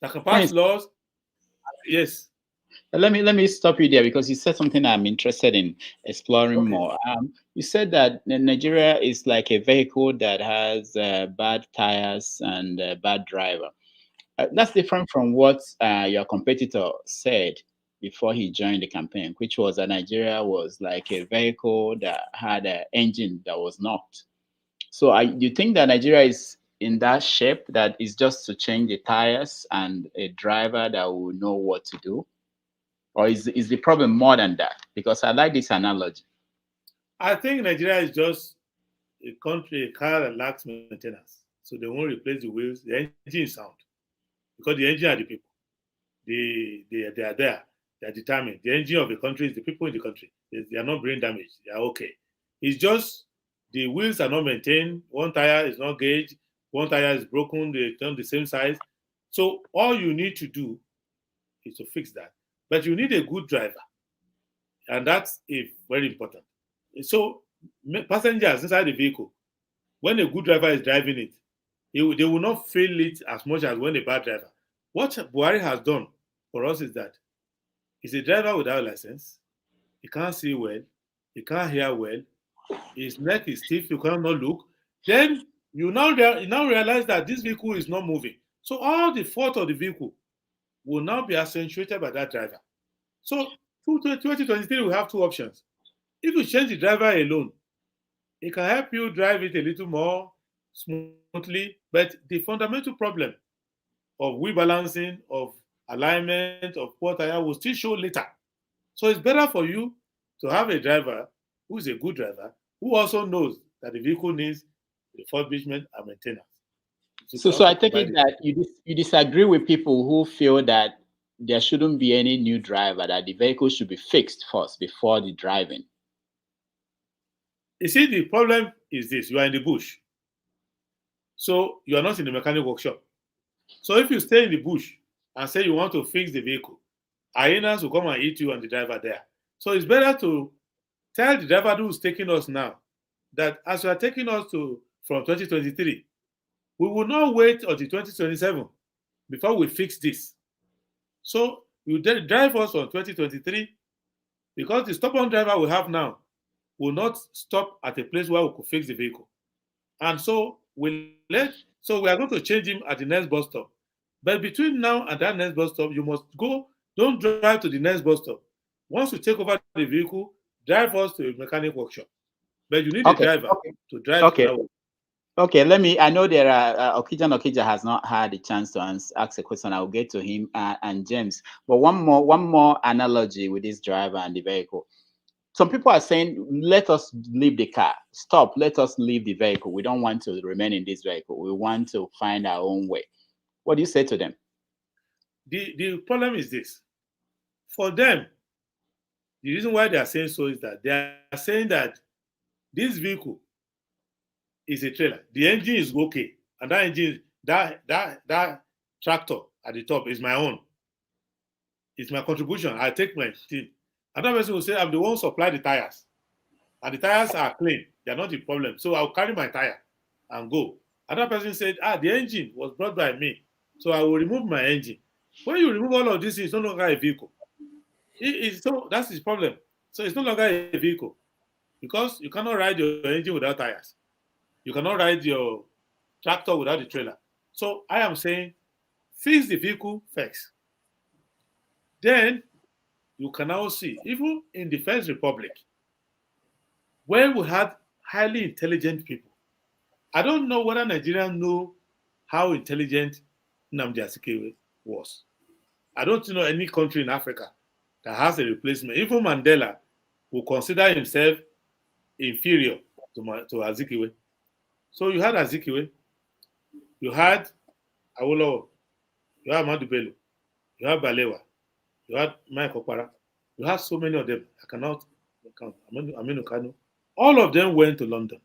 that can pass Prince. laws. Yes. Let me stop you there because you said something I'm interested in exploring more. You said that Nigeria is like a vehicle that has bad tires and bad driver. That's different from what your competitor said before he joined the campaign, which was that Nigeria was like a vehicle that had an engine that was knocked. So do you think that Nigeria is in that shape that is just to change the tires and a driver that will know what to do? Or is the problem more than that? Because I like this analogy. I think Nigeria is just a country, a car that lacks maintenance. So they won't replace the wheels. The engine is sound. Because the engine are the people. They are there. They are determined. The engine of the country is the people in the country. They are not brain damaged. They are okay. It's just the wheels are not maintained. One tire is not gauged. One tire is broken. They turn the same size. So all you need to do is to fix that. But you need a good driver. And that's very important. So passengers inside the vehicle, when a good driver is driving it, they will not feel it as much as when a bad driver. What Buhari has done for us is that he's a driver without a license. He can't see well. He can't hear well. His neck is stiff. You cannot look. Then you now realize that this vehicle is not moving. So all the fault of the vehicle will now be accentuated by that driver. So 2023, we have two options. If you change the driver alone, it can help you drive it a little more smoothly, but the fundamental problem of wheel balancing, of alignment, of poor tire will still show later. So it's better for you to have a driver who is a good driver, who also knows that the vehicle needs refurbishment and maintenance. So I take it that you disagree with people who feel that there shouldn't be any new driver, that the vehicle should be fixed first before the driving. You see, the problem is this: you are in the bush. So you are not in the mechanic workshop. So if you stay in the bush and say you want to fix the vehicle, hyenas will come and eat you and the driver there. So it's better to tell the driver who is taking us now that as you are taking us from 2023, we will not wait until 2027 before we fix this. So you drive us on 2023 because the stubborn driver we have now will not stop at a place where we could fix the vehicle. And so we are going to change him at the next bus stop. But between now and that next bus stop, you must go, don't drive to the next bus stop. Once you take over the vehicle, drive us to a mechanic workshop. But you need a driver to drive to that work. Okay, I know there are, Okija has not had a chance to ask a question. I'll get to him and James. But one more analogy with this driver and the vehicle. Some people are saying, let us leave the car. Stop, let us leave the vehicle. We don't want to remain in this vehicle. We want to find our own way. What do you say to them? The problem is this. For them, the reason why they are saying so is that they are saying that this vehicle is a trailer. The engine is okay. And that engine, that tractor at the top is my own. It's my contribution. I take my thing. Another person will say, I'm the one who supply the tires. And the tires are clean. They're not the problem. So I'll carry my tire and go. Another person said, the engine was brought by me. So I will remove my engine. When you remove all of this, it's no longer a vehicle. So that's his problem. So it's no longer a vehicle. Because you cannot ride your engine without tires. You cannot ride your tractor without the trailer. So I am saying, fix the vehicle first. Then you can now see, even in the First Republic, where we had highly intelligent people. I don't know whether Nigerians know how intelligent Nnamdi Azikiwe was. I don't know any country in Africa that has a replacement. Even Mandela will consider himself inferior to Azikiwe. So you had Azikiwe, you had Awolowo, you had Ahmadu Bello, you had Balewa, you had Mike Okpara, you have so many of them. I cannot count. Aminu Kano. All of them went to London,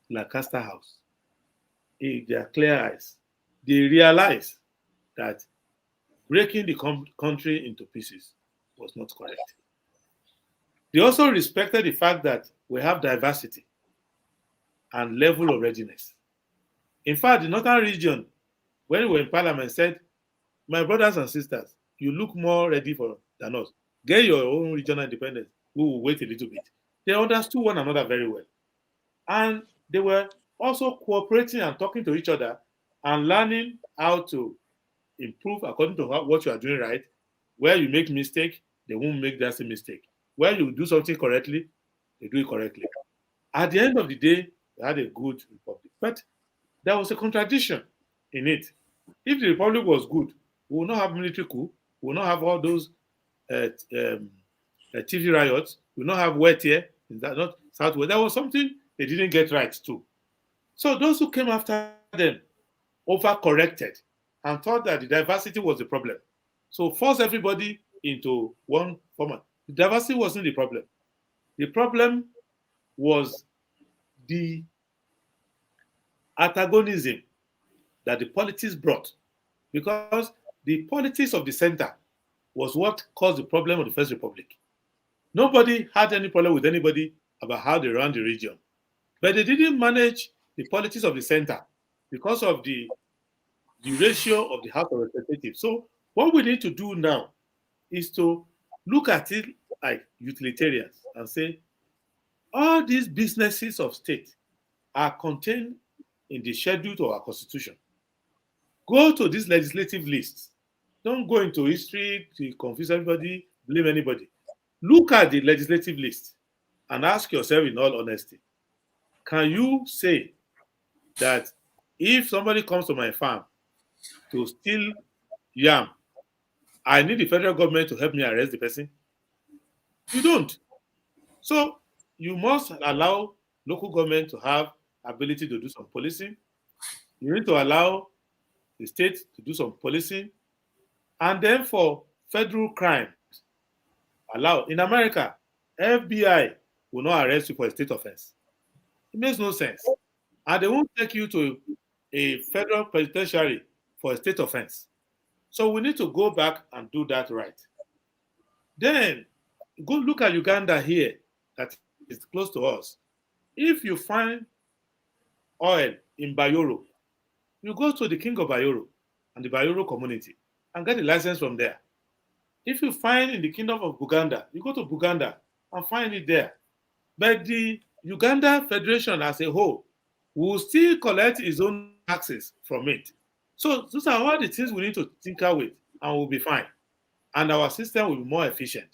Lancaster House. In their clear eyes, they realized that breaking the country into pieces was not correct. They also respected the fact that we have diversity and level of readiness. In fact, the northern region, when we were in parliament, said, my brothers and sisters, you look more ready than us. Get your own regional independence. We will wait a little bit. They understood one another very well. And they were also cooperating and talking to each other and learning how to improve according to what you are doing right. Where you make mistake, they won't make that same mistake. Where you do something correctly, they do it correctly. At the end of the day, we had a good republic. But there was a contradiction in it. If the republic was good, we will not have military coup, we will not have all those TV riots, we will not have wet here in that not Southwest. There was something they didn't get right too. So those who came after them overcorrected and thought that the diversity was the problem. So force everybody into one format. The diversity wasn't the problem. The problem was the antagonism that the politics brought, because the politics of the center was what caused the problem of the First Republic. Nobody had any problem with anybody about how they ran the region, but they didn't manage the politics of the center because of the ratio of the House of Representatives. So what we need to do now is to look at it like utilitarians and say, all these businesses of state are contained in the schedule to our constitution. Go to this legislative list. Don't go into history to confuse everybody, blame anybody. Look at the legislative list and ask yourself in all honesty, can you say that if somebody comes to my farm to steal yam, I need the federal government to help me arrest the person? You don't. So you must allow local government to have ability to do some policing. You need to allow the state to do some policing. And then for federal crimes, allow. In America, FBI will not arrest you for a state offense. It makes no sense. And they won't take you to a federal penitentiary for a state offense. So we need to go back and do that right. Then go look at Uganda here, that is close to us. If you find oil in Bayoro, you go to the king of Bayoro and the Bayoro community and get a license from there. If you find in the kingdom of Buganda, you go to Buganda and find it there. But the Uganda Federation as a whole will still collect its own taxes from it. So those are all the things we need to tinker with, and we'll be fine. And our system will be more efficient.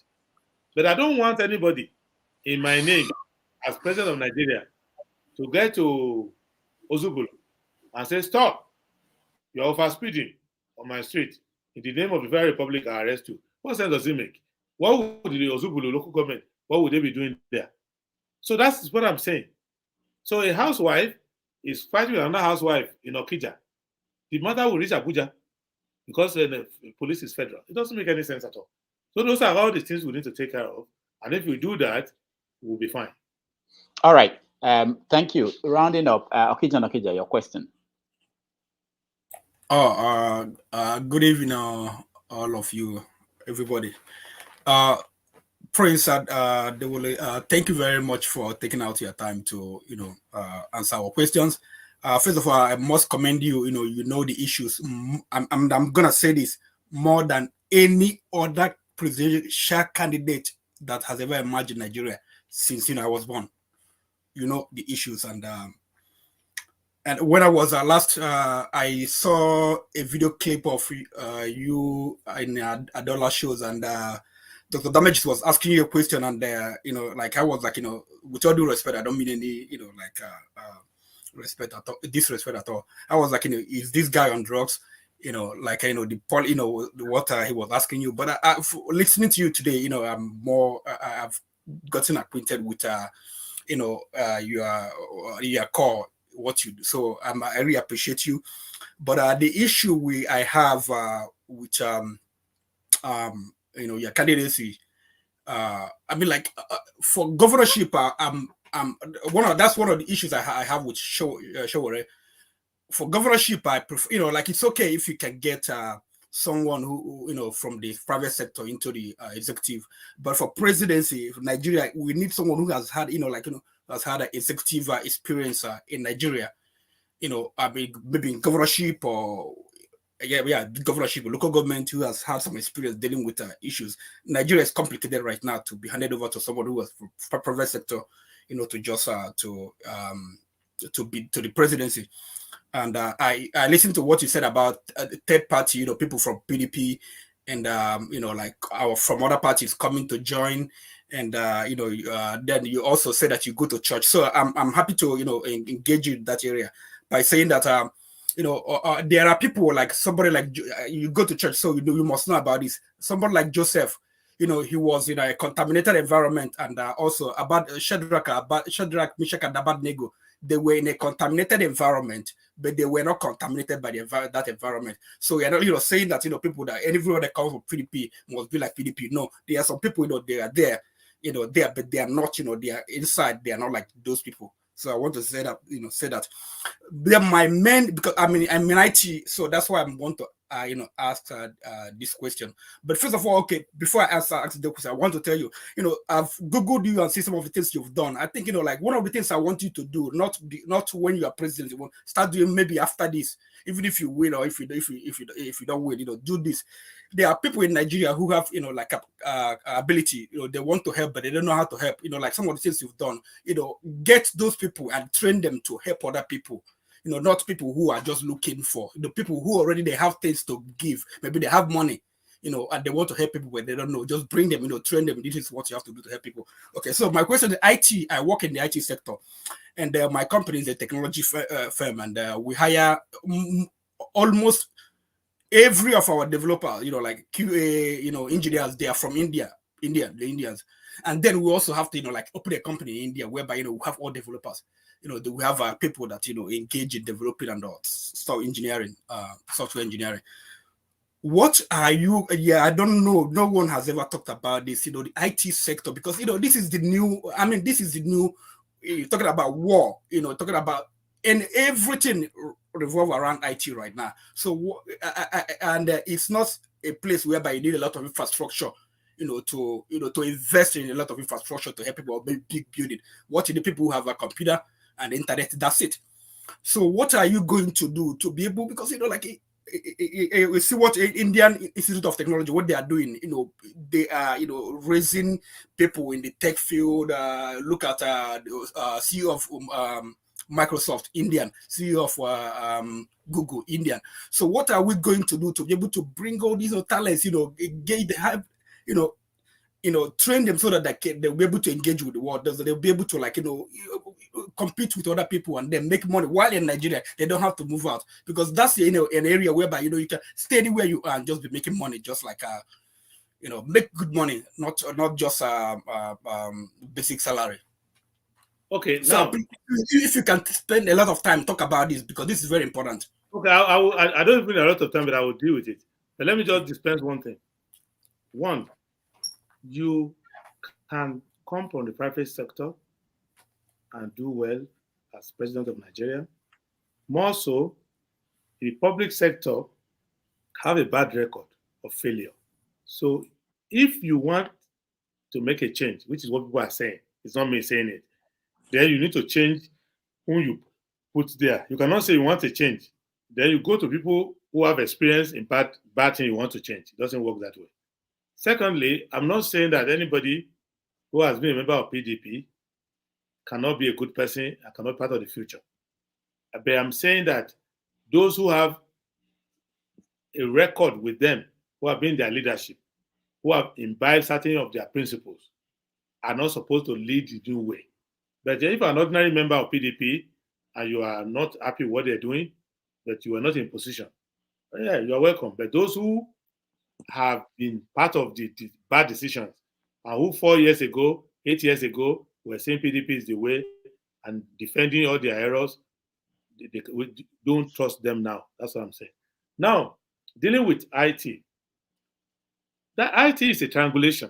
But I don't want anybody in my name as president of Nigeria to get to Ozubulu and say, stop, you're over speeding on my street. In the name of the very republic, I arrest you. What sense does it make? What would the Ozubulu local government, what would they be doing there? So that's what I'm saying. So a housewife is fighting with another housewife in Okija. The mother will reach Abuja because the police is federal. It doesn't make any sense at all. So those are all the things we need to take care of. And if we do that, we'll be fine. All right. Thank you. Rounding up, Okija, your question. Good evening, all of you, everybody. Prince Adewole, thank you very much for taking out your time to, answer our questions. First of all, I must commend you. You know the issues. I'm gonna say this more than any other presidential candidate that has ever emerged in Nigeria since I was born. You know the issues, and when I was last, I saw a video clip of you in Adola shows, and Dr. Damage was asking you a question, and I was like, with all due respect, I don't mean any, respect at all, disrespect at all. I was like, is this guy on drugs? like what he was asking you. But listening to you today, I'm more. I've gotten acquainted with your core, what you do. So I really appreciate you. But the issue I have with your candidacy, for governorship, that's one of the issues I have with Showore. For governorship, I prefer, it's okay if you can get someone who from the private sector into the executive, but for presidency, Nigeria, we need someone who has had, has had an executive experience in Nigeria, maybe in governorship or governorship, local government who has had some experience dealing with issues. Nigeria is complicated right now to be handed over to someone who was from private sector, to just to be to the presidency. And I listened to what you said about third party, people from PDP and from other parties coming to join, and then you also said that you go to church. So I'm happy to engage you in that area by saying that there are people like somebody like you go to church, so you must know about this. Somebody like Joseph, he was in a contaminated environment, and also about Shadrach, Meshach, and Abednego. They were in a contaminated environment, but they were not contaminated by that environment. So we are not, saying that people that everyone that comes from PDP must be like PDP. No, there are some people, they are there, there, but they are not, they are inside. They are not like those people. So I want to say that, they're my men, because I'm in IT, so that's why I want to, ask this question. But first of all, okay, before I ask the question, I want to tell you, I've Googled you and see some of the things you've done. I think, one of the things I want you to do, not when you are president, start doing maybe after this, even if you win or if you don't win, do this. There are people in Nigeria who have, ability, they want to help, but they don't know how to help. Like some of the things you've done, get those people and train them to help other people. Not people who are just looking for, people who already they have things to give. Maybe they have money, and they want to help people, but they don't know. Just bring them, train them. This is what you have to do to help people. Okay, so my question is IT. I work in the IT sector, and my company is a technology firm, and we hire almost every of our developers, like QA, engineers. They are from India, the Indians, and then we also have to, open a company in India whereby we have all developers. We have people that engage in developing and software engineering, What are you? Yeah, I don't know. No one has ever talked about this. The IT sector, because this is the new. I mean, this is the new. Talking about war. Talking about, and everything revolve around IT right now. So it's not a place whereby you need a lot of infrastructure. To invest in a lot of infrastructure to help people build big building. What the people who have a computer and internet, that's it. So what are you going to do to be able, because we see what Indian Institute of Technology, what they are doing, they are raising people in the tech field. Look at CEO of Microsoft, Indian, CEO of Google, Indian. So what are we going to do to be able to bring all these talents, train them so that they'll be able to engage with the world, they'll be able to compete with other people and then make money while in Nigeria. They don't have to move out, because that's an area whereby you can stay anywhere you are and just be making money, just like make good money, not just basic salary. Okay, so now if you can spend a lot of time talk about this, because this is very important. Okay, I don't spend a lot of time, but I will deal with it. But let me just dispense one thing. One, you can come from the private sector and do well as president of Nigeria. More so, the public sector have a bad record of failure. So if you want to make a change, which is what people are saying, it's not me saying it, then you need to change who you put there. You cannot say you want to change. Then you go to people who have experience in bad thing you want to change. It doesn't work that way. Secondly, I'm not saying that anybody who has been a member of PDP cannot be a good person and cannot be part of the future. But I'm saying that those who have a record with them, who have been their leadership, who have imbibed certain of their principles, are not supposed to lead the new way. But if you're an ordinary member of PDP and you are not happy with what they're doing, but you are not in position, Yeah, you're welcome. But those who have been part of the bad decisions and who 4 years ago, 8 years ago, were saying PDP is the way and defending all their errors, we don't trust them now. That's what I'm saying. Now, dealing with IT. That IT is a triangulation,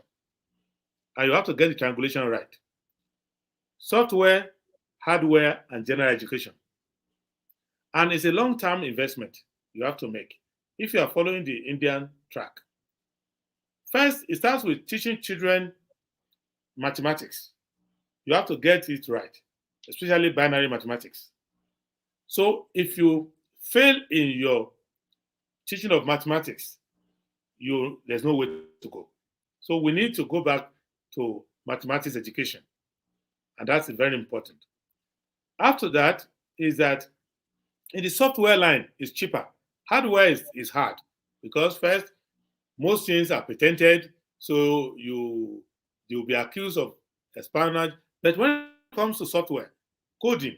and you have to get the triangulation right. Software, hardware, and general education. And it's a long-term investment you have to make if you are following the Indian track. First, it starts with teaching children mathematics. You have to get it right, especially binary mathematics. So if you fail in your teaching of mathematics, there's no way to go. So we need to go back to mathematics education, and that's very important. After that is that in the software line, it's cheaper. Hardware is hard because first, most things are patented, so you'll be accused of espionage. But when it comes to software, coding,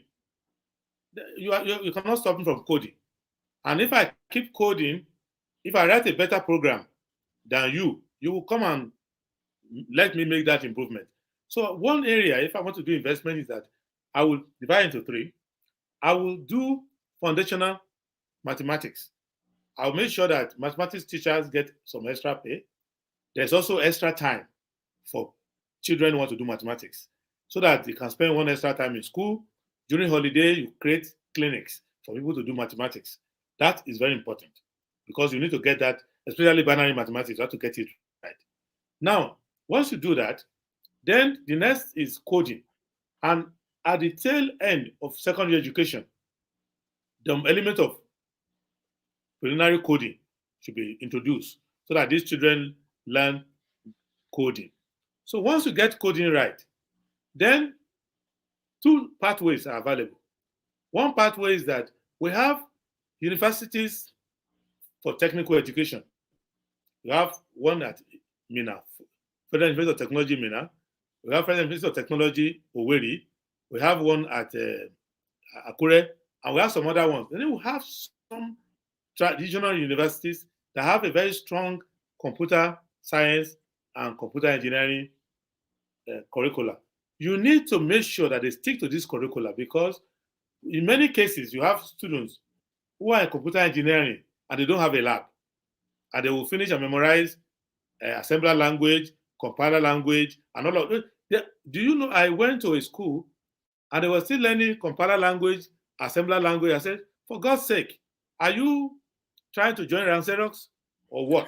you cannot stop me from coding. And if I keep coding, if I write a better program than you will come and let me make that improvement. So one area, if I want to do investment, is that I will divide into 3. I will do foundational mathematics. I'll make sure that mathematics teachers get some extra pay. There's also extra time for children who want to do mathematics so that they can spend one extra time in school. During holiday, you create clinics for people to do mathematics. That is very important because you need to get that, especially binary mathematics, you have to get it right. Now, once you do that, then the next is coding. And at the tail end of secondary education, the element of preliminary coding should be introduced so that these children learn coding. So once you get coding right, then 2 pathways are available. One pathway is that we have universities for technical education. We have one at Mina, Federal University of Technology, Mina. We have Federal University of Technology, Owerri. We have one at Akure, and we have some other ones. And then we have some traditional universities that have a very strong computer science and computer engineering curricula. You need to make sure that they stick to this curricula because in many cases, you have students who are in computer engineering and they don't have a lab. And they will finish and memorize assembler language, compiler language, and all of it. Do you know, I went to a school and they were still learning compiler language, assembler language. I said, for God's sake, are you trying to join Xerox or what?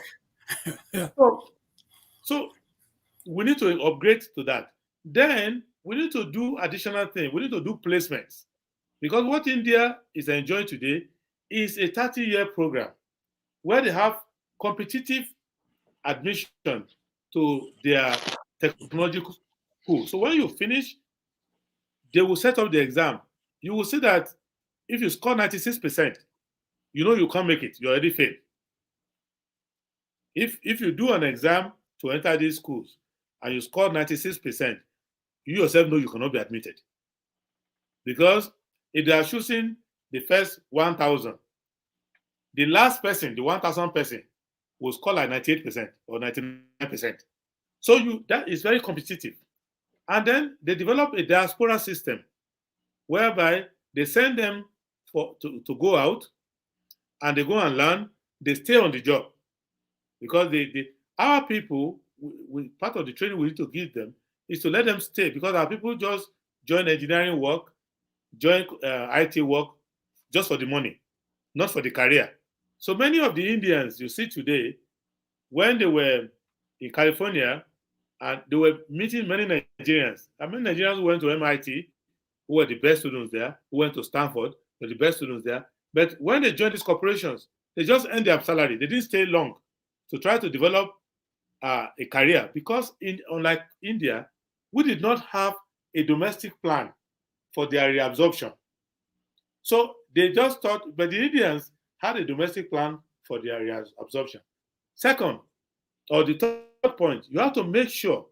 So we need to upgrade to that. Then we need to do additional things. We need to do placements. Because what India is enjoying today is a 30-year program where they have competitive admission to their technological school. So when you finish, they will set up the exam. You will see that if you score 96%, you know you can't make it. You already failed. If you do an exam to enter these schools and you score 96%, you yourself know you cannot be admitted. Because if they are choosing the first 1,000, the last person, the 1,000 person, will score like 98% or 99%. So that is very competitive. And then they develop a diaspora system whereby they send them to go out and they go and learn, they stay on the job. Because our people, part of the training we need to give them is to let them stay because our people just join engineering work, join IT work just for the money, not for the career. So many of the Indians you see today, when they were in California and they were meeting many Nigerians, Nigerians who went to MIT, who were the best students there, who went to Stanford, were the best students there. But when they joined these corporations, they just earned their salary. They didn't stay long to try to develop a career because unlike India, we did not have a domestic plan for their reabsorption. So they just thought, but the Indians had a domestic plan for their reabsorption. Second, or the third point, you have to make sure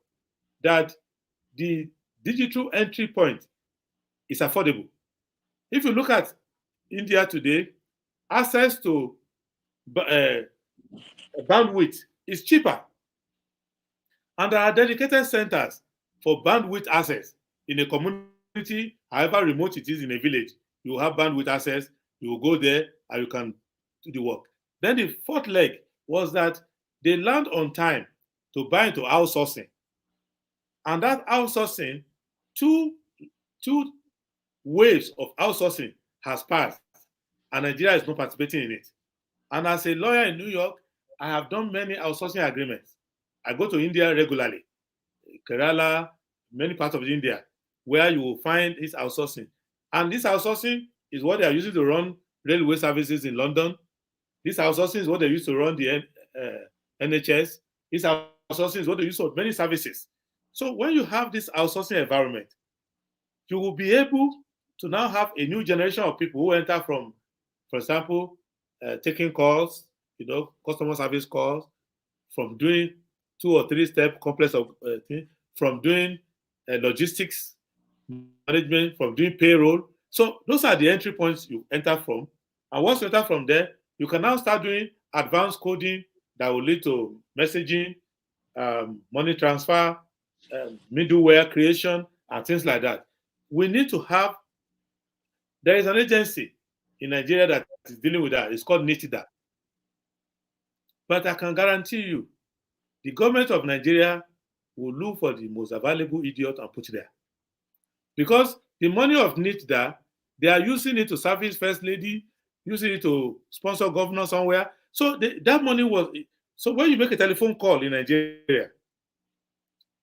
that the digital entry point is affordable. If you look at India today, access to bandwidth is cheaper. And there are dedicated centers for bandwidth access in a community, however remote it is in a village. You have bandwidth access, you will go there and you can do the work. Then the fourth leg was that they learned on time to buy into outsourcing. And that outsourcing, two waves of outsourcing has passed, and Nigeria is not participating in it. And as a lawyer in New York, I have done many outsourcing agreements. I go to India regularly, Kerala, many parts of India, where you will find this outsourcing. And this outsourcing is what they are using to run railway services in London. This outsourcing is what they use to run the NHS. This outsourcing is what they use for many services. So when you have this outsourcing environment, you will be able to now have a new generation of people who enter from, for example, taking calls, customer service calls, from doing 2 or 3 step complex of things, from doing logistics management, from doing payroll. So those are the entry points you enter from. And once you enter from there, you can now start doing advanced coding that will lead to messaging, money transfer, middleware creation, and things like that. We need to have, there is an agency in Nigeria that is dealing with that. It's called NITIDA. But I can guarantee you, the government of Nigeria will look for the most available idiot and put it there. Because the money of NITIDA, they are using it to service First Lady, using it to sponsor governor somewhere. So that money was, so when you make a telephone call in Nigeria,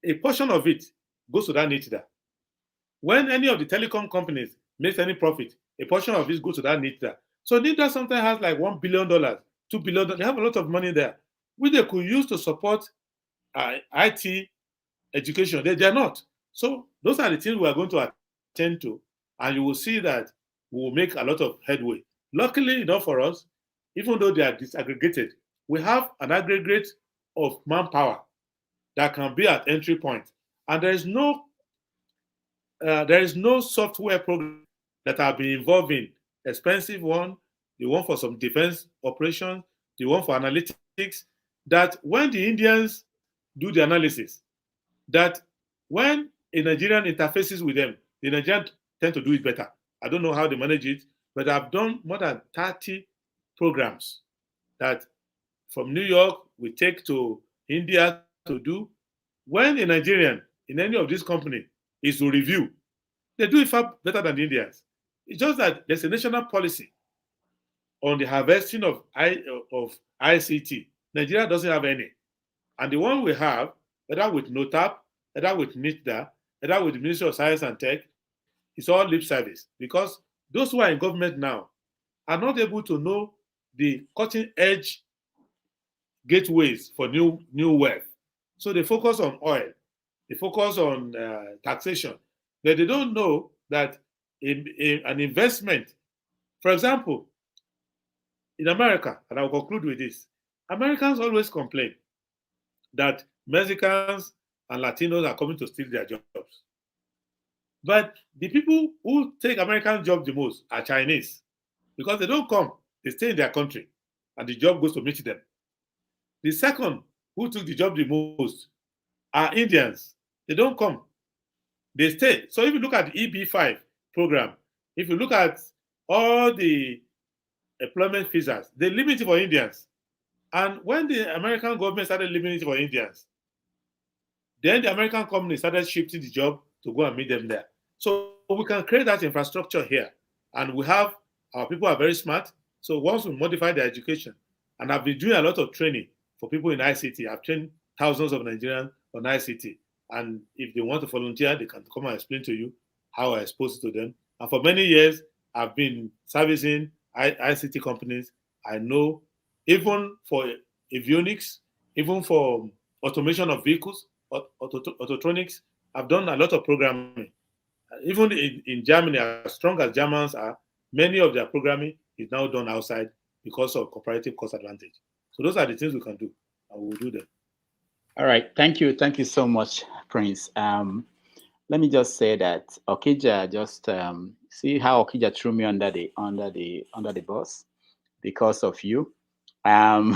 a portion of it goes to that NITIDA. When any of the telecom companies makes any profit, a portion of it goes to that NITIDA. So NITIDA sometimes has like $1 billion, $2 billion. They have a lot of money there, which they could use to support IT education. They are not. So those are the things we are going to attend to, and you will see that we will make a lot of headway. Luckily enough for us, even though they are disaggregated, we have an aggregate of manpower that can be at entry point. And there is no software program that have been involved in expensive one, the one for some defense operations, the one for analytics, that when the Indians do the analysis, that when a Nigerian interfaces with them, the Nigerians tend to do it better. I don't know how they manage it, but I've done more than 30 programs that from New York we take to India to do. When a Nigerian in any of these companies is to review, they do it far better than the Indians. It's just that there's a national policy on the harvesting of ICT. Nigeria doesn't have any. And the one we have, whether with NOTAP, whether with NITDA, whether with the Ministry of Science and Tech, it's all lip service. Because those who are in government now are not able to know the cutting edge gateways for new wealth. So they focus on oil, they focus on taxation, but they don't know that an investment, for example, in America, and I'll conclude with this, Americans always complain that Mexicans and Latinos are coming to steal their jobs. But the people who take American jobs the most are Chinese, because they don't come, they stay in their country, and the job goes to meet them. The second who took the job the most are Indians. They don't come, they stay. So if you look at the EB-5 program, if you look at all the employment visas, they limit it for Indians. And when the American government started limiting it for Indians, then the American company started shifting the job to go and meet them there. So we can create that infrastructure here. And we have, our people are very smart. So once we modify their education, and I've been doing a lot of training for people in ICT. I've trained thousands of Nigerians on ICT. And if they want to volunteer, they can come and explain to you how I expose it to them. And for many years, I've been servicing ICT companies. I know even for avionics, even for automation of vehicles, autotronics, I've done a lot of programming. Even in Germany, as strong as Germans are, many of their programming is now done outside because of comparative cost advantage. So those are the things we can do, and we'll do them. All right, thank you so much, Prince. Let me just say that Okija just see how Okija threw me under the bus because of you. and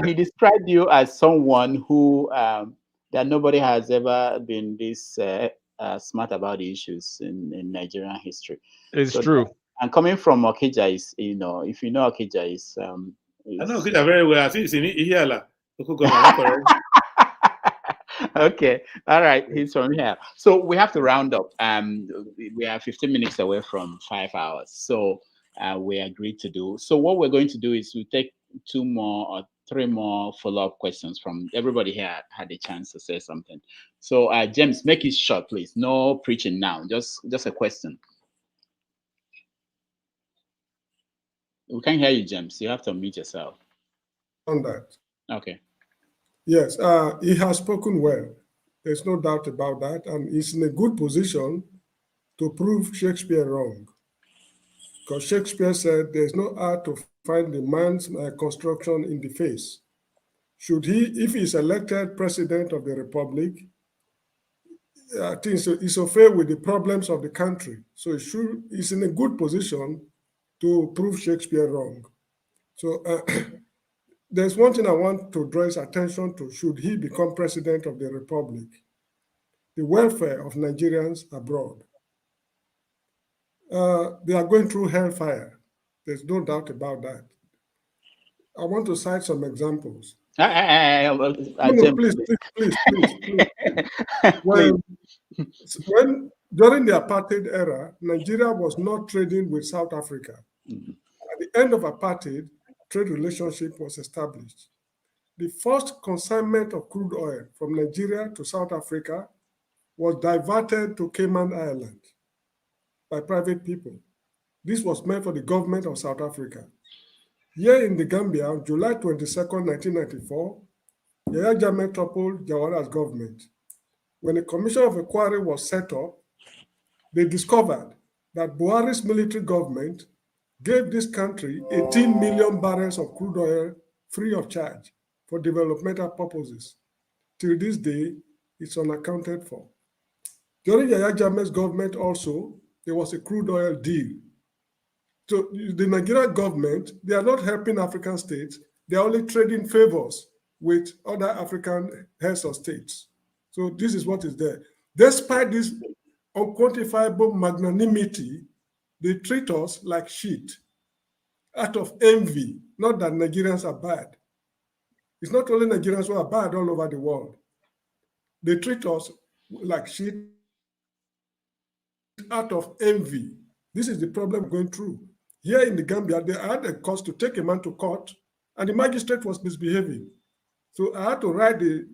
he described you as someone who that nobody has ever been this smart about the issues in Nigerian history. It's true. And coming from Okija is, if you know Okija is I know Okija very well. I think it's in Ihiala. Okay, all right, he's from here. So we have to round up. We are 15 minutes away from 5 hours. So we agreed to do. So what we're going to do is we take 2 more or 3 more follow-up questions from everybody here had a chance to say something. So James, make it short, please. No preaching now. Just a question. We can't hear you, James. You have to unmute yourself. On that. Okay. Yes, he has spoken well. There's no doubt about that. And he's in a good position to prove Shakespeare wrong. Because Shakespeare said there's no art to find the man's construction in the face. Should he, if he's elected president of the republic, I think he's afraid with the problems of the country. So he's in a good position to prove Shakespeare wrong. So there's one thing I want to draw his attention to. Should he become president of the republic, the welfare of Nigerians abroad. They are going through hellfire. There's no doubt about that. I want to cite some examples. Please. When during the apartheid era, Nigeria was not trading with South Africa. At the end of apartheid, trade relationship was established. The first consignment of crude oil from Nigeria to South Africa was diverted to Cayman Island by private people. This was meant for the government of South Africa. Here in the Gambia, on July 22nd, 1994, Yahya Jammeh toppled Jawara's government. When a commission of inquiry was set up, they discovered that Buhari's military government gave this country 18 million barrels of crude oil free of charge for developmental purposes. Till this day, it's unaccounted for. During Yahya Jammeh's government also, there was a crude oil deal. So the Nigerian government, they are not helping African states, they are only trading favors with other African heads of states. So this is what is there. Despite this unquantifiable magnanimity, they treat us like shit out of envy, not that Nigerians are bad. It's not only Nigerians who are bad all over the world. They treat us like shit out of envy. This is the problem going through. Here in the Gambia, they had a cause to take a man to court, and the magistrate was misbehaving. So I had to write the,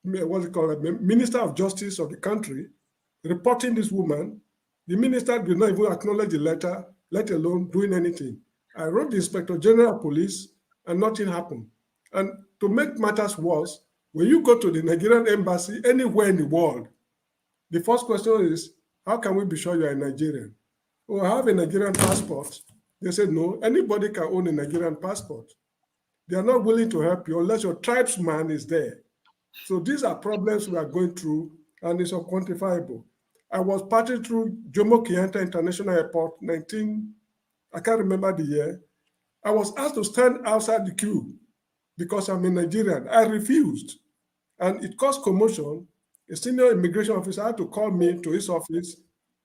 Minister of Justice of the country, reporting this woman. The minister did not even acknowledge the letter, let alone doing anything. I wrote the Inspector General of Police, and nothing happened. And to make matters worse, when you go to the Nigerian embassy anywhere in the world, the first question is, how can we be sure you're a Nigerian? Oh, I have a Nigerian passport. They said, no, anybody can own a Nigerian passport. They are not willing to help you unless your tribesman is there. So these are problems we are going through, and it's unquantifiable. I was passing through Jomo Kenyatta International Airport, I can't remember the year. I was asked to stand outside the queue because I'm a Nigerian. I refused, and it caused commotion. A senior immigration officer had to call me to his office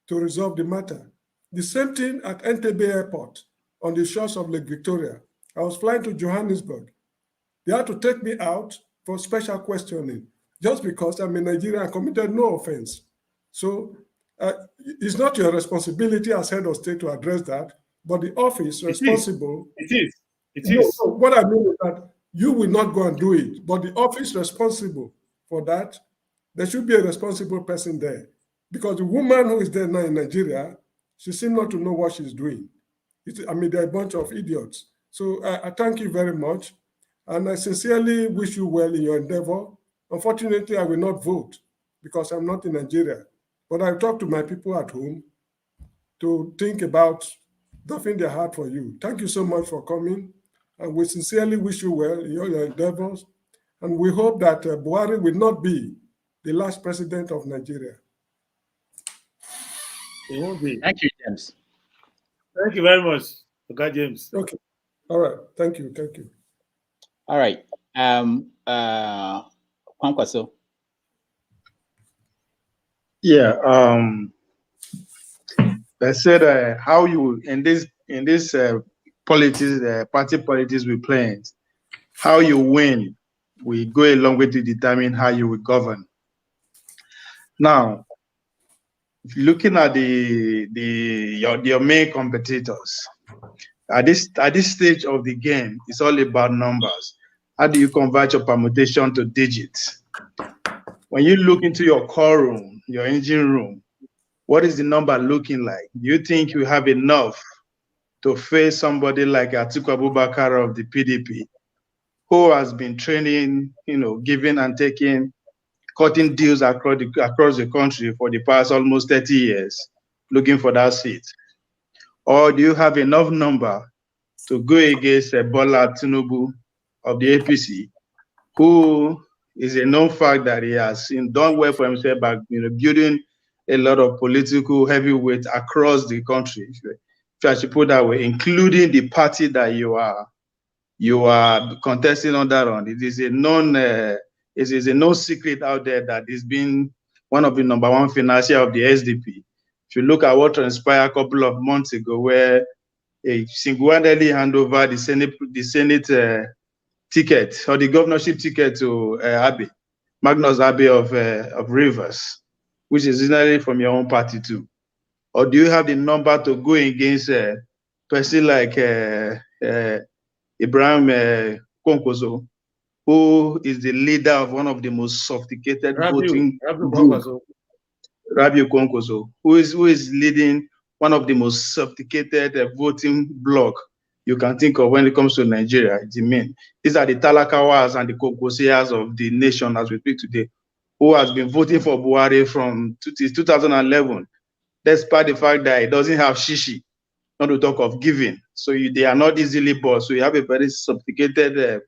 to resolve the matter. The same thing at Entebbe Airport on the shores of Lake Victoria. I was flying to Johannesburg. They had to take me out for special questioning just because I'm a Nigerian. I committed no offense. So it's not your responsibility as head of state to address that, but the office responsible. It is. No, what I mean is that you will not go and do it, but the office responsible for that, there should be a responsible person there. Because the woman who is there now in Nigeria, she seems not to know what she's doing. There are a bunch of idiots. So I thank you very much. And I sincerely wish you well in your endeavor. Unfortunately, I will not vote because I'm not in Nigeria. But I'll talk to my people at home to think about doffing their heart for you. Thank you so much for coming. And we sincerely wish you well in your endeavors. And we hope that Buhari will not be the last president of Nigeria. It won't be. Thank you, James. Thank you very much, James. Okay. All right. Thank you. Thank you. All right. Kwankwaso. Yeah. They said how you in this politics, party politics we playing, how you win, we go a long way to determine how you will govern. Now, if you're looking at your main competitors, at this stage of the game, it's all about numbers. How do you convert your permutation to digits? When you look into your core room, your engine room, what is the number looking like? Do you think you have enough to face somebody like Atiku Abubakar of the PDP, who has been training, giving and taking, cutting deals across the country for the past almost 30 years, looking for that seat? Or do you have enough number to go against Bola Tinubu of the APC, who is a known fact that he has done well for himself by building a lot of political heavyweights across the country, if I should put that way, including the party that you are contesting on that on. It is a known secret out there that he's been one of the #1 financier of the SDP. If you look at what transpired a couple of months ago, where he single-handedly hand over the Senate ticket or the governorship ticket to Magnus Abbey of Rivers, which is originally from your own party too. Or do you have the number to go against a person like Ibrahim Konkoso, who is the leader of one of the most sophisticated voting groups, Rabiu Konkoso, who is leading one of the most sophisticated voting bloc you can think of when it comes to Nigeria. These are the Talakawas and the Kokosias of the nation as we speak today, who has been voting for Buhari from 2011, despite the fact that it doesn't have shishi, not to talk of giving. So they are not easily bought. So you have a very sophisticated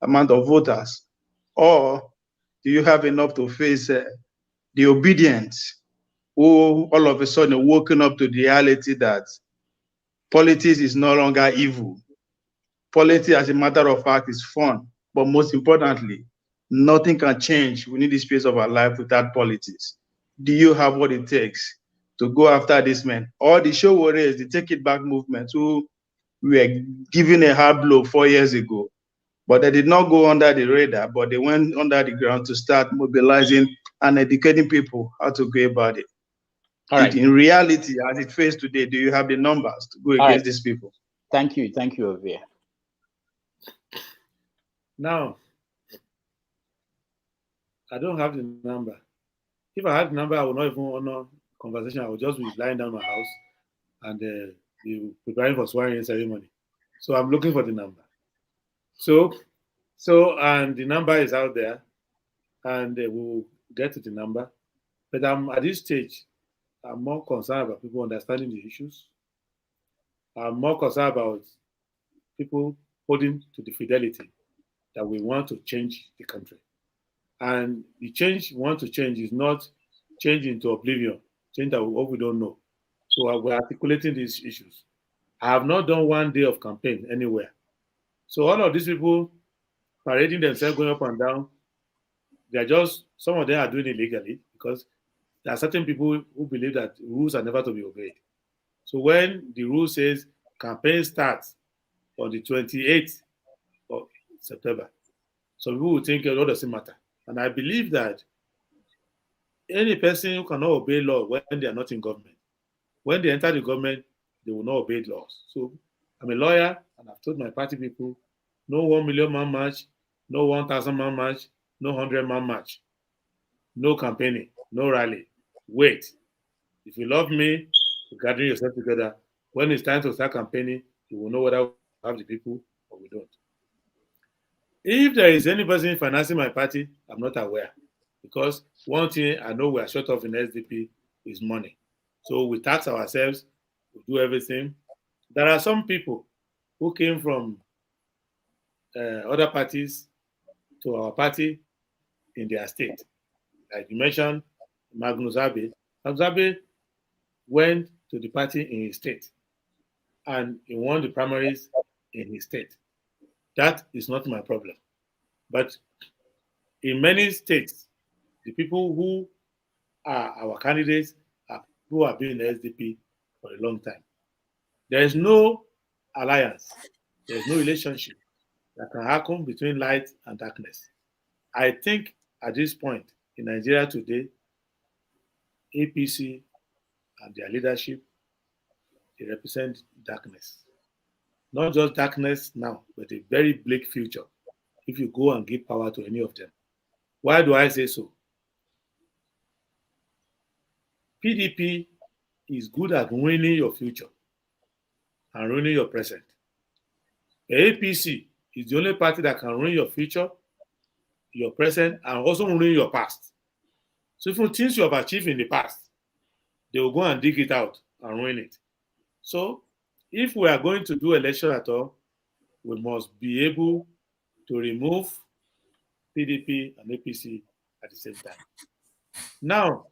amount of voters. Or do you have enough to face the obedient, who all of a sudden woken up to the reality that politics is no longer evil. Politics, as a matter of fact, is fun. But most importantly, nothing can change within the space of our life without politics. Do you have what it takes to go after this man? Or the show warriors, the Take It Back movement, who were given a hard blow 4 years ago, but they did not go under the radar, but they went under the ground to start mobilizing and educating people how to go about it. All right. In reality, as it faces today, do you have the numbers to go against these people? Thank you, Ovia. Now, I don't have the number. If I had the number, I would not even honor conversation. I would just be lying down my house and be preparing for swearing-in ceremony. So I'm looking for the number. So and the number is out there, and we'll get to the number. But at this stage, I'm more concerned about people understanding the issues. I'm more concerned about people holding to the fidelity that we want to change the country. And the change we want to change is not change into oblivion, change that what we don't know. So we're articulating these issues. I have not done 1 day of campaign anywhere. So all of these people parading themselves, going up and down, some of them are doing it illegally because there are certain people who believe that rules are never to be obeyed. So when the rule says campaign starts on the 28th of September, some people will think, what does it matter? And I believe that any person who cannot obey law when they are not in government, when they enter the government, they will not obey laws. So I'm a lawyer, and I've told my party people, no 1 million man march, no 1,000 man march, no 100 man march, no campaigning, no rally. Wait. If you love me, you're gathering yourself together. When it's time to start campaigning, you will know whether we have the people or we don't. If there is any person financing my party, I'm not aware. Because one thing I know we are short of in SDP is money. So we tax ourselves, we do everything. There are some people who came from other parties to our party in their state. Like you mentioned, Magnus Abbey. Magnus Abbey went to the party in his state and he won the primaries in his state. That is not my problem. But in many states, the people who are our candidates are people who have been in the SDP for a long time. There is no alliance, there is no relationship that can happen between light and darkness. I think at this point in Nigeria today, APC and their leadership, they represent darkness. Not just darkness now, but a very bleak future if you go and give power to any of them. Why do I say so? PDP is good at ruining your future and ruining your present. The APC is the only party that can ruin your future, your present, and also ruin your past. So if things you have achieved in the past, they will go and dig it out and ruin it. So if we are going to do election at all, we must be able to remove PDP and APC at the same time. Now,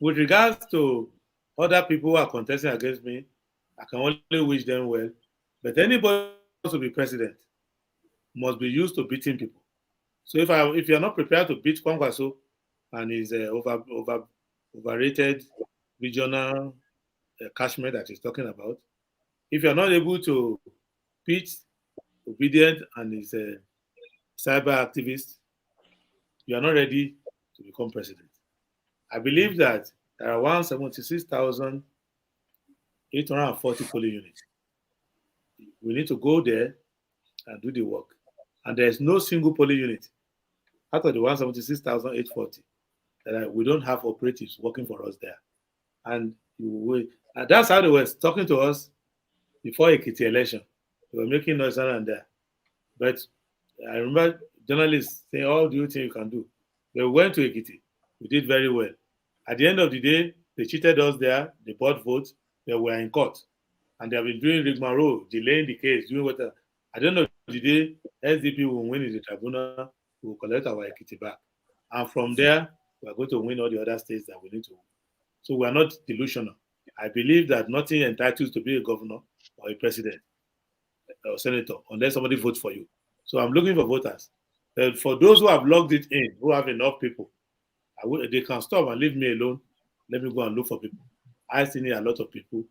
with regards to other people who are contesting against me, I can only wish them well. But anybody who wants to be president must be used to beating people. So if you're not prepared to beat Kwankwaso and his overrated regional catchment that he's talking about, if you're not able to beat Obedient and his cyber activist, you are not ready to become president. I believe that there are 176,840 polling units. We need to go there and do the work. And there's no single polling unit out of the 176,840 that we don't have operatives working for us there. And that's how they were talking to us before Ekiti election. They were making noise around there. But I remember journalists saying, "Oh, do you think you can do?" They went to Ekiti. We did very well. At the end of the day, they cheated us there. They bought votes. They were in court. And they have been doing rigmarole, delaying the case, doing what. At the end of the day, SDP will win in the tribunal. We will collect our Ekiti back. And from there, we are going to win all the other states that we need to win. So we are not delusional. I believe that nothing entitles to be a governor or a president or senator unless somebody votes for you. So I'm looking for voters. For those who have logged it in, who have enough people, they can stop and leave me alone. Let me go and look for people. I still need a lot of people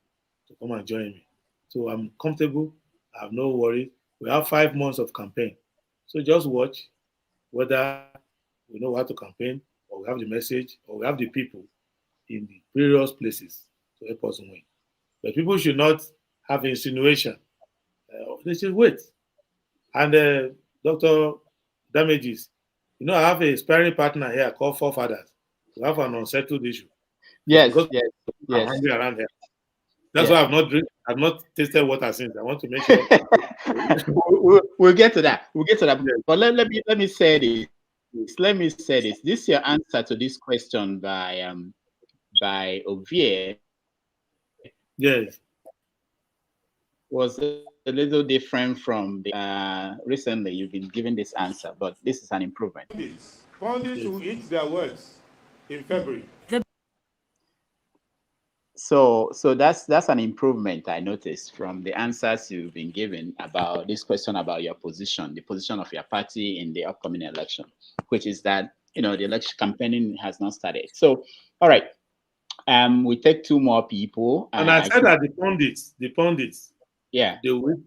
to come and join me. So I'm comfortable. I have no worry. We have 5 months of campaign. So just watch whether we know how to campaign, or we have the message, or we have the people in the various places to help us win. But people should not have insinuation. They should wait. And Dr. Damages, I have a sparring partner here called Forefathers. We have an unsettled issue. Yes, because yes. I'm hungry around here. That's why I've not tasted water since. I want to make sure. We'll get to that. We'll get to that. Yes. But let me say this. Let me say this. This is your answer to this question by Ovie. Yes. Was a little different from the recently you've been given this answer, but this is an improvement. Pundits who eat their words in February. So that's an improvement I noticed from the answers you've been given about this question about your position, the position of your party in the upcoming election, which is that the election campaigning has not started. So, all right, we take 2 more people. And I said that the pundits, yeah, they will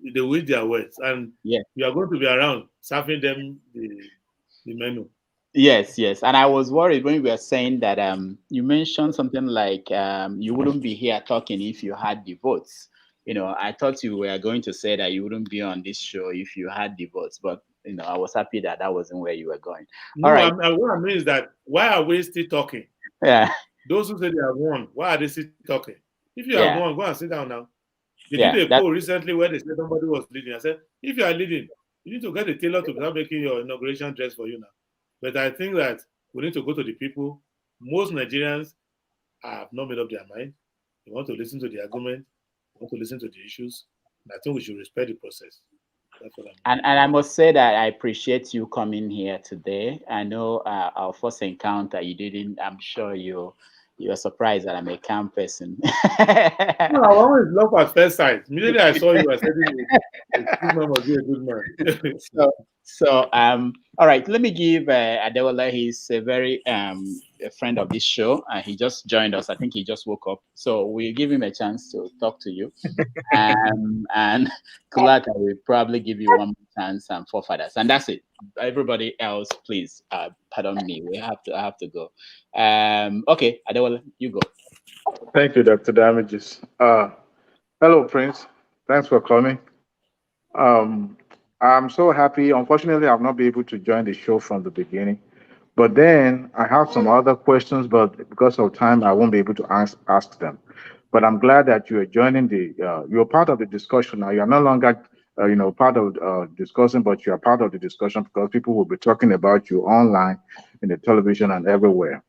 their words, and yeah, we are going to be around serving them the menu. Yes, and I was worried when we were saying that you mentioned something like you wouldn't be here talking if you had the votes. I thought you were going to say that you wouldn't be on this show if you had the votes, but I was happy that wasn't where you were going. No, all right. What I mean is that why are we still talking? Yeah. Those who say they have won, why are they still talking? If you have won, go and sit down now. They did a poll recently where they said somebody was leading. I said, if you are leading, you need to get a tailor to start making your inauguration dress for you now. But I think that we need to go to the people. Most Nigerians have not made up their mind. They want to listen to the argument. They want to listen to the issues. And I think we should respect the process. That's what I mean. And I must say that I appreciate you coming here today. I know our first encounter, you didn't. I'm sure you You are surprised that I'm a calm person. No, I always love at first sight. Immediately I saw you, I said, this man must be a good man. All right, let me give Adewole. He's a very a friend of this show, and he just joined us. I think he just woke up, so we'll give him a chance to talk to you. And Kulata will probably give you one more chance, and forefathers, and that's it. Everybody else, please, pardon me. I have to go. Okay, Adewole, you go. Thank you, Dr. Damages. Hello, Prince. Thanks for coming. I'm so happy. Unfortunately, I've not been able to join the show from the beginning. But then I have some other questions, but because of time, I won't be able to ask them. But I'm glad that you are joining you're part of the discussion now. You're no longer, part of discussing, but you are part of the discussion because people will be talking about you online, in the television and everywhere.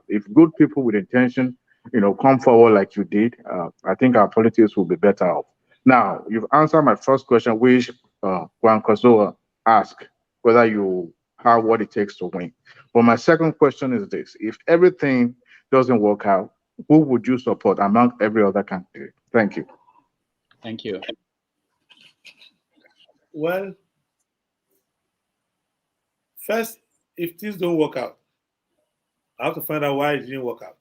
If good people with intention, come forward like you did, I think our politics will be better off. Now, you've answered my first question, which Juan Kosoa asked, whether you have what it takes to win. But my second question is this: if everything doesn't work out, who would you support among every other candidate? Thank you. Thank you. Well, first, if things don't work out, I have to find out why it didn't work out.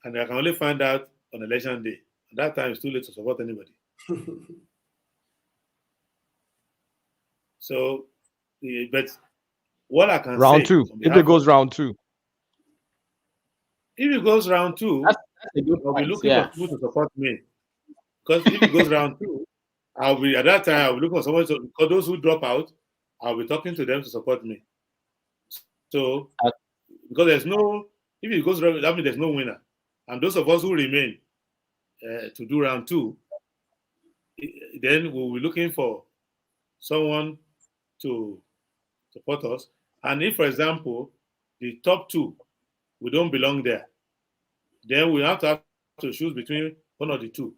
And I can only find out on election day. At that time, it's too late to support anybody. So, but what I can round say, two. If it goes round two. If it goes round two, that's a good I'll point. be looking for people to support me. Because if it goes round two, I'll be at that time. I'll be looking for someone to. Because those who drop out, I'll be talking to them to support me. So, because there's no, if it goes round, that means there's no winner. And those of us who remain to do round two, then we'll be looking for someone to support us. And if, for example, the top two, we don't belong there, then we have to choose between one of the two.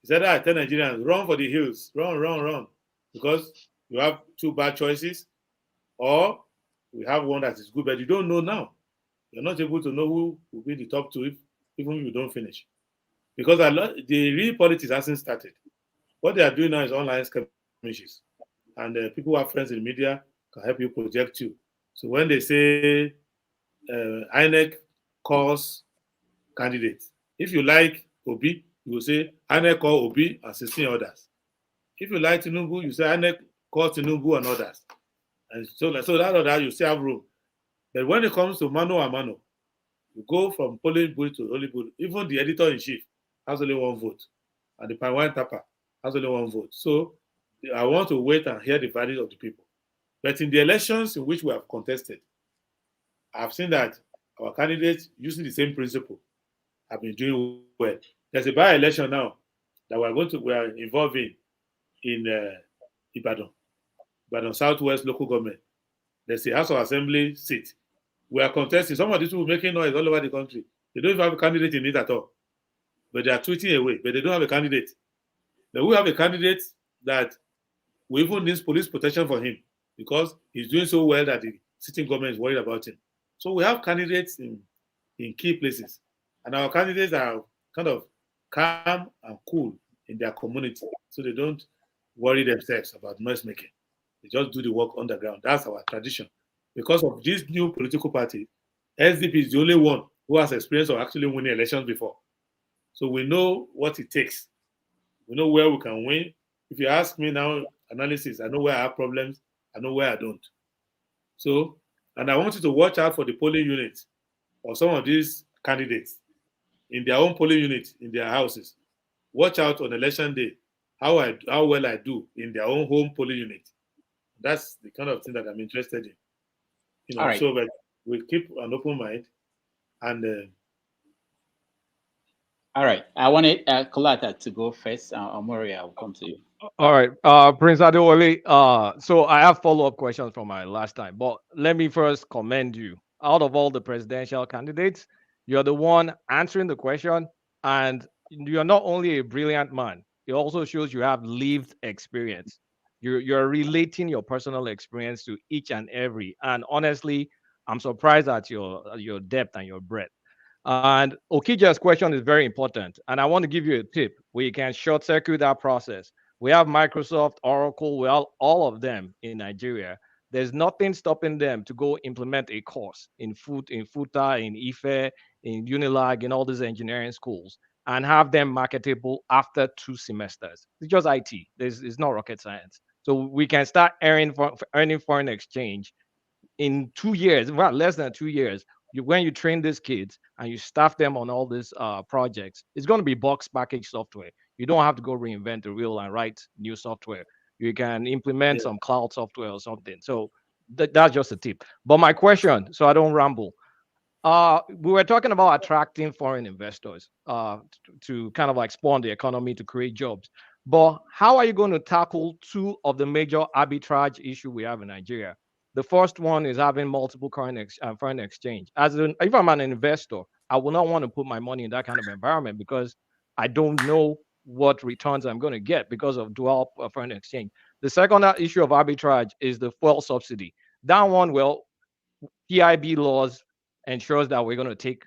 It's either I tell Nigerians, run for the hills, run, because you have two bad choices, or we have one that is good, but you don't know now. You're not able to know who will be the top two even if you don't finish. Because the real politics hasn't started. What they are doing now is online skirmishes. And people who have friends in the media can help you project you. So when they say INEC calls candidates, if you like Obi, you will say INEC call Obi and 16 others. If you like Tinubu, you say INEC call Tinubu and others. And so that or that, you still have room. But when it comes to mano a mano, you go from polling booth to polling booth. Even the editor-in-chief has only one vote. And the Panwan Tapa has only one vote. So I want to wait and hear the verdict of the people. But in the elections in which we have contested, I've seen that our candidates, using the same principle, have been doing well. There's a by-election now that we are involved in Ibadan Southwest local government. There's a House of Assembly seat. We are contesting. Some of these people making noise all over the country. They don't even have a candidate in it at all. But they are tweeting away, but they don't have a candidate. Then we have a candidate that we even need police protection for him because he's doing so well that the sitting government is worried about him. So we have candidates in key places. And our candidates are kind of calm and cool in their community. So they don't worry themselves about noise making. They just do the work on the ground. That's our tradition. Because of this new political party, SDP is the only one who has experience of actually winning elections before. So we know what it takes. We know where we can win. If you ask me now, analysis, I know where I have problems. I know where I don't. So, and I want you to watch out for the polling units or some of these candidates in their own polling unit, in their houses. Watch out on election day, how well I do in their own home polling unit. That's the kind of thing that I'm interested in. All right. So that we keep an open mind and all right. I wanted Kolata to go first. Omori, I'll come to you. All right, Prince Adewole. So I have follow-up questions from my last time, but let me first commend you. Out of all the presidential candidates, you're the one answering the question, and you're not only a brilliant man. It also shows you have lived experience. You're relating your personal experience to each and every. And honestly, I'm surprised at your depth and your breadth. So I want to ask you, what is the most important thing that you have learned from the presidential campaign? And what is the most important thing that you have learned from the presidential campaign? And what is the most important thing that you have learned from the presidential campaign? And Okija's question is very important. And I want to give you a tip where you can short circuit that process. We have Microsoft, Oracle, all of them in Nigeria. There's nothing stopping them to go implement a course in FUTA, in IFE, in Unilag, in all these engineering schools, and have them marketable after 2 semesters. It's just IT. It's not rocket science. So we can start earning foreign exchange in 2 years, well, less than 2 years. When you train these kids and you staff them on all these projects, it's going to be box package software. You don't have to go reinvent the wheel and write new software. You can implement some cloud software or something. So that's just a tip. But my question, so I don't ramble, we were talking about attracting foreign investors to kind of like spawn the economy to create jobs. But how are you going to tackle 2 of the major arbitrage issue we have in Nigeria? The first one is having multiple foreign exchange. If I'm an investor, I will not want to put my money in that kind of environment because I don't know what returns I'm going to get because of dual foreign exchange. The second issue of arbitrage is the fuel subsidy. That one, well, PIB laws ensures that we're going to take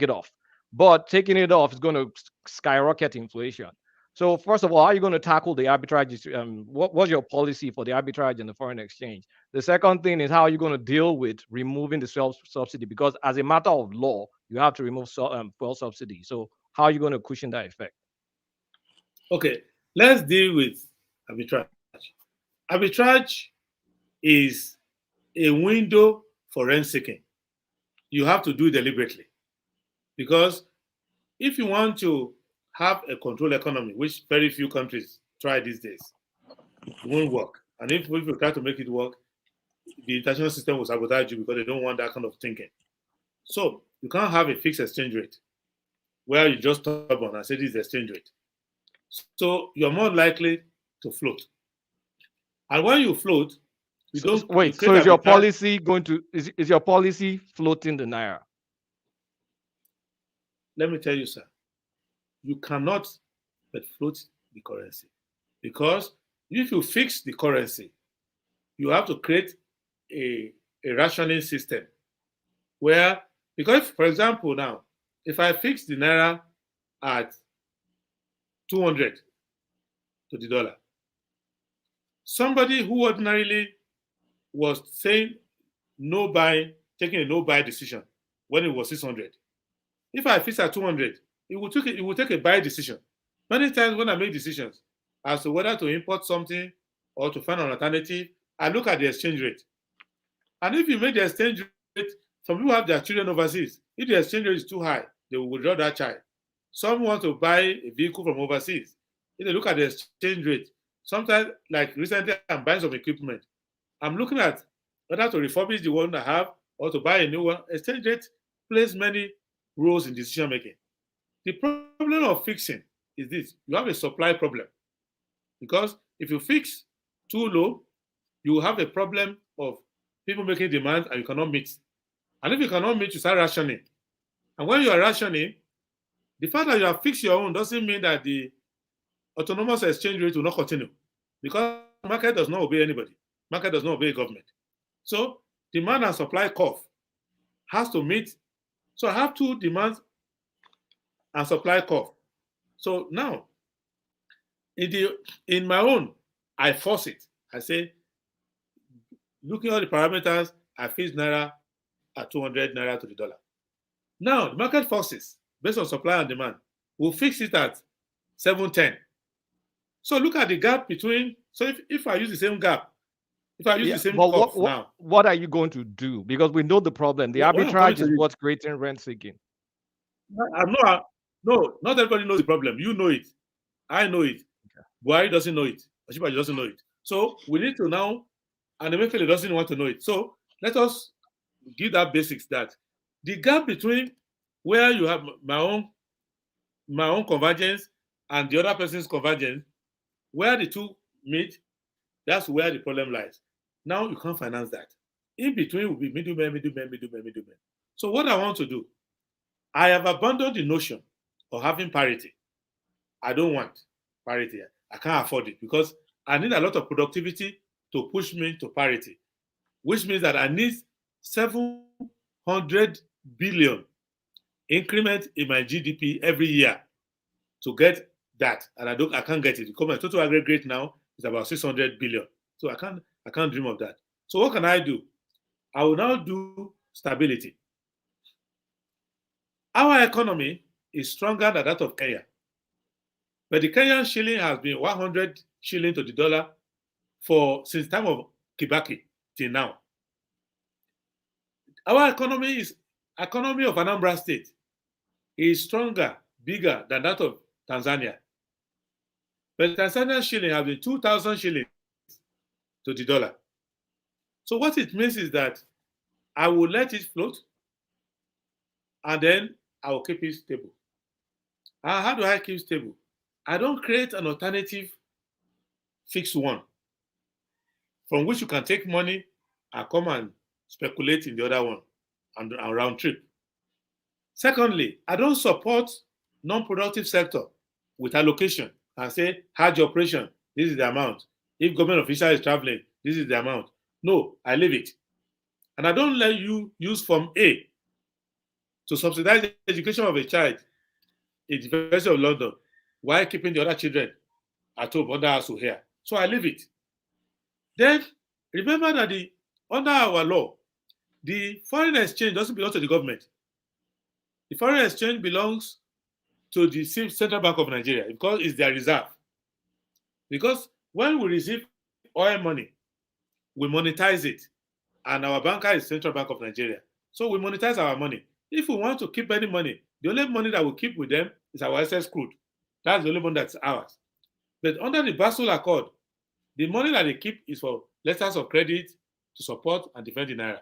it off. But taking it off is going to skyrocket inflation. So first of all, how are you going to tackle the arbitrage? What's your policy for the arbitrage and the foreign exchange? The second thing is how are you going to deal with removing the subsidy? Because as a matter of law, you have to remove fuel subsidy. So how are you going to cushion that effect? Okay, let's deal with arbitrage. Arbitrage is a window for rent seeking. You have to do it deliberately. Because if you want to have a controlled economy, which very few countries try these days, it won't work. And if you try to make it work, the international system will sabotage you because they don't want that kind of thinking. So you can't have a fixed exchange rate where you just stubborn and say this is the exchange rate. So you're more likely to float. And when you float, you don't wait. So is your policy is your policy floating the naira? Let me tell you, sir, you cannot but float the currency. Because if you fix the currency, you have to create a rationing system where, because for example now, if I fix the naira at 200 to the dollar, somebody who ordinarily was saying no buy, taking a no buy decision when it was 600, if I fix at 200, it will take a buy decision. Many times when I make decisions as to whether to import something or to find an alternative, I look at the exchange rate. And if you make the exchange rate, some people have their children overseas. If the exchange rate is too high, they will withdraw that child. Some want to buy a vehicle from overseas. If they look at the exchange rate, sometimes, like recently, I'm buying some equipment. I'm looking at whether to refurbish the one I have or to buy a new one. Exchange rate plays many roles in decision making. The problem of fixing is this: you have a supply problem. Because if you fix too low, you will have a problem of people making demands and you cannot meet. And if you cannot meet, you start rationing. And when you are rationing, the fact that you have fixed your own doesn't mean that the autonomous exchange rate will not continue. Because the market does not obey anybody. Market does not obey government. So demand and supply curve has to meet. So I have 2 demands and supply curve. So now, in my own, I force it. I say, looking at the parameters, I fix naira at 200 naira to the dollar. Now, the market forces, based on supply and demand, will fix it at 710. So look at the gap between. So if I use the same gap, if I use the same curve now, what are you going to do? Because we know the problem. The arbitrage is what's creating rent seeking. No, not everybody knows the problem. You know it. I know it. Okay. Buhari doesn't know it. Oshibaji doesn't know it. So we need to now, and Emefiele doesn't want to know it. So let us give that basics that the gap between where you have my own convergence and the other person's convergence, where the 2 meet, that's where the problem lies. Now you can't finance that. In between will be middlemen. So what I want to do, I have abandoned the notion of having parity. I don't want parity. I can't afford it because I need a lot of productivity to push me to parity, which means that I need 700 billion increment in my GDP every year to get that, and I can't get it because my total aggregate now is about 600 billion. So I can't dream of that. So what can I do? I will now do stability. Our economy is stronger than that of Kenya, but the Kenyan shilling has been 100 shilling to the dollar since time of Kibaki till now. Our economy of Anambra State is stronger, bigger than that of Tanzania. But Tanzanian shilling has been 2,000 shillings to the dollar. So what it means is that I will let it float, and then I will keep it stable. How do I keep stable? I don't create an alternative fixed one from which you can take money and come and speculate in the other one and round trip. Secondly, I don't support non-productive sector with allocation and say, Hajj operation, this is the amount. If government official is traveling, this is the amount. No, I leave it. And I don't let you use Form A to subsidize the education of a child in the University of London while keeping the other children at home under house here. So I leave it. Then remember that under our law, the foreign exchange doesn't belong to the government. The foreign exchange belongs to the Central Bank of Nigeria because it's their reserve. Because when we receive oil money, we monetize it, and our banker is Central Bank of Nigeria. So we monetize our money. If we want to keep any money, the only money that we keep with them is our excess crude. That's the only money that's ours. But under the Basel Accord, the money that they keep is for letters of credit to support and defend the naira.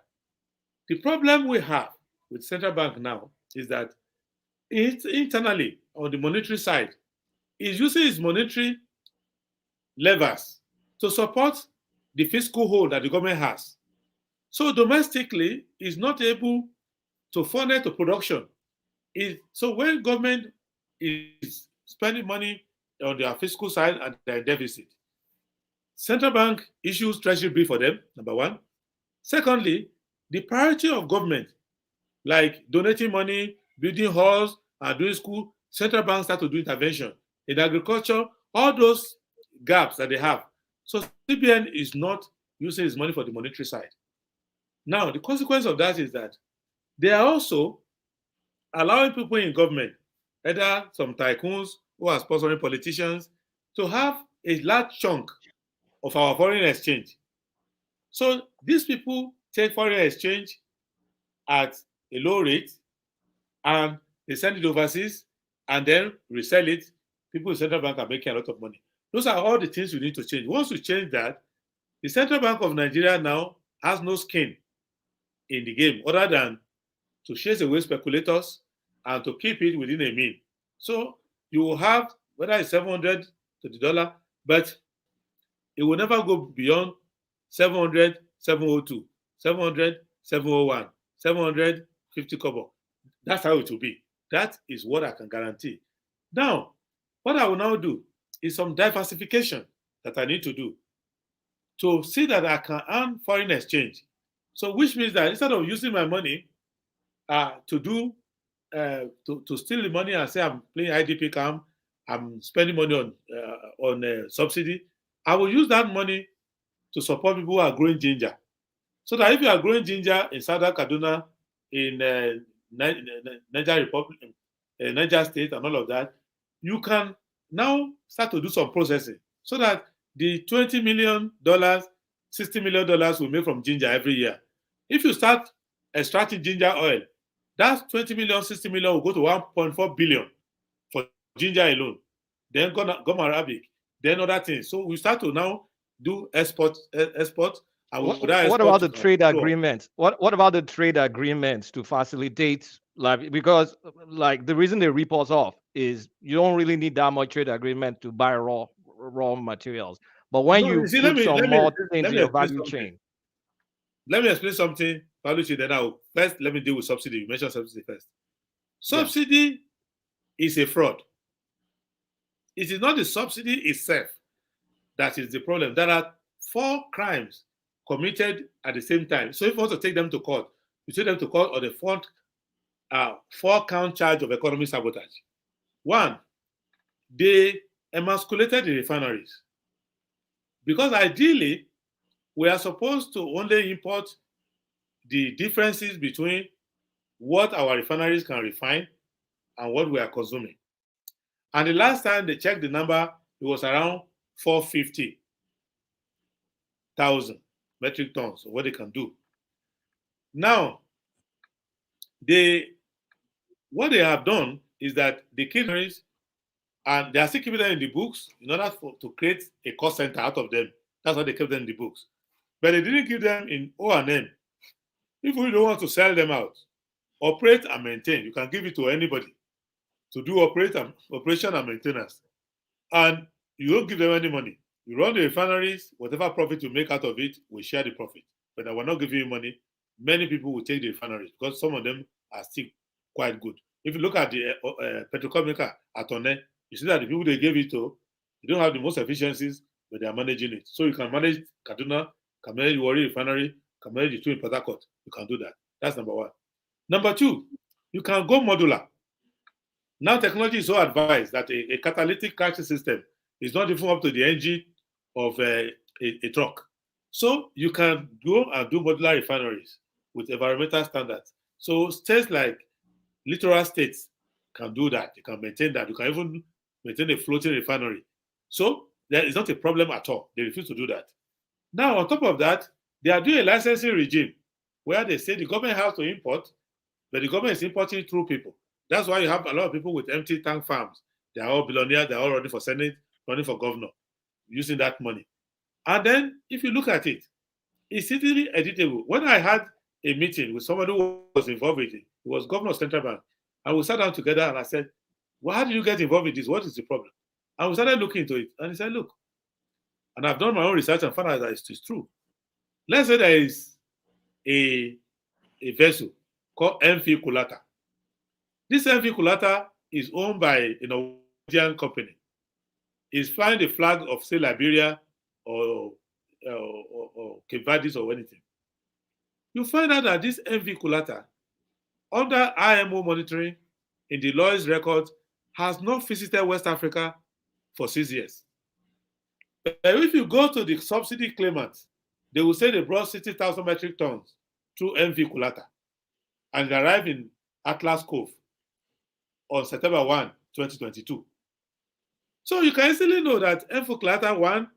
The problem we have with central bank now is that internally on the monetary side, is using its monetary levers to support the fiscal hold that the government has. So domestically, is not able to funnel to production. So when government is spending money on their fiscal side and their deficit, central bank issues treasury bill for them, number one. Secondly, the priority of government, like donating money, building halls, and doing school, central banks start to do intervention. In agriculture, all those gaps that they have. So CBN is not using its money for the monetary side. Now, the consequence of that is that they are also allowing people in government, either some tycoons who are sponsoring politicians, to have a large chunk of our foreign exchange. So these people take foreign exchange at a low rate and they send it overseas and then resell it. People in central bank are making a lot of money. Those are all the things we need to change. Once we change that, the Central Bank of Nigeria now has no skin in the game other than to chase away speculators and to keep it within a mean. So you will have, whether it's 700 to the dollar, but it will never go beyond 700, 702, 700, 701, 750 kobo. That's how it will be. That is what I can guarantee. Now, what I will now do is some diversification that I need to do to see that I can earn foreign exchange. So which means that instead of using my money to steal the money and say I'm playing IDP camp, I'm spending money on subsidy, I will use that money to support people who are growing ginger. So that if you are growing ginger in Southern Kaduna, in Niger Republic, Niger State, and all of that, you can now start to do some processing so that the $20 million, $60 million we make from ginger every year. If you start extracting ginger oil, that 20 million, 60 million will go to 1.4 billion for ginger alone. Then gum Arabic, then other things. So we start to now do export. And what about the trade agreements? What about the trade agreements to facilitate, like, because like the reason they rip us off is you don't really need that much trade agreement to buy raw materials. But when you put some more things in your value chain. Let me explain something, value chain, then let me deal with subsidy. You mentioned subsidy first. Subsidy is a fraud. It is not the subsidy itself that is the problem. There are 4 crimes committed at the same time. So if you want to take them to court, you take them to court on the 4th 4-count charge of economic sabotage. One, they emasculated the refineries. Because ideally, we are supposed to only import the differences between what our refineries can refine and what we are consuming. And the last time they checked the number, it was around 450,000 metric tons of what they can do. Now, what they have done is that they keep refineries, and they are still keeping them in the books in order to create a cost center out of them. That's why they kept them in the books. But they didn't keep them in O&M. If we don't want to sell them out, operate and maintain, you can give it to anybody to do operation and maintenance. And you don't give them any money. You run the refineries, whatever profit you make out of it, we share the profit. But I will not give you money. Many people will take the refineries because some of them are still quite good. If you look at the petrochemical at One, you see that the people they gave it to, they don't have the most efficiencies, but they are managing it. So you can manage Kaduna, can manage Warri Refinery, can manage the two in Port Harcourt. You can do that. That's number one. Number two, you can go modular. Now technology is so advanced that a catalytic crashing system is not even up to the engine of a truck. So you can go and do modular refineries with environmental standards. So states like littoral states can do that. You can maintain that. You can even maintain a floating refinery. So there is not a problem at all. They refuse to do that. Now, on top of that, they are doing a licensing regime where they say the government has to import, but the government is importing through people. That's why you have a lot of people with empty tank farms. They are all billionaires. They are all running for Senate, running for governor, using that money. And then, if you look at it, it's easily editable. When I had a meeting with somebody who was involved with it, it was Governor of Central Bank, and we sat down together and I said, well, how did you get involved with this? What is the problem? And we started looking into it. And he said, look, and I've done my own research and found out that it's true. Let's say there is a vessel called MV Kulata. This MV Kulata is owned by a Norwegian company. It's flying the flag of, say, Liberia or Cape Verde or anything. You find out that this MV Kulata, under IMO monitoring in the Lloyd's records, has not visited West Africa for 6 years. But if you go to the subsidy claimants, they will say they brought 60,000 metric tons through MV Kulata and it arrived in Atlas Cove on September 1, 2022. So you can easily know that MV Kulata 1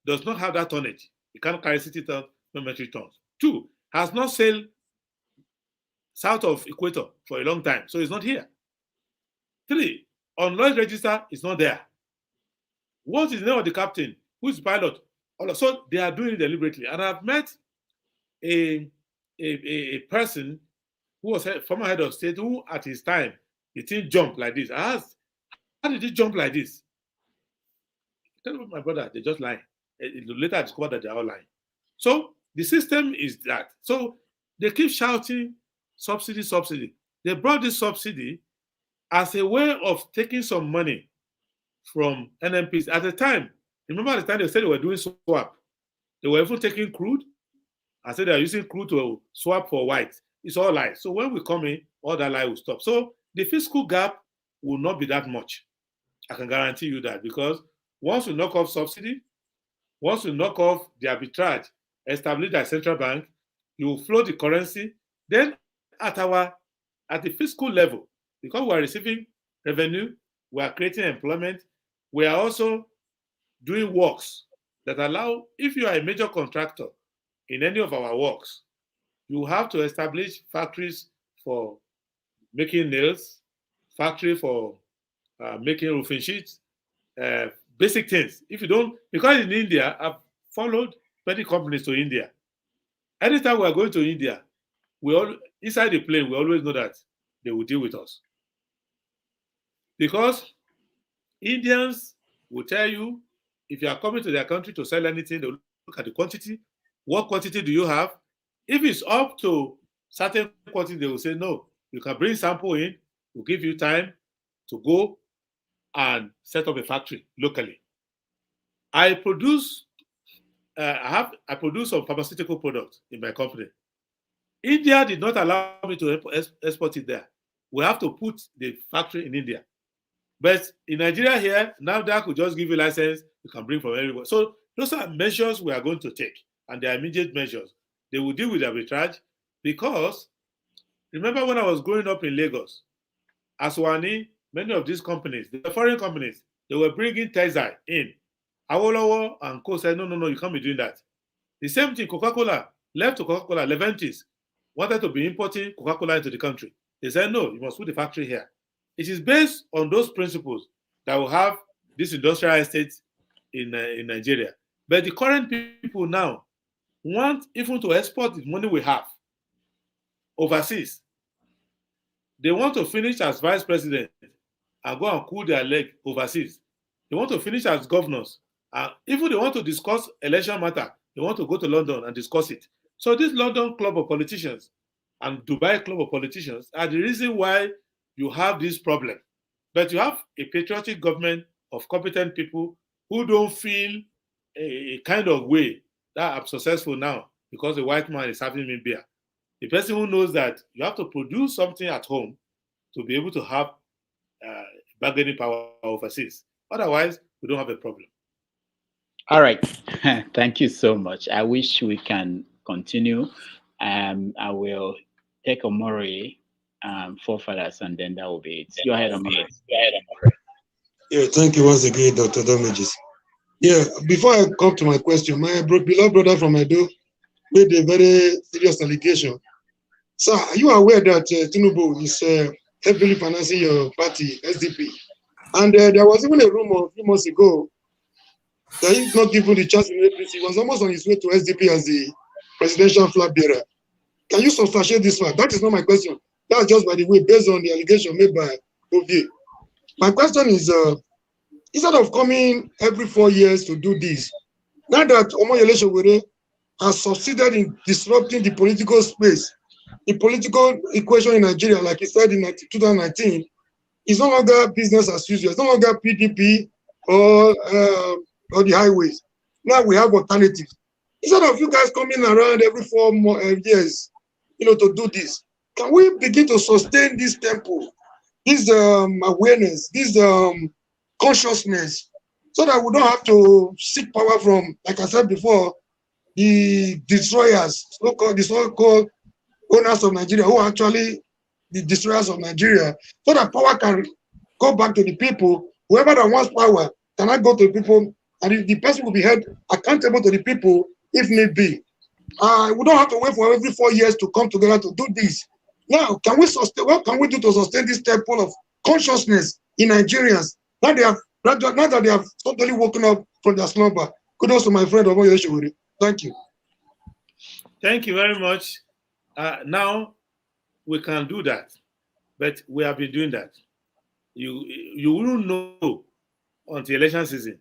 does not have that tonnage. It cannot carry 60,000 metric tons. 2, has not sailed south of equator for a long time, so it's not here. 3, on Lloyd's register, it's not there. What is the name of the captain? Who is the pilot? So they are doing it deliberately. And I've met a person who was a former head of state who, at his time, the thing jumped like this. I asked, how did it jump like this? Tell my brother, they're just lying. Later I discovered that they're all lying. So the system is that. So they keep shouting, subsidy, subsidy. They brought this subsidy as a way of taking some money from NMPs. At the time, remember at the time they said they were doing swap. They were even taking crude. I said they are using crude to swap for white. It's all lies. So when we come in, all that lie will stop. So the fiscal gap will not be that much. I can guarantee you that, because once we knock off subsidy, once we knock off the arbitrage established by central bank, you will flow the currency. Then at the fiscal level, because we are receiving revenue, we are creating employment, we are also doing works that allow, if you are a major contractor in any of our works, you have to establish factories for making nails, factory for making roofing sheets, basic things. If you don't, because in India, I've followed many companies to India. Anytime we are going to India, inside the plane, we always know that they will deal with us. Because Indians will tell you, if you are coming to their country to sell anything, they will look at the quantity. What quantity do you have? If it's up to certain quantity, they will say, no, you can bring sample in, we'll give you time to go and set up a factory locally. I produce some pharmaceutical products in my company. India did not allow me to export it there. we have to put the factory in India. But in Nigeria here, NAFDAC could just give you a license, you can bring from everywhere. So those are measures we are going to take, and they are immediate measures. They will deal with arbitrage because, remember when I was growing up in Lagos, Aswani, many of these companies, the foreign companies, they were bringing Tezai in. Awolowo and Co said, no, you can't be doing that. The same thing, Coca-Cola, left to Coca-Cola, Leventis, wanted to be importing Coca-Cola into the country. They said, no, you must put the factory here. It is based on those principles that will have this industrial estate in Nigeria. But the current people now want even to export the money we have overseas. They want to finish as vice president and go and cool their leg overseas. They want to finish as governors. Even they want to discuss election matter, they want to go to London and discuss it. So this London club of politicians and Dubai club of politicians are the reason why you have this problem. But you have a patriotic government of competent people who don't feel a kind of way that I'm successful now because the white man is having me beer. The person who knows that you have to produce something at home to be able to have bargaining power overseas. Otherwise, we don't have a problem. All right. Thank you so much. I wish we can continue. I will take Omori forefathers, and then that will be it. Go ahead, Omori. Yeah, thank you once again, Dr. Damages. Yeah, before I come to my question, my beloved brother from Edo made a very serious allegation. Sir, are you aware that Tinubu is heavily financing your party, SDP? And there was even a rumor a few months ago that he's not given the chance in APC. He was almost on his way to SDP as the presidential flag bearer. Can you substantiate this fact? That is not my question. That's just, by the way, based on the allegation made by Obi. My question is, instead of coming every 4 years to do this, now that Omoyele Sowore has succeeded in disrupting the political space, the political equation in Nigeria, like he said in 2019, is no longer business as usual. It's no longer PDP or the highways. Now we have alternatives. Instead of you guys coming around every 4 years, to do this, can we begin to sustain this tempo, this awareness, this consciousness, so that we don't have to seek power from, like I said before, the destroyers, the so-called owners of Nigeria, who are actually the destroyers of Nigeria, so that power can go back to the people. Whoever that wants power cannot go to the people, and the person will be held accountable to the people if need be. We don't have to wait for every 4 years to come together to do this. Now, can we sustain? What can we do to sustain this temple of consciousness in Nigerians? Now that they have totally woken up from their slumber. Kudos to my friend Omoyele Sowore. Thank you. Thank you very much. Now we can do that, but we have been doing that. You wouldn't know until election season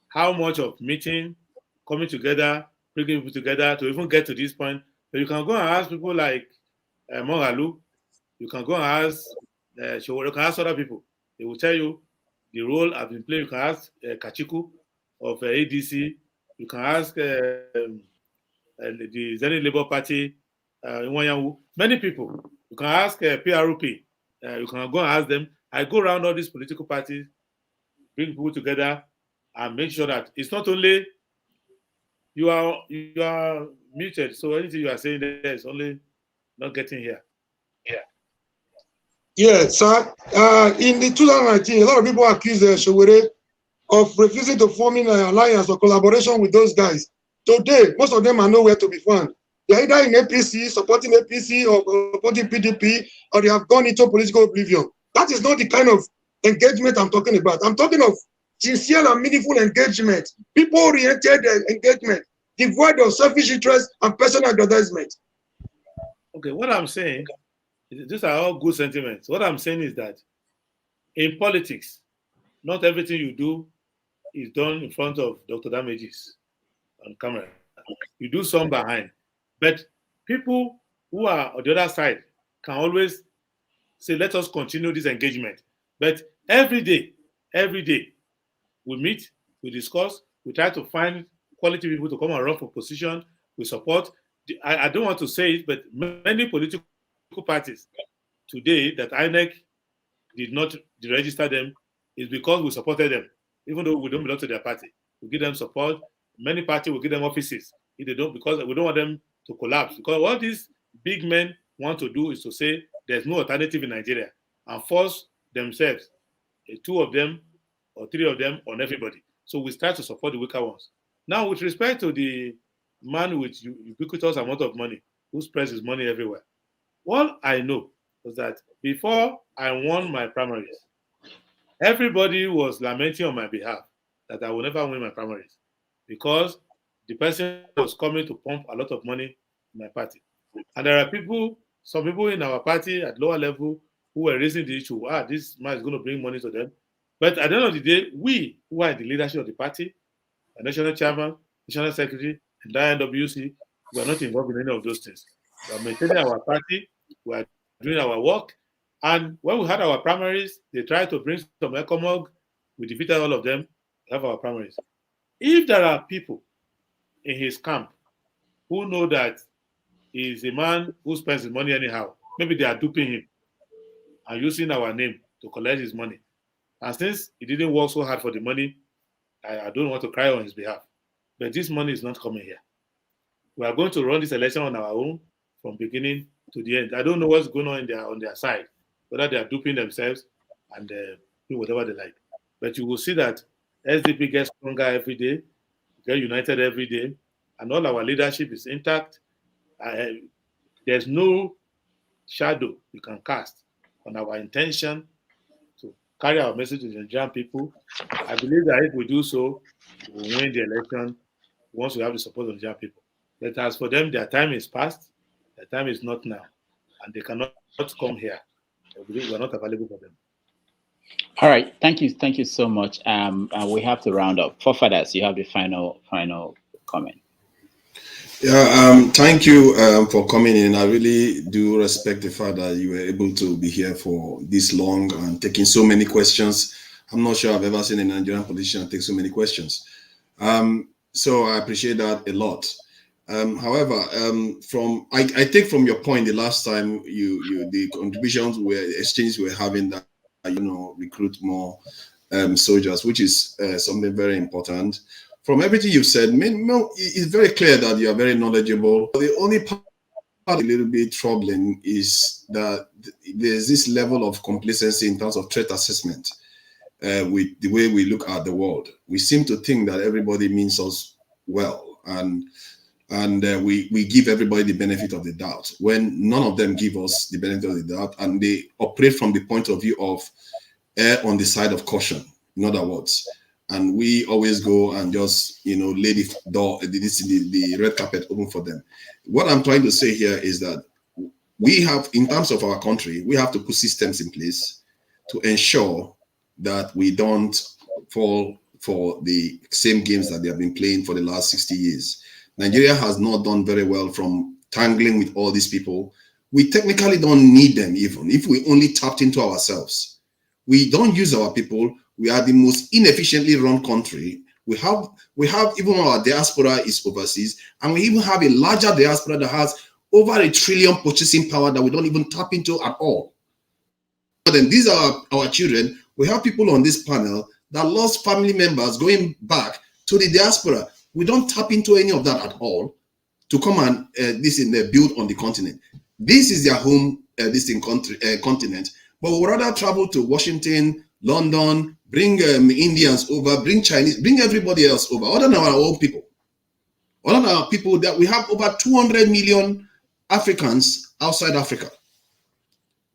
how much of meeting, coming together, bringing people together to even get to this point. But you can go and ask people like Mohalu. You can go and ask Sowore. You can ask other people. They will tell you the role I've been playing. You can ask Kachiku of ADC. You can ask the Zenith Labour Party, many people. You can ask PROP. You can go and ask them. I go around all these political parties, bring people together, and make sure that it's not only you are muted. So anything you are saying there is only not getting here. Yeah, sir. In the 2019, a lot of people accused Sowore of refusing to forming an alliance or collaboration with those guys. Today, most of them are nowhere to be found. They're either in APC, supporting APC, or supporting PDP, or they have gone into political oblivion. That is not the kind of engagement I'm talking about. I'm talking of sincere and meaningful engagement, people-oriented engagement, devoid of selfish interest and personal advertisement. Okay, what I'm saying, these are all good sentiments. What I'm saying is that in politics, not everything you do is done in front of Dr. Damages on camera. You do some behind. But people who are on the other side can always say, let us continue this engagement. But every day, we meet, we discuss, we try to find quality people to come and run for position. We support. I don't want to say it, but many political parties today that INEC did not deregister them is because we supported them, even though we don't belong to their party. We give them support. Many parties will give them offices if they don't, because we don't want them to collapse. Because what these big men want to do is to say there's no alternative in Nigeria and force themselves, 2 of them or 3 of them, on everybody. So we start to support the weaker ones. Now, with respect to the man with ubiquitous amount of money who spreads his money everywhere, all I know was that before I won my primaries, everybody was lamenting on my behalf that I will never win my primaries because the person was coming to pump a lot of money in my party. And there are people, some people in our party at lower level who were raising the issue, this man is going to bring money to them. But at the end of the day, we who are in the leadership of the party, the national chairman, national secretary, and the NWC, we are not involved in any of those things. We are maintaining our party, we are doing our work. And when we had our primaries, they tried to bring some ECOMOG. We defeated all of them. We have our primaries. If there are people in his camp who know that he's a man who spends his money anyhow, maybe they are duping him and using our name to collect his money. And since he didn't work so hard for the money, I don't want to cry on his behalf. But this money is not coming here. We are going to run this election on our own from beginning to the end. I don't know what's going on their side, whether they are duping themselves and do whatever they like. But you will see that SDP gets stronger every day, get united every day, and all our leadership is intact. There's no shadow you can cast on our intention to carry our message to the Nigerian people. I believe that if we do so, we will win the election once we have the support of the Nigerian people. But as for them, their time is past. Their time is not now. And they cannot come here. I believe we are not available for them. All right. Thank you. Thank you so much. We have to round up. Forefathers, you have the final comment. Yeah, thank you for coming in. I really do respect the fact that you were able to be here for this long and taking so many questions. I'm not sure I've ever seen a Nigerian politician take so many questions. So I appreciate that a lot. However, I take from your point the last time the contributions exchanges were having that recruit more soldiers, which is something very important. From everything you've said, it's very clear that you are very knowledgeable. The only part a little bit troubling is that there's this level of complacency in terms of threat assessment with the way we look at the world. We seem to think that everybody means us well, and we give everybody the benefit of the doubt when none of them give us the benefit of the doubt, and they operate from the point of view of err on the side of caution, in other words. And we always go and just, lay the door, the red carpet open for them. What I'm trying to say here is that we have, in terms of our country, we have to put systems in place to ensure that we don't fall for the same games that they have been playing for the last 60 years. Nigeria has not done very well from tangling with all these people. We technically don't need them even if we only tapped into ourselves. We don't use our people. We are the most inefficiently run country. We have even our diaspora is overseas, and we even have a larger diaspora that has over $1 trillion purchasing power that we don't even tap into at all. But then these are our children. We have people on this panel that lost family members going back to the diaspora. We don't tap into any of that at all to come and build on the continent. This is their home continent, but we would rather travel to Washington, London, bring Indians over, bring Chinese, bring everybody else over, other than our own people. Other than our people, that we have over 200 million Africans outside Africa.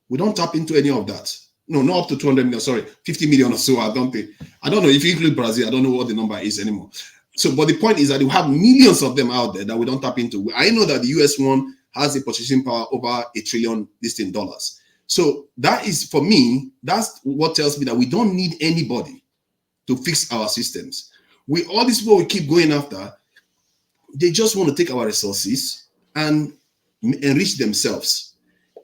We don't tap into any of that. No, not up to 200 million, sorry, 50 million or so, I don't know if you include Brazil, I don't know what the number is anymore. So, but the point is that we have millions of them out there that we don't tap into. I know that the US one has a purchasing power over $1 trillion dollars. So that is, for me, that's what tells me that we don't need anybody to fix our systems. All these people we keep going after, they just want to take our resources and enrich themselves,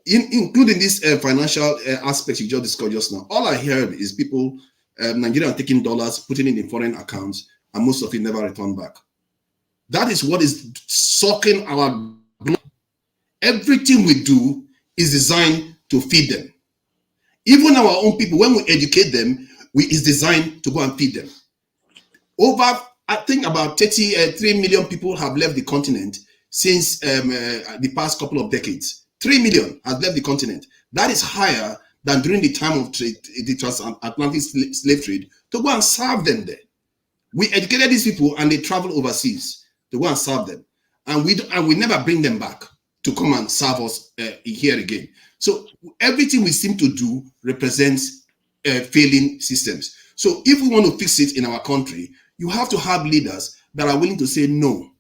including this financial aspect you just discussed just now. All I heard is people, Nigeria taking dollars, putting it in foreign accounts, and most of it never returned back. That is what is sucking our blood. Everything we do is designed to feed them. Even our own people, when we educate them, it's designed to go and feed them. I think about 3 million people have left the continent since the past couple of decades. 3 million have left the continent. That is higher than during the time of the transatlantic slave trade, to go and serve them there. We educated these people and they travel overseas to go and serve them. And we never bring them back to come and serve us here again. So everything we seem to do represents failing systems. So if we want to fix it in our country, you have to have leaders that are willing to say no.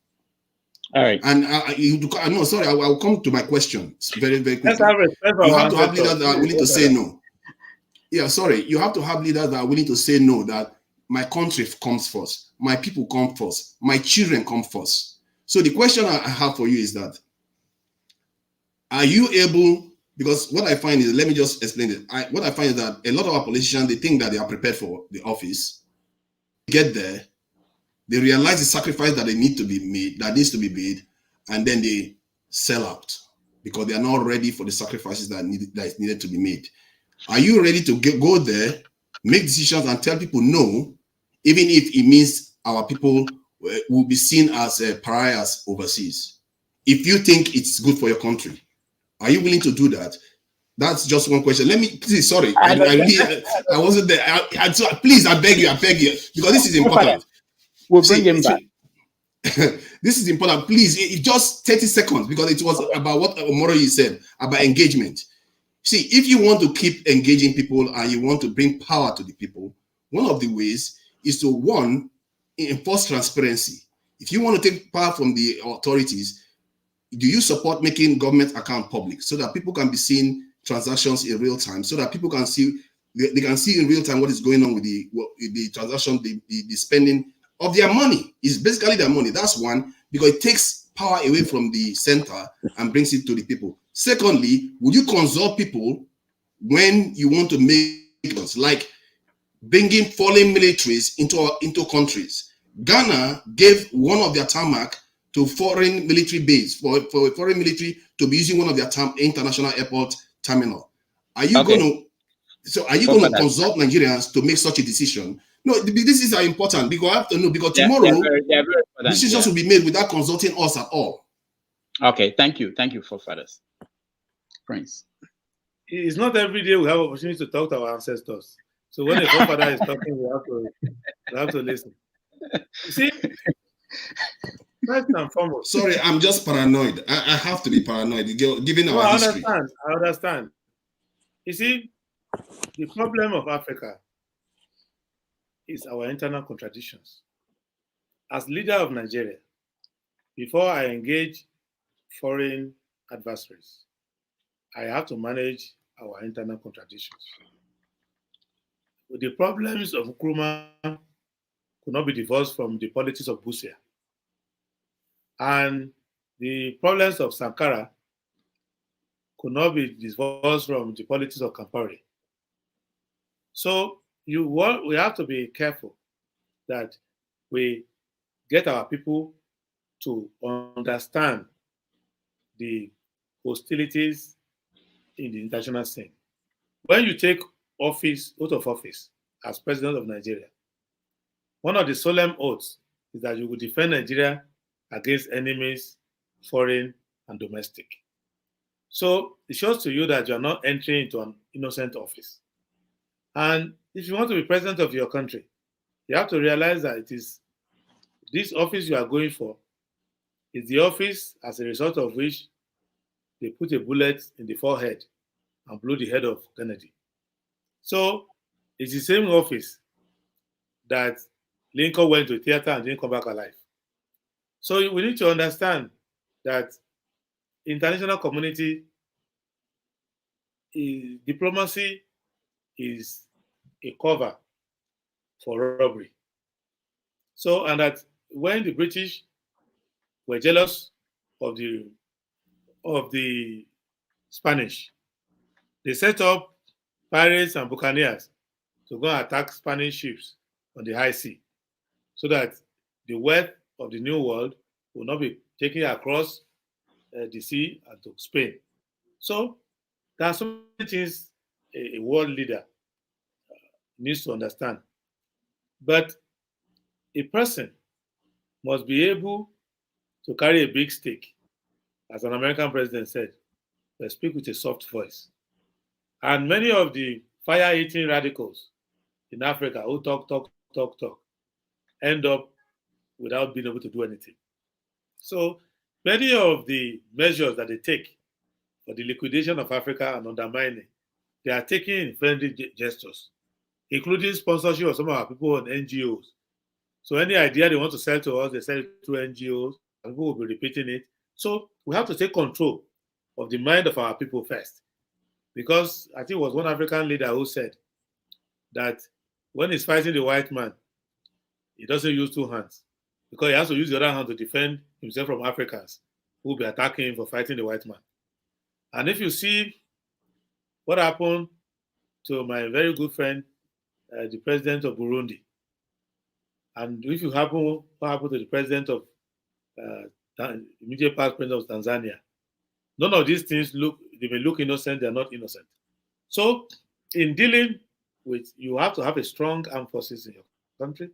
All right. And I'll come to my question very, very quickly. You have to have leaders that are willing to say no. Yeah, sorry. You have to have leaders that are willing to say no, that my country comes first, my people come first, my children come first. So the question I have for you is that, are you able, because what I find is, let me just explain it. What I find is that a lot of our politicians, they think that they are prepared for the office. Get there, they realize the sacrifice that needs to be made, and then they sell out because they are not ready for the sacrifices that is needed to be made. Are you ready to go there, make decisions, and tell people no, even if it means our people will be seen as pariahs overseas? If you think it's good for your country, are you willing to do that? That's just one question. Let me, please, sorry, I wasn't there. Please, I beg you, because this is important. We'll bring him back. This is important. Please, just 30 seconds, because it was about what Omoroyi said about engagement. See, if you want to keep engaging people and you want to bring power to the people, one of the ways is to, one, enforce transparency. If you want to take power from the authorities, do you support making government account public so that people can be seeing transactions in real time, so that people can see, they can see in real time what is going on with the transaction, the spending of their money? It's basically their money. That's one, because it takes power away from the center and brings it to the people. Secondly, would you consult people when you want to make those, like bringing foreign militaries into countries? Ghana gave one of their tarmac to foreign military base for foreign military to be using one of their international airport terminal. Are you going to consult Nigerians to make such a decision? No, this is important, because I have to know, because tomorrow decisions will be made without consulting us at all. Okay, thank you for fathers. Prince. It's not every day we have opportunity to talk to our ancestors. So when a forefather is talking, we have to listen. You see, first and foremost. Sorry, I'm just paranoid. I have to be paranoid, given our history. I understand. You see, the problem of Africa is our internal contradictions. As leader of Nigeria, before I engage foreign adversaries, I have to manage our internal contradictions. The problems of Nkrumah could not be divorced from the politics of Busia. And the problems of Sankara could not be divorced from the politics of Kampari. So we have to be careful that we get our people to understand the hostilities in the international scene. When you take office out of office as president of Nigeria, one of the solemn oaths is that you will defend Nigeria against enemies, foreign and domestic. So it shows to you that you are not entering into an innocent office. And if you want to be president of your country, you have to realize that it is this office you are going for is the office as a result of which they put a bullet in the forehead and blew the head of Kennedy. So it's the same office that Lincoln went to theater and didn't come back alive. So we need to understand that international community diplomacy is a cover for robbery. So, and that when the British were jealous of the Spanish, they set up pirates and buccaneers to go and attack Spanish ships on the high sea, so that the wealth of the New World will not be taken across the sea and to Spain. So There are so many things a world leader needs to understand. But a person must be able to carry a big stick, as an American president said, but speak with a soft voice. And many of the fire-eating radicals in Africa who talk, end up without being able to do anything. So many of the measures that they take for the liquidation of Africa and undermining, they are taking in friendly gestures, including sponsorship of some of our people on NGOs. So any idea they want to sell to us, they sell it through NGOs, and people will be repeating it. So we have to take control of the mind of our people first. Because I think it was one African leader who said that when he's fighting the white man, he doesn't use two hands, because he has to use the other hand to defend himself from Africans who will be attacking him for fighting the white man. And if you see what happened to my very good friend, the president of Burundi, and if you happen what happened to the president of immediate past president of Tanzania, none of these things they may look innocent, they're not innocent. So in dealing with, you have to have a strong armed forces in your country,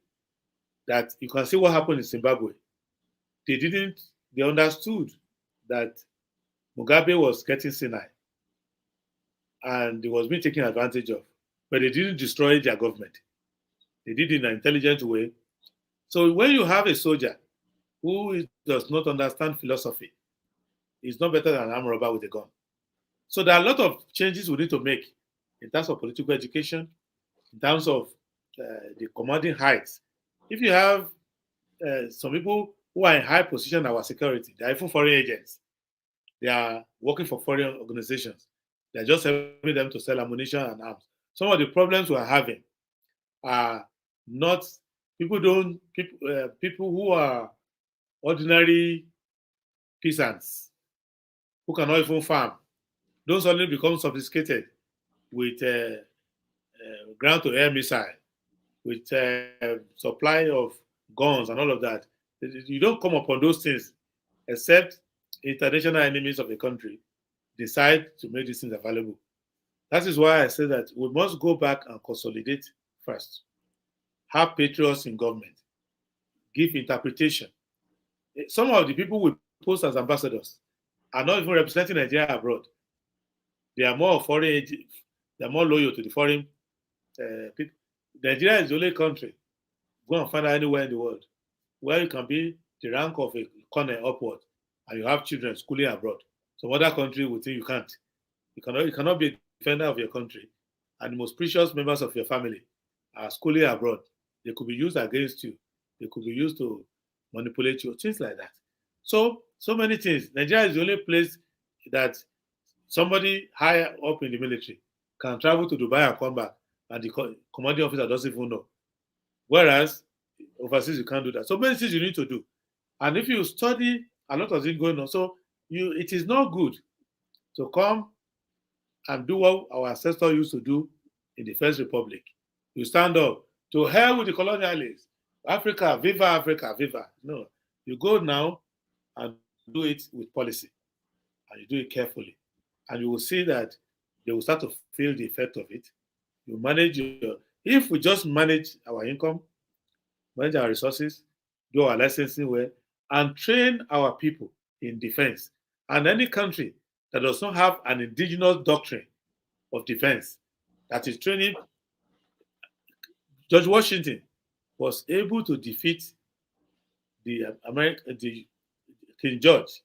that you can see what happened in Zimbabwe. They understood that Mugabe was getting senile and he was being taken advantage of, but they didn't destroy their government. They did it in an intelligent way. So when you have a soldier who does not understand philosophy, he's not better than an armed robber with a gun. So there are a lot of changes we need to make in terms of political education, in terms of the commanding heights. If you have some people who are in high position in our security, they are even foreign agents. They are working for foreign organizations. They're just helping them to sell ammunition and arms. Some of the problems we are having are not people who are ordinary peasants who cannot even farm. Those only become sophisticated with ground-to-air missile, with supply of guns and all of that. You don't come upon those things except international enemies of the country decide to make these things available. That is why I say that we must go back and consolidate first. Have patriots in government. Give interpretation. Some of the people we post as ambassadors are not even representing Nigeria abroad. They are more foreign. They are more loyal to the foreign people. Nigeria is the only country, go and find out anywhere in the world, where you can be the rank of a colonel upward and you have children schooling abroad. Some other country will think you can't. You cannot be a defender of your country, and the most precious members of your family are schooling abroad. They could be used against you. They could be used to manipulate you, things like that. So many things. Nigeria is the only place that somebody higher up in the military can travel to Dubai and come back, and the commanding officer doesn't even know. Whereas overseas, you can't do that. So many things you need to do. And if you study, a lot of things going on. So it is not good to come and do what our ancestors used to do in the First Republic. You stand up to hell with the colonialists. Africa, viva. No, you go now and do it with policy, and you do it carefully, and you will see that they will start to feel the effect of it. You manage if we just manage our income, manage our resources, do our licensing well, and train our people in defense. And any country that does not have an indigenous doctrine of defense that is training, George Washington was able to defeat the King George,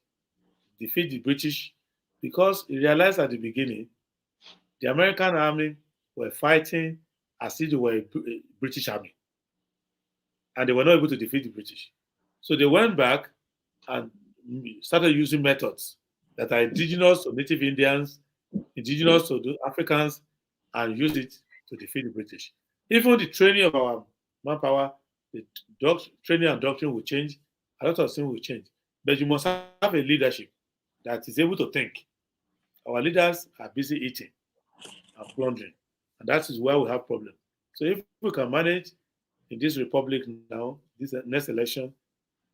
defeat the British, because he realized at the beginning the American army were fighting as if they were a British army, and they were not able to defeat the British. So they went back and started using methods that are indigenous to Native Indians, indigenous to the Africans, and use it to defeat the British. Even the training of our manpower, the training and doctrine will change, a lot of things will change. But you must have a leadership that is able to think. Our leaders are busy eating and plundering, and that is where we have problems. So if we can manage in this republic now, this next election,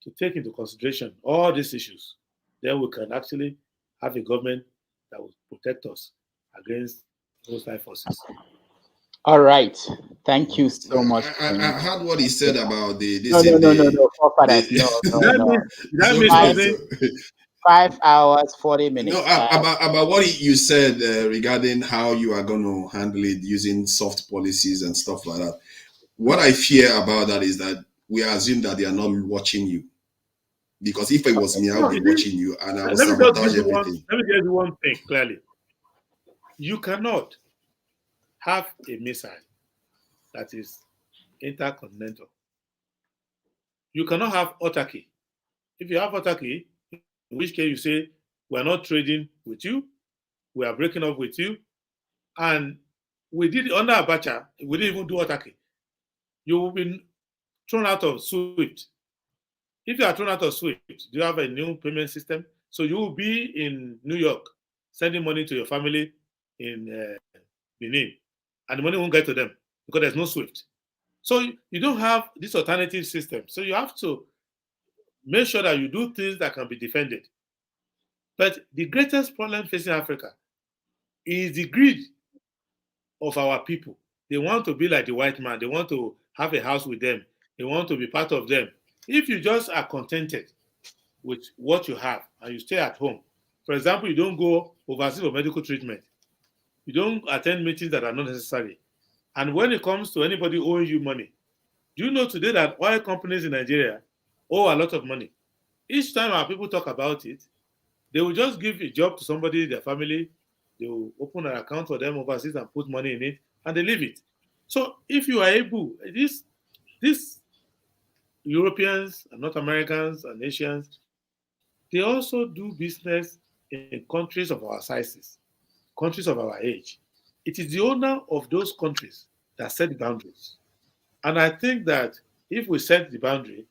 to take into consideration all these issues, then we can actually have a government that will protect us against hostile forces. All right. Thank you so much. I heard what he said about the this No, thing. forefathers. No. That means something. 5 hours, 40 minutes. No, about what you said regarding how you are going to handle it using soft policies and stuff like that. What I fear about that is that we assume that they are not watching you. Because if it was me, I would be watching you and I would sabotage everything. Let me tell you one thing clearly. You cannot have a missile that is intercontinental. You cannot have autarky. If you have autarky, in which case you say, we're not trading with you, we are breaking up with you, and we did it under Abacha, we didn't even do autarky. You will be thrown out of SWIFT. If you are thrown out of SWIFT, do you have a new payment system? So you will be in New York, sending money to your family in Benin, and the money won't get to them because there's no SWIFT. So you don't have this alternative system. So you have to make sure that you do things that can be defended. But the greatest problem facing Africa is the greed of our people. They want to be like the white man. They want to have a house with them. They want to be part of them. If you just are contented with what you have and you stay at home, for example, you don't go overseas for medical treatment, you don't attend meetings that are not necessary, and when it comes to anybody owing you money, do you know today that oil companies in Nigeria owe a lot of money? Each time our people talk about it, they will just give a job to somebody, their family, they will open an account for them overseas and put money in it, and they leave it. So if you are able, these Europeans and North Americans and Asians, they also do business in countries of our sizes, countries of our age. It is the owner of those countries that set the boundaries. And I think that if we set the boundary,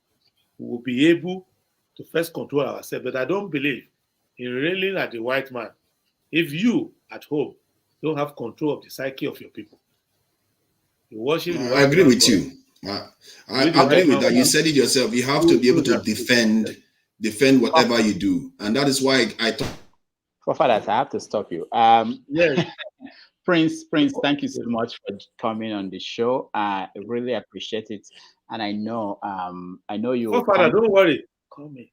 we will be able to first control ourselves. But I don't believe in railing at the white man if you at home don't have control of the psyche of your people. You worship the white I agree man with God. you. I agree with that. You said it yourself. You have to be able to defend whatever you do. And that is why I thought. Forefathers, I have to stop you. Yes. Prince, thank you so much for coming on the show. I really appreciate it. And I know you will Forefather, don't worry. Call me.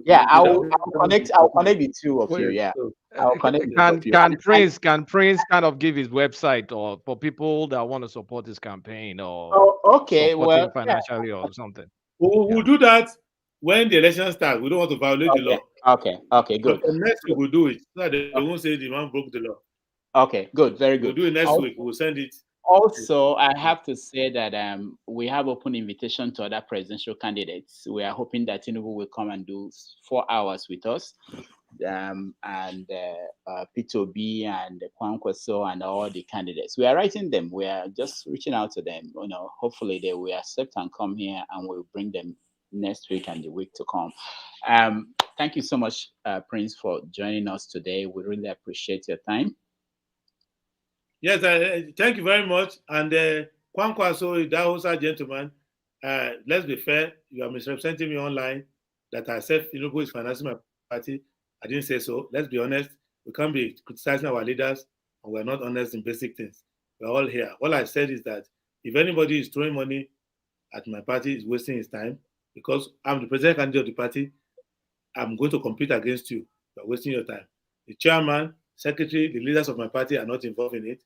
Yeah, I'll connect the two of you. Yeah. I'll connect Can Prince kind of give his website or for people that want to support his campaign or support him financially or something? We'll do that when the election starts. We don't want to violate the law. Okay, good. So next week we'll do it. So that they won't say the man broke the law. Okay, good, very good. We'll do it next week. We'll send it. Also, I have to say that we have open invitation to other presidential candidates. We are hoping that Tinubu will come and do 4 hours with us, and Peter Obi and Kwankwaso and all the candidates. We are writing them. We are just reaching out to them. Hopefully they will accept and come here, and we'll bring them next week and the week to come. Thank you so much, Prince, for joining us today. We really appreciate your time. Yes, thank you very much. And Kwankwaso, that Hausa gentleman, let's be fair, you are misrepresenting me online that I said Tinubu is financing my party. I didn't say so. Let's be honest. We can't be criticizing our leaders and we're not honest in basic things. We're all here. All I said is that if anybody is throwing money at my party, is wasting his time because I'm the president candidate of the party. I'm going to compete against you. You're wasting your time. The chairman, secretary, the leaders of my party are not involved in it.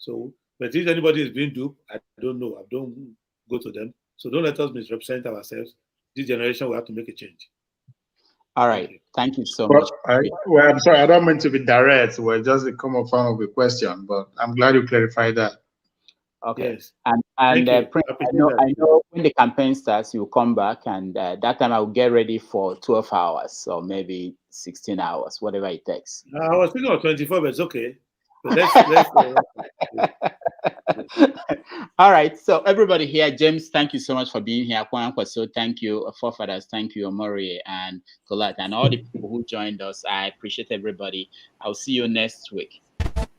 So, but if anybody is being duped, I don't know. I don't go to them. So don't let us misrepresent ourselves. This generation, we have to make a change. All right. Thank you so much. I'm sorry. I don't mean to be direct. We're just a common form of a question, but I'm glad you clarified that. Okay. Yes. And Prince, I know when the campaign starts, you'll come back, and that time I will get ready for 12 hours or maybe 16 hours, whatever it takes. I was thinking of 24, but it's okay. But All right. So everybody here, James, thank you so much for being here. So thank you, Forefathers, thank you, Omori and Colette, and all the people who joined us. I appreciate everybody. I'll see you next week.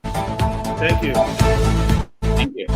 Thank you. Thank you.